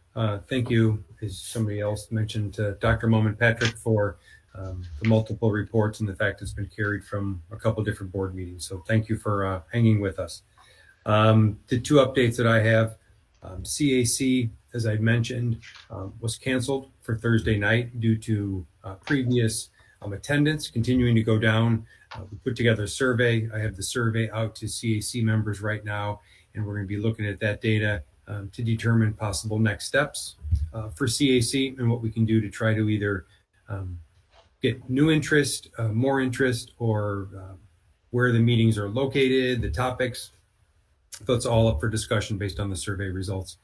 thank you, as somebody else mentioned, to Dr. Moman Patrick for the multiple reports and the fact it's been carried from a couple different board meetings. So thank you for hanging with us. The 2 updates that I have, CAC, as I mentioned, was canceled for Thursday night due to previous attendance continuing to go down. We put together a survey. I have the survey out to CAC members right now, and we're going to be looking at that data to determine possible next steps for CAC and what we can do to try to either get new interest, more interest, or where the meetings are located, the topics. So it's all up for discussion based on the survey results.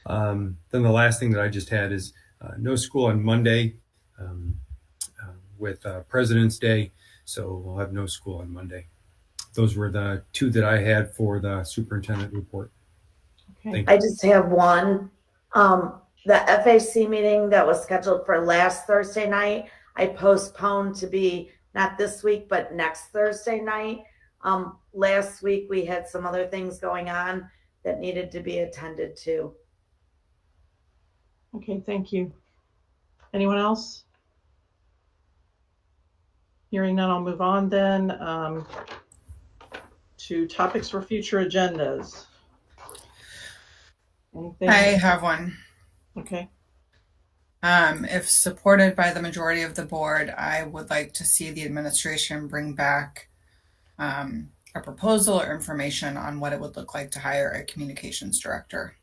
Then the last thing that I just had is no school on Monday with President's Day, so we'll have no school on Monday. Those were the two that I had for the superintendent report.
Okay.
I just have one. The FAC meeting that was scheduled for last Thursday night, I postponed to be not this week, but next Thursday night. Last week we had some other things going on that needed to be attended to.
Okay, thank you. Anyone else? Hearing none, I'll move on then to topics for future agendas. Anything?
I have one.
Okay.
If supported by the majority of the board, I would like to see the administration bring back a proposal or information on what it would look like to hire a communications director.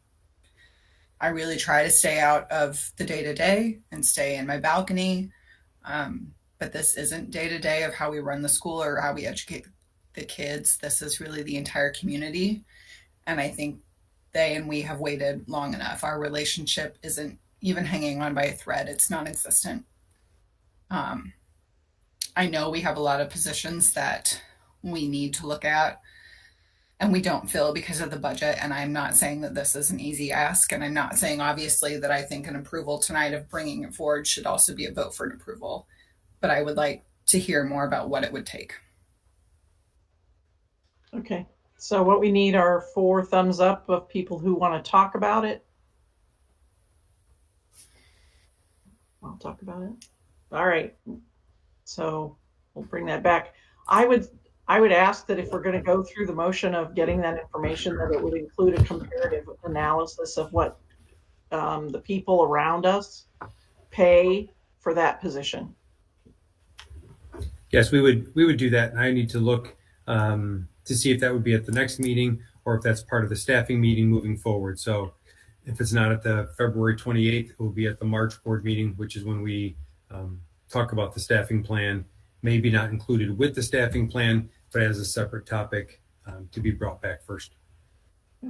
I really try to stay out of the day-to-day and stay in my balcony, but this isn't day-to-day of how we run the school or how we educate the kids. This is really the entire community, and I think they and we have waited long enough. Our relationship isn't even hanging on by a thread. It's non-existent. I know we have a lot of positions that we need to look at and we don't fill because of the budget. And I'm not saying that this is an easy ask. And I'm not saying obviously that I think an approval tonight of bringing it forward should also be a vote for an approval. But I would like to hear more about what it would take.
Okay. So what we need are 4 thumbs up of people who want to talk about it. I'll talk about it. All right. So we'll bring that back. I would ask that if we're going to go through the motion of getting that information, that it would include a comparative analysis of what the people around us pay for that position.
Yes, we would do that. And I need to look to see if that would be at the next meeting or if that's part of the staffing meeting moving forward. So if it's not at the February 28th, it will be at the March board meeting, which is when we talk about the staffing plan, maybe not included with the staffing plan, but as a separate topic to be brought back first.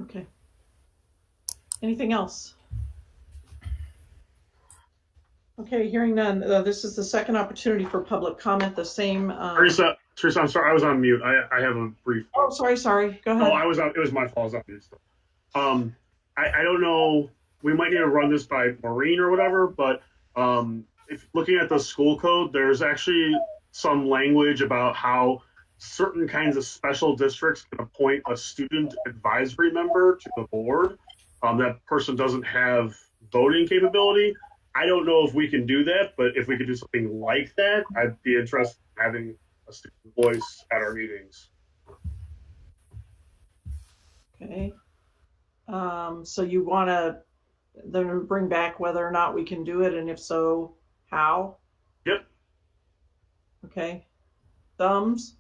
Okay. Anything else? Okay, hearing none. This is the second opportunity for public comment. The same.
Teresa, I'm sorry, I was on mute. I have a brief.
Oh, sorry. Go ahead.
Oh, I was on. It was my fault. I was on mute. I don't know. We might need to run this by Maureen or whatever, but if looking at the school code, there's actually some language about how certain kinds of special districts can appoint a student advisory member to the board. That person doesn't have voting capability. I don't know if we can do that, but if we could do something like that, I'd be interested in having a student voice at our meetings.
Okay. So you want to then bring back whether or not we can do it, and if so, how?
Yep.
Okay. Thumbs?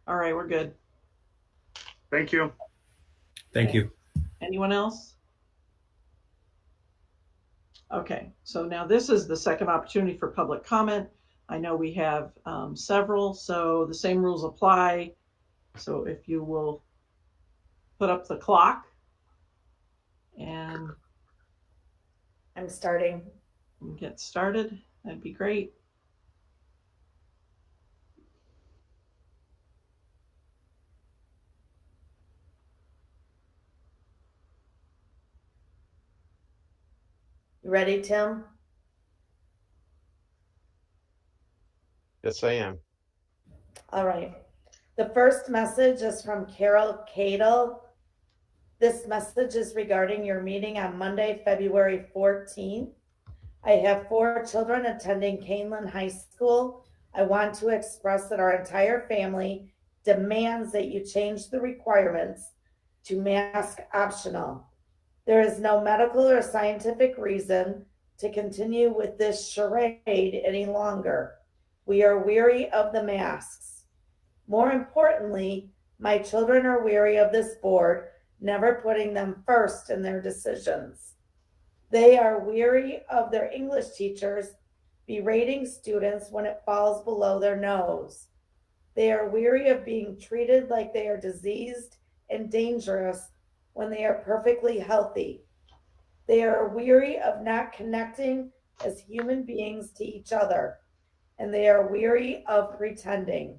All right, we're good.
Thank you.
Thank you.
Anyone else? Okay, so now this is the second opportunity for public comment. I know we have several, so the same rules apply. So if you will put up the clock, and
I'm starting.
Get started, that'd be great.
You ready, Tim?
Yes, I am.
All right. The first message is from Carol Cadle. This message is regarding your meeting on Monday, February 14th. I have 4 children attending Kaneland High School. I want to express that our entire family demands that you change the requirements to mask optional. There is no medical or scientific reason to continue with this charade any longer. We are weary of the masks. More importantly, My children are weary of this board never putting them first in their decisions. They are weary of their English teachers berating students when it falls below their nose. They are weary of being treated like they are diseased and dangerous when they are perfectly healthy. They are weary of not connecting as human beings to each other, and they are weary of pretending.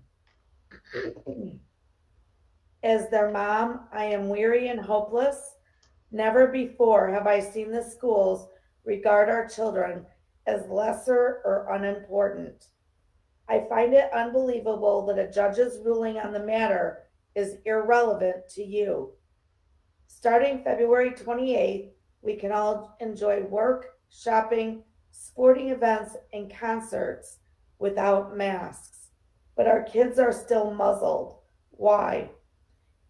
As their mom, I am weary and hopeless. Never before have I seen the schools regard our children as lesser or unimportant. I find it unbelievable that a judge's ruling on the matter is irrelevant to you. Starting February 28th, we can all enjoy work, shopping, sporting events, and concerts without masks. But our kids are still muzzled. Why?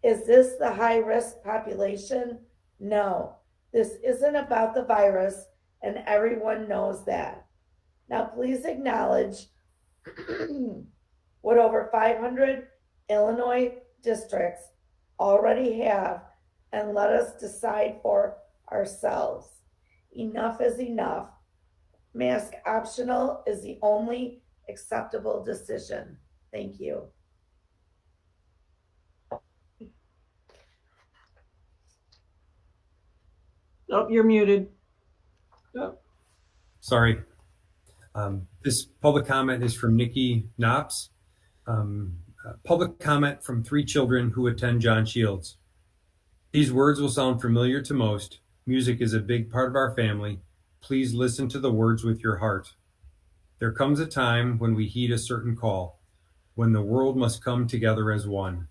Is this the high-risk population? No, this isn't about the virus, and everyone knows that. Now, please acknowledge what over 500 Illinois districts already have, and let us decide for ourselves. Enough is enough. Mask optional is the only acceptable decision. Thank you.
Oh, you're muted. Oh.
Sorry. This public comment is from Nikki Knops. Public comment from 3 children who attend John Shields. These words will sound familiar to most. Music is a big part of our family. Please listen to the words with your heart. There comes a time when we heed a certain call, when the world must come together as one.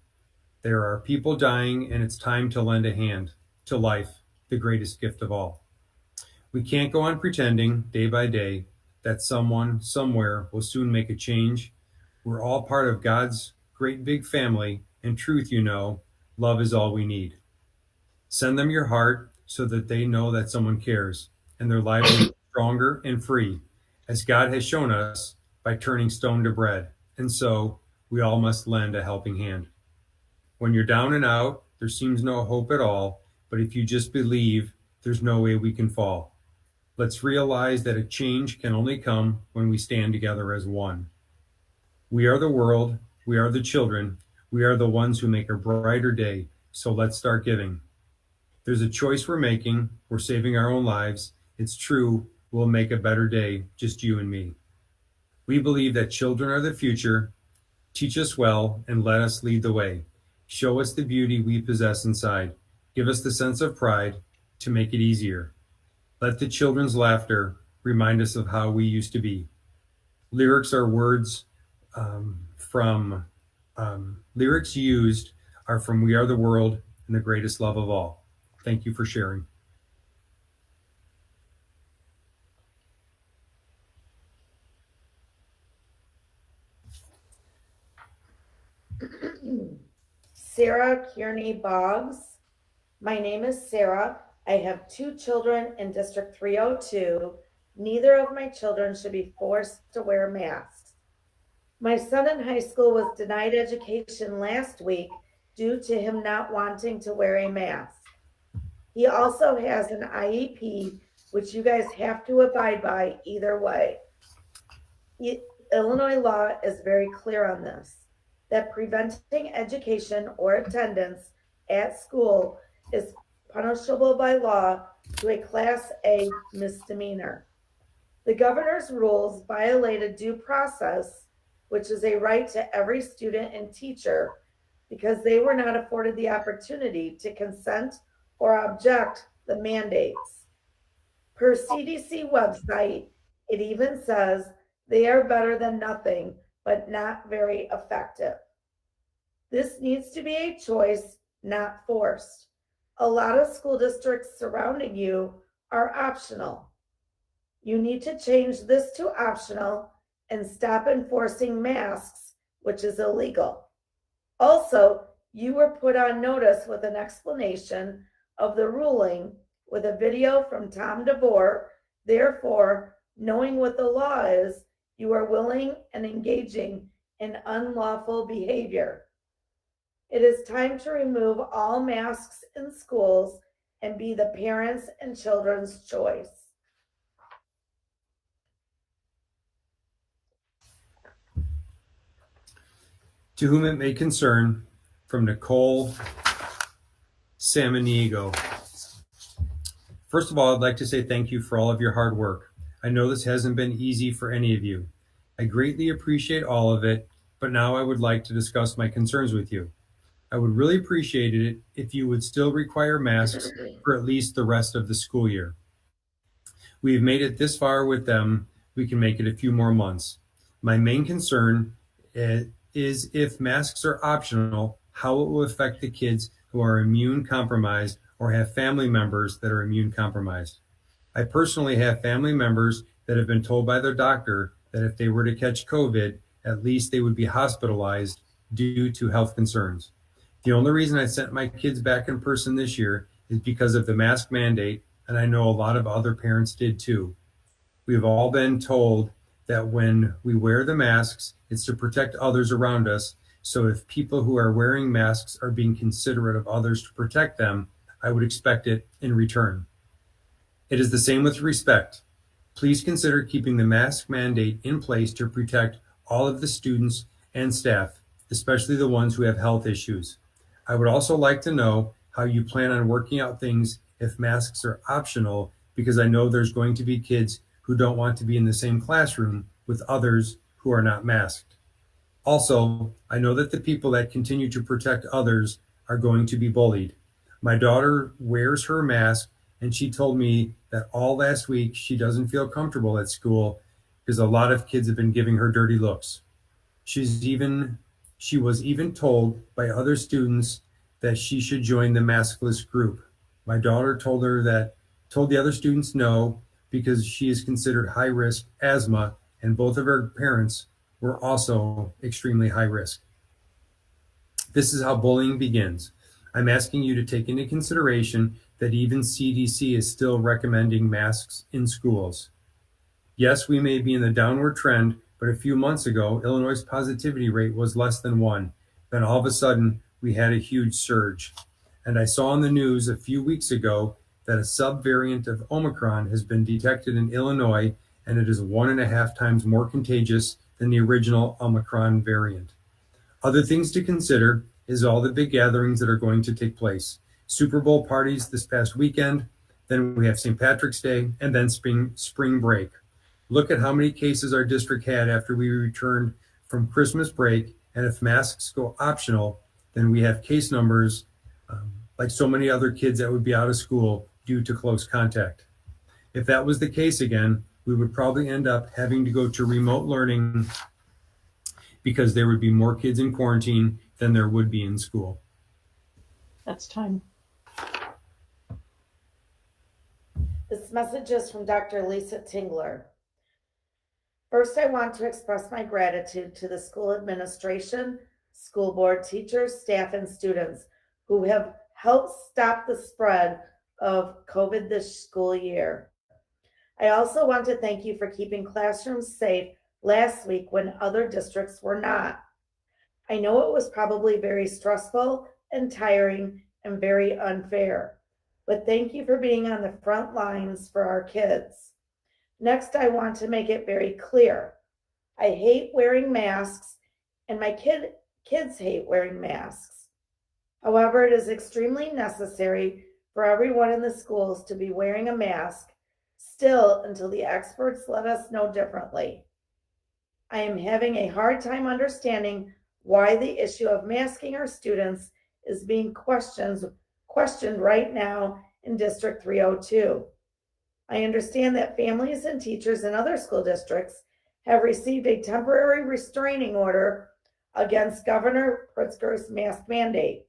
There are people dying, and it's time to lend a hand to life, the greatest gift of all. We can't go on pretending day by day that someone somewhere will soon make a change. We're all part of God's great big family, and truth, you know, love is all we need. Send them your heart so that they know that someone cares, and their lives will be stronger and free, as God has shown us by turning stone to bread. And so we all must lend a helping hand. When you're down and out, there seems no hope at all, but if you just believe, there's no way we can fall. Let's realize that a change can only come when we stand together as one. We are the world, we are the children, we are the ones who make a brighter day, so let's start giving. There's a choice we're making, we're saving our own lives. It's true, we'll make a better day, just you and me. We believe that children are the future. Teach us well and let us lead the way. Show us the beauty we possess inside. Give us the sense of pride to make it easier. Let the children's laughter remind us of how we used to be. Lyrics are words lyrics used are from We Are the World and the Greatest Love of All. Thank you for sharing.
Sarah Kearney Boggs. My name is Sarah. I have 2 children in District 302. Neither of my children should be forced to wear masks. My son in high school was denied education last week due to him not wanting to wear a mask. He also has an IEP, which you guys have to abide by either way. Illinois law is very clear on this, that preventing education or attendance at school is punishable by law to a Class A misdemeanor. The governor's rules violated due process, which is a right to every student and teacher, because they were not afforded the opportunity to consent or object the mandates. Per CDC website, it even says they are better than nothing, but not very effective. This needs to be a choice, not forced. A lot of school districts surrounding you are optional. You need to change this to optional and stop enforcing masks, which is illegal. Also, you were put on notice with an explanation of the ruling with a video from Tom DeVore. Therefore, knowing what the law is, you are willing and engaging in unlawful behavior. It is time to remove all masks in schools and be the parents' and children's choice.
To whom it may concern, from Nicole Samaniego. First of all, I'd like to say thank you for all of your hard work. I know this hasn't been easy for any of you. I greatly appreciate all of it, but now I would like to discuss my concerns with you. I would really appreciate it if you would still require masks for at least the rest of the school year. We've made it this far with them, we can make it a few more months. My main concern is if masks are optional, how it will affect the kids who are immune compromised or have family members that are immune compromised. I personally have family members that have been told by their doctor that if they were to catch COVID, at least they would be hospitalized due to health concerns. The only reason I sent my kids back in person this year is because of the mask mandate, and I know a lot of other parents did too. We've all been told that when we wear the masks, it's to protect others around us. So if people who are wearing masks are being considerate of others to protect them, I would expect it in return. It is the same with respect. Please consider keeping the mask mandate in place to protect all of the students and staff, especially the ones who have health issues. I would also like to know how you plan on working out things if masks are optional, because I know there's going to be kids who don't want to be in the same classroom with others who are not masked. Also, I know that the people that continue to protect others are going to be bullied. My daughter wears her mask, and she told me that all last week she doesn't feel comfortable at school because a lot of kids have been giving her dirty looks. She was even told by other students that she should join the maskless group. My daughter told the other students no, because she is considered high risk asthma, and both of her parents were also extremely high risk. This is how bullying begins. I'm asking you to take into consideration that even CDC is still recommending masks in schools. Yes, we may be in the downward trend, but a few months ago, Illinois' positivity rate was less than 1. Then all of a sudden, we had a huge surge. And I saw on the news a few weeks ago that a subvariant of Omicron has been detected in Illinois, and it is 1.5 times more contagious than the original Omicron variant. Other things to consider is all the big gatherings that are going to take place. Super Bowl parties this past weekend, then we have St. Patrick's Day, and then spring break. Look at how many cases our district had after we returned from Christmas break, and if masks go optional, then we have case numbers like so many other kids that would be out of school due to close contact. If that was the case again, we would probably end up having to go to remote learning because there would be more kids in quarantine than there would be in school.
That's time.
This message is from Dr. Lisa Tingler. First, I want to express my gratitude to the school administration, school board, teachers, staff, and students who have helped stop the spread of COVID this school year. I also want to thank you for keeping classrooms safe last week when other districts were not. I know it was probably very stressful and tiring and very unfair, but thank you for being on the front lines for our kids. Next, I want to make it very clear. I hate wearing masks, and my kids hate wearing masks. However, it is extremely necessary for everyone in the schools to be wearing a mask still until the experts let us know differently. I am having a hard time understanding why the issue of masking our students is being questioned right now in District 302. I understand that families and teachers in other school districts have received a temporary restraining order against Governor Pritzker's mask mandate.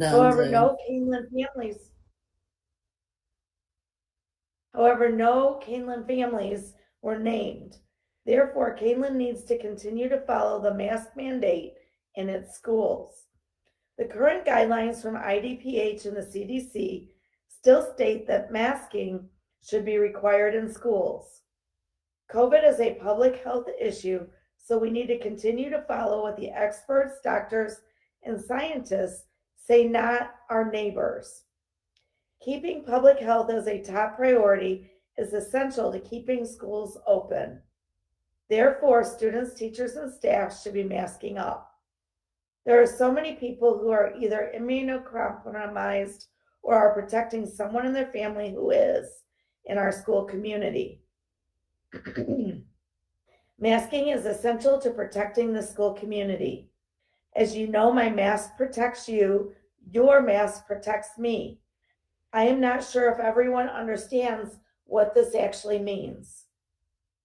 However, no Kaneland families were named. Therefore, Kaneland needs to continue to follow the mask mandate in its schools. The current guidelines from IDPH and the CDC still state that masking should be required in schools. COVID is a public health issue, so we need to continue to follow what the experts, doctors, and scientists say not our neighbors. Keeping public health as a top priority is essential to keeping schools open. Therefore, students, teachers, and staff should be masking up. There are so many people who are either immunocompromised or are protecting someone in their family who is in our school community. Masking is essential to protecting the school community. As you know, my mask protects you, your mask protects me. I am not sure if everyone understands what this actually means.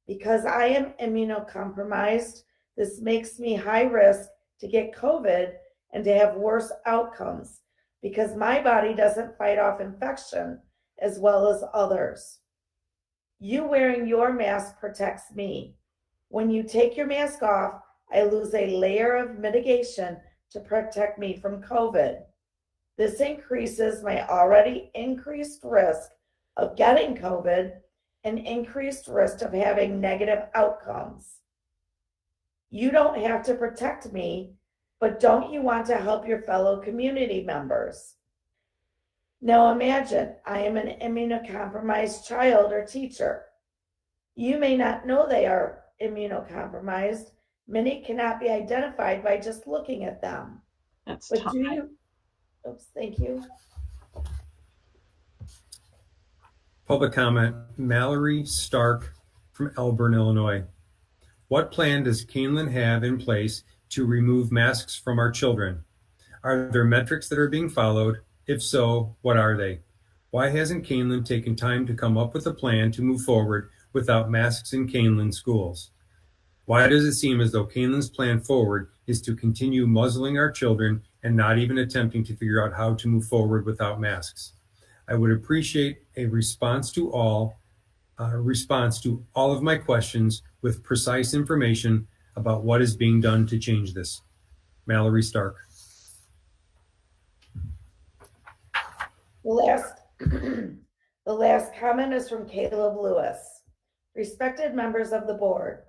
Because I am immunocompromised, this makes me high risk to get COVID and to have worse outcomes because my body doesn't fight off infection as well as others. You wearing your mask protects me. When you take your mask off, I lose a layer of mitigation to protect me from COVID. This increases my already increased risk of getting COVID and increased risk of having negative outcomes. You don't have to protect me, but don't you want to help your fellow community members? Now imagine I am an immunocompromised child or teacher. You may not know they are immunocompromised. Many cannot be identified by just looking at them.
That's
But
tough.
do you? Oops, thank you.
Public comment, Mallory Stark from Elburn, Illinois. What plan does Kaneland have in place to remove masks from our children? Are there metrics that are being followed? If so, what are they? Why hasn't Kaneland taken time to come up with a plan to move forward without masks in Kaneland schools? Why does it seem as though Kaneland's plan forward is to continue muzzling our children and not even attempting to figure out how to move forward without masks? I would appreciate a response to all of my questions with precise information about what is being done to change this. Mallory Stark.
The last comment is from Caleb Lewis. Respected members of the board,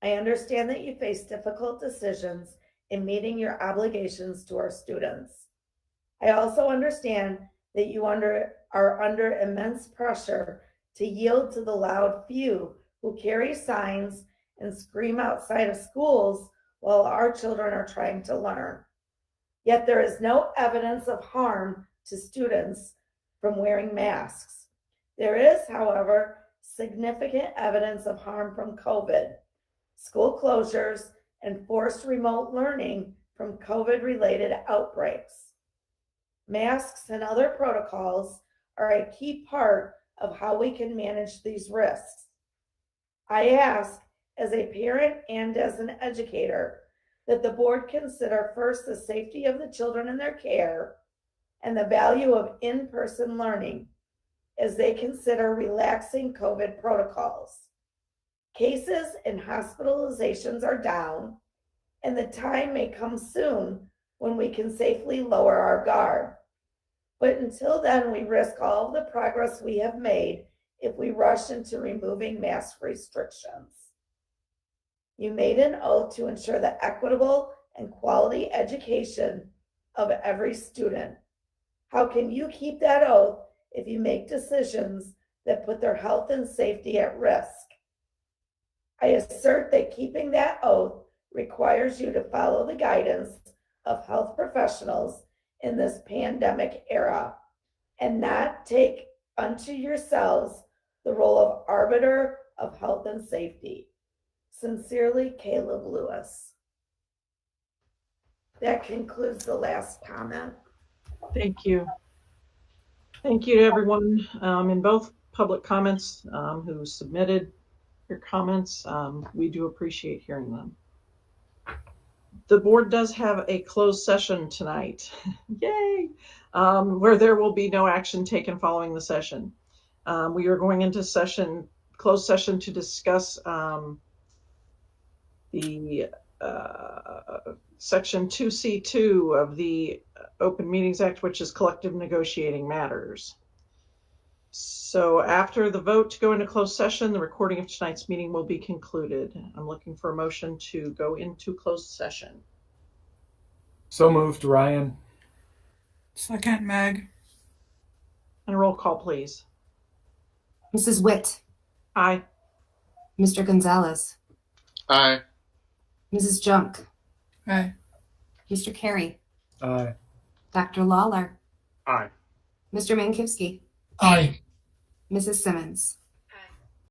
I understand that you face difficult decisions in meeting your obligations to our students. I also understand that you are under immense pressure to yield to the loud few who carry signs and scream outside of schools while our children are trying to learn. Yet there is no evidence of harm to students from wearing masks. There is, however, significant evidence of harm from COVID, school closures, and forced remote learning from COVID-related outbreaks. Masks and other protocols are a key part of how we can manage these risks. I ask, as a parent and as an educator, that the board consider first the safety of the children in their care and the value of in-person learning as they consider relaxing COVID protocols. Cases and hospitalizations are down, and the time may come soon when we can safely lower our guard. But until then, we risk all of the progress we have made if we rush into removing mask restrictions. You made an oath to ensure the equitable and quality education of every student. How can you keep that oath if you make decisions that put their health and safety at risk? I assert that keeping that oath requires you to follow the guidance of health professionals in this pandemic era and not take unto yourselves the role of arbiter of health and safety. Sincerely, Caleb Lewis. That concludes the last comment.
Thank you. Thank you to everyone in both public comments who submitted your comments. We do appreciate hearing them. The board does have a closed session tonight. Yay! Where there will be no action taken following the session. We are going into closed session to discuss the Section 2C2 of the Open Meetings Act, which is collective negotiating matters. So after the vote to go into closed session, the recording of tonight's meeting will be concluded. I'm looking for a motion to go into closed session.
So moved, Ryan.
Second, Meg.
And roll call, please.
Mrs. Witt,
Aye.
Mr. Gonzalez,
Aye.
Mrs. Junk,
Aye.
Mr. Carey,
Aye.
Dr. Lawler,
Aye.
Mr. Mankivsky,
Aye.
Mrs. Simmons.